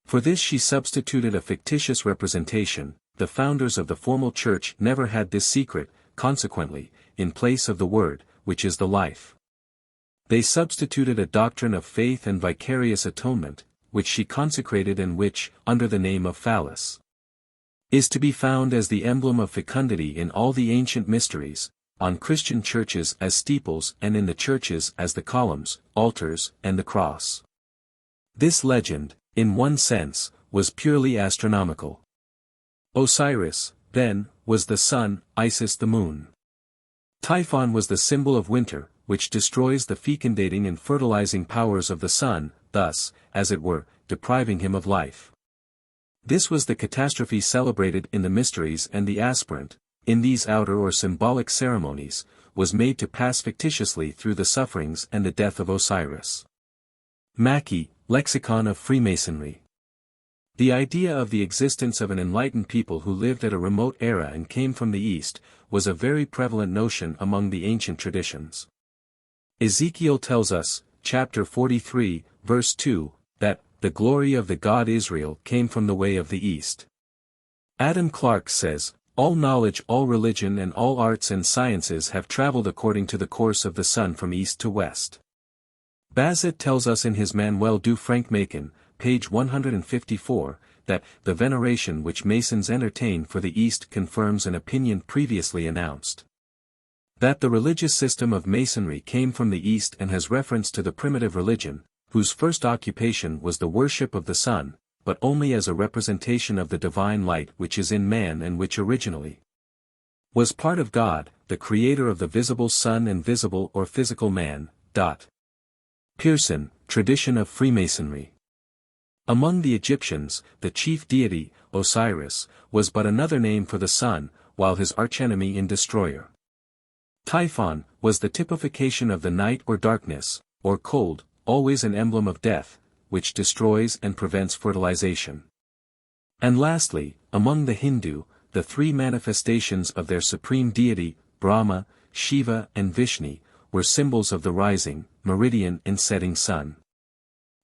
For this she substituted a fictitious representation. The founders of the formal church never had this secret, consequently, in place of the word, which is the life. They substituted a doctrine of faith and vicarious atonement, which she consecrated and which, under the name of phallus, is to be found as the emblem of fecundity in all the ancient mysteries, on Christian churches as steeples and in the churches as the columns, altars, and the cross. This legend, in one sense, was purely astronomical. Osiris, then, was the sun, Isis the moon. Typhon was the symbol of winter, which destroys the fecundating and fertilizing powers of the sun, thus, as it were, depriving him of life. This was the catastrophe celebrated in the mysteries, and the aspirant, in these outer or symbolic ceremonies, was made to pass fictitiously through the sufferings and the death of Osiris. Mackey, Lexicon of Freemasonry. The idea of the existence of an enlightened people who lived at a remote era and came from the East, was a very prevalent notion among the ancient traditions. Ezekiel tells us, chapter 43, verse 2, that, the glory of the God Israel came from the way of the East. Adam Clarke says, all knowledge, all religion and all arts and sciences have traveled according to the course of the sun from east to west. Bazet tells us in his Manuel du Franc-Maçon, page 154, that, the veneration which Masons entertain for the East confirms an opinion previously announced. That the religious system of Masonry came from the East and has reference to the primitive religion, whose first occupation was the worship of the sun, but only as a representation of the divine light which is in man and which originally was part of God, the creator of the visible sun and visible or physical man. Pearson, Tradition of Freemasonry. Among the Egyptians, the chief deity, Osiris, was but another name for the sun, while his archenemy and destroyer, Typhon, was the typification of the night or darkness, or cold, always an emblem of death, which destroys and prevents fertilization. And lastly, among the Hindu, the three manifestations of their supreme deity, Brahma, Shiva and Vishnu, were symbols of the rising, meridian and setting sun.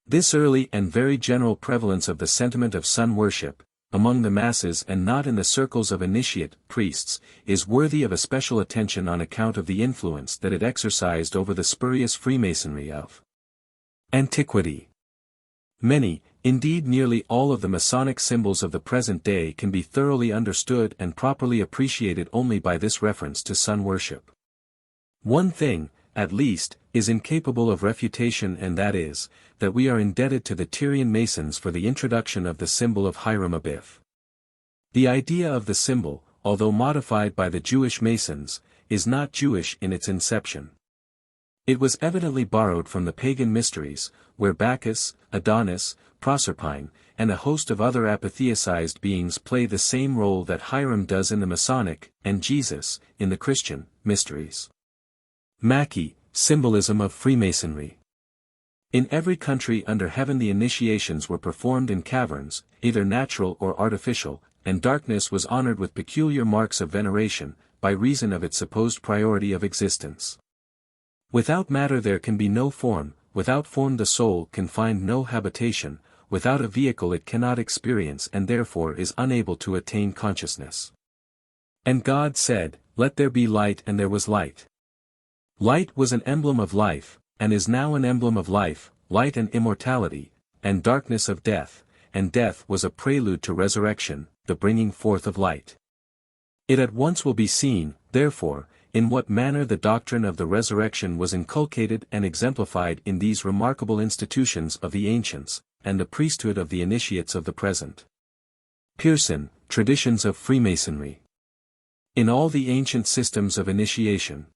This early and very general prevalence of the sentiment of sun worship, among the masses and not in the circles of initiate priests, is worthy of a special attention on account of the influence that it exercised over the spurious Freemasonry of antiquity. Many, indeed nearly all of the Masonic symbols of the present day can be thoroughly understood and properly appreciated only by this reference to sun worship. One thing, at least, is incapable of refutation, and that is, that we are indebted to the Tyrian Masons for the introduction of the symbol of Hiram Abiff. The idea of the symbol, although modified by the Jewish Masons, is not Jewish in its inception. It was evidently borrowed from the pagan mysteries, where Bacchus, Adonis, Proserpine, and a host of other apotheosized beings play the same role that Hiram does in the Masonic, and Jesus, in the Christian, mysteries. Mackey, Symbolism of Freemasonry. In every country under heaven the initiations were performed in caverns, either natural or artificial, and darkness was honored with peculiar marks of veneration, by reason of its supposed priority of existence. Without matter there can be no form, without form the soul can find no habitation, without a vehicle it cannot experience and therefore is unable to attain consciousness. And God said, "Let there be light," and there was light. Light was an emblem of life, and is now an emblem of life, light and immortality, and darkness of death, and death was a prelude to resurrection, the bringing forth of light. It at once will be seen, therefore, in what manner the doctrine of the resurrection was inculcated and exemplified in these remarkable institutions of the ancients, and the priesthood of the initiates of the present. Pearson, Traditions of Freemasonry. In all the ancient systems of initiation,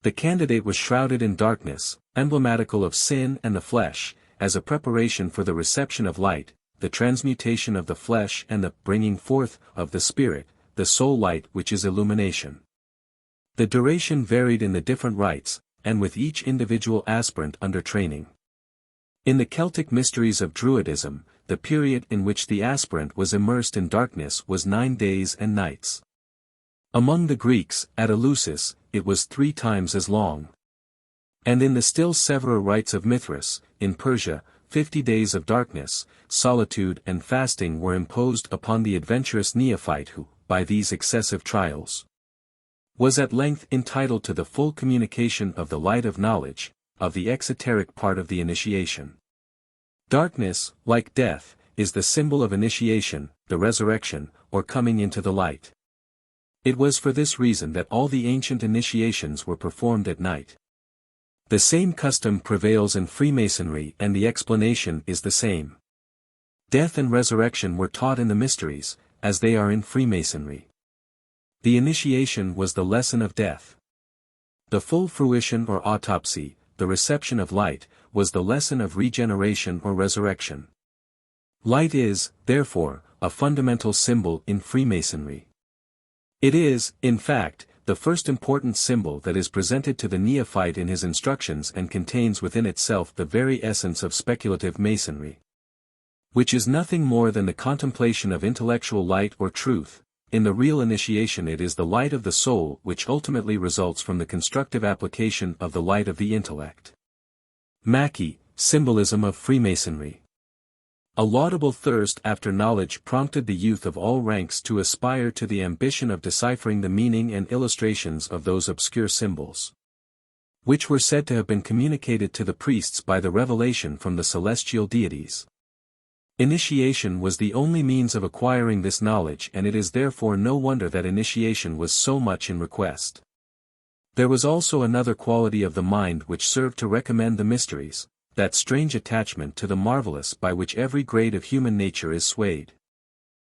the candidate was shrouded in darkness, emblematical of sin and the flesh, as a preparation for the reception of light, the transmutation of the flesh and the bringing forth of the spirit, the soul light which is illumination. The duration varied in the different rites, and with each individual aspirant under training. In the Celtic mysteries of Druidism, the period in which the aspirant was immersed in darkness was 9 days and nights. Among the Greeks, at Eleusis, it was 3 times as long. And in the still severer rites of Mithras, in Persia, 50 days of darkness, solitude and fasting were imposed upon the adventurous neophyte who, by these excessive trials, was at length entitled to the full communication of the light of knowledge, of the exoteric part of the initiation. Darkness, like death, is the symbol of initiation, the resurrection, or coming into the light. It was for this reason that all the ancient initiations were performed at night. The same custom prevails in Freemasonry and the explanation is the same. Death and resurrection were taught in the mysteries, as they are in Freemasonry. The initiation was the lesson of death. The full fruition or autopsy, the reception of light, was the lesson of regeneration or resurrection. Light is, therefore, a fundamental symbol in Freemasonry. It is, in fact, the first important symbol that is presented to the neophyte in his instructions and contains within itself the very essence of speculative Masonry, which is nothing more than the contemplation of intellectual light or truth. In the real initiation it is the light of the soul which ultimately results from the constructive application of the light of the intellect. Mackey, Symbolism of Freemasonry. A laudable thirst after knowledge prompted the youth of all ranks to aspire to the ambition of deciphering the meaning and illustrations of those obscure symbols, which were said to have been communicated to the priests by the revelation from the celestial deities. Initiation was the only means of acquiring this knowledge, and it is therefore no wonder that initiation was so much in request. There was also another quality of the mind which served to recommend the mysteries, that strange attachment to the marvelous by which every grade of human nature is swayed.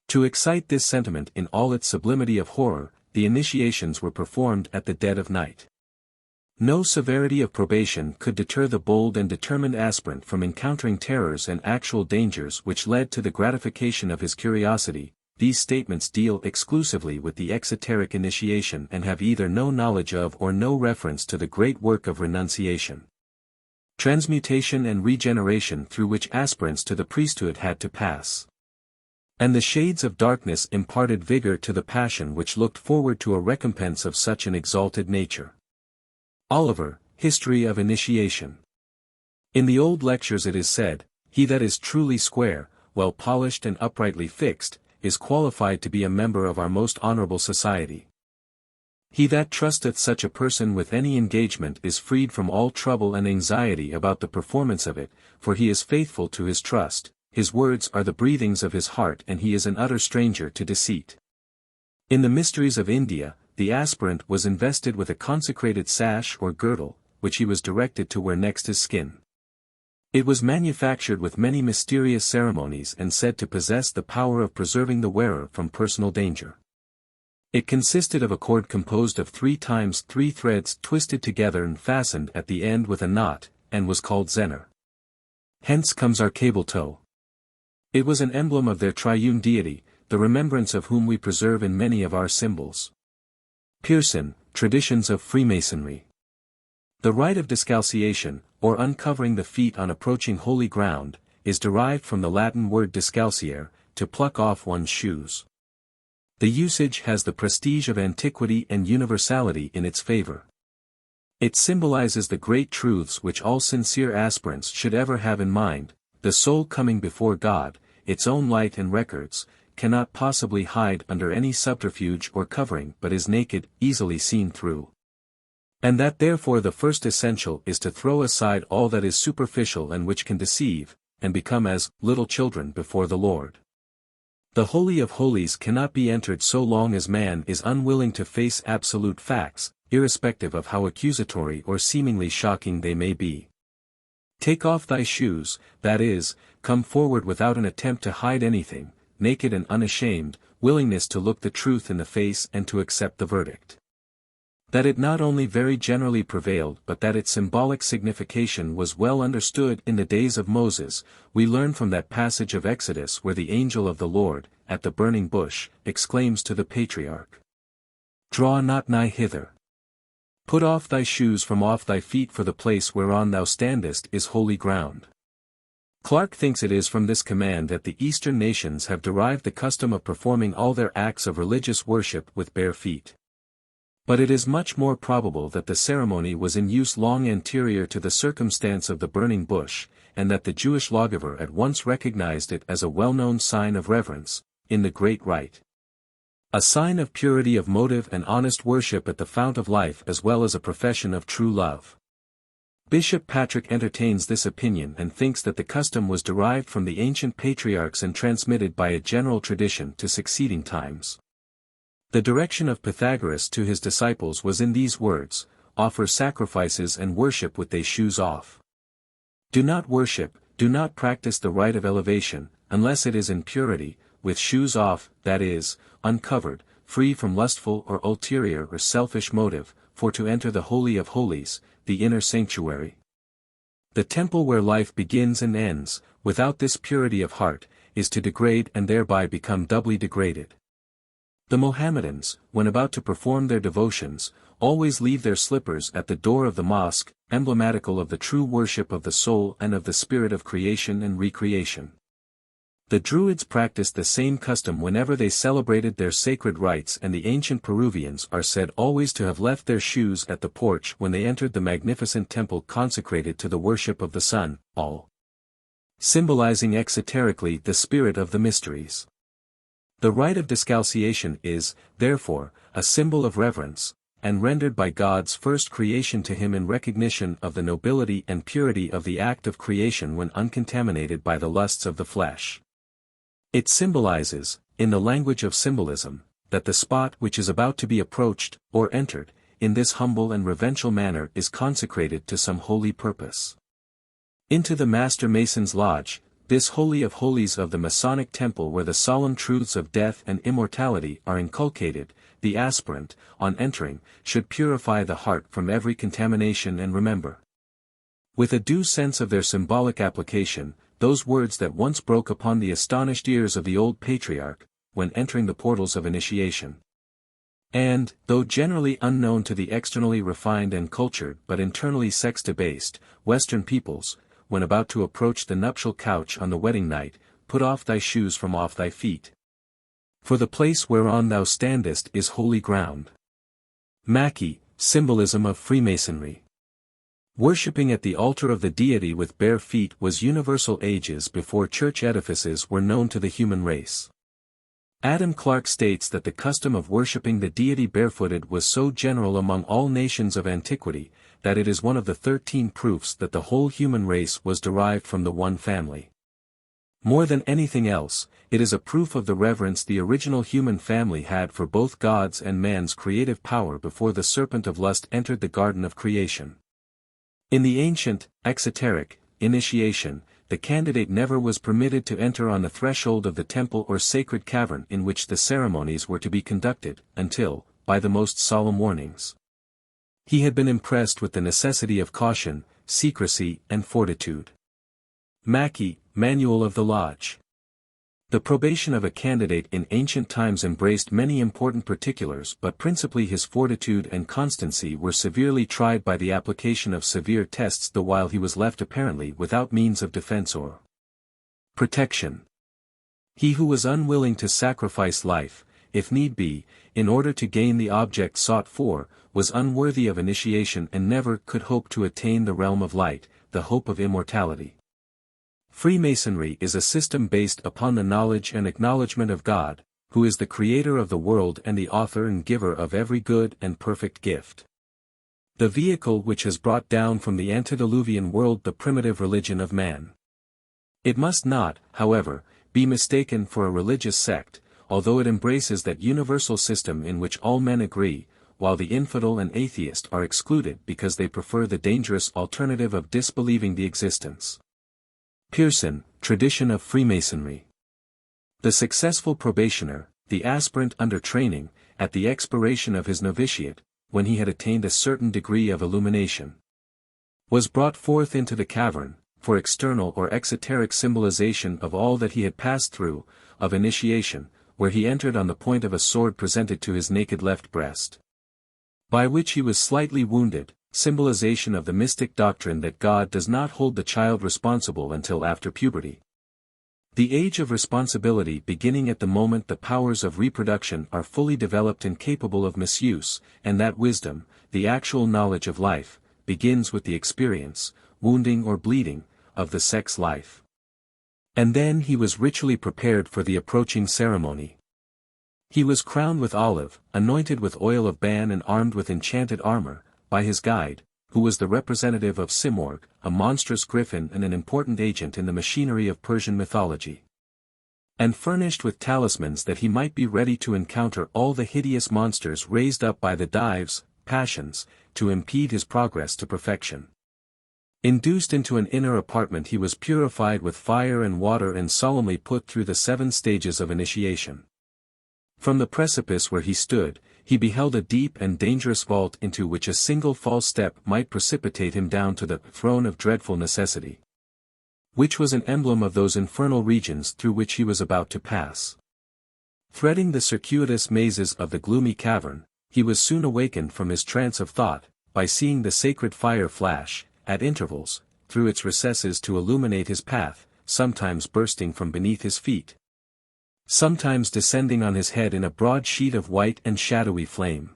To excite this sentiment in all its sublimity of horror, the initiations were performed at the dead of night. No severity of probation could deter the bold and determined aspirant from encountering terrors and actual dangers which led to the gratification of his curiosity. These statements deal exclusively with the exoteric initiation and have either no knowledge of or no reference to the great work of renunciation, transmutation and regeneration through which aspirants to the priesthood had to pass. And the shades of darkness imparted vigor to the passion which looked forward to a recompense of such an exalted nature. Oliver, History of Initiation. In the old lectures it is said, "He that is truly square, well polished and uprightly fixed, is qualified to be a member of our most honorable society. He that trusteth such a person with any engagement is freed from all trouble and anxiety about the performance of it, for he is faithful to his trust, his words are the breathings of his heart and he is an utter stranger to deceit." In the mysteries of India, the aspirant was invested with a consecrated sash or girdle, which he was directed to wear next his skin. It was manufactured with many mysterious ceremonies and said to possess the power of preserving the wearer from personal danger. It consisted of a cord composed of 3 times 3 threads twisted together and fastened at the end with a knot, and was called zener. Hence comes our cable tow. It was an emblem of their triune deity, the remembrance of whom we preserve in many of our symbols. Pearson, Traditions of Freemasonry. The rite of discalciation, or uncovering the feet on approaching holy ground, is derived from the Latin word discalciare, to pluck off one's shoes. The usage has the prestige of antiquity and universality in its favor. It symbolizes the great truths which all sincere aspirants should ever have in mind: the soul coming before God, its own light and records, cannot possibly hide under any subterfuge or covering but is naked, easily seen through. And that therefore the first essential is to throw aside all that is superficial and which can deceive, and become as little children before the Lord. The Holy of Holies cannot be entered so long as man is unwilling to face absolute facts, irrespective of how accusatory or seemingly shocking they may be. Take off thy shoes, that is, come forward without an attempt to hide anything, naked and unashamed, willingness to look the truth in the face and to accept the verdict. That it not only very generally prevailed but that its symbolic signification was well understood in the days of Moses, we learn from that passage of Exodus where the angel of the Lord, at the burning bush, exclaims to the patriarch, "Draw not nigh hither. Put off thy shoes from off thy feet, for the place whereon thou standest is holy ground." Clarke thinks it is from this command that the Eastern nations have derived the custom of performing all their acts of religious worship with bare feet. But it is much more probable that the ceremony was in use long anterior to the circumstance of the burning bush, and that the Jewish lawgiver at once recognized it as a well-known sign of reverence, in the great rite. A sign of purity of motive and honest worship at the fount of life as well as a profession of true love. Bishop Patrick entertains this opinion and thinks that the custom was derived from the ancient patriarchs and transmitted by a general tradition to succeeding times. The direction of Pythagoras to his disciples was in these words, "Offer sacrifices and worship with thy shoes off. Do not worship, do not practice the rite of elevation, unless it is in purity, with shoes off, that is, uncovered, free from lustful or ulterior or selfish motive, for to enter the Holy of Holies, the inner sanctuary. The temple where life begins and ends, without this purity of heart, is to degrade and thereby become doubly degraded." The Mohammedans, when about to perform their devotions, always leave their slippers at the door of the mosque, emblematical of the true worship of the soul and of the spirit of creation and recreation. The Druids practiced the same custom whenever they celebrated their sacred rites, and the ancient Peruvians are said always to have left their shoes at the porch when they entered the magnificent temple consecrated to the worship of the sun, all symbolizing exoterically the spirit of the mysteries. The rite of discalciation is, therefore, a symbol of reverence, and rendered by God's first creation to him in recognition of the nobility and purity of the act of creation when uncontaminated by the lusts of the flesh. It symbolizes, in the language of symbolism, that the spot which is about to be approached, or entered, in this humble and reverential manner is consecrated to some holy purpose. Into the Master Mason's Lodge, this Holy of Holies of the Masonic Temple where the solemn truths of death and immortality are inculcated, the aspirant, on entering, should purify the heart from every contamination and remember, with a due sense of their symbolic application, those words that once broke upon the astonished ears of the old patriarch, when entering the portals of initiation. And, though generally unknown to the externally refined and cultured but internally sex-debased, Western peoples, when about to approach the nuptial couch on the wedding night, put off thy shoes from off thy feet. For the place whereon thou standest is holy ground. Mackey, Symbolism of Freemasonry. Worshipping at the altar of the deity with bare feet was universal ages before church edifices were known to the human race. Adam Clarke states that the custom of worshipping the deity barefooted was so general among all nations of antiquity, that it is one of the 13 proofs that the whole human race was derived from the one family. More than anything else, it is a proof of the reverence the original human family had for both God's and man's creative power before the serpent of lust entered the garden of creation. In the ancient, exoteric, initiation, the candidate never was permitted to enter on the threshold of the temple or sacred cavern in which the ceremonies were to be conducted, until, by the most solemn warnings, he had been impressed with the necessity of caution, secrecy, and fortitude. Mackey, Manual of the Lodge. The probation of a candidate in ancient times embraced many important particulars, but principally his fortitude and constancy were severely tried by the application of severe tests, the while he was left apparently without means of defense or protection. He who was unwilling to sacrifice life, if need be, in order to gain the object sought for, was unworthy of initiation and never could hope to attain the realm of light, the hope of immortality. Freemasonry is a system based upon the knowledge and acknowledgement of God, who is the creator of the world and the author and giver of every good and perfect gift. The vehicle which has brought down from the antediluvian world the primitive religion of man. It must not, however, be mistaken for a religious sect, although it embraces that universal system in which all men agree, while the infidel and atheist are excluded because they prefer the dangerous alternative of disbelieving the existence. Pearson, Tradition of Freemasonry. The successful probationer, the aspirant under training, at the expiration of his novitiate, when he had attained a certain degree of illumination, was brought forth into the cavern, for external or exoteric symbolization of all that he had passed through, of initiation, where he entered on the point of a sword presented to his naked left breast, by which he was slightly wounded, symbolization of the mystic doctrine that God does not hold the child responsible until after puberty. The age of responsibility beginning at the moment the powers of reproduction are fully developed and capable of misuse, and that wisdom, the actual knowledge of life, begins with the experience, wounding or bleeding, of the sex life. And then he was ritually prepared for the approaching ceremony. He was crowned with olive, anointed with oil of ban and armed with enchanted armor, by his guide, who was the representative of Simorg, a monstrous griffin and an important agent in the machinery of Persian mythology. And furnished with talismans that he might be ready to encounter all the hideous monsters raised up by the dives, passions, to impede his progress to perfection. Induced into an inner apartment he was purified with fire and water and solemnly put through the 7 stages of initiation. From the precipice where he stood, he beheld a deep and dangerous vault into which a single false step might precipitate him down to the throne of dreadful necessity, which was an emblem of those infernal regions through which he was about to pass. Threading the circuitous mazes of the gloomy cavern, he was soon awakened from his trance of thought, by seeing the sacred fire flash, at intervals, through its recesses to illuminate his path, sometimes bursting from beneath his feet, sometimes descending on his head in a broad sheet of white and shadowy flame.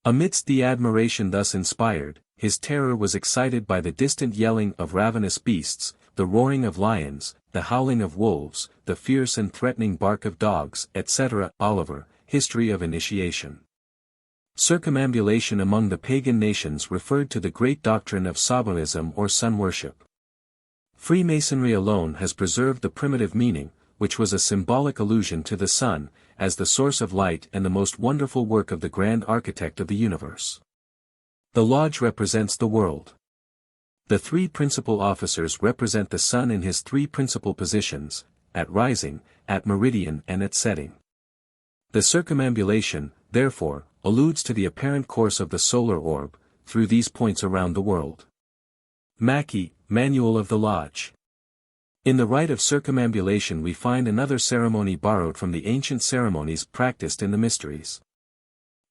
Amidst the admiration thus inspired, his terror was excited by the distant yelling of ravenous beasts, the roaring of lions, the howling of wolves, the fierce and threatening bark of dogs, etc. Oliver, History of Initiation. Circumambulation among the pagan nations referred to the great doctrine of Symbolism or sun worship. Freemasonry alone has preserved the primitive meaning, which was a symbolic allusion to the sun, as the source of light and the most wonderful work of the grand architect of the universe. The lodge represents the world. The 3 principal officers represent the sun in his 3 principal positions, at rising, at meridian and at setting. The circumambulation, therefore, alludes to the apparent course of the solar orb, through these points around the world. Mackey, Manual of the Lodge. In the rite of circumambulation we find another ceremony borrowed from the ancient ceremonies practiced in the mysteries.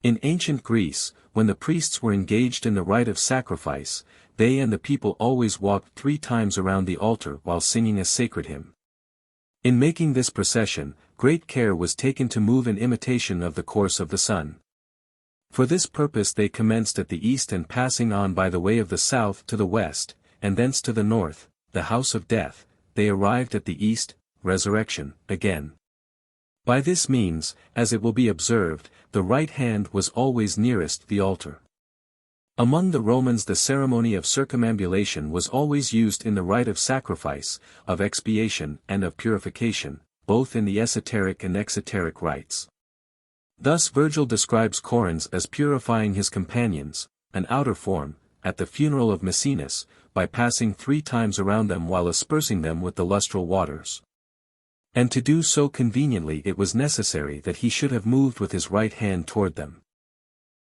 In ancient Greece, when the priests were engaged in the rite of sacrifice, they and the people always walked 3 times around the altar while singing a sacred hymn. In making this procession, great care was taken to move in imitation of the course of the sun. For this purpose they commenced at the east and passing on by the way of the south to the west, and thence to the north, the house of death, they arrived at the east, resurrection, again. By this means, as it will be observed, the right hand was always nearest the altar. Among the Romans the ceremony of circumambulation was always used in the rite of sacrifice, of expiation and of purification, both in the esoteric and exoteric rites. Thus Virgil describes Coryns as purifying his companions, an outer form, at the funeral of Maecenas, by passing 3 times around them while aspersing them with the lustral waters. And to do so conveniently it was necessary that he should have moved with his right hand toward them.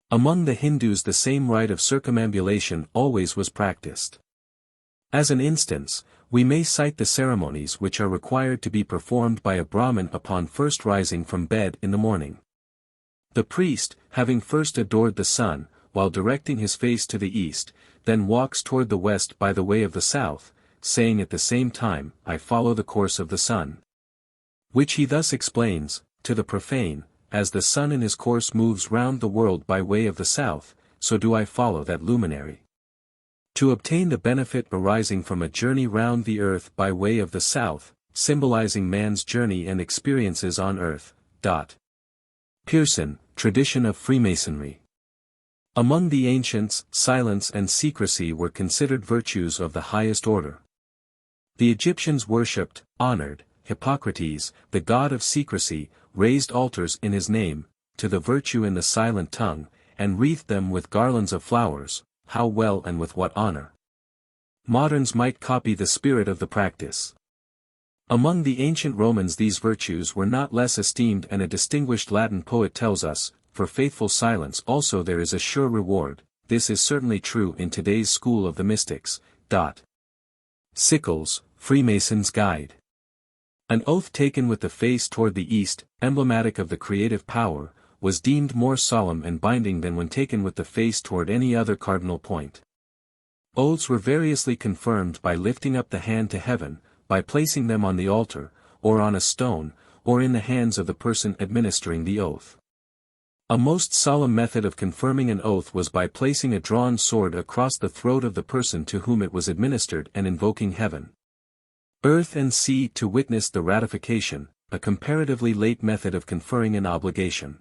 Among the Hindus the same rite of circumambulation always was practiced. As an instance, we may cite the ceremonies which are required to be performed by a Brahmin upon first rising from bed in the morning. The priest, having first adored the sun, while directing his face to the east, then walks toward the west by the way of the south, saying at the same time, I follow the course of the sun. Which he thus explains, to the profane, as the sun in his course moves round the world by way of the south, so do I follow that luminary. To obtain the benefit arising from a journey round the earth by way of the south, symbolizing man's journey and experiences on earth. Pearson, Tradition of Freemasonry. Among the ancients, silence and secrecy were considered virtues of the highest order. The Egyptians worshipped, honored, Hippocrates, the god of secrecy, raised altars in his name, to the virtue in the silent tongue, and wreathed them with garlands of flowers. How well and with what honor! Moderns might copy the spirit of the practice. Among the ancient Romans these virtues were not less esteemed, and a distinguished Latin poet tells us, for faithful silence also there is a sure reward. This is certainly true in today's school of the mystics. Sickles, Freemason's Guide. An oath taken with the face toward the east, emblematic of the creative power, was deemed more solemn and binding than when taken with the face toward any other cardinal point. Oaths were variously confirmed by lifting up the hand to heaven, by placing them on the altar, or on a stone, or in the hands of the person administering the oath. A most solemn method of confirming an oath was by placing a drawn sword across the throat of the person to whom it was administered and invoking heaven, earth and sea to witness the ratification, a comparatively late method of conferring an obligation.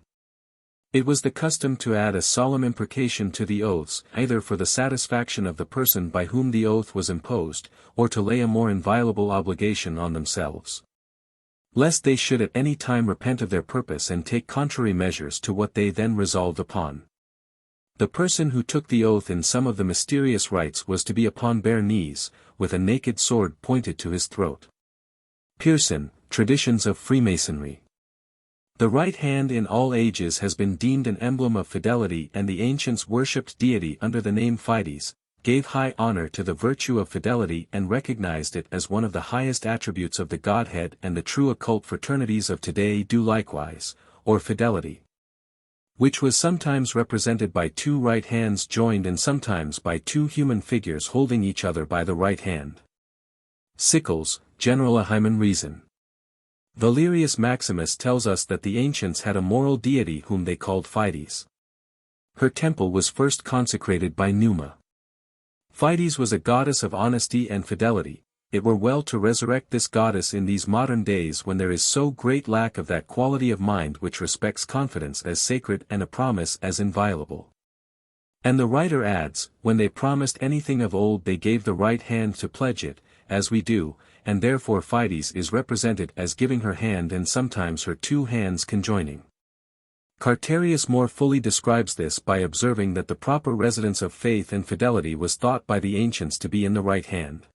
It was the custom to add a solemn imprecation to the oaths, either for the satisfaction of the person by whom the oath was imposed, or to lay a more inviolable obligation on themselves, lest they should at any time repent of their purpose and take contrary measures to what they then resolved upon. The person who took the oath in some of the mysterious rites was to be upon bare knees, with a naked sword pointed to his throat. Pearson, Traditions of Freemasonry. The right hand in all ages has been deemed an emblem of fidelity, and the ancients worshipped deity under the name Fides, gave high honor to the virtue of fidelity and recognized it as one of the highest attributes of the Godhead, and the true occult fraternities of today do likewise, or fidelity, which was sometimes represented by two right hands joined and sometimes by two human figures holding each other by the right hand. Sickles, General Hymen Reason. Valerius Maximus tells us that the ancients had a moral deity whom they called Fides. Her temple was first consecrated by Numa. Fides was a goddess of honesty and fidelity. It were well to resurrect this goddess in these modern days when there is so great lack of that quality of mind which respects confidence as sacred and a promise as inviolable. And the writer adds, when they promised anything of old they gave the right hand to pledge it, as we do, and therefore Fides is represented as giving her hand and sometimes her two hands conjoining. Carterius more fully describes this by observing that the proper residence of faith and fidelity was thought by the ancients to be in the right hand.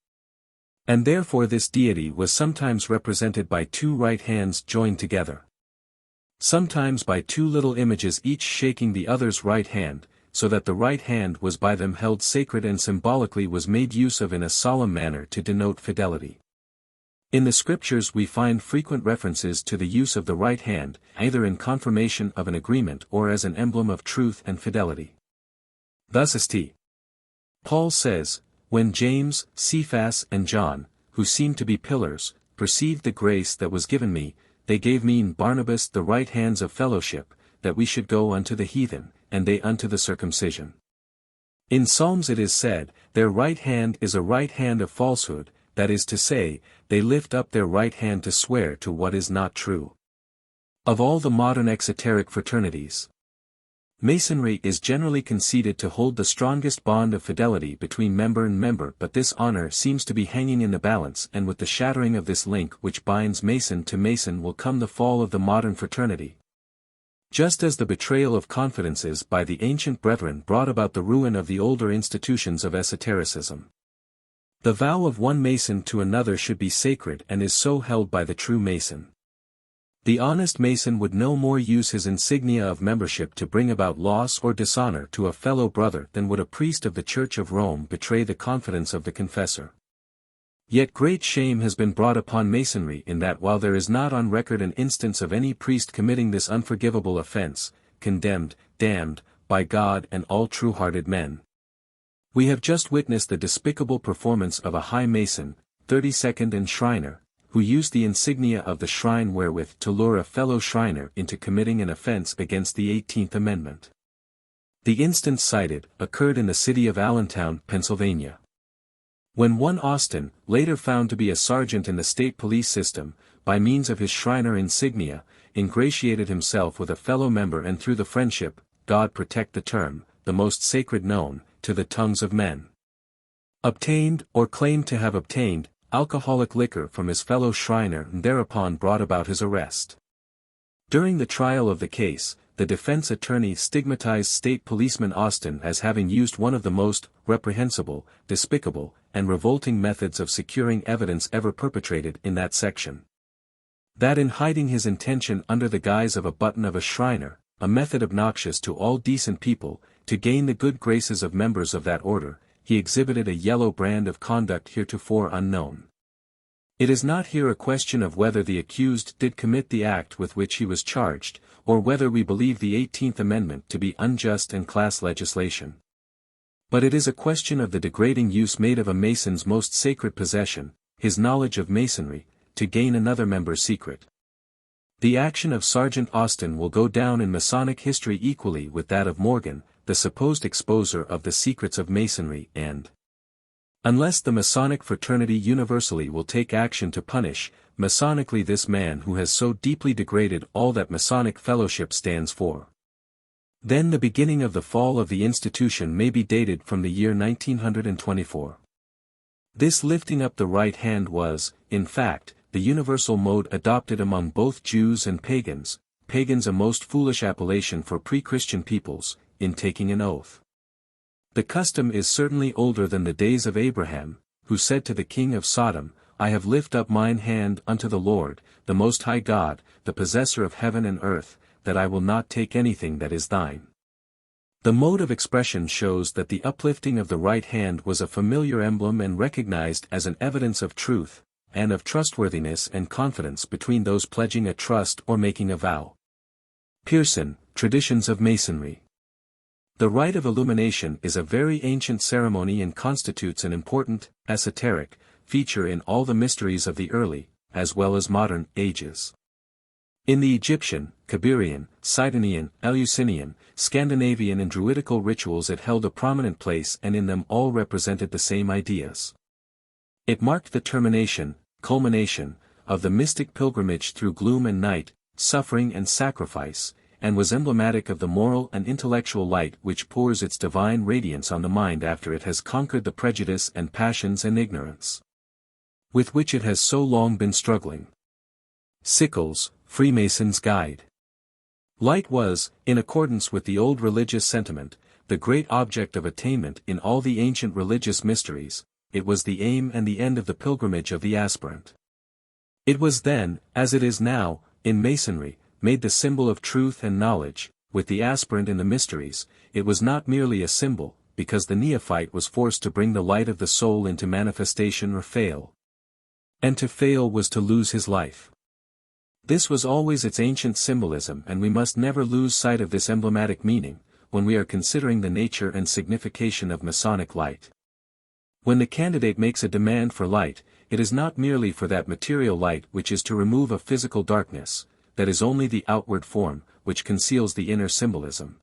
And therefore this deity was sometimes represented by two right hands joined together, sometimes by two little images each shaking the other's right hand, so that the right hand was by them held sacred and symbolically was made use of in a solemn manner to denote fidelity. In the scriptures we find frequent references to the use of the right hand, either in confirmation of an agreement or as an emblem of truth and fidelity. Thus as T. Paul says, when James, Cephas and John, who seemed to be pillars, perceived the grace that was given me, they gave me and Barnabas the right hands of fellowship, that we should go unto the heathen, and they unto the circumcision. In Psalms it is said, their right hand is a right hand of falsehood, that is to say, they lift up their right hand to swear to what is not true. Of all the modern exoteric fraternities, Masonry is generally conceded to hold the strongest bond of fidelity between member and member, but this honor seems to be hanging in the balance, and with the shattering of this link which binds Mason to Mason will come the fall of the modern fraternity. Just as the betrayal of confidences by the ancient brethren brought about the ruin of the older institutions of esotericism. The vow of one Mason to another should be sacred and is so held by the true Mason. The honest Mason would no more use his insignia of membership to bring about loss or dishonor to a fellow brother than would a priest of the Church of Rome betray the confidence of the confessor. Yet great shame has been brought upon Masonry in that while there is not on record an instance of any priest committing this unforgivable offense, condemned, damned, by God and all true-hearted men, we have just witnessed the despicable performance of a high Mason, 32nd and Shriner, who used the insignia of the shrine wherewith to lure a fellow Shriner into committing an offense against the 18th Amendment. The instance cited occurred in the city of Allentown, Pennsylvania. When one Austin, later found to be a sergeant in the state police system, by means of his Shriner insignia, ingratiated himself with a fellow member and through the friendship, God protect the term, the most sacred known, to the tongues of men, obtained, or claimed to have obtained, alcoholic liquor from his fellow Shriner and thereupon brought about his arrest. During the trial of the case, the defense attorney stigmatized state policeman Austin as having used one of the most reprehensible, despicable, and revolting methods of securing evidence ever perpetrated in that section. That in hiding his intention under the guise of a button of a Shriner, a method obnoxious to all decent people, to gain the good graces of members of that order, he exhibited a yellow brand of conduct heretofore unknown. It is not here a question of whether the accused did commit the act with which he was charged, or whether we believe the 18th Amendment to be unjust and class legislation. But it is a question of the degrading use made of a Mason's most sacred possession, his knowledge of Masonry, to gain another member's secret. The action of Sergeant Austin will go down in Masonic history equally with that of Morgan, the supposed exposer of the secrets of Masonry, and unless the Masonic fraternity universally will take action to punish, Masonically, this man who has so deeply degraded all that Masonic fellowship stands for. Then the beginning of the fall of the institution may be dated from the year 1924. This lifting up the right hand was, in fact, the universal mode adopted among both Jews and pagans, pagans a most foolish appellation for pre-Christian peoples, in taking an oath. The custom is certainly older than the days of Abraham, who said to the king of Sodom, I have lift up mine hand unto the Lord, the Most High God, the possessor of heaven and earth, that I will not take anything that is thine. The mode of expression shows that the uplifting of the right hand was a familiar emblem and recognized as an evidence of truth, and of trustworthiness and confidence between those pledging a trust or making a vow. Pearson, Traditions of Masonry. The rite of illumination is a very ancient ceremony and constitutes an important, esoteric, feature in all the mysteries of the early, as well as modern, ages. In the Egyptian, Kabirian, Sidonian, Eleusinian, Scandinavian and Druidical rituals it held a prominent place, and in them all represented the same ideas. It marked the termination, culmination, of the mystic pilgrimage through gloom and night, suffering and sacrifice, and was emblematic of the moral and intellectual light which pours its divine radiance on the mind after it has conquered the prejudice and passions and ignorance with which it has so long been struggling. Sickles, Freemason's Guide. Light was, in accordance with the old religious sentiment, the great object of attainment in all the ancient religious mysteries. It was the aim and the end of the pilgrimage of the aspirant. It was then, as it is now, in Masonry, made the symbol of truth and knowledge. With the aspirant in the mysteries, it was not merely a symbol, because the neophyte was forced to bring the light of the soul into manifestation or fail. And to fail was to lose his life. This was always its ancient symbolism, and we must never lose sight of this emblematic meaning, when we are considering the nature and signification of Masonic light. When the candidate makes a demand for light, it is not merely for that material light which is to remove a physical darkness, that is only the outward form, which conceals the inner symbolism.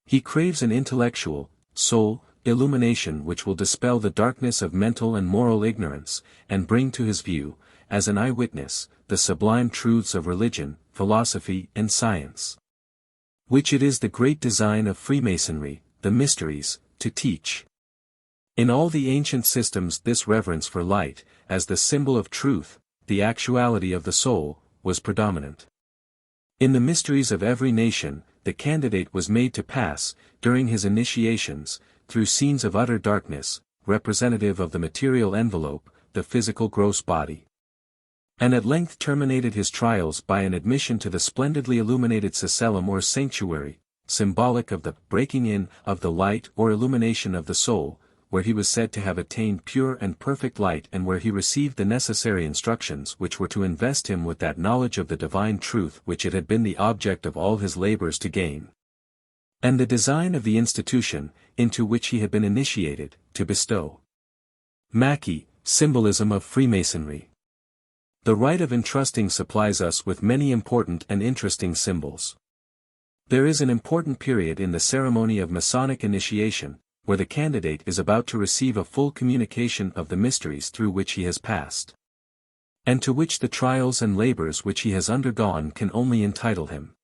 He craves an intellectual, soul, illumination which will dispel the darkness of mental and moral ignorance, and bring to his view, as an eyewitness, the sublime truths of religion, philosophy and science, which it is the great design of Freemasonry, the mysteries, to teach. In all the ancient systems this reverence for light, as the symbol of truth, the actuality of the soul, was predominant. In the mysteries of every nation, the candidate was made to pass, during his initiations, through scenes of utter darkness, representative of the material envelope, the physical gross body. And at length terminated his trials by an admission to the splendidly illuminated cecellum or sanctuary, symbolic of the breaking in of the light or illumination of the soul, where he was said to have attained pure and perfect light, and where he received the necessary instructions which were to invest him with that knowledge of the divine truth which it had been the object of all his labors to gain, and the design of the institution, into which he had been initiated, to bestow. Mackey, Symbolism of Freemasonry. The rite of entrusting supplies us with many important and interesting symbols. There is an important period in the ceremony of Masonic initiation, where the candidate is about to receive a full communication of the mysteries through which he has passed, and to which the trials and labors which he has undergone can only entitle him.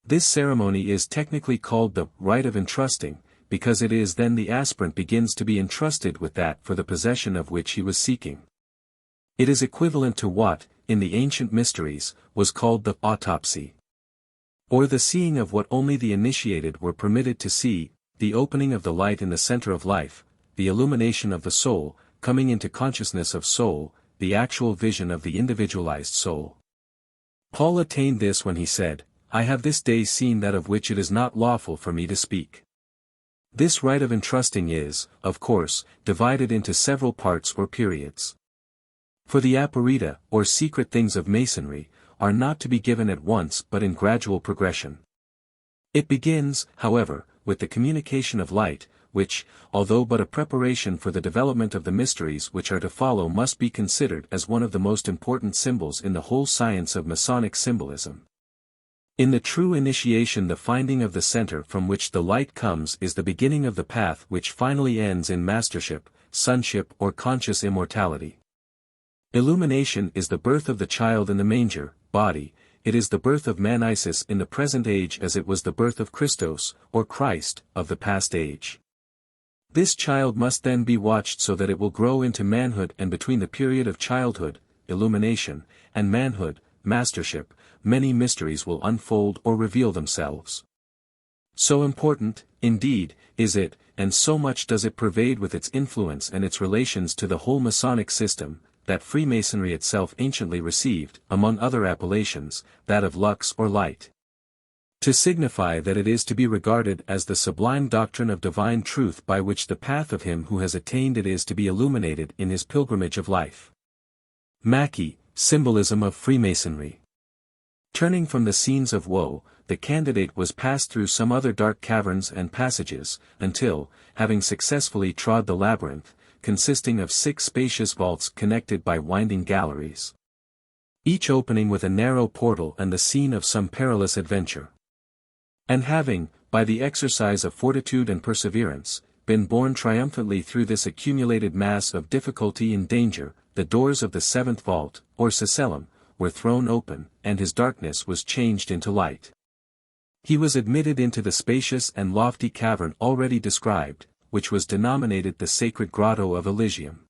This ceremony is technically called the rite of entrusting, because it is then the aspirant begins to be entrusted with that for the possession of which he was seeking. It is equivalent to what, in the ancient mysteries, was called the autopsy, or the seeing of what only the initiated were permitted to see, the opening of the light in the center of life, the illumination of the soul, coming into consciousness of soul, the actual vision of the individualized soul. Paul attained this when he said, I have this day seen that of which it is not lawful for me to speak. This rite of entrusting is, of course, divided into several parts or periods. For the aperita, or secret things of Masonry, are not to be given at once but in gradual progression. It begins, however, with the communication of light, which, although but a preparation for the development of the mysteries which are to follow, must be considered as one of the most important symbols in the whole science of Masonic symbolism. In the true initiation, the finding of the center from which the light comes is the beginning of the path which finally ends in mastership, sonship, or conscious immortality. Illumination is the birth of the child in the manger, body. It is the birth of man-Isis in the present age as it was the birth of Christos, or Christ, of the past age. This child must then be watched so that it will grow into manhood, and between the period of childhood, illumination, and manhood, mastership, many mysteries will unfold or reveal themselves. So important, indeed, is it, and so much does it pervade with its influence and its relations to the whole Masonic system, that Freemasonry itself anciently received, among other appellations, that of lux or light, to signify that it is to be regarded as the sublime doctrine of divine truth by which the path of him who has attained it is to be illuminated in his pilgrimage of life. Mackey, Symbolism of Freemasonry. Turning from the scenes of woe, the candidate was passed through some other dark caverns and passages, until, having successfully trod the labyrinth, consisting of 6 spacious vaults connected by winding galleries, each opening with a narrow portal and the scene of some perilous adventure, and having, by the exercise of fortitude and perseverance, been borne triumphantly through this accumulated mass of difficulty and danger, the doors of the 7th vault, or Cecellum, were thrown open, and his darkness was changed into light. He was admitted into the spacious and lofty cavern already described, which was denominated the Sacred Grotto of Elysium.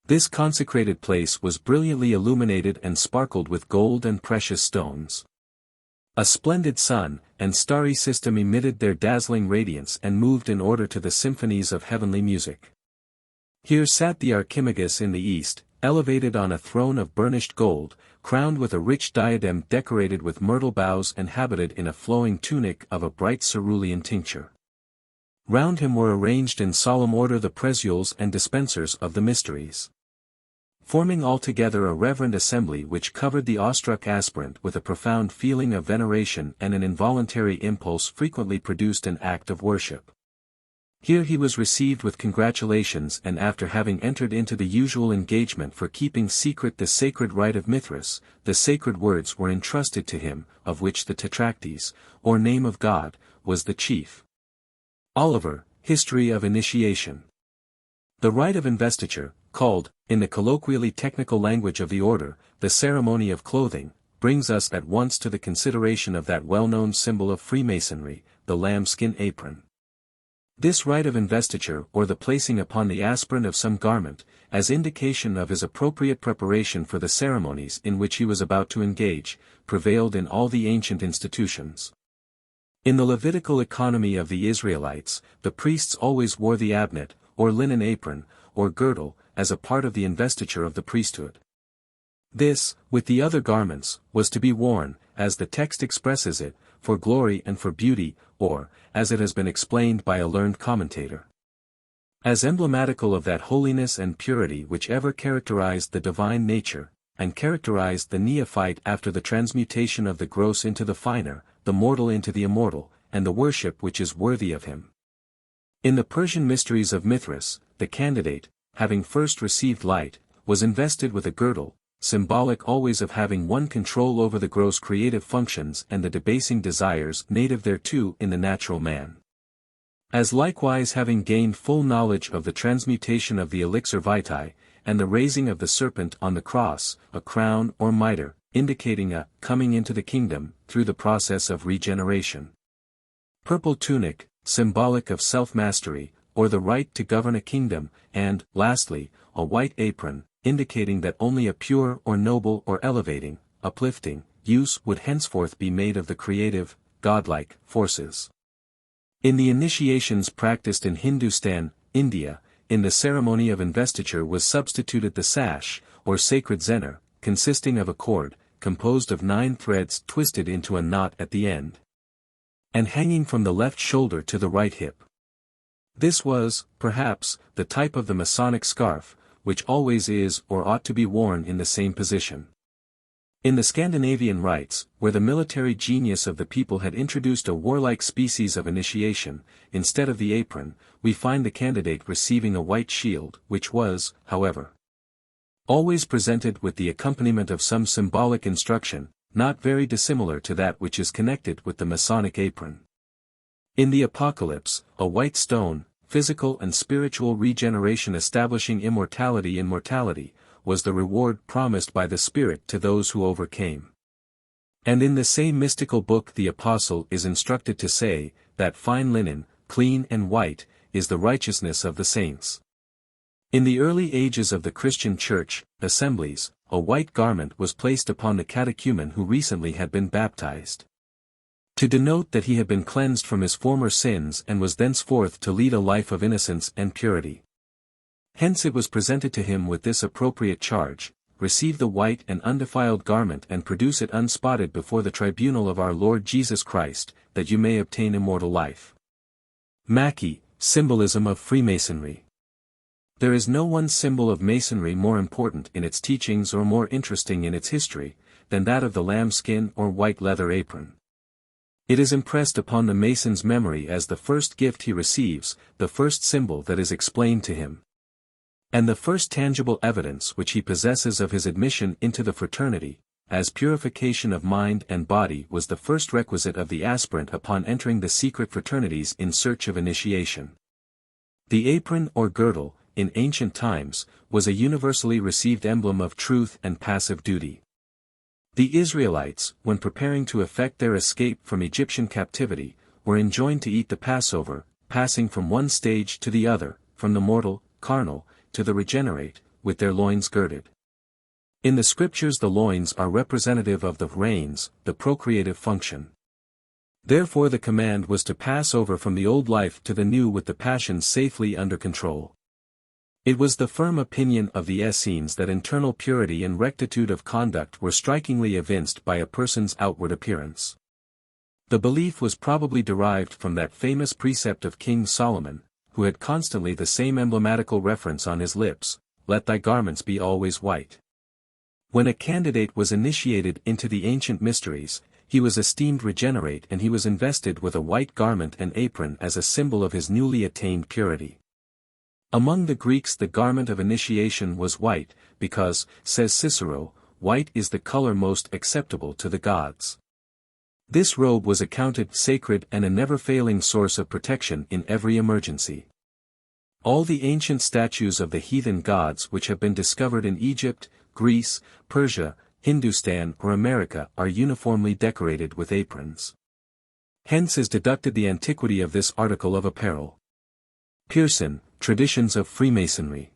This consecrated place was brilliantly illuminated and sparkled with gold and precious stones. A splendid sun and starry system emitted their dazzling radiance and moved in order to the symphonies of heavenly music. Here sat the Archimagus in the east, elevated on a throne of burnished gold, crowned with a rich diadem decorated with myrtle boughs and habited in a flowing tunic of a bright cerulean tincture. Round him were arranged in solemn order the presules and dispensers of the mysteries, forming altogether a reverend assembly which covered the awestruck aspirant with a profound feeling of veneration, and an involuntary impulse frequently produced an act of worship. Here he was received with congratulations, and after having entered into the usual engagement for keeping secret the sacred rite of Mithras, the sacred words were entrusted to him, of which the Tetractes, or Name of God, was the chief. Oliver, History of Initiation. The rite of investiture, called, in the colloquially technical language of the order, the ceremony of clothing, brings us at once to the consideration of that well-known symbol of Freemasonry, the lambskin apron. This rite of investiture, or the placing upon the aspirant of some garment, as indication of his appropriate preparation for the ceremonies in which he was about to engage, prevailed in all the ancient institutions. In the Levitical economy of the Israelites, the priests always wore the abnet, or linen apron, or girdle, as a part of the investiture of the priesthood. This, with the other garments, was to be worn, as the text expresses it, for glory and for beauty, or, as it has been explained by a learned commentator, as emblematical of that holiness and purity which ever characterized the divine nature, and characterized the neophyte after the transmutation of the gross into the finer, the mortal into the immortal, and the worship which is worthy of him. In the Persian mysteries of Mithras, the candidate, having first received light, was invested with a girdle, symbolic always of having won control over the gross creative functions and the debasing desires native thereto in the natural man. As likewise having gained full knowledge of the transmutation of the Elixir Vitae, and the raising of the serpent on the cross, a crown or mitre, indicating a coming into the kingdom, through the process of regeneration. Purple tunic, symbolic of self-mastery, or the right to govern a kingdom, and, lastly, a white apron, indicating that only a pure or noble or elevating, uplifting, use would henceforth be made of the creative, godlike, forces. In the initiations practiced in Hindustan, India, in the ceremony of investiture was substituted the sash, or sacred zenner, consisting of a cord, composed of 9 threads twisted into a knot at the end, and hanging from the left shoulder to the right hip. This was, perhaps, the type of the Masonic scarf, which always is or ought to be worn in the same position. In the Scandinavian rites, where the military genius of the people had introduced a warlike species of initiation, instead of the apron, we find the candidate receiving a white shield, which was, however, always presented with the accompaniment of some symbolic instruction, not very dissimilar to that which is connected with the Masonic apron. In the Apocalypse, a white stone, physical and spiritual regeneration establishing immortality, was the reward promised by the Spirit to those who overcame. And in the same mystical book the Apostle is instructed to say, that fine linen, clean and white, is the righteousness of the saints. In the early ages of the Christian Church, assemblies, a white garment was placed upon the catechumen who recently had been baptized, to denote that he had been cleansed from his former sins and was thenceforth to lead a life of innocence and purity. Hence it was presented to him with this appropriate charge: receive the white and undefiled garment and produce it unspotted before the tribunal of our Lord Jesus Christ, that you may obtain immortal life. Mackey, Symbolism of Freemasonry. There is no one symbol of Masonry more important in its teachings or more interesting in its history, than that of the lambskin or white leather apron. It is impressed upon the Mason's memory as the first gift he receives, the first symbol that is explained to him, and the first tangible evidence which he possesses of his admission into the fraternity, as purification of mind and body was the first requisite of the aspirant upon entering the secret fraternities in search of initiation. The apron or girdle, in ancient times, was a universally received emblem of truth and passive duty. The Israelites, when preparing to effect their escape from Egyptian captivity, were enjoined to eat the Passover, passing from one stage to the other, from the mortal, carnal, to the regenerate, with their loins girded. In the scriptures the loins are representative of the reins, the procreative function. Therefore the command was to pass over from the old life to the new with the passions safely under control. It was the firm opinion of the Essenes that internal purity and rectitude of conduct were strikingly evinced by a person's outward appearance. The belief was probably derived from that famous precept of King Solomon, who had constantly the same emblematical reference on his lips: let thy garments be always white. When a candidate was initiated into the ancient mysteries, he was esteemed regenerate and he was invested with a white garment and apron as a symbol of his newly attained purity. Among the Greeks the garment of initiation was white, because, says Cicero, white is the color most acceptable to the gods. This robe was accounted sacred and a never-failing source of protection in every emergency. All the ancient statues of the heathen gods which have been discovered in Egypt, Greece, Persia, Hindustan or America are uniformly decorated with aprons. Hence is deducted the antiquity of this article of apparel. Pearson, Traditions of Freemasonry.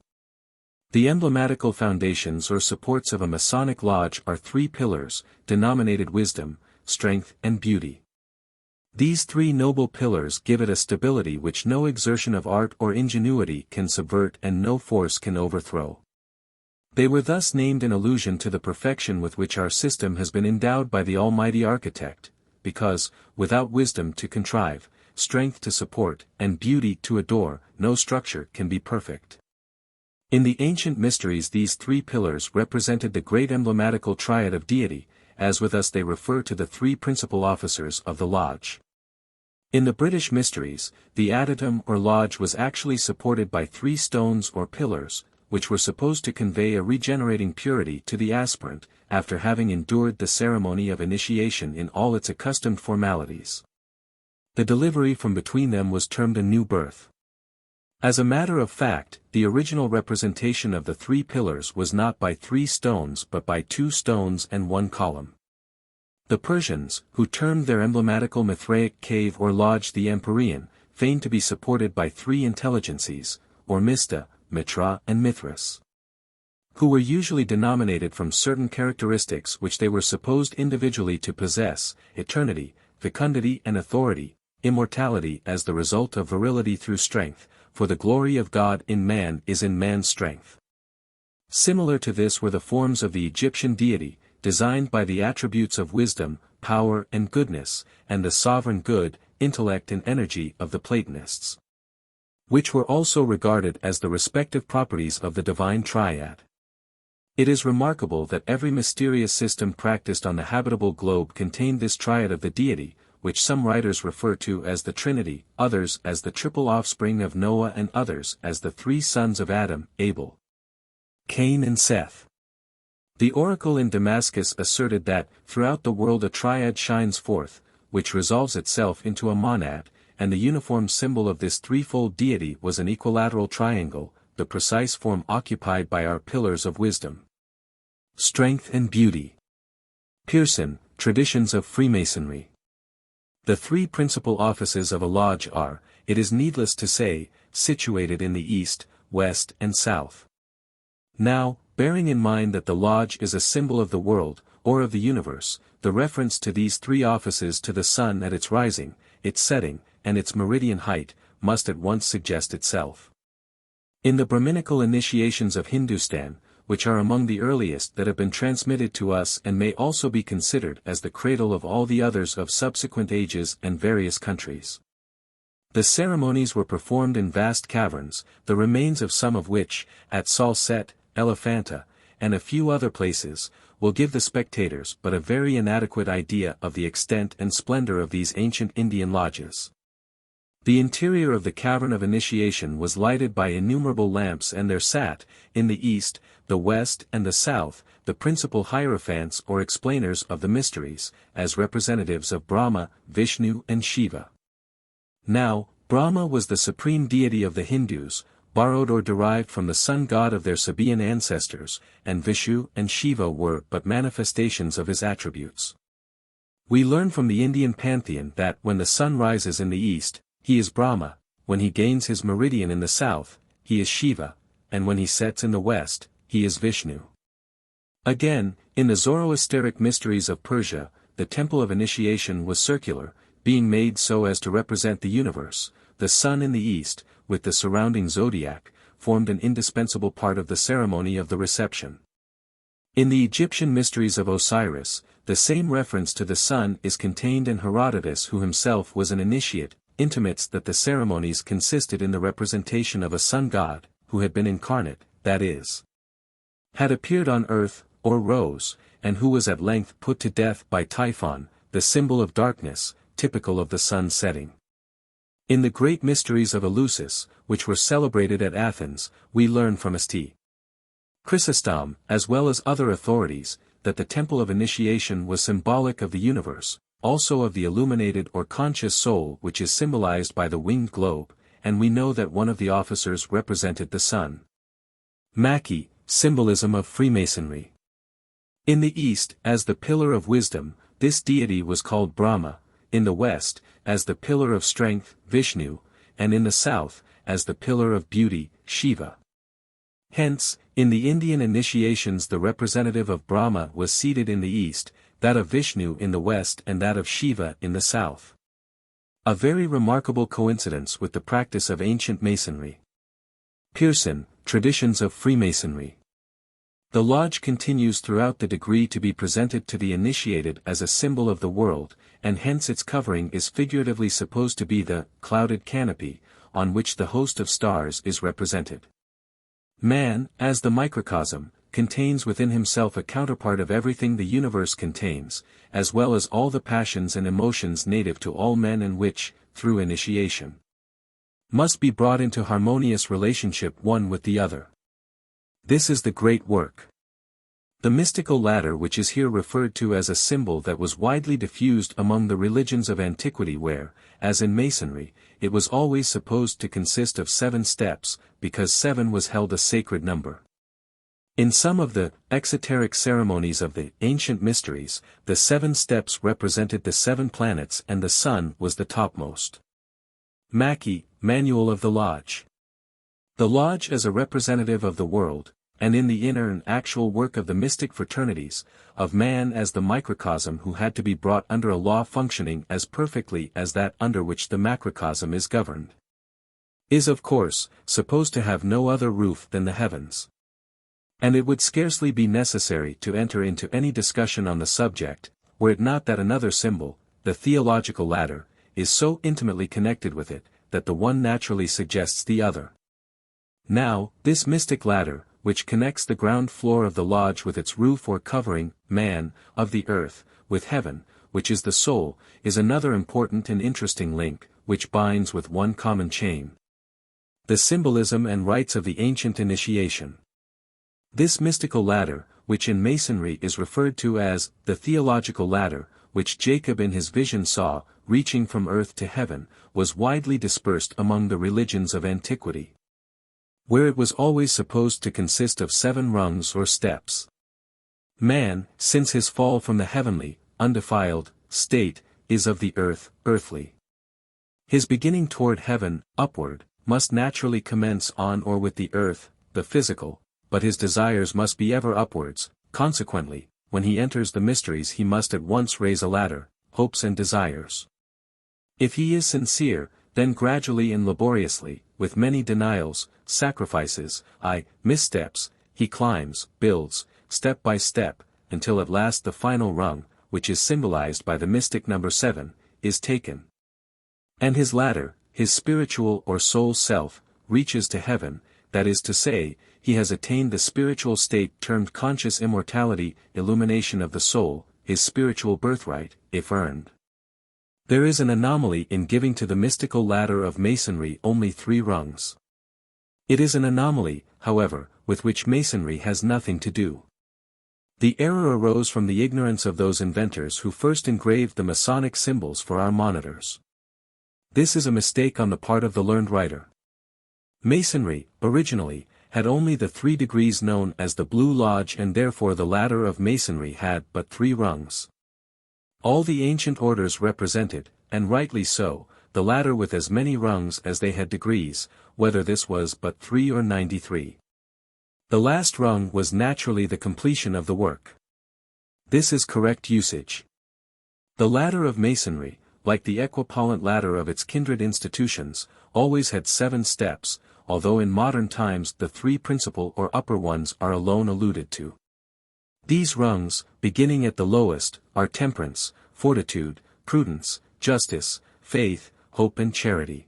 The emblematical foundations or supports of a Masonic lodge are three pillars, denominated wisdom, strength and beauty. These three noble pillars give it a stability which no exertion of art or ingenuity can subvert and no force can overthrow. They were thus named in allusion to the perfection with which our system has been endowed by the Almighty Architect, because, without wisdom to contrive, strength to support, and beauty to adore, no structure can be perfect. In the ancient mysteries these three pillars represented the great emblematical triad of deity, as with us they refer to the three principal officers of the lodge. In the British mysteries, the adytum or lodge was actually supported by three stones or pillars, which were supposed to convey a regenerating purity to the aspirant, after having endured the ceremony of initiation in all its accustomed formalities. The delivery from between them was termed a new birth. As a matter of fact, the original representation of the three pillars was not by 3 stones but by 2 stones and 1 column. The Persians, who termed their emblematical Mithraic cave or lodge the Empyrean, feigned to be supported by 3 intelligencies, or Mista, Mitra and Mithras, who were usually denominated from certain characteristics which they were supposed individually to possess: eternity, fecundity and authority, immortality as the result of virility through strength, for the glory of God in man is in man's strength. Similar to this were the forms of the Egyptian deity, designed by the attributes of wisdom, power and goodness, and the sovereign good, intellect and energy of the Platonists, which were also regarded as the respective properties of the divine triad. It is remarkable that every mysterious system practiced on the habitable globe contained this triad of the deity, which some writers refer to as the Trinity, others as the triple offspring of Noah and others as the three sons of Adam, Abel, Cain and Seth. The oracle in Damascus asserted that, throughout the world a triad shines forth, which resolves itself into a monad, and the uniform symbol of this threefold deity was an equilateral triangle, the precise form occupied by our pillars of wisdom, strength and beauty. Pearson, Traditions of Freemasonry. The three principal offices of a lodge are, it is needless to say, situated in the east, west and south. Now, bearing in mind that the lodge is a symbol of the world, or of the universe, the reference to these three offices to the sun at its rising, its setting, and its meridian height, must at once suggest itself. In the Brahminical initiations of Hindustan, which are among the earliest that have been transmitted to us and may also be considered as the cradle of all the others of subsequent ages and various countries, the ceremonies were performed in vast caverns, the remains of some of which, at Salsette, Elephanta, and a few other places, will give the spectators but a very inadequate idea of the extent and splendor of these ancient Indian lodges. The interior of the cavern of initiation was lighted by innumerable lamps, and there sat, in the east, the west and the south, the principal hierophants or explainers of the mysteries, as representatives of Brahma, Vishnu and Shiva. Now, Brahma was the supreme deity of the Hindus, borrowed or derived from the sun god of their Sabaean ancestors, and Vishnu and Shiva were but manifestations of his attributes. We learn from the Indian pantheon that when the sun rises in the east, he is Brahma, when he gains his meridian in the south, he is Shiva, and when he sets in the west, he is Vishnu. Again, in the Zoroastric mysteries of Persia, the temple of initiation was circular, being made so as to represent the universe. The sun in the east, with the surrounding zodiac, formed an indispensable part of the ceremony of the reception. In the Egyptian mysteries of Osiris, the same reference to the sun is contained, and Herodotus, who himself was an initiate, intimates that the ceremonies consisted in the representation of a sun god, who had been incarnate, that is, had appeared on earth, or rose, and who was at length put to death by Typhon, the symbol of darkness, typical of the sun's setting. In the great mysteries of Eleusis, which were celebrated at Athens, we learn from St. Chrysostom, as well as other authorities, that the temple of initiation was symbolic of the universe, also of the illuminated or conscious soul which is symbolized by the winged globe, and we know that one of the officers represented the sun. Mackey, Symbolism of Freemasonry. In the east, as the pillar of wisdom, this deity was called Brahma, in the west, as the pillar of strength, Vishnu, and in the south, as the pillar of beauty, Shiva. Hence, in the Indian initiations the representative of Brahma was seated in the east, that of Vishnu in the west and that of Shiva in the south. A very remarkable coincidence with the practice of ancient Masonry. Pearson, Traditions of Freemasonry. The lodge continues throughout the degree to be presented to the initiated as a symbol of the world, and hence its covering is figuratively supposed to be the clouded canopy, on which the host of stars is represented. Man, as the microcosm, contains within himself a counterpart of everything the universe contains, as well as all the passions and emotions native to all men and which, through initiation, must be brought into harmonious relationship one with the other. This is the great work. The mystical ladder, which is here referred to as a symbol that was widely diffused among the religions of antiquity where, as in Masonry, it was always supposed to consist of 7 steps, because 7 was held a sacred number. In some of the exoteric ceremonies of the ancient mysteries, the 7 steps represented the 7 planets and the sun was the topmost. Mackey, Manual of the Lodge. The lodge as a representative of the world, and in the inner and actual work of the mystic fraternities, of man as the microcosm who had to be brought under a law functioning as perfectly as that under which the macrocosm is governed, is of course, supposed to have no other roof than the heavens. And it would scarcely be necessary to enter into any discussion on the subject, were it not that another symbol, the theological ladder, is so intimately connected with it, that the one naturally suggests the other. Now, this mystic ladder, which connects the ground floor of the lodge with its roof or covering, man, of the earth, with heaven, which is the soul, is another important and interesting link, which binds with one common chain. The symbolism and rites of the ancient initiation. This mystical ladder, which in Masonry is referred to as the theological ladder, which Jacob in his vision saw, reaching from earth to heaven, was widely dispersed among the religions of antiquity, where it was always supposed to consist of 7 rungs or steps. Man, since his fall from the heavenly, undefiled, state, is of the earth, earthly. His beginning toward heaven, upward, must naturally commence on or with the earth, the physical, but his desires must be ever upwards. Consequently, when he enters the mysteries he must at once raise a ladder, hopes and desires. If he is sincere, then gradually and laboriously, with many denials, sacrifices, missteps, he climbs, builds, step by step, until at last the final rung, which is symbolized by the mystic number 7, is taken. And his ladder, his spiritual or soul self, reaches to heaven, that is to say, he has attained the spiritual state termed conscious immortality, illumination of the soul, his spiritual birthright, if earned. There is an anomaly in giving to the mystical ladder of Masonry only 3 rungs. It is an anomaly, however, with which Masonry has nothing to do. The error arose from the ignorance of those inventors who first engraved the Masonic symbols for our monitors. This is a mistake on the part of the learned writer. Masonry, originally, had only the 3 degrees known as the Blue Lodge, and therefore the ladder of Masonry had but 3 rungs. All the ancient orders represented, and rightly so, the ladder with as many rungs as they had degrees, whether this was but 3 or 93. The last rung was naturally the completion of the work. This is correct usage. The ladder of Masonry, like the equipollent ladder of its kindred institutions, always had 7 steps, although in modern times the 3 principal or upper ones are alone alluded to. These rungs, beginning at the lowest, are temperance, fortitude, prudence, justice, faith, hope and charity.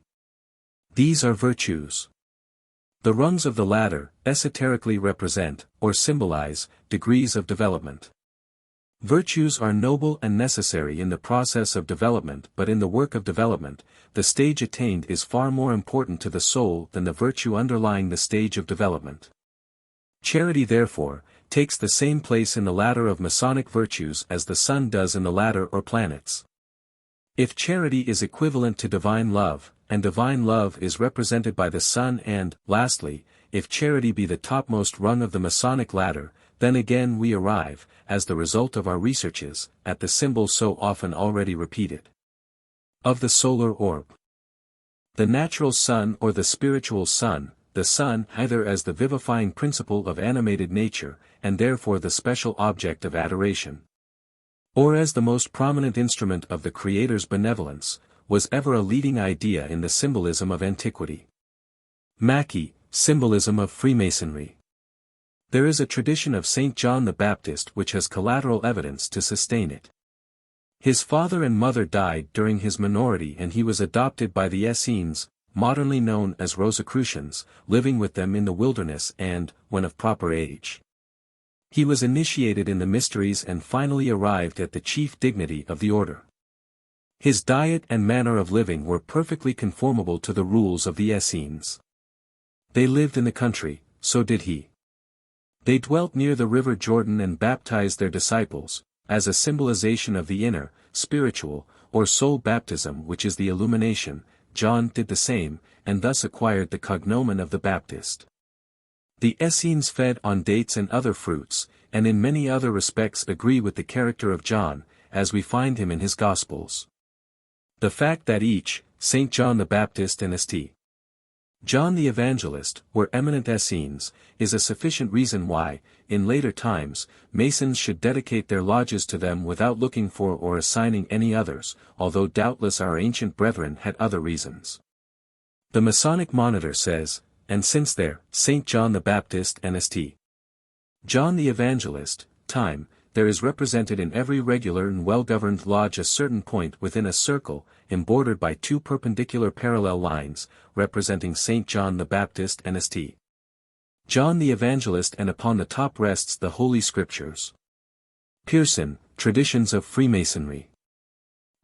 These are virtues. The rungs of the ladder, esoterically represent, or symbolize, degrees of development. Virtues are noble and necessary in the process of development, but in the work of development, the stage attained is far more important to the soul than the virtue underlying the stage of development. Charity therefore, takes the same place in the ladder of Masonic virtues as the sun does in the ladder or planets. If charity is equivalent to divine love, and divine love is represented by the sun and, lastly, if charity be the topmost rung of the Masonic ladder, then again we arrive, as the result of our researches, at the symbol so often already repeated. Of the solar orb. The natural sun or the spiritual sun, the sun either as the vivifying principle of animated nature, and therefore the special object of adoration, or as the most prominent instrument of the Creator's benevolence, was ever a leading idea in the symbolism of antiquity. Mackey, Symbolism of Freemasonry. There is a tradition of St. John the Baptist which has collateral evidence to sustain it. His father and mother died during his minority and he was adopted by the Essenes, modernly known as Rosicrucians, living with them in the wilderness and, when of proper age, he was initiated in the mysteries and finally arrived at the chief dignity of the order. His diet and manner of living were perfectly conformable to the rules of the Essenes. They lived in the country, so did he. They dwelt near the river Jordan and baptized their disciples, as a symbolization of the inner, spiritual, or soul baptism which is the illumination. John did the same, and thus acquired the cognomen of the Baptist. The Essenes fed on dates and other fruits, and in many other respects agree with the character of John, as we find him in his Gospels. The fact that each, St. John the Baptist and St. John the Evangelist, were eminent Essenes, is a sufficient reason why, in later times, Masons should dedicate their lodges to them without looking for or assigning any others, although doubtless our ancient brethren had other reasons. The Masonic Monitor says, and since there, St. John the Baptist and St. John the Evangelist, time, there is represented in every regular and well-governed lodge a certain point within a circle, embordered by 2 perpendicular parallel lines, representing St. John the Baptist and St. John the Evangelist, and upon the top rests the Holy Scriptures. Pearson, Traditions of Freemasonry.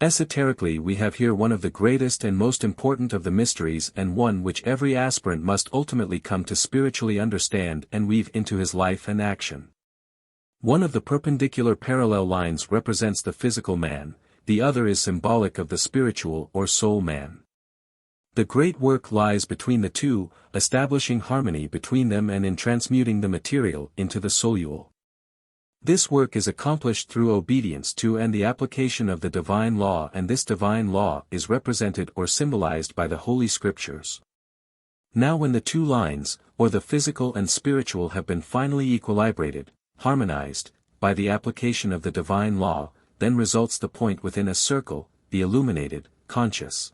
Esoterically, we have here one of the greatest and most important of the mysteries, and one which every aspirant must ultimately come to spiritually understand and weave into his life and action. One of the perpendicular parallel lines represents the physical man, the other is symbolic of the spiritual or soul man. The great work lies between the two, establishing harmony between them and in transmuting the material into the soul. This work is accomplished through obedience to and the application of the divine law, and this divine law is represented or symbolized by the Holy Scriptures. Now when the two lines, or the physical and spiritual, have been finally equilibrated, harmonized, by the application of the divine law, then results the point within a circle, the illuminated, conscious,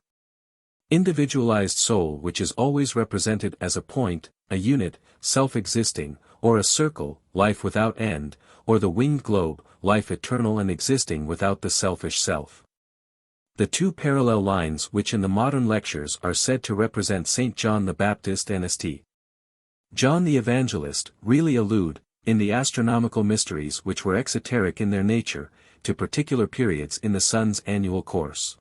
individualized soul, which is always represented as a point, a unit, self-existing, or a circle, life without end, or the winged globe, life eternal and existing without the selfish self. The two parallel lines which in the modern lectures are said to represent St. John the Baptist and St. John the Evangelist, really allude, in the astronomical mysteries which were exoteric in their nature, to particular periods in the sun's annual course.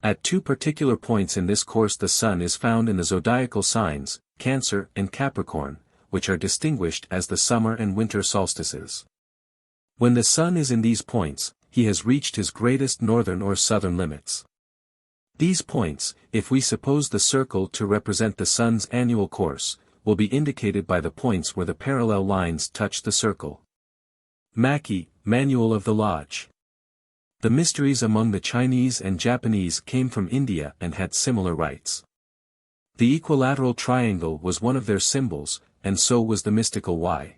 At two particular points in this course the sun is found in the zodiacal signs, Cancer and Capricorn, which are distinguished as the summer and winter solstices. When the sun is in these points, he has reached his greatest northern or southern limits. These points, if we suppose the circle to represent the sun's annual course, will be indicated by the points where the parallel lines touch the circle. Mackey, Manual of the Lodge. The mysteries among the Chinese and Japanese came from India and had similar rites. The equilateral triangle was one of their symbols, and so was the mystical Y.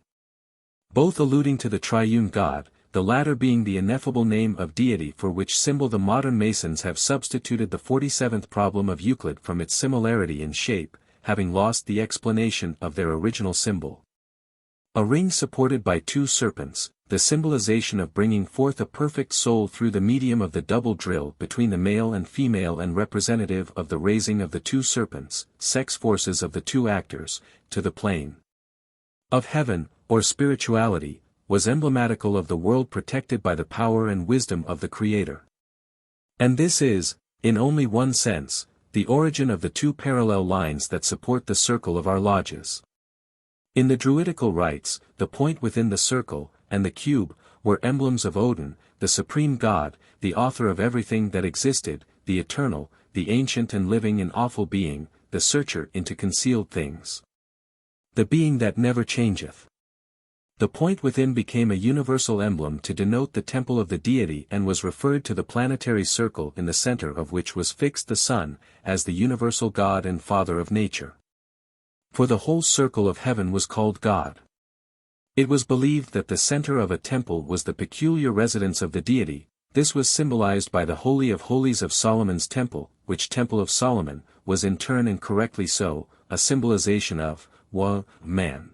Both alluding to the triune God, the latter being the ineffable name of deity, for which symbol the modern Masons have substituted the 47th problem of Euclid from its similarity in shape, having lost the explanation of their original symbol. A ring supported by two serpents, the symbolization of bringing forth a perfect soul through the medium of the double drill between the male and female, and representative of the raising of the two serpents, sex forces of the two actors, to the plane of heaven, or spirituality, was emblematical of the world protected by the power and wisdom of the Creator. And this is, in only one sense, the origin of the two parallel lines that support the circle of our lodges. In the Druidical rites, the point within the circle, and the cube, were emblems of Odin, the supreme God, the author of everything that existed, the eternal, the ancient and living and awful being, the searcher into concealed things, the being that never changeth. The point within became a universal emblem to denote the temple of the deity, and was referred to the planetary circle in the center of which was fixed the sun, as the universal God and Father of nature. For the whole circle of heaven was called God. It was believed that the center of a temple was the peculiar residence of the deity. This was symbolized by the Holy of Holies of Solomon's temple, which Temple of Solomon, was in turn, and correctly so, a symbolization of, man.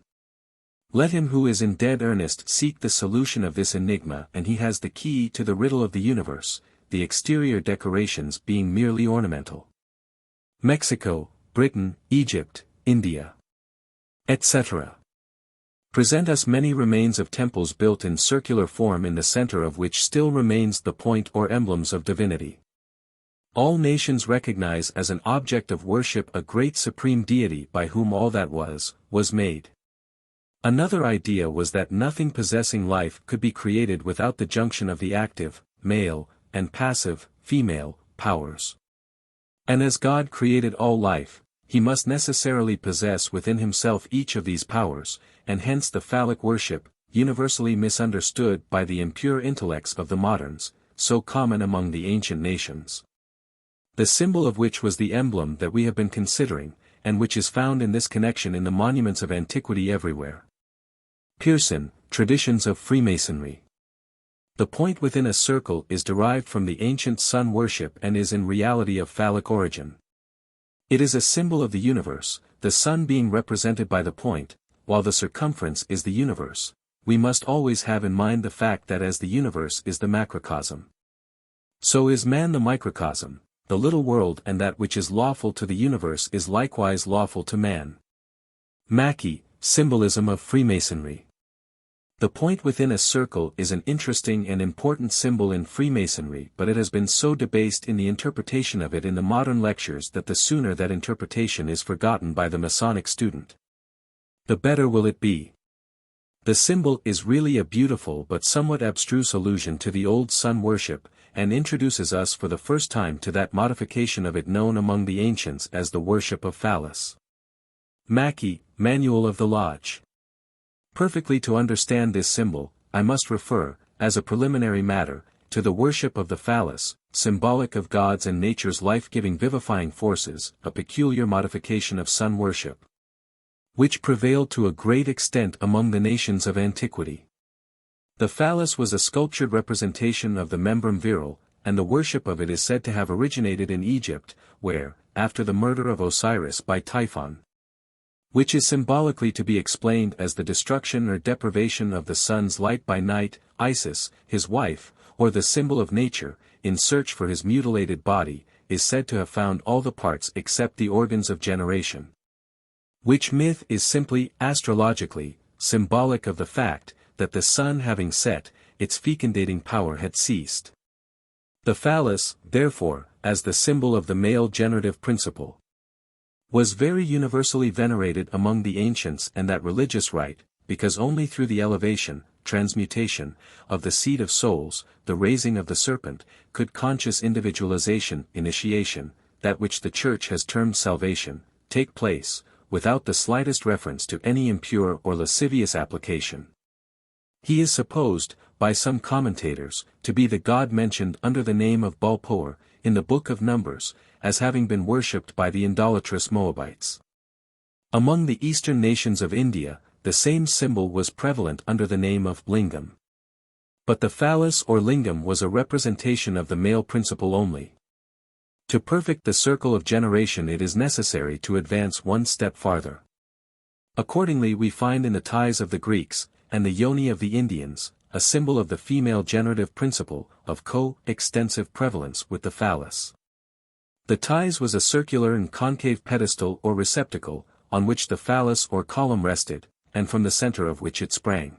Let him who is in dead earnest seek the solution of this enigma, and he has the key to the riddle of the universe, the exterior decorations being merely ornamental. Mexico, Britain, Egypt, India, etc. present us many remains of temples built in circular form, in the center of which still remains the point or emblems of divinity. All nations recognize as an object of worship a great supreme deity by whom all that was made. Another idea was that nothing possessing life could be created without the junction of the active, male, and passive, female, powers. And as God created all life, he must necessarily possess within himself each of these powers, and hence the phallic worship, universally misunderstood by the impure intellects of the moderns, so common among the ancient nations. The symbol of which was the emblem that we have been considering, and which is found in this connection in the monuments of antiquity everywhere. Pearson, Traditions of Freemasonry. The point within a circle is derived from the ancient sun worship and is in reality of phallic origin. It is a symbol of the universe, the sun being represented by the point, while the circumference is the universe. We must always have in mind the fact that as the universe is the macrocosm, so is man the microcosm, the little world, and that which is lawful to the universe is likewise lawful to man. Mackey, Symbolism of Freemasonry. The point within a circle is an interesting and important symbol in Freemasonry, but it has been so debased in the interpretation of it in the modern lectures that the sooner that interpretation is forgotten by the Masonic student, the better will it be. The symbol is really a beautiful but somewhat abstruse allusion to the old sun worship, and introduces us for the first time to that modification of it known among the ancients as the worship of Phallus. Mackey, Manual of the Lodge. Perfectly to understand this symbol, I must refer, as a preliminary matter, to the worship of the phallus, symbolic of God's and nature's life-giving vivifying forces, a peculiar modification of sun worship, which prevailed to a great extent among the nations of antiquity. The phallus was a sculptured representation of the membrum virile, and the worship of it is said to have originated in Egypt, where, after the murder of Osiris by Typhon, which is symbolically to be explained as the destruction or deprivation of the sun's light by night, Isis, his wife, or the symbol of nature, in search for his mutilated body, is said to have found all the parts except the organs of generation. Which myth is simply, astrologically, symbolic of the fact, that the sun having set, its fecundating power had ceased. The phallus, therefore, as the symbol of the male generative principle, was very universally venerated among the ancients, and that religious rite, because only through the elevation, transmutation, of the seed of souls, the raising of the serpent, could conscious individualization, initiation, that which the Church has termed salvation, take place, without the slightest reference to any impure or lascivious application. He is supposed, by some commentators, to be the god mentioned under the name of Baal-Peor, in the Book of Numbers, as having been worshipped by the idolatrous Moabites. Among the eastern nations of India, the same symbol was prevalent under the name of lingam. But the phallus or lingam was a representation of the male principle only. To perfect the circle of generation it is necessary to advance one step farther. Accordingly we find in the ties of the Greeks, and the yoni of the Indians, a symbol of the female generative principle, of co-extensive prevalence with the phallus. The ties was a circular and concave pedestal or receptacle, on which the phallus or column rested, and from the center of which it sprang.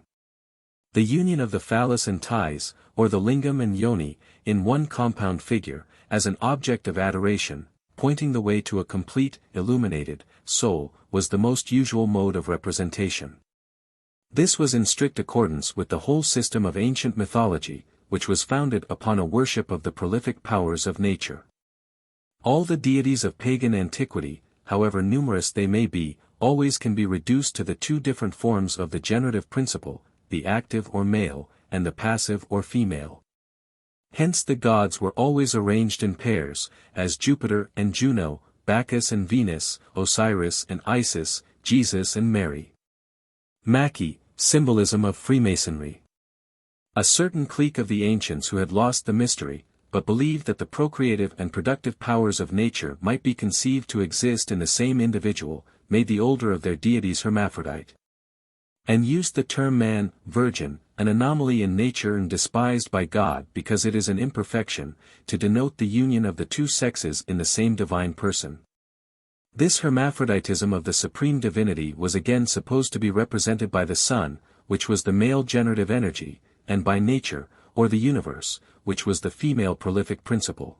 The union of the phallus and ties, or the lingam and yoni, in one compound figure, as an object of adoration, pointing the way to a complete, illuminated, soul, was the most usual mode of representation. This was in strict accordance with the whole system of ancient mythology, which was founded upon a worship of the prolific powers of nature. All the deities of pagan antiquity, however numerous they may be, always can be reduced to the two different forms of the generative principle, the active or male, and the passive or female. Hence the gods were always arranged in pairs, as Jupiter and Juno, Bacchus and Venus, Osiris and Isis, Jesus and Mary. Mackey, Symbolism of Freemasonry. A certain clique of the ancients who had lost the mystery, but believed that the procreative and productive powers of nature might be conceived to exist in the same individual, made the older of their deities hermaphrodite, and used the term man, virgin, an anomaly in nature and despised by God because it is an imperfection, to denote the union of the two sexes in the same divine person. This hermaphroditism of the supreme divinity was again supposed to be represented by the sun, which was the male generative energy, and by nature, or the universe, which was the female prolific principle.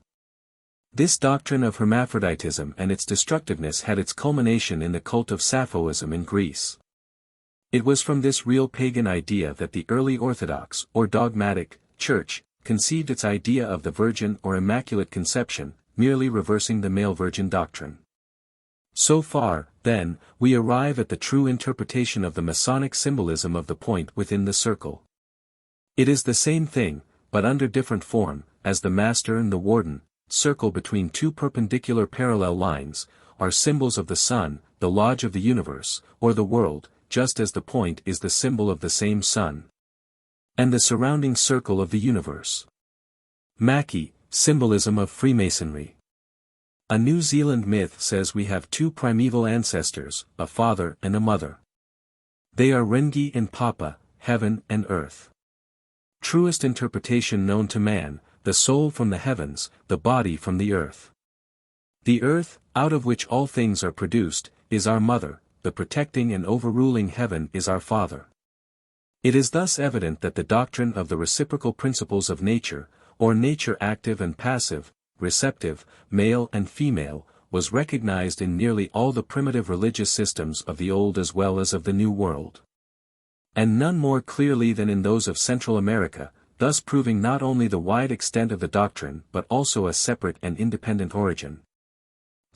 This doctrine of hermaphroditism and its destructiveness had its culmination in the cult of Sapphoism in Greece. It was from this real pagan idea that the early Orthodox, or dogmatic, Church, conceived its idea of the virgin or immaculate conception, merely reversing the male virgin doctrine. So far, then, we arrive at the true interpretation of the Masonic symbolism of the point within the circle. It is the same thing, but under different form, as the master and the warden, circle between two perpendicular parallel lines, are symbols of the sun, the lodge of the universe, or the world, just as the point is the symbol of the same sun, and the surrounding circle of the universe. Mackey, Symbolism of Freemasonry. A New Zealand myth says we have two primeval ancestors, a father and a mother. They are Rengi and Papa, heaven and earth. Truest interpretation known to man, the soul from the heavens, the body from the earth. The earth, out of which all things are produced, is our mother, the protecting and overruling heaven is our Father. It is thus evident that the doctrine of the reciprocal principles of nature, or nature active and passive, receptive, male and female, was recognized in nearly all the primitive religious systems of the Old as well as of the New World. And none more clearly than in those of Central America, thus proving not only the wide extent of the doctrine but also a separate and independent origin.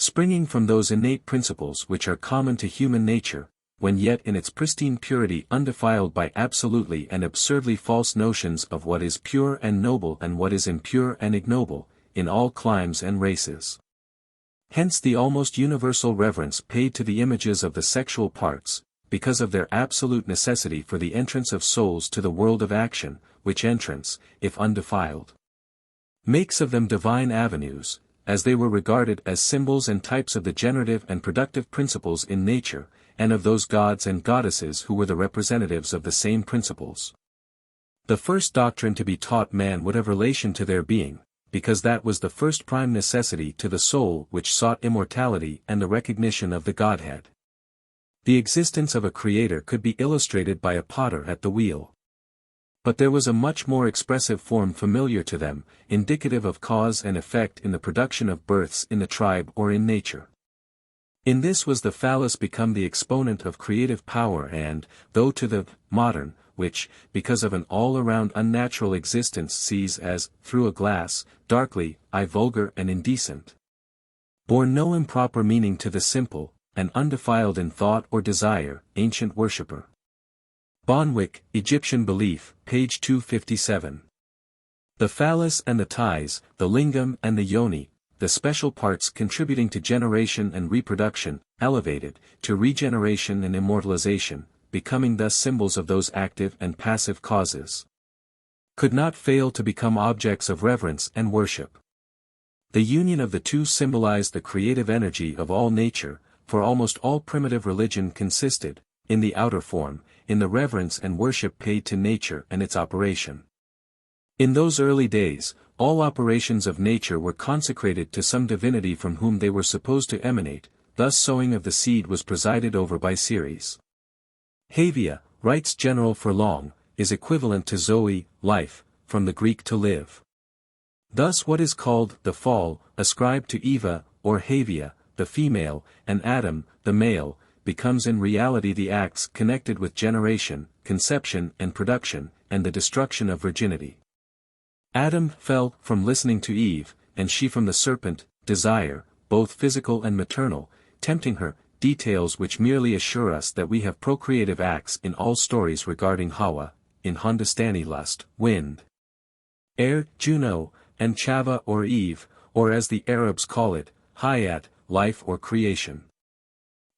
Springing from those innate principles which are common to human nature, when yet in its pristine purity undefiled by absolutely and absurdly false notions of what is pure and noble and what is impure and ignoble, in all climes and races. Hence the almost universal reverence paid to the images of the sexual parts, because of their absolute necessity for the entrance of souls to the world of action, which entrance, if undefiled, makes of them divine avenues, as they were regarded as symbols and types of the generative and productive principles in nature, and of those gods and goddesses who were the representatives of the same principles. The first doctrine to be taught man would have relation to their being, because that was the first prime necessity to the soul which sought immortality and the recognition of the Godhead. The existence of a creator could be illustrated by a potter at the wheel. But there was a much more expressive form familiar to them, indicative of cause and effect in the production of births in the tribe or in nature. In this was the phallus become the exponent of creative power and, though to the modern, which, because of an all-around unnatural existence sees as, through a glass, darkly, vulgar and indecent, bore no improper meaning to the simple, and undefiled in thought or desire, ancient worshipper. Bonwick, Egyptian Belief, page 257. The phallus and the ties, the lingam and the yoni, the special parts contributing to generation and reproduction, elevated, to regeneration and immortalization, becoming thus symbols of those active and passive causes, could not fail to become objects of reverence and worship. The union of the two symbolized the creative energy of all nature, for almost all primitive religion consisted, in the outer form, in the reverence and worship paid to nature and its operation. In those early days, all operations of nature were consecrated to some divinity from whom they were supposed to emanate, thus sowing of the seed was presided over by Ceres. Havia, writes General Furlong, is equivalent to Zoe, life, from the Greek to live. Thus what is called the fall, ascribed to Eva, or Havia, the female, and Adam, the male, becomes in reality the acts connected with generation, conception and production, and the destruction of virginity. Adam fell from listening to Eve, and she from the serpent, desire, both physical and maternal, tempting her, details which merely assure us that we have procreative acts in all stories regarding Hawa, in Hindustani lust, wind, air, Juno, and Chava or Eve, or as the Arabs call it, Hayat, life or creation.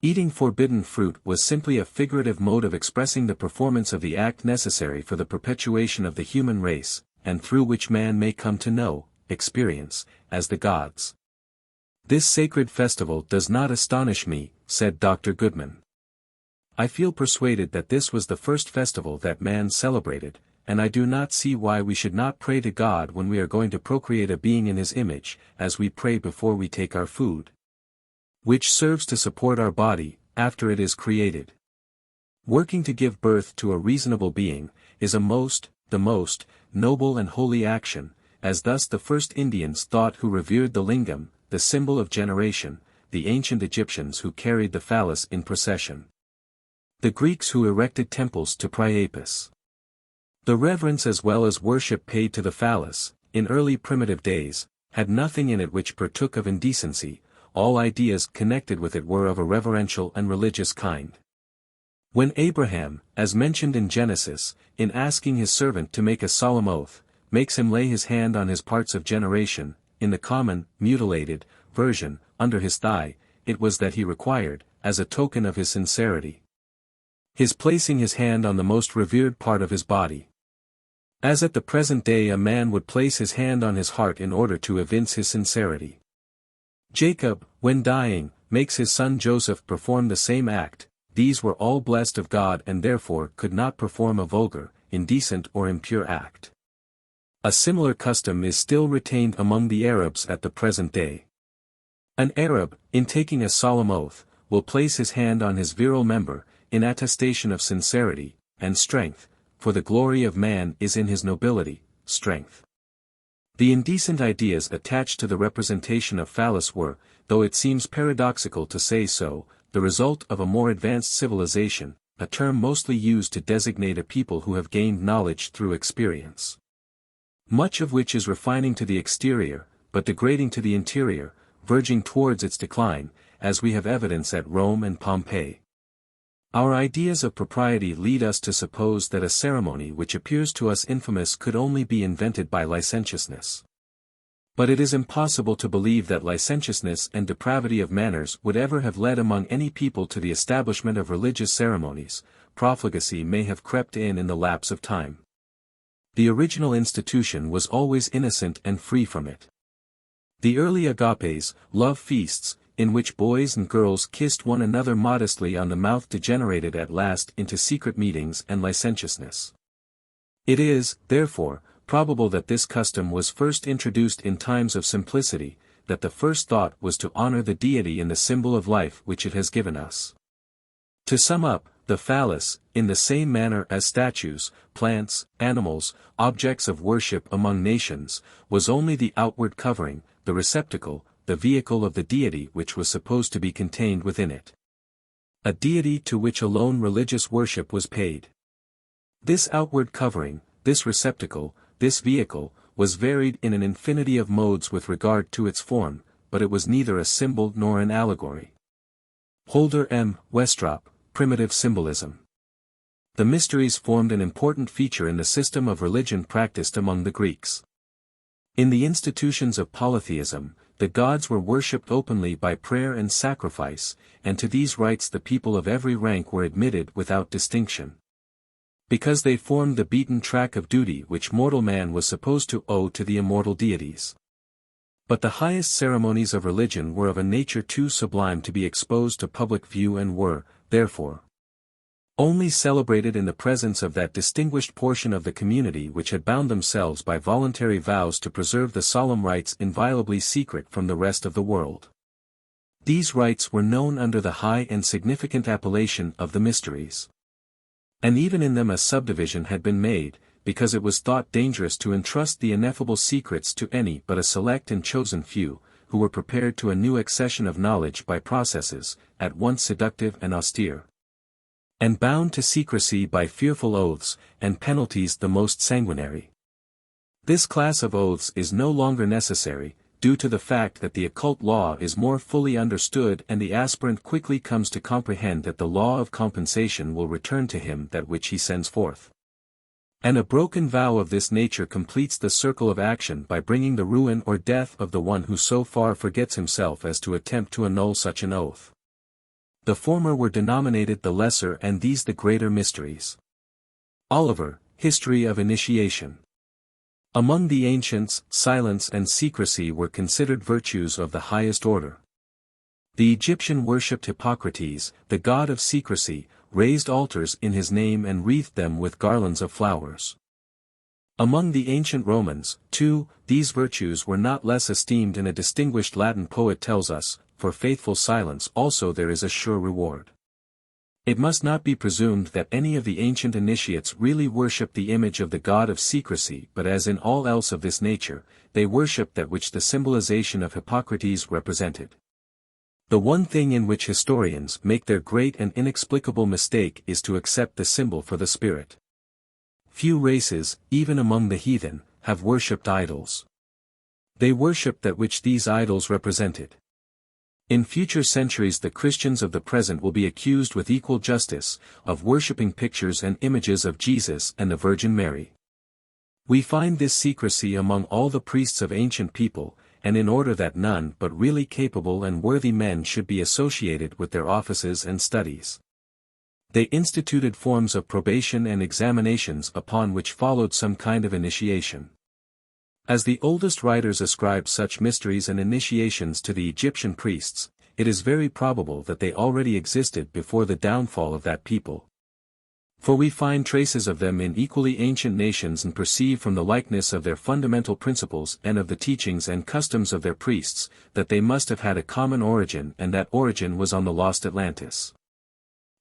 Eating forbidden fruit was simply a figurative mode of expressing the performance of the act necessary for the perpetuation of the human race, and through which man may come to know, experience, as the gods. This sacred festival does not astonish me, said Dr. Goodman. I feel persuaded that this was the first festival that man celebrated, and I do not see why we should not pray to God when we are going to procreate a being in his image, as we pray before we take our food, which serves to support our body, after it is created. Working to give birth to a reasonable being, is the most, noble and holy action, as thus the first Indians thought who revered the lingam, the symbol of generation, the ancient Egyptians who carried the phallus in procession, the Greeks who erected temples to Priapus. The reverence as well as worship paid to the phallus, in early primitive days, had nothing in it which partook of indecency. All ideas connected with it were of a reverential and religious kind. When Abraham, as mentioned in Genesis, in asking his servant to make a solemn oath, makes him lay his hand on his parts of generation, in the common, mutilated, version, under his thigh, it was that he required, as a token of his sincerity, his placing his hand on the most revered part of his body. As at the present day a man would place his hand on his heart in order to evince his sincerity. Jacob, when dying, makes his son Joseph perform the same act. These were all blessed of God and therefore could not perform a vulgar, indecent or impure act. A similar custom is still retained among the Arabs at the present day. An Arab, in taking a solemn oath, will place his hand on his virile member, in attestation of sincerity, and strength, for the glory of man is in his nobility, strength. The indecent ideas attached to the representation of phallus were, though it seems paradoxical to say so, the result of a more advanced civilization, a term mostly used to designate a people who have gained knowledge through experience. Much of which is refining to the exterior, but degrading to the interior, verging towards its decline, as we have evidence at Rome and Pompeii. Our ideas of propriety lead us to suppose that a ceremony which appears to us infamous could only be invented by licentiousness. But it is impossible to believe that licentiousness and depravity of manners would ever have led among any people to the establishment of religious ceremonies. Profligacy may have crept in the lapse of time. The original institution was always innocent and free from it. The early agapes, love feasts, in which boys and girls kissed one another modestly on the mouth, degenerated at last into secret meetings and licentiousness. It is, therefore, probable that this custom was first introduced in times of simplicity, that the first thought was to honor the deity in the symbol of life which it has given us. To sum up, the phallus, in the same manner as statues, plants, animals, objects of worship among nations, was only the outward covering, the receptacle, the vehicle of the deity which was supposed to be contained within it. A deity to which alone religious worship was paid. This outward covering, this receptacle, this vehicle, was varied in an infinity of modes with regard to its form, but it was neither a symbol nor an allegory. Holder M. Westrop, Primitive Symbolism. The mysteries formed an important feature in the system of religion practiced among the Greeks. In the institutions of polytheism, the gods were worshipped openly by prayer and sacrifice, and to these rites the people of every rank were admitted without distinction. Because they formed the beaten track of duty which mortal man was supposed to owe to the immortal deities. But the highest ceremonies of religion were of a nature too sublime to be exposed to public view and were, therefore, only celebrated in the presence of that distinguished portion of the community which had bound themselves by voluntary vows to preserve the solemn rites inviolably secret from the rest of the world. These rites were known under the high and significant appellation of the mysteries. And even in them a subdivision had been made, because it was thought dangerous to entrust the ineffable secrets to any but a select and chosen few, who were prepared to a new accession of knowledge by processes, at once seductive and austere, and bound to secrecy by fearful oaths, and penalties the most sanguinary. This class of oaths is no longer necessary, due to the fact that the occult law is more fully understood and the aspirant quickly comes to comprehend that the law of compensation will return to him that which he sends forth. And a broken vow of this nature completes the circle of action by bringing the ruin or death of the one who so far forgets himself as to attempt to annul such an oath. The former were denominated the lesser and these the greater mysteries. Oliver, History of Initiation. Among the ancients, silence and secrecy were considered virtues of the highest order. The Egyptian worshipped Hippocrates, the god of secrecy, raised altars in his name and wreathed them with garlands of flowers. Among the ancient Romans, too, these virtues were not less esteemed, and a distinguished Latin poet tells us, "For faithful silence also there is a sure reward." It must not be presumed that any of the ancient initiates really worshipped the image of the god of secrecy, but as in all else of this nature, they worshipped that which the symbolization of Hippocrates represented. The one thing in which historians make their great and inexplicable mistake is to accept the symbol for the spirit. Few races, even among the heathen, have worshipped idols. They worshipped that which these idols represented. In future centuries the Christians of the present will be accused with equal justice, of worshipping pictures and images of Jesus and the Virgin Mary. We find this secrecy among all the priests of ancient people, and in order that none but really capable and worthy men should be associated with their offices and studies. They instituted forms of probation and examinations upon which followed some kind of initiation. As the oldest writers ascribe such mysteries and initiations to the Egyptian priests, it is very probable that they already existed before the downfall of that people. For we find traces of them in equally ancient nations and perceive from the likeness of their fundamental principles and of the teachings and customs of their priests, that they must have had a common origin and that origin was on the lost Atlantis.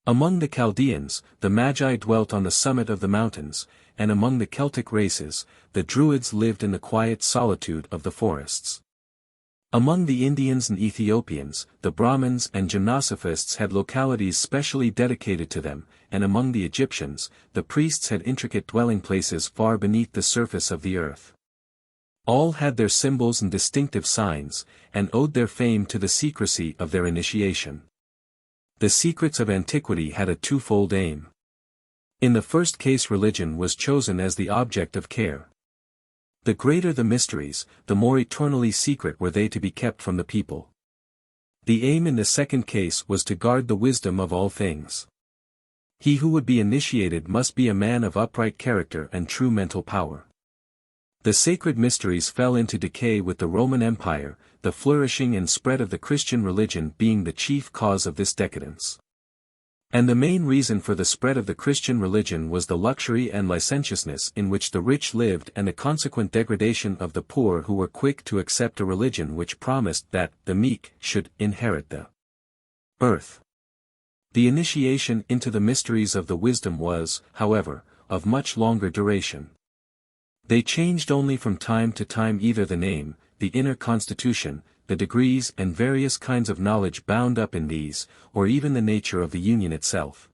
Among the Chaldeans, the Magi dwelt on the summit of the mountains, and among the Celtic races, the Druids lived in the quiet solitude of the forests. Among the Indians and Ethiopians, the Brahmins and Gymnosophists had localities specially dedicated to them, and among the Egyptians, the priests had intricate dwelling places far beneath the surface of the earth. All had their symbols and distinctive signs, and owed their fame to the secrecy of their initiation. The secrets of antiquity had a twofold aim. In the first case, religion was chosen as the object of care. The greater the mysteries, the more eternally secret were they to be kept from the people. The aim in the second case was to guard the wisdom of all things. He who would be initiated must be a man of upright character and true mental power. The sacred mysteries fell into decay with the Roman Empire, the flourishing and spread of the Christian religion being the chief cause of this decadence. And the main reason for the spread of the Christian religion was the luxury and licentiousness in which the rich lived and the consequent degradation of the poor, who were quick to accept a religion which promised that the meek should inherit the earth. The initiation into the mysteries of the wisdom was, however, of much longer duration. They changed only from time to time either the name, the inner constitution, the degrees and various kinds of knowledge bound up in these, or even the nature of the union itself.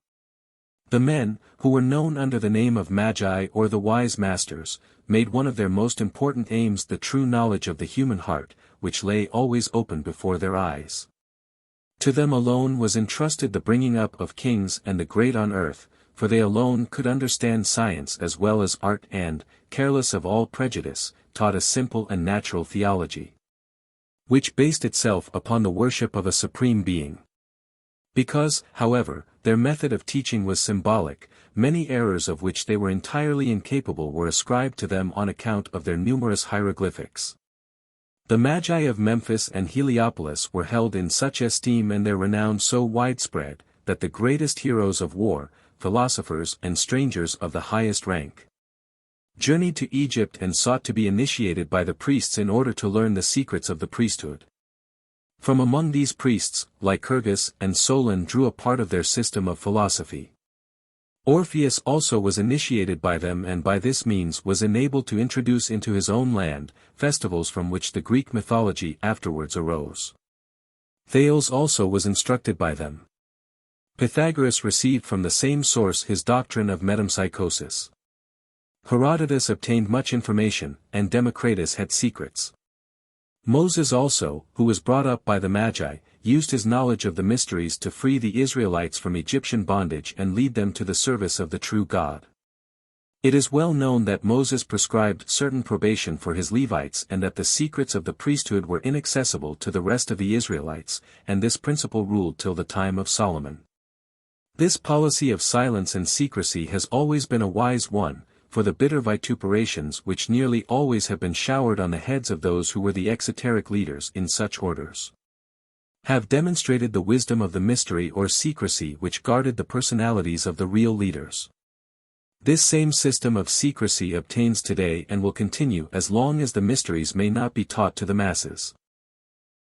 The men, who were known under the name of Magi or the wise masters, made one of their most important aims the true knowledge of the human heart, which lay always open before their eyes. To them alone was entrusted the bringing up of kings and the great on earth, for they alone could understand science as well as art and, careless of all prejudice, taught a simple and natural theology, which based itself upon the worship of a supreme being. Because, however, their method of teaching was symbolic, many errors of which they were entirely incapable were ascribed to them on account of their numerous hieroglyphics. The Magi of Memphis and Heliopolis were held in such esteem and their renown so widespread, that the greatest heroes of war, philosophers and strangers of the highest rank, journeyed to Egypt and sought to be initiated by the priests in order to learn the secrets of the priesthood. From among these priests, Lycurgus and Solon drew a part of their system of philosophy. Orpheus also was initiated by them and by this means was enabled to introduce into his own land, festivals from which the Greek mythology afterwards arose. Thales also was instructed by them. Pythagoras received from the same source his doctrine of metempsychosis. Herodotus obtained much information, and Democritus had secrets. Moses also, who was brought up by the Magi, used his knowledge of the mysteries to free the Israelites from Egyptian bondage and lead them to the service of the true God. It is well known that Moses prescribed certain probation for his Levites and that the secrets of the priesthood were inaccessible to the rest of the Israelites, and this principle ruled till the time of Solomon. This policy of silence and secrecy has always been a wise one, for the bitter vituperations which nearly always have been showered on the heads of those who were the exoteric leaders in such orders, have demonstrated the wisdom of the mystery or secrecy which guarded the personalities of the real leaders. This same system of secrecy obtains today and will continue as long as the mysteries may not be taught to the masses.